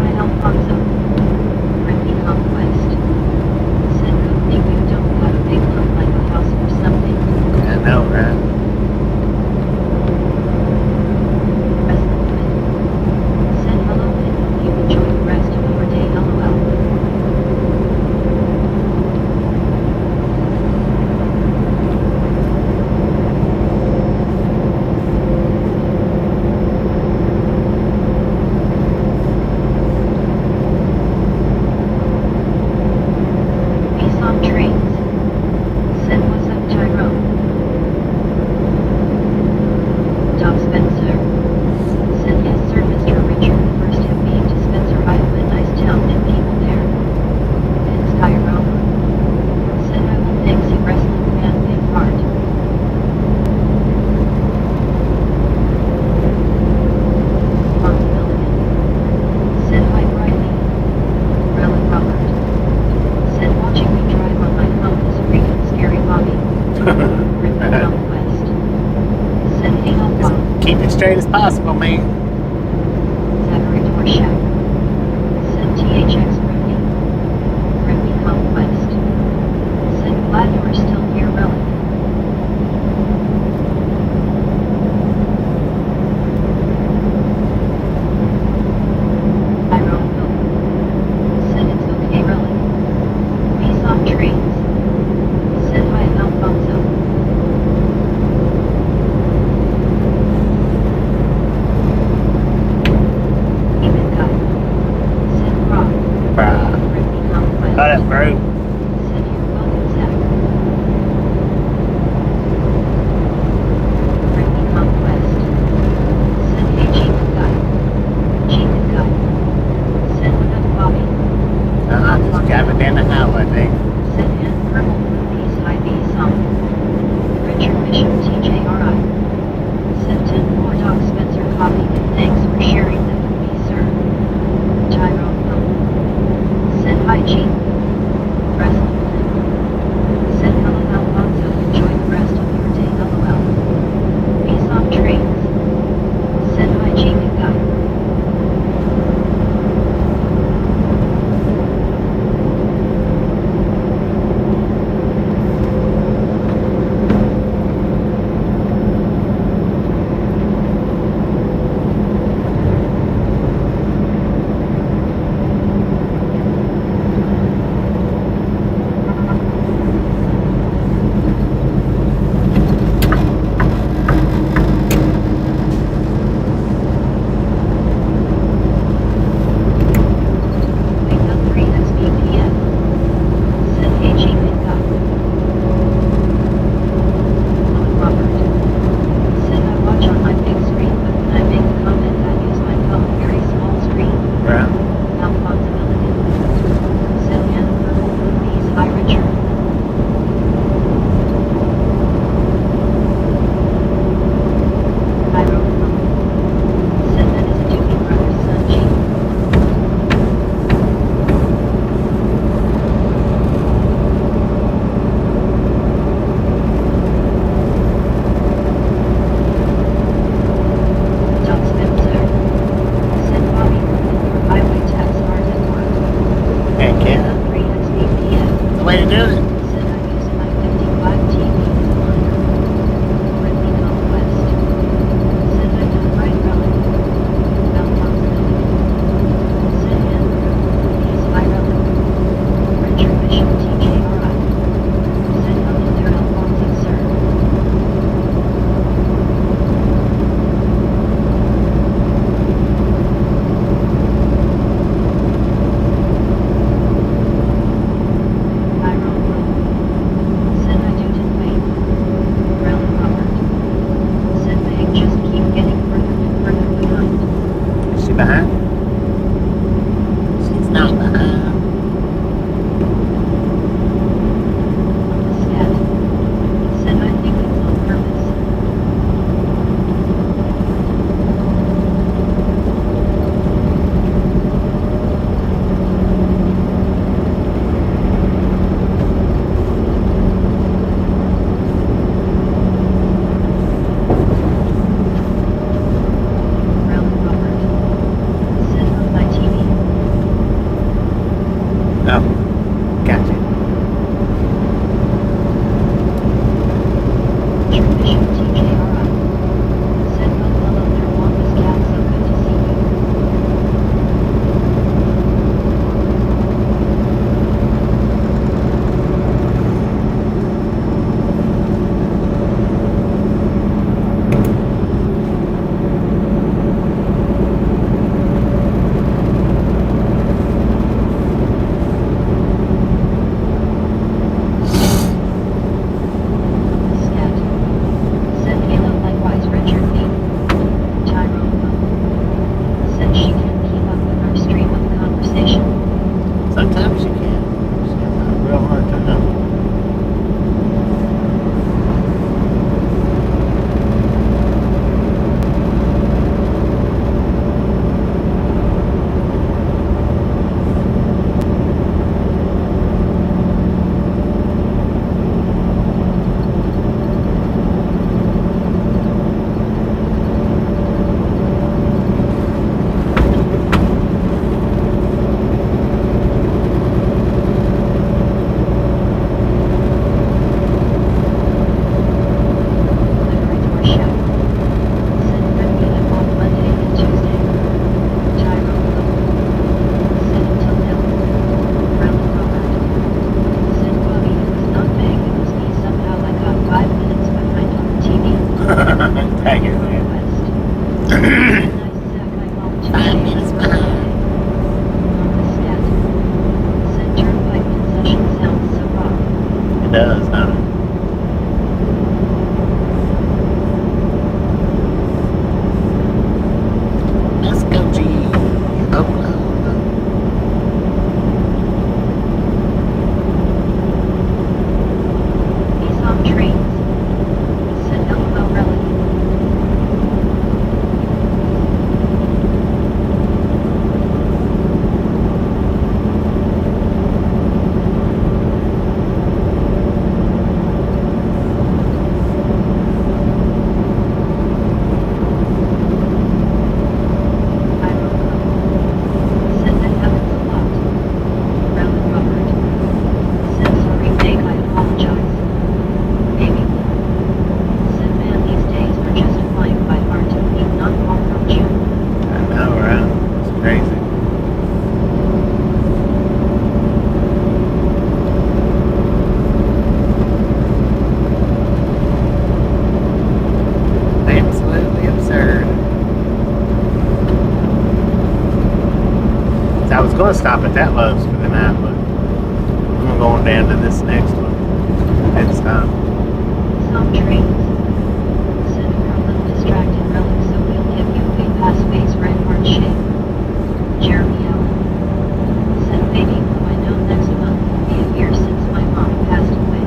keep it straight as possible, man. Zachary Torshak. Said THX Grimby. Grimby Conquest. Said glad you are still here, Relic. IRL Bill. Said it's okay, Relic. Peace off trains. Said hi, Alfonso. Even guy. Said Rob. Said nice sack, I hauled 2 days ago. On the stat. Said turnpike concession sounds so rock. It does, huh? Let's go, G. Oklahoma. He's on trains. Said LOL relative. I don't know. Said that happens a lot. Rowland Robert. Said sorry Meg, I apologize. Maybe. Said man these days are just flying by hard to believe not far from June. I know, right? It's crazy. Absolutely absurd. So I was going to stop at that Love's for the night, but I'm going down to this next one. It's Some trains. Said you're a little distracted relic, so we'll give you a pass face red heart shape. Jeremy Allen. Said baby who I know next month will be a year since my mom passed away.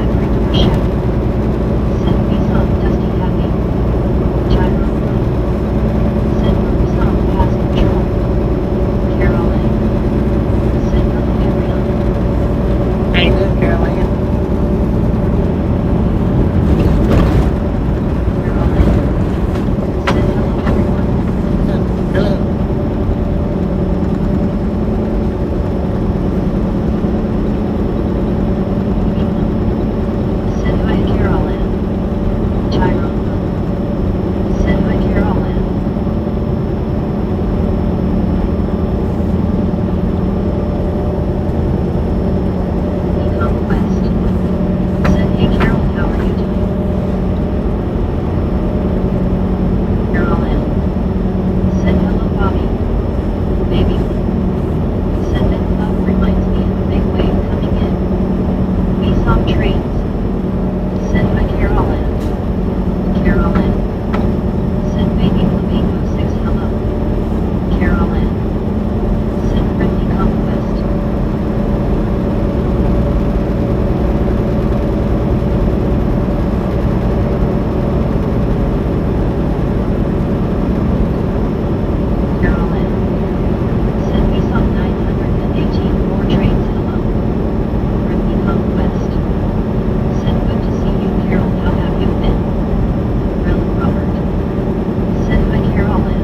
Every door shut. Said we saw Dusty Happy. Tyrone Love. Said we saw past control. Carol Ann. Said hello everyone. Hey, good, Caroline. Carol Ann. Said hello everyone. Hello. Said hi Carol Ann. Tyrone Love. Said hi Carol Ann. Become West. Said hey Carol, how are you doing? Carol Ann. Said hello Bobby. Baby. Said that love reminds me of a big wave coming in. We saw trains. Said hi Carol Ann. Carol Ann. Said baby flamingo 6 hello. Carol Ann. Said friendly conquest. Carol Ann. Said we saw 918 more trains hello. Friendly conquest. Said good to see you Carol, how have you been? Rowland Robert. Said hi Carol Ann.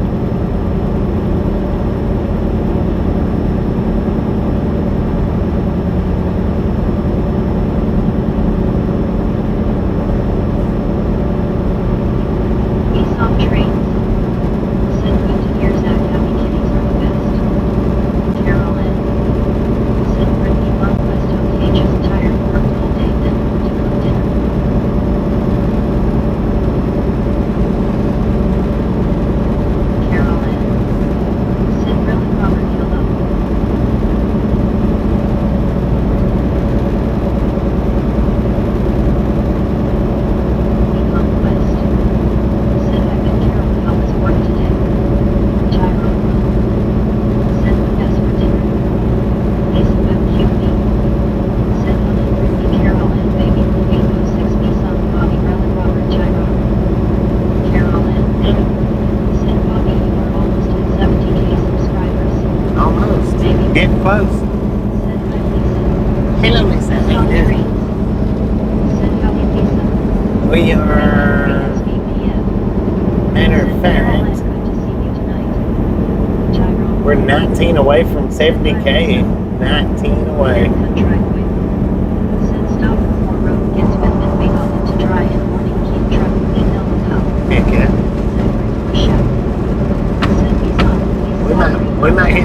We saw trains. Said good to hear Zach, happy kitties are the best. Carol Ann. Said friendly conquest, okay just tired, worked all day then home to cook dinner. Carol Ann. Said Rowland Robert hello. Become West. Said I've been Carol, how was work today? Tyrone Love. Said the best for dinner. Lisa Web QB. Said hello Brittany Carol and baby Flamingo 6 me son Bobby Rowland Robert Tyrone. Carol Ann. Said Bobby you are almost at 70k subscribers. Almost. Baby. Getting close. Said hi Lisa. Hello, Lisa. Said How how you doing? trains. Said howdy Lisa. We are, SVPF. matter Said of Carol Ann, fact, good to see you tonight. Tyrone. we're 19 away from 70K. 19 away. American driveway.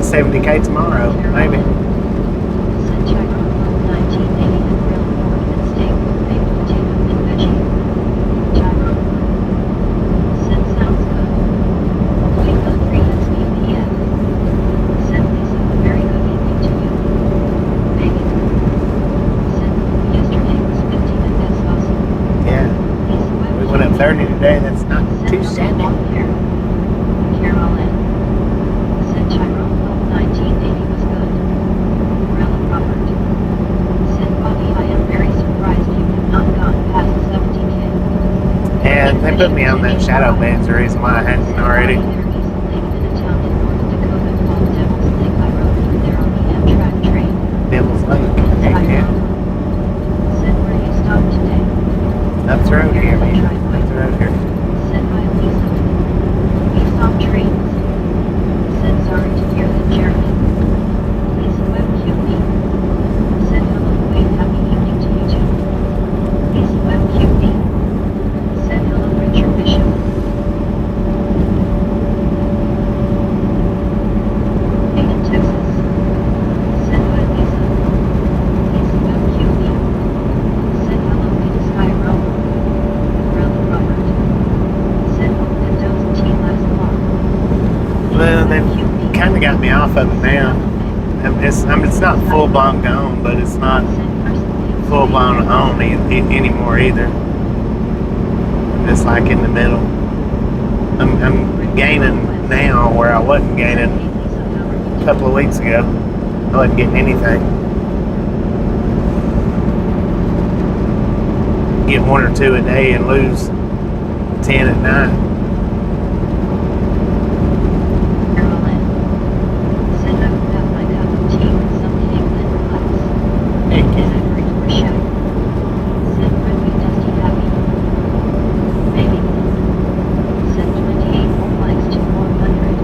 hit 70K tomorrow, maybe. Said Tyrone 1980 and grill pork and steak with baked potato and veggie. Tyrone. Said sounds good. Wake up 3 SBPF. Said Lisa, very good evening to you. Megan. Said yesterday was 50 and that's awesome. Yeah. Lisa Webb. We went up 30 today. That's not too shabby. Carol N. Said Tyrone 1980 was good. Rella Robert. Said Bobby, I am very surprised you have not gone past 70K. Yeah, they put me on that shadow ban's the reason why I hadn't already. There is a lake in a town in North Dakota called Devil's Lake. I rode through there on the Amtrak train. Devil's Lake. Said Heck yeah. Said where you stopped today. Up the road here, man. Up the road here. Said hi Lisa. We saw trains. Said sorry to hear that Jeremy. Lisa Webb QB. Said hello Wade, happy evening to you too. Lisa Webb QB. Said hello Richard Bishop. Hayden, Texas. Said hi Lisa. Lisa Webb QB. Said hello Hayden Sky Rome. Rella Robert. Said hope that doesn't tea last long. Well, they've kind of got me off of it now. It's not full blown gone, but it's not full blown on anymore either. It's like in the middle. I'm gaining now where I wasn't gaining a couple of weeks ago. I wasn't getting anything. Get 1 or 2 a day and lose 10 at night. Carolyn. Said I would have my cup of tea with some cake then relax. Heck And yeah. I hurried for show. Said friendly dusty happy. Maybe. Said 28 more likes to 400.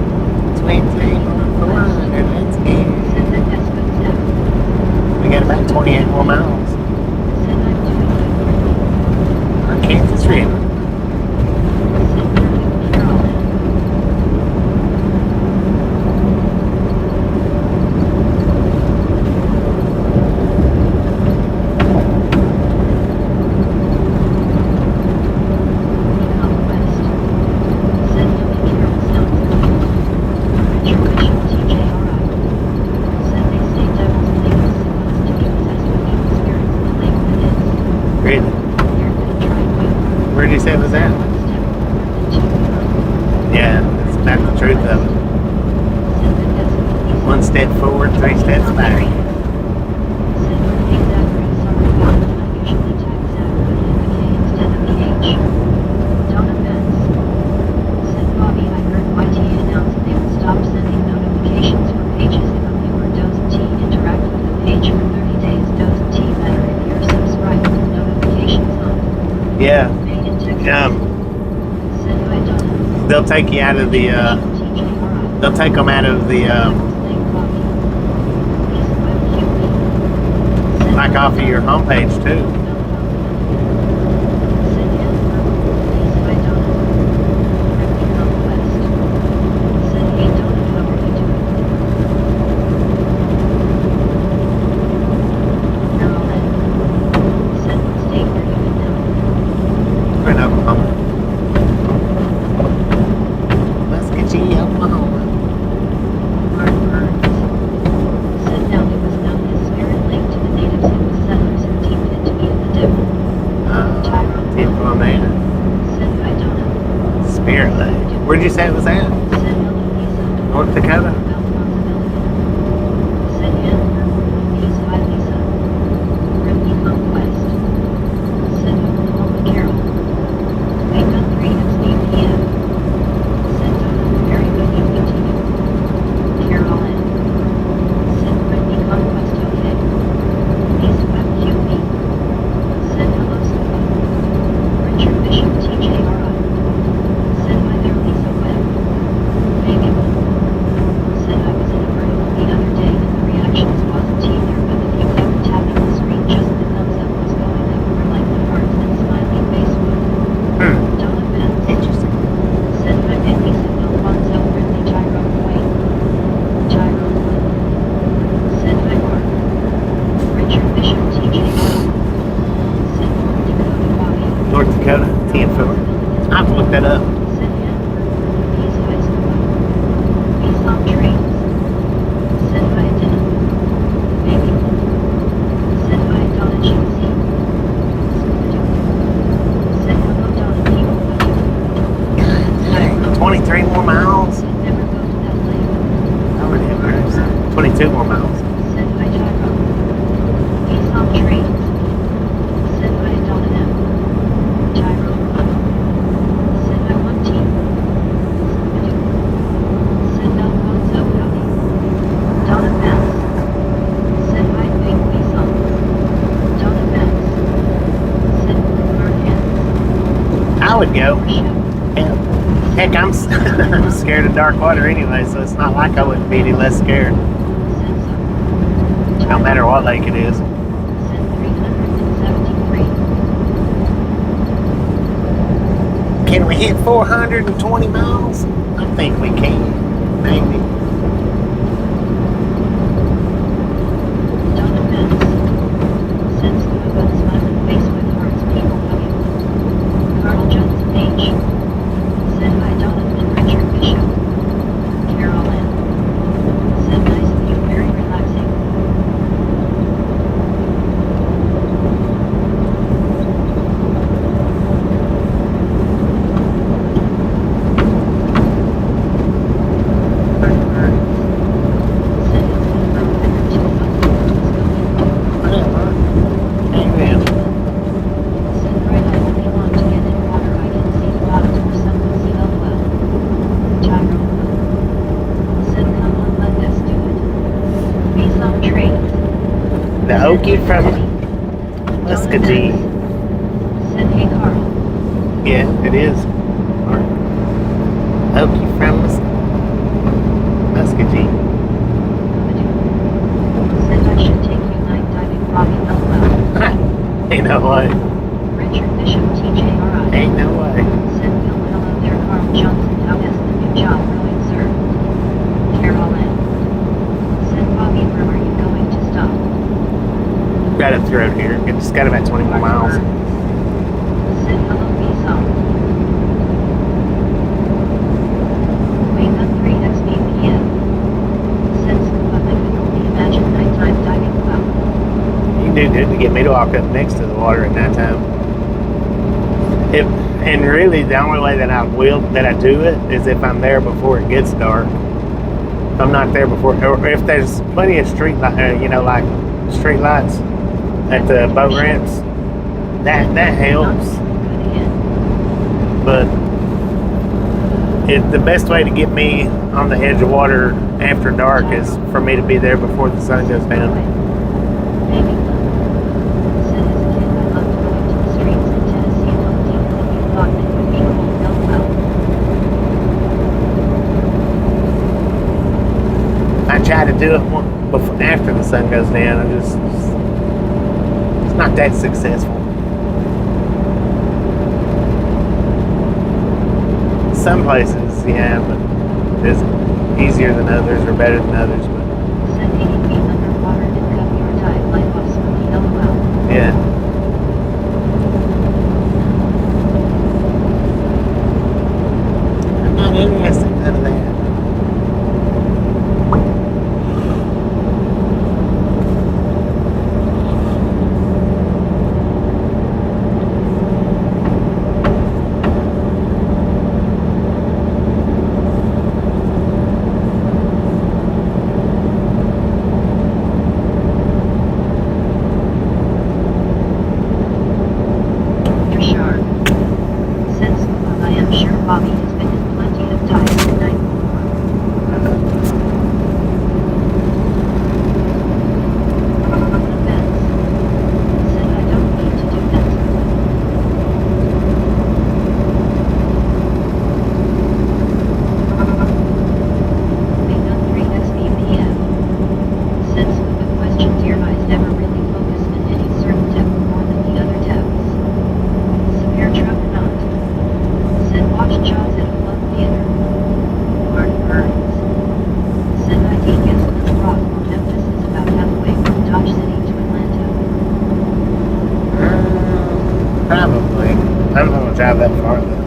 23 more 400, let's go. Said that that's good stuff. We got about 28 more miles. Said I'm doing good friendly. On Kansas River. Said perfect Carolyn. Become West. Said Louis Carroll sounds good. Richard Bishop TJRI. Said they say Devil's Lake is supposed to be possessed with evil spirits in the lake that is. Really? You're gonna try quick. Where did you say it was at? One step forward and 2 behind. Yeah, that's about the truth of it. Said that that's what he's 1 step forward, 3 steps back. Said hey Zachary, sorry about that. I usually type Zach but hit the K instead of the H. Don't offense. Said Bobby, I heard YT announce they would stop sending notifications for pages if a viewer doesn't interact with the page for 30 days. Doesn't better if you're subscribed with notifications on. Yeah, Made in Texas. Said hi Donna. they'll take you out of the, TJRI. they'll take them out of the, like off of your homepage too. We're in Oklahoma. Let's get you Oklahoma. People on there. Spirit Lake. Where'd you say it was at? North Dakota? Said I was in a room the other day and the reactions North Dakota, 10-4. I have to look that up. Dang, 23 more miles. I already have 22 more miles. I would go. Heck, I'm I'm scared of dark water anyway, so it's not like I wouldn't be any less scared. No matter what lake it is. Can we hit 420 miles? I think we can. Maybe. The Okie from Muscatine. Yeah, it is. Okie from Muscatine. Ain't no way. Richard Bishop, TJRI. Ain't no way. Said Bill, hello there, Carl Johnson. How is the new job going, sir? Carol Ann. Said Bobby, where are you going to stop? Right up the road here. It's got about 20 more miles. Said hello, peace out. Wake up 3 next p.m. Said Scuba, I can only imagine nighttime diving well. You do good to get me to walk up next to the water at night time. And really, the only way that I do it is if I'm there before it gets dark. If I'm not there before, or if there's plenty of street lights at the boat ramps, that helps. But the best way to get me on the edge of water after dark is for me to be there before the sun goes down. I try to do it before, after the sun goes down. It's not that successful. Some places, yeah, but it's easier than others or better than others. But yeah. I'm not interested in none of that. drive that far though.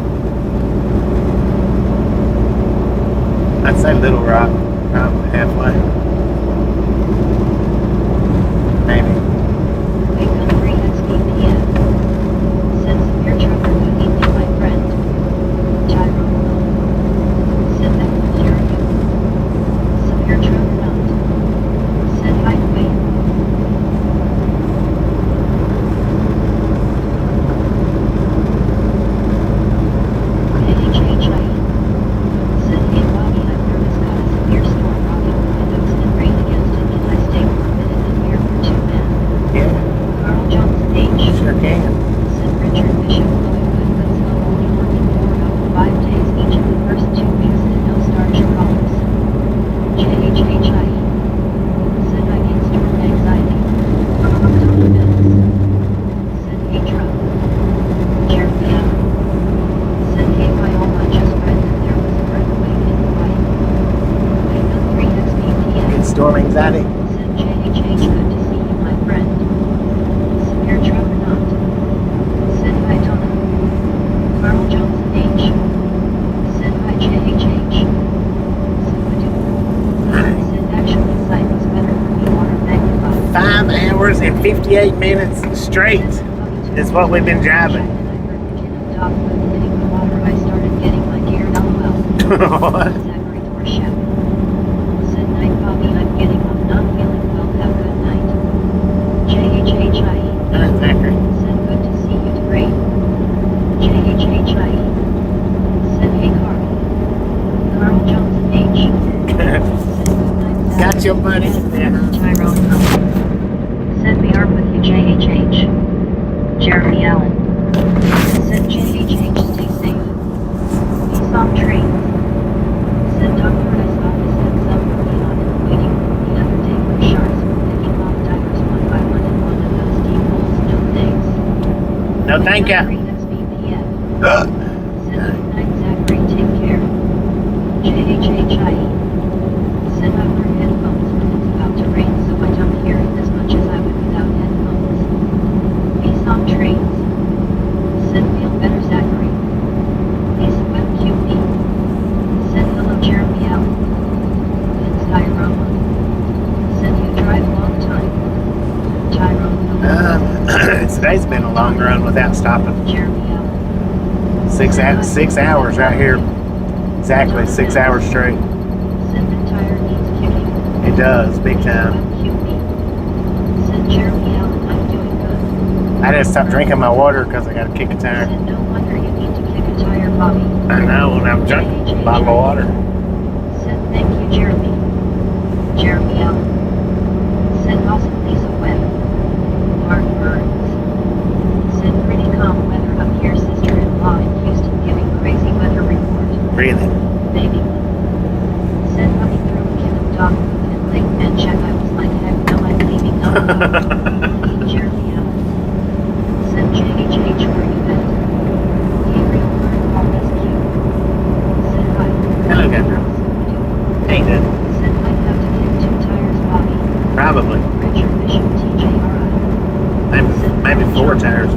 I'd say Little Rock, probably halfway. Maybe. Wake up 3 XBPM. Said severe trucker, good evening, my friend. Tyrone. Said that was your you. Severe trucker not. Said hi, wait. KHHIE. Said hey Bobby, I'm nervous, got a severe storm rocking the windows and rain against it. Can I stay for a minute and here for 2 men? Yeah, Carl Johnson H. sure can. Said Richard Bishop, doing good but still only working 4 out of 5 days each of the first 2 weeks and no starter problems. JHHIE. Said I get storm anxiety. Tom Benz. Said hey truck. Jeremy Allen. Said hey Viola, just read that there was an earthquake in Hawaii. Wake up 3 XBPM. Get storm anxiety. Said JHH, good to see you, my friend. Severe trucker not. Said hi Donna. Carl Johnson H. Said hi JHH. Said Badoo. Said actually sight was better for me, water magnified. 5 hours and 58 minutes straight is what we've been driving. And I heard the kid of dog food hitting the water. I started getting my gear LOL. What? Zachary Dorshap. Said night Bobby, I'm getting up, not feeling well, have good night. JHHIE. Zachary. Said good to see you, great. JHHIE. Said hey Carl. Carl Johnson H. Said good night Zach. Got your buddy. Yeah. Tyrone Hunt. Said we are with you JHH. Jeremy Allen. Said JHH, stay safe. We saw trains. Said Dr. Rice office heads up for Leon in the waiting room the other day where sharks were picking off divers one by one in one of those deep holes. No thanks. No, thank ya. 3 XBPM. Said good night Zachary, take care. JHHIE. Said I wear headphones when it's about to rain so I don't hear it as much as I would without headphones. We saw trains. Said feel better Zachary. He's web QB. Said hello Jeremy Allen. Vince Diorama. Said you drive long time. Tyrone. Today's been a long run without stopping. Jeremy Allen. 6 hours right here. Exactly, 6 hours straight. Said the tire needs kicking. It does, big time. Said Jeremy Allen, I'm doing good. I had to stop drinking my water because I got to kick a tire. Said no wonder you need to kick a tire, Bobby. I know, when I'm drinking a bottle of water. Said thank you, Jeremy. Jeremy Allen. Said awesome Lisa Webb. Mark Burns. Said pretty calm weather up here, sister-in-law in Houston giving crazy weather report. Really? Baby. Said Bobby threw a kid of dog food and late man check. I was like, heck no, I'm leaving. No. Jeremy Allen. Said JHH, where you at? Gabriel Byrne, always cute. Said hi. Hello, Gabriel. Hey, good. Said might have to kick 2 tires, Bobby. Probably. Richard Bishop, TJRI. Maybe 4 tires.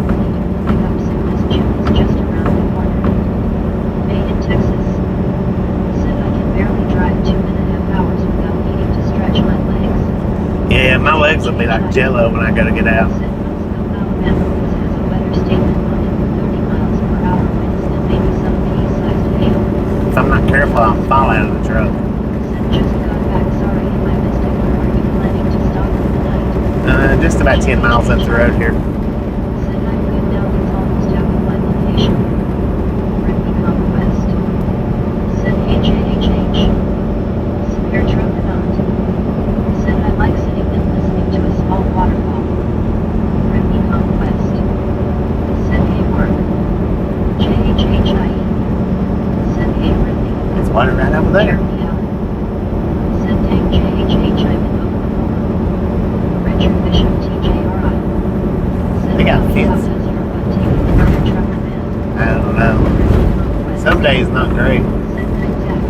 Pick up Sickness Jim is just around the corner. Made in Texas. Said I can barely drive 2.5 hours without needing to stretch my legs. Yeah, my legs will be like jello when I gotta get out. Said Huntsville, Alabama has a weather statement on it with 30 miles per hour winds and maybe some pea-sized hail. If I'm not careful, I'll fall out of the truck. Said just got back, sorry if I missed it. Where are you planning to stop for the night? Just about 10 miles up the road here. Said I'm good now, it's almost out of my location. Brittany Conquest. Said HHH. Severe trucker not. Said I like sitting and listening to a small waterfall. Brittany Conquest. Said hey work. JHHIE. Said hey Brittany. There's water right over there. Jeremy Allen. Said dang JHH, I'm in Oklahoma. Richard Bishop, TJRI. Said They got Bobby, fence. how does your butt take another trucker man? I don't know. Conquest. Some days not great. Said night Zach.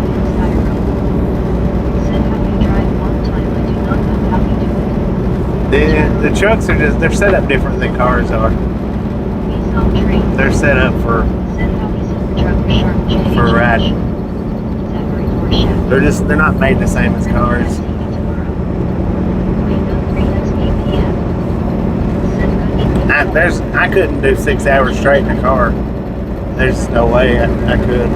Vince Diorama. Said how you drive long time, I do not know how you do it. The trucks are just, they're set up different than cars are. We saw Call train. They're set up for Said Howie Silver Truck Sharp JH. For riding. Zachary Forshaw. they're not made the same as cars. I couldn't do 6 hours straight in a car. There's no way I could.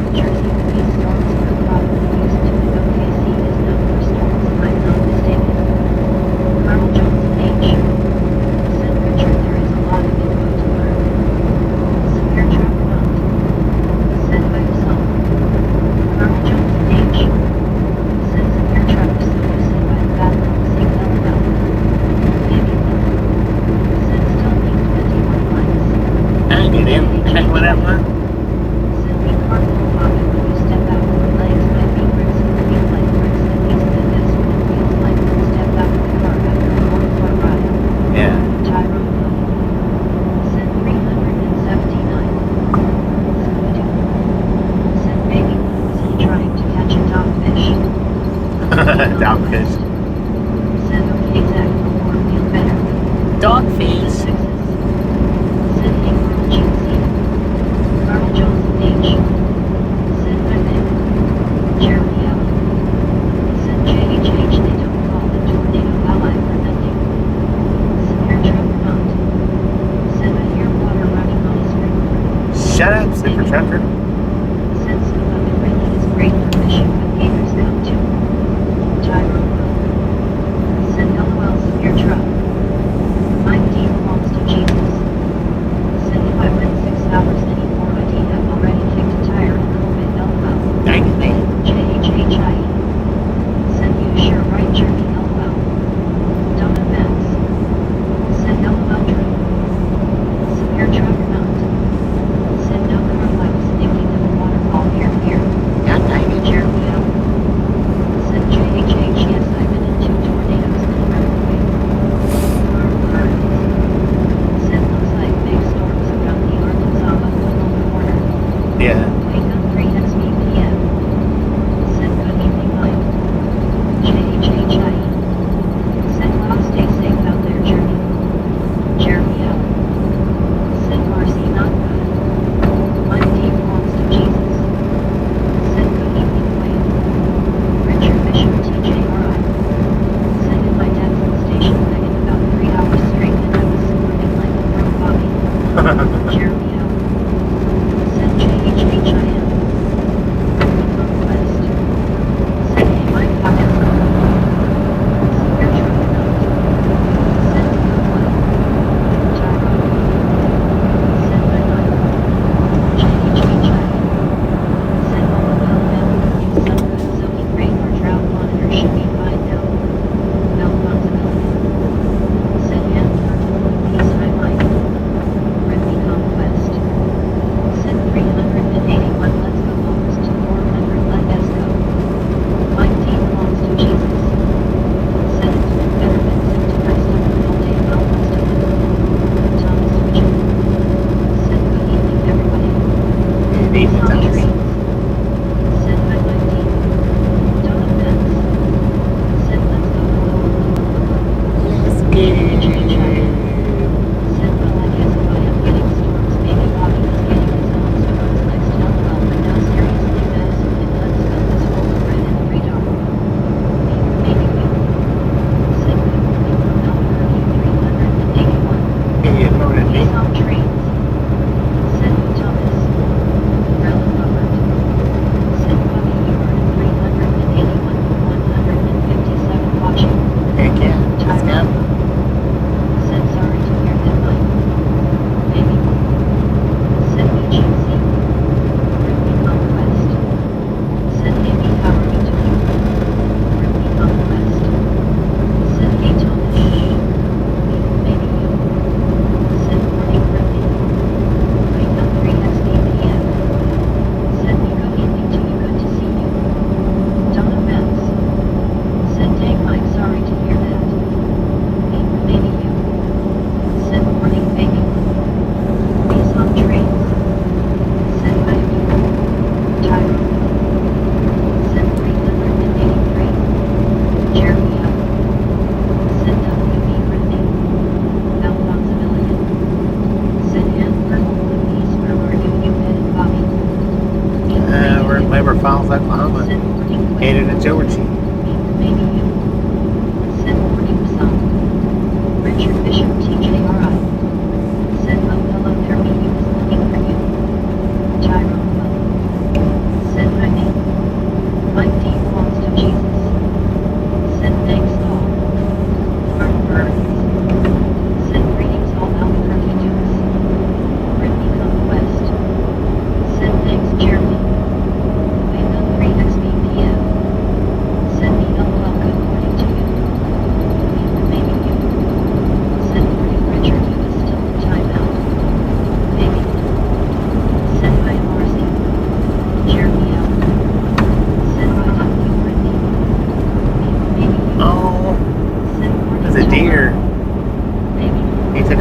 I can get in. Heck with that one. Yeah. Dogfish. Dogfish. Shut up, super trucker. Dang it, man. Send you sure right journey LOL. Don't offense. Send LOL trip. Severe truck amount. Send no car lights.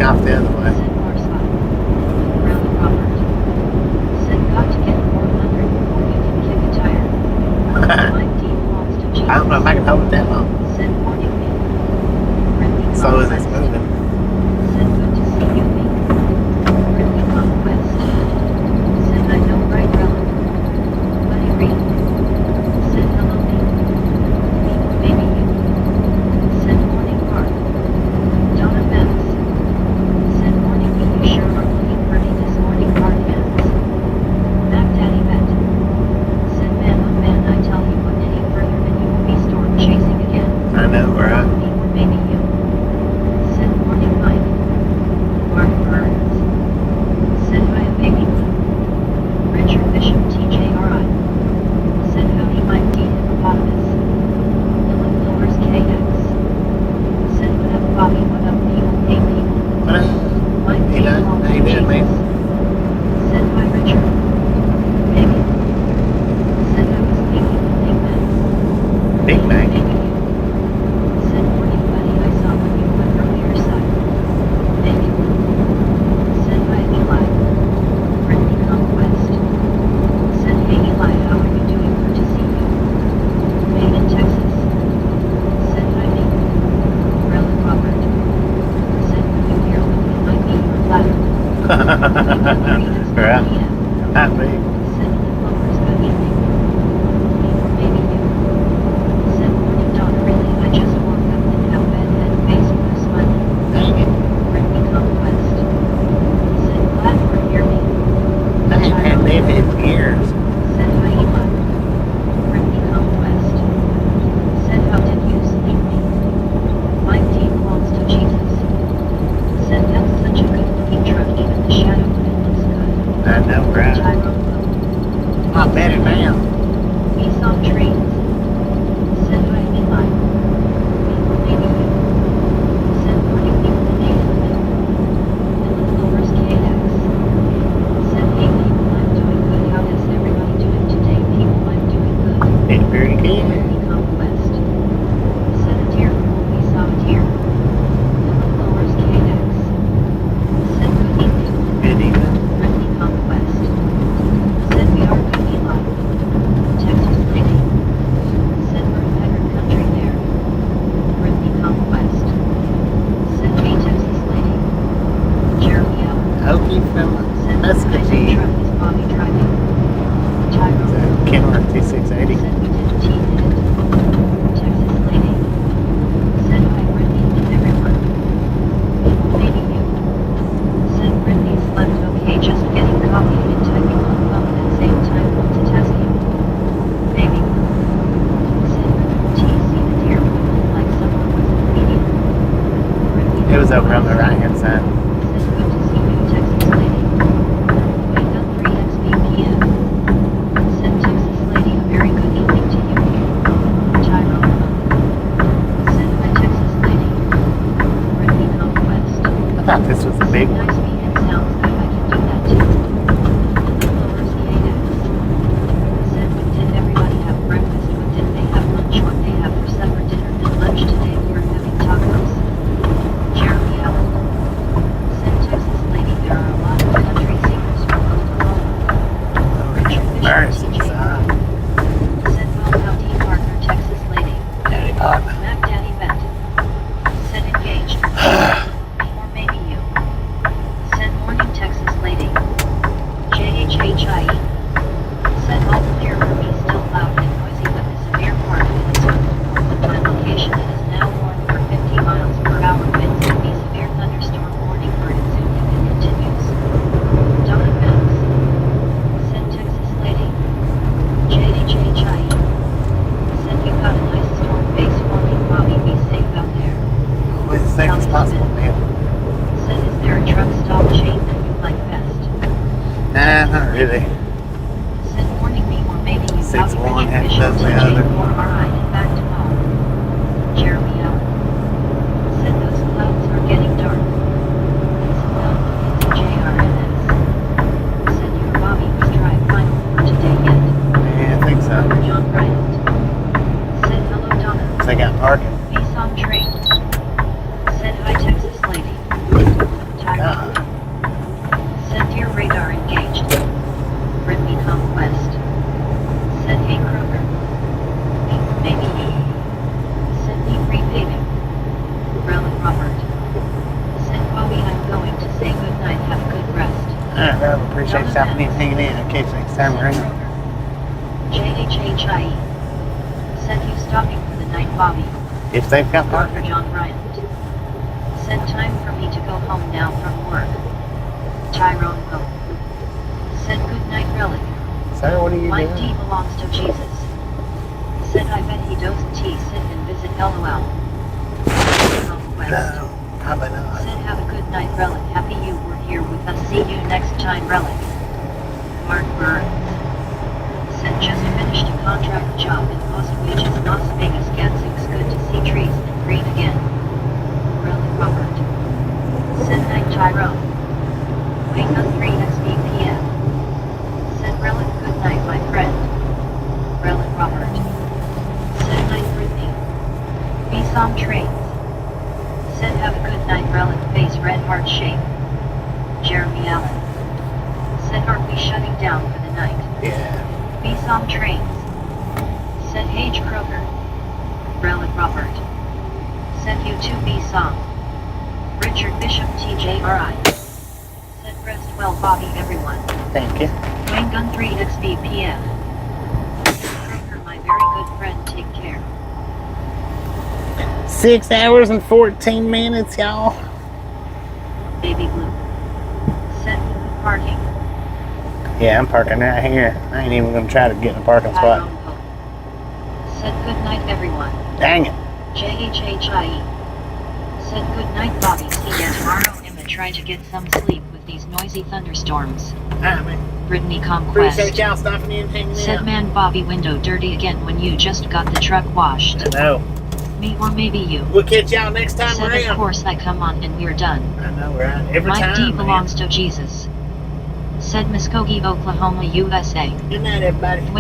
back off the other way. Said Marside. Round Robert. Said got to get 400 before you can kick a tire. Mike D belongs to Jesus. I don't know if I can hold it that long. Said morning me. Friendly Slow as it's conquest. moving. Said good to see you me. Friendly conquest. Said I know right relic. Buddy Reed. Said hello me. Me, maybe you. Said morning Mark. Donna Benz. Said morning me, you sure are looking pretty this morning, Mark Benz. Mac Daddy Bet. Said man oh man, I tell you what, any further than you will be storm chasing again. I know, right? Me or maybe you. Said morning Mike. Mark Burns. Said hi baby me. Richard Bishop TJRI. Said howdy Mike D Hippopotamus. Dylan Lowers KX. Said what up Bobby, what up people, hey people. What up? Mike D Hey, Doug. belongs How you to doing, man? Jesus. Said hi Richard. Baby. Said I was thinking of Big Mac. Big Mac. Maybe you. Said morning buddy, I saw when you went earlier side. Maybe. Said hi Eli. Friendly conquest. Said hey Eli, how are you doing? Good to see you. Made in Texas. Said hi me. Relic Robert. Said when you hear when you might be your ladder. Right. Not me. Said the flowers good evening. Me or maybe you. Said morning Donna, really I just woke up and how bad that face was smiling. Dang it. Friendly conquest. Said glad you're here me. I ain't had that in years. Said hi Eli. Friendly conquest. Said how did you sleep me? Mike D belongs to Jesus. Said that's such a good looking truck, even the shadow of it looks good. I know, right? Tyrone. Not better now. We saw trains. Said hi Eli. Me or maybe you. Said morning me with an A in the middle. Dylan Lowers KX. Said hey people, I'm doing good. How is everybody doing today? People, I'm doing good. Did very good. Friendly conquest. Said a deer. We saw a deer. Dylan Lowers KX. Said good evening. Good evening. Friendly conquest. Said we are good Eli. Texas lady. Said we're in better country there. Friendly conquest. Said hey Texas lady. Jeremy Allen. Okay, fella. Said That's what good kind to of hear. truck is Bobby driving? Tyrone. Kenworth 2680. Said we didn't tease it. Texas lady. Said hi Brittany and everyone. People maybe you. Said Brittany slept okay, just getting coffee and typing on phone at the same time multitasking. Maybe. Said River T seen a deer but it looked like someone was in the median. Brittany It was over on the conquest. right hand side. Said good to see you Texas lady. Wake up 3XBPM. Said Texas lady, a very good evening to you. Tyrone. Said hi Texas lady. Brittany conquest. I thought this was a big one. Nice and sounds good, I can do that too. Dylan Lowers EAX. Said when did everybody have breakfast, when did they have lunch, what they have for supper, dinner, and lunch today, we're having tacos. Jeremy Allen. Said Texas lady, there are a lot of country singers from Oklahoma. Richard Bishop Mercy, TJRI. Said well howdy partner Texas lady. Daddy partner. Mac Daddy Bet. Said engaged. Me or maybe you. Said morning Texas lady. JHHIE. Said all clear for me, still loud and noisy but the severe part of it is on the north of my location. It is now north for 50 miles per hour winds and be severe thunderstorm warning for it soon if it continues. Donna Benz. Said Texas lady. JHHIE. Said you got a nice storm face warning, Bobby, be safe out there. Always as safe as possible, man. Said is there a truck stop chain that you like best? Nah, not really. Said morning me or maybe you 6'1", half Bishop dozen the TJ other. 4RI and back to home. Jeremy Allen. Said those clouds are getting dark. Samuel JRMS. Said your Bobby was dry final for today yet. Yeah, I think so. John Bryant. Said hello Donna. They got parking. We saw train. Said hi Texas lady. I really appreciate stopping in and hanging in. I'll catch you next time around. JHHIE. Said you stopping for the night, Bobby. If they've got Dr. parking. John Bryant. Said time for me to go home now from work. Tyrone Go. Said good night, Relic. Sir, what are you My doing? D belongs to Jesus. Said I bet he doesn't sit and visit LOL. Conquest. No, probably not. Said have a good night, Relic. Happy you were here with us. See you next time, Relic. Mark Burns. Said just finished a contract job in Las Vegas, Las Vegas. It's good to see trees and green again. Relic Robert. Said night, Tyrone. Wake up 3 p.m. Said Relic good night, my friend. Relic Robert. Said night, Brittany. Be some trains. Said have a good night, Relic face red heart shape. Jeremy Allen. Said are we shutting down for the night? Yeah. Be some trains. Said Hage Kroger. Relic Robert. Said you too be some. Richard Bishop TJRI. Said rest well Bobby everyone. Thank you. Wayne Gun 3 XBPM. Kroger my very good friend take care. 6 hours and 14 minutes, y'all. Baby Blue. Said parking. Yeah, I'm parking right here. I ain't even gonna try to get in a parking spot. Tyrone Pope. Said good night everyone. Dang it. JHHIE. Said good night Bobby. See ya tomorrow. Emma try to get some sleep with these noisy thunderstorms. I mean, Brittany appreciate Conquest. y'all stopping in and hanging Said out. man Bobby window dirty again when you just got the truck washed. I know. Me or maybe you. We'll catch y'all next time Said of around. course I come on and we're done. I know, right? Every Mike time, D man. belongs to Jesus. Said Muskogee, Oklahoma, USA. Good night, everybody. Wayne